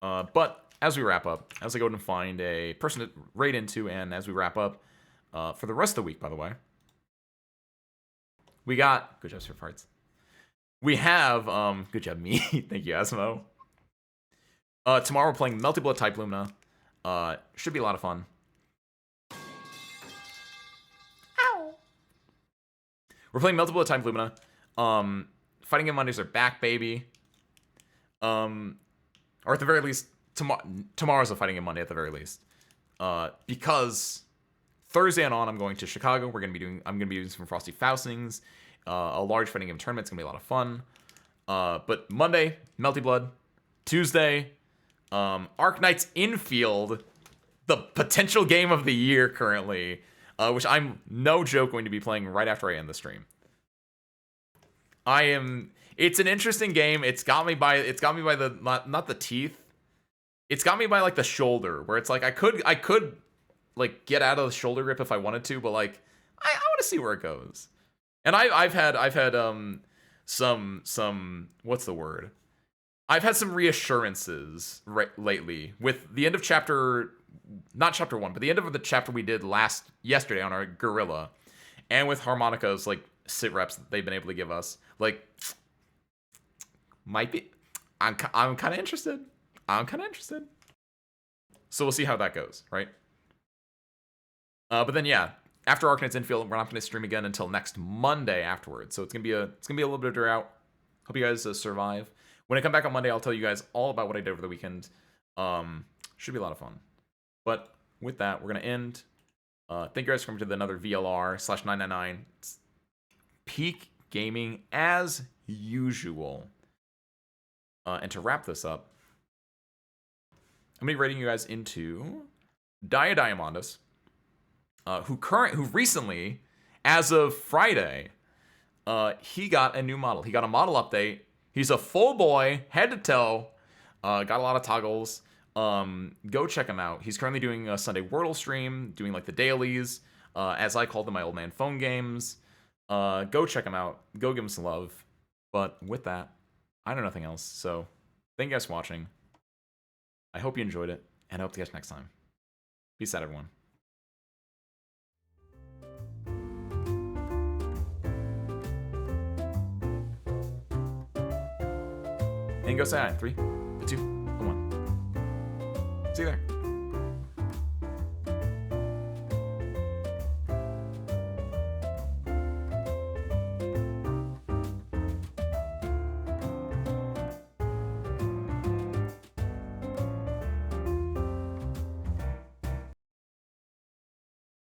Speaker 1: But as we wrap up, as I go and find a person to raid into, and as we wrap up, for the rest of the week, by the way, we got, good job, spare parts. We have, good job, me. Thank you, Asmo. Tomorrow we're playing Melty Blood Type Lumina. Should be a lot of fun. Ow. We're playing Melty Blood Type Lumina. Fighting Game Mondays are back, baby. Or at the very least, tomorrow's a Fighting Game Monday at the very least. Because Thursday and on, I'm going to Chicago. I'm gonna be doing some Frosty Faustings. A large Fighting Game tournament. It's gonna be a lot of fun. But Monday, Melty Blood. Tuesday, Arknight's Infield, the potential game of the year currently, which I'm no joke going to be playing right after I end the stream. It's an interesting game. It's got me by the not the teeth. It's got me by like the shoulder, where it's like I could like get out of the shoulder grip if I wanted to, but like I want to see where it goes. And I've had some what's the word? I've had some reassurances lately with the end of not chapter 1, but the end of the chapter we did yesterday on our Gorilla, and with Harmonica's like sit reps that they've been able to give us. Like, might be, I'm kind of interested. So we'll see how that goes, right? But then yeah, after Arknight's Infield, we're not going to stream again until next Monday afterwards. So it's gonna be a little bit of drought. Hope you guys survive. When I come back on Monday, I'll tell you guys all about what I did over the weekend. Should be a lot of fun. But with that, we're going to end. Thank you guys for coming to another VLR/999. It's peak gaming as usual. And to wrap this up, I'm going to be rating you guys into Diamondus, who recently, as of Friday, he got a new model. He got a model update. He's a full boy, head to toe. Got a lot of toggles. Go check him out. He's currently doing a Sunday Wordle stream, doing like the dailies, as I call them, my old man phone games. Go check him out. Go give him some love. But with that, I know nothing else. So thank you guys for watching. I hope you enjoyed it, and I hope to catch you next time. Peace out, everyone. And go say hi. 3, 2, 1. See you there.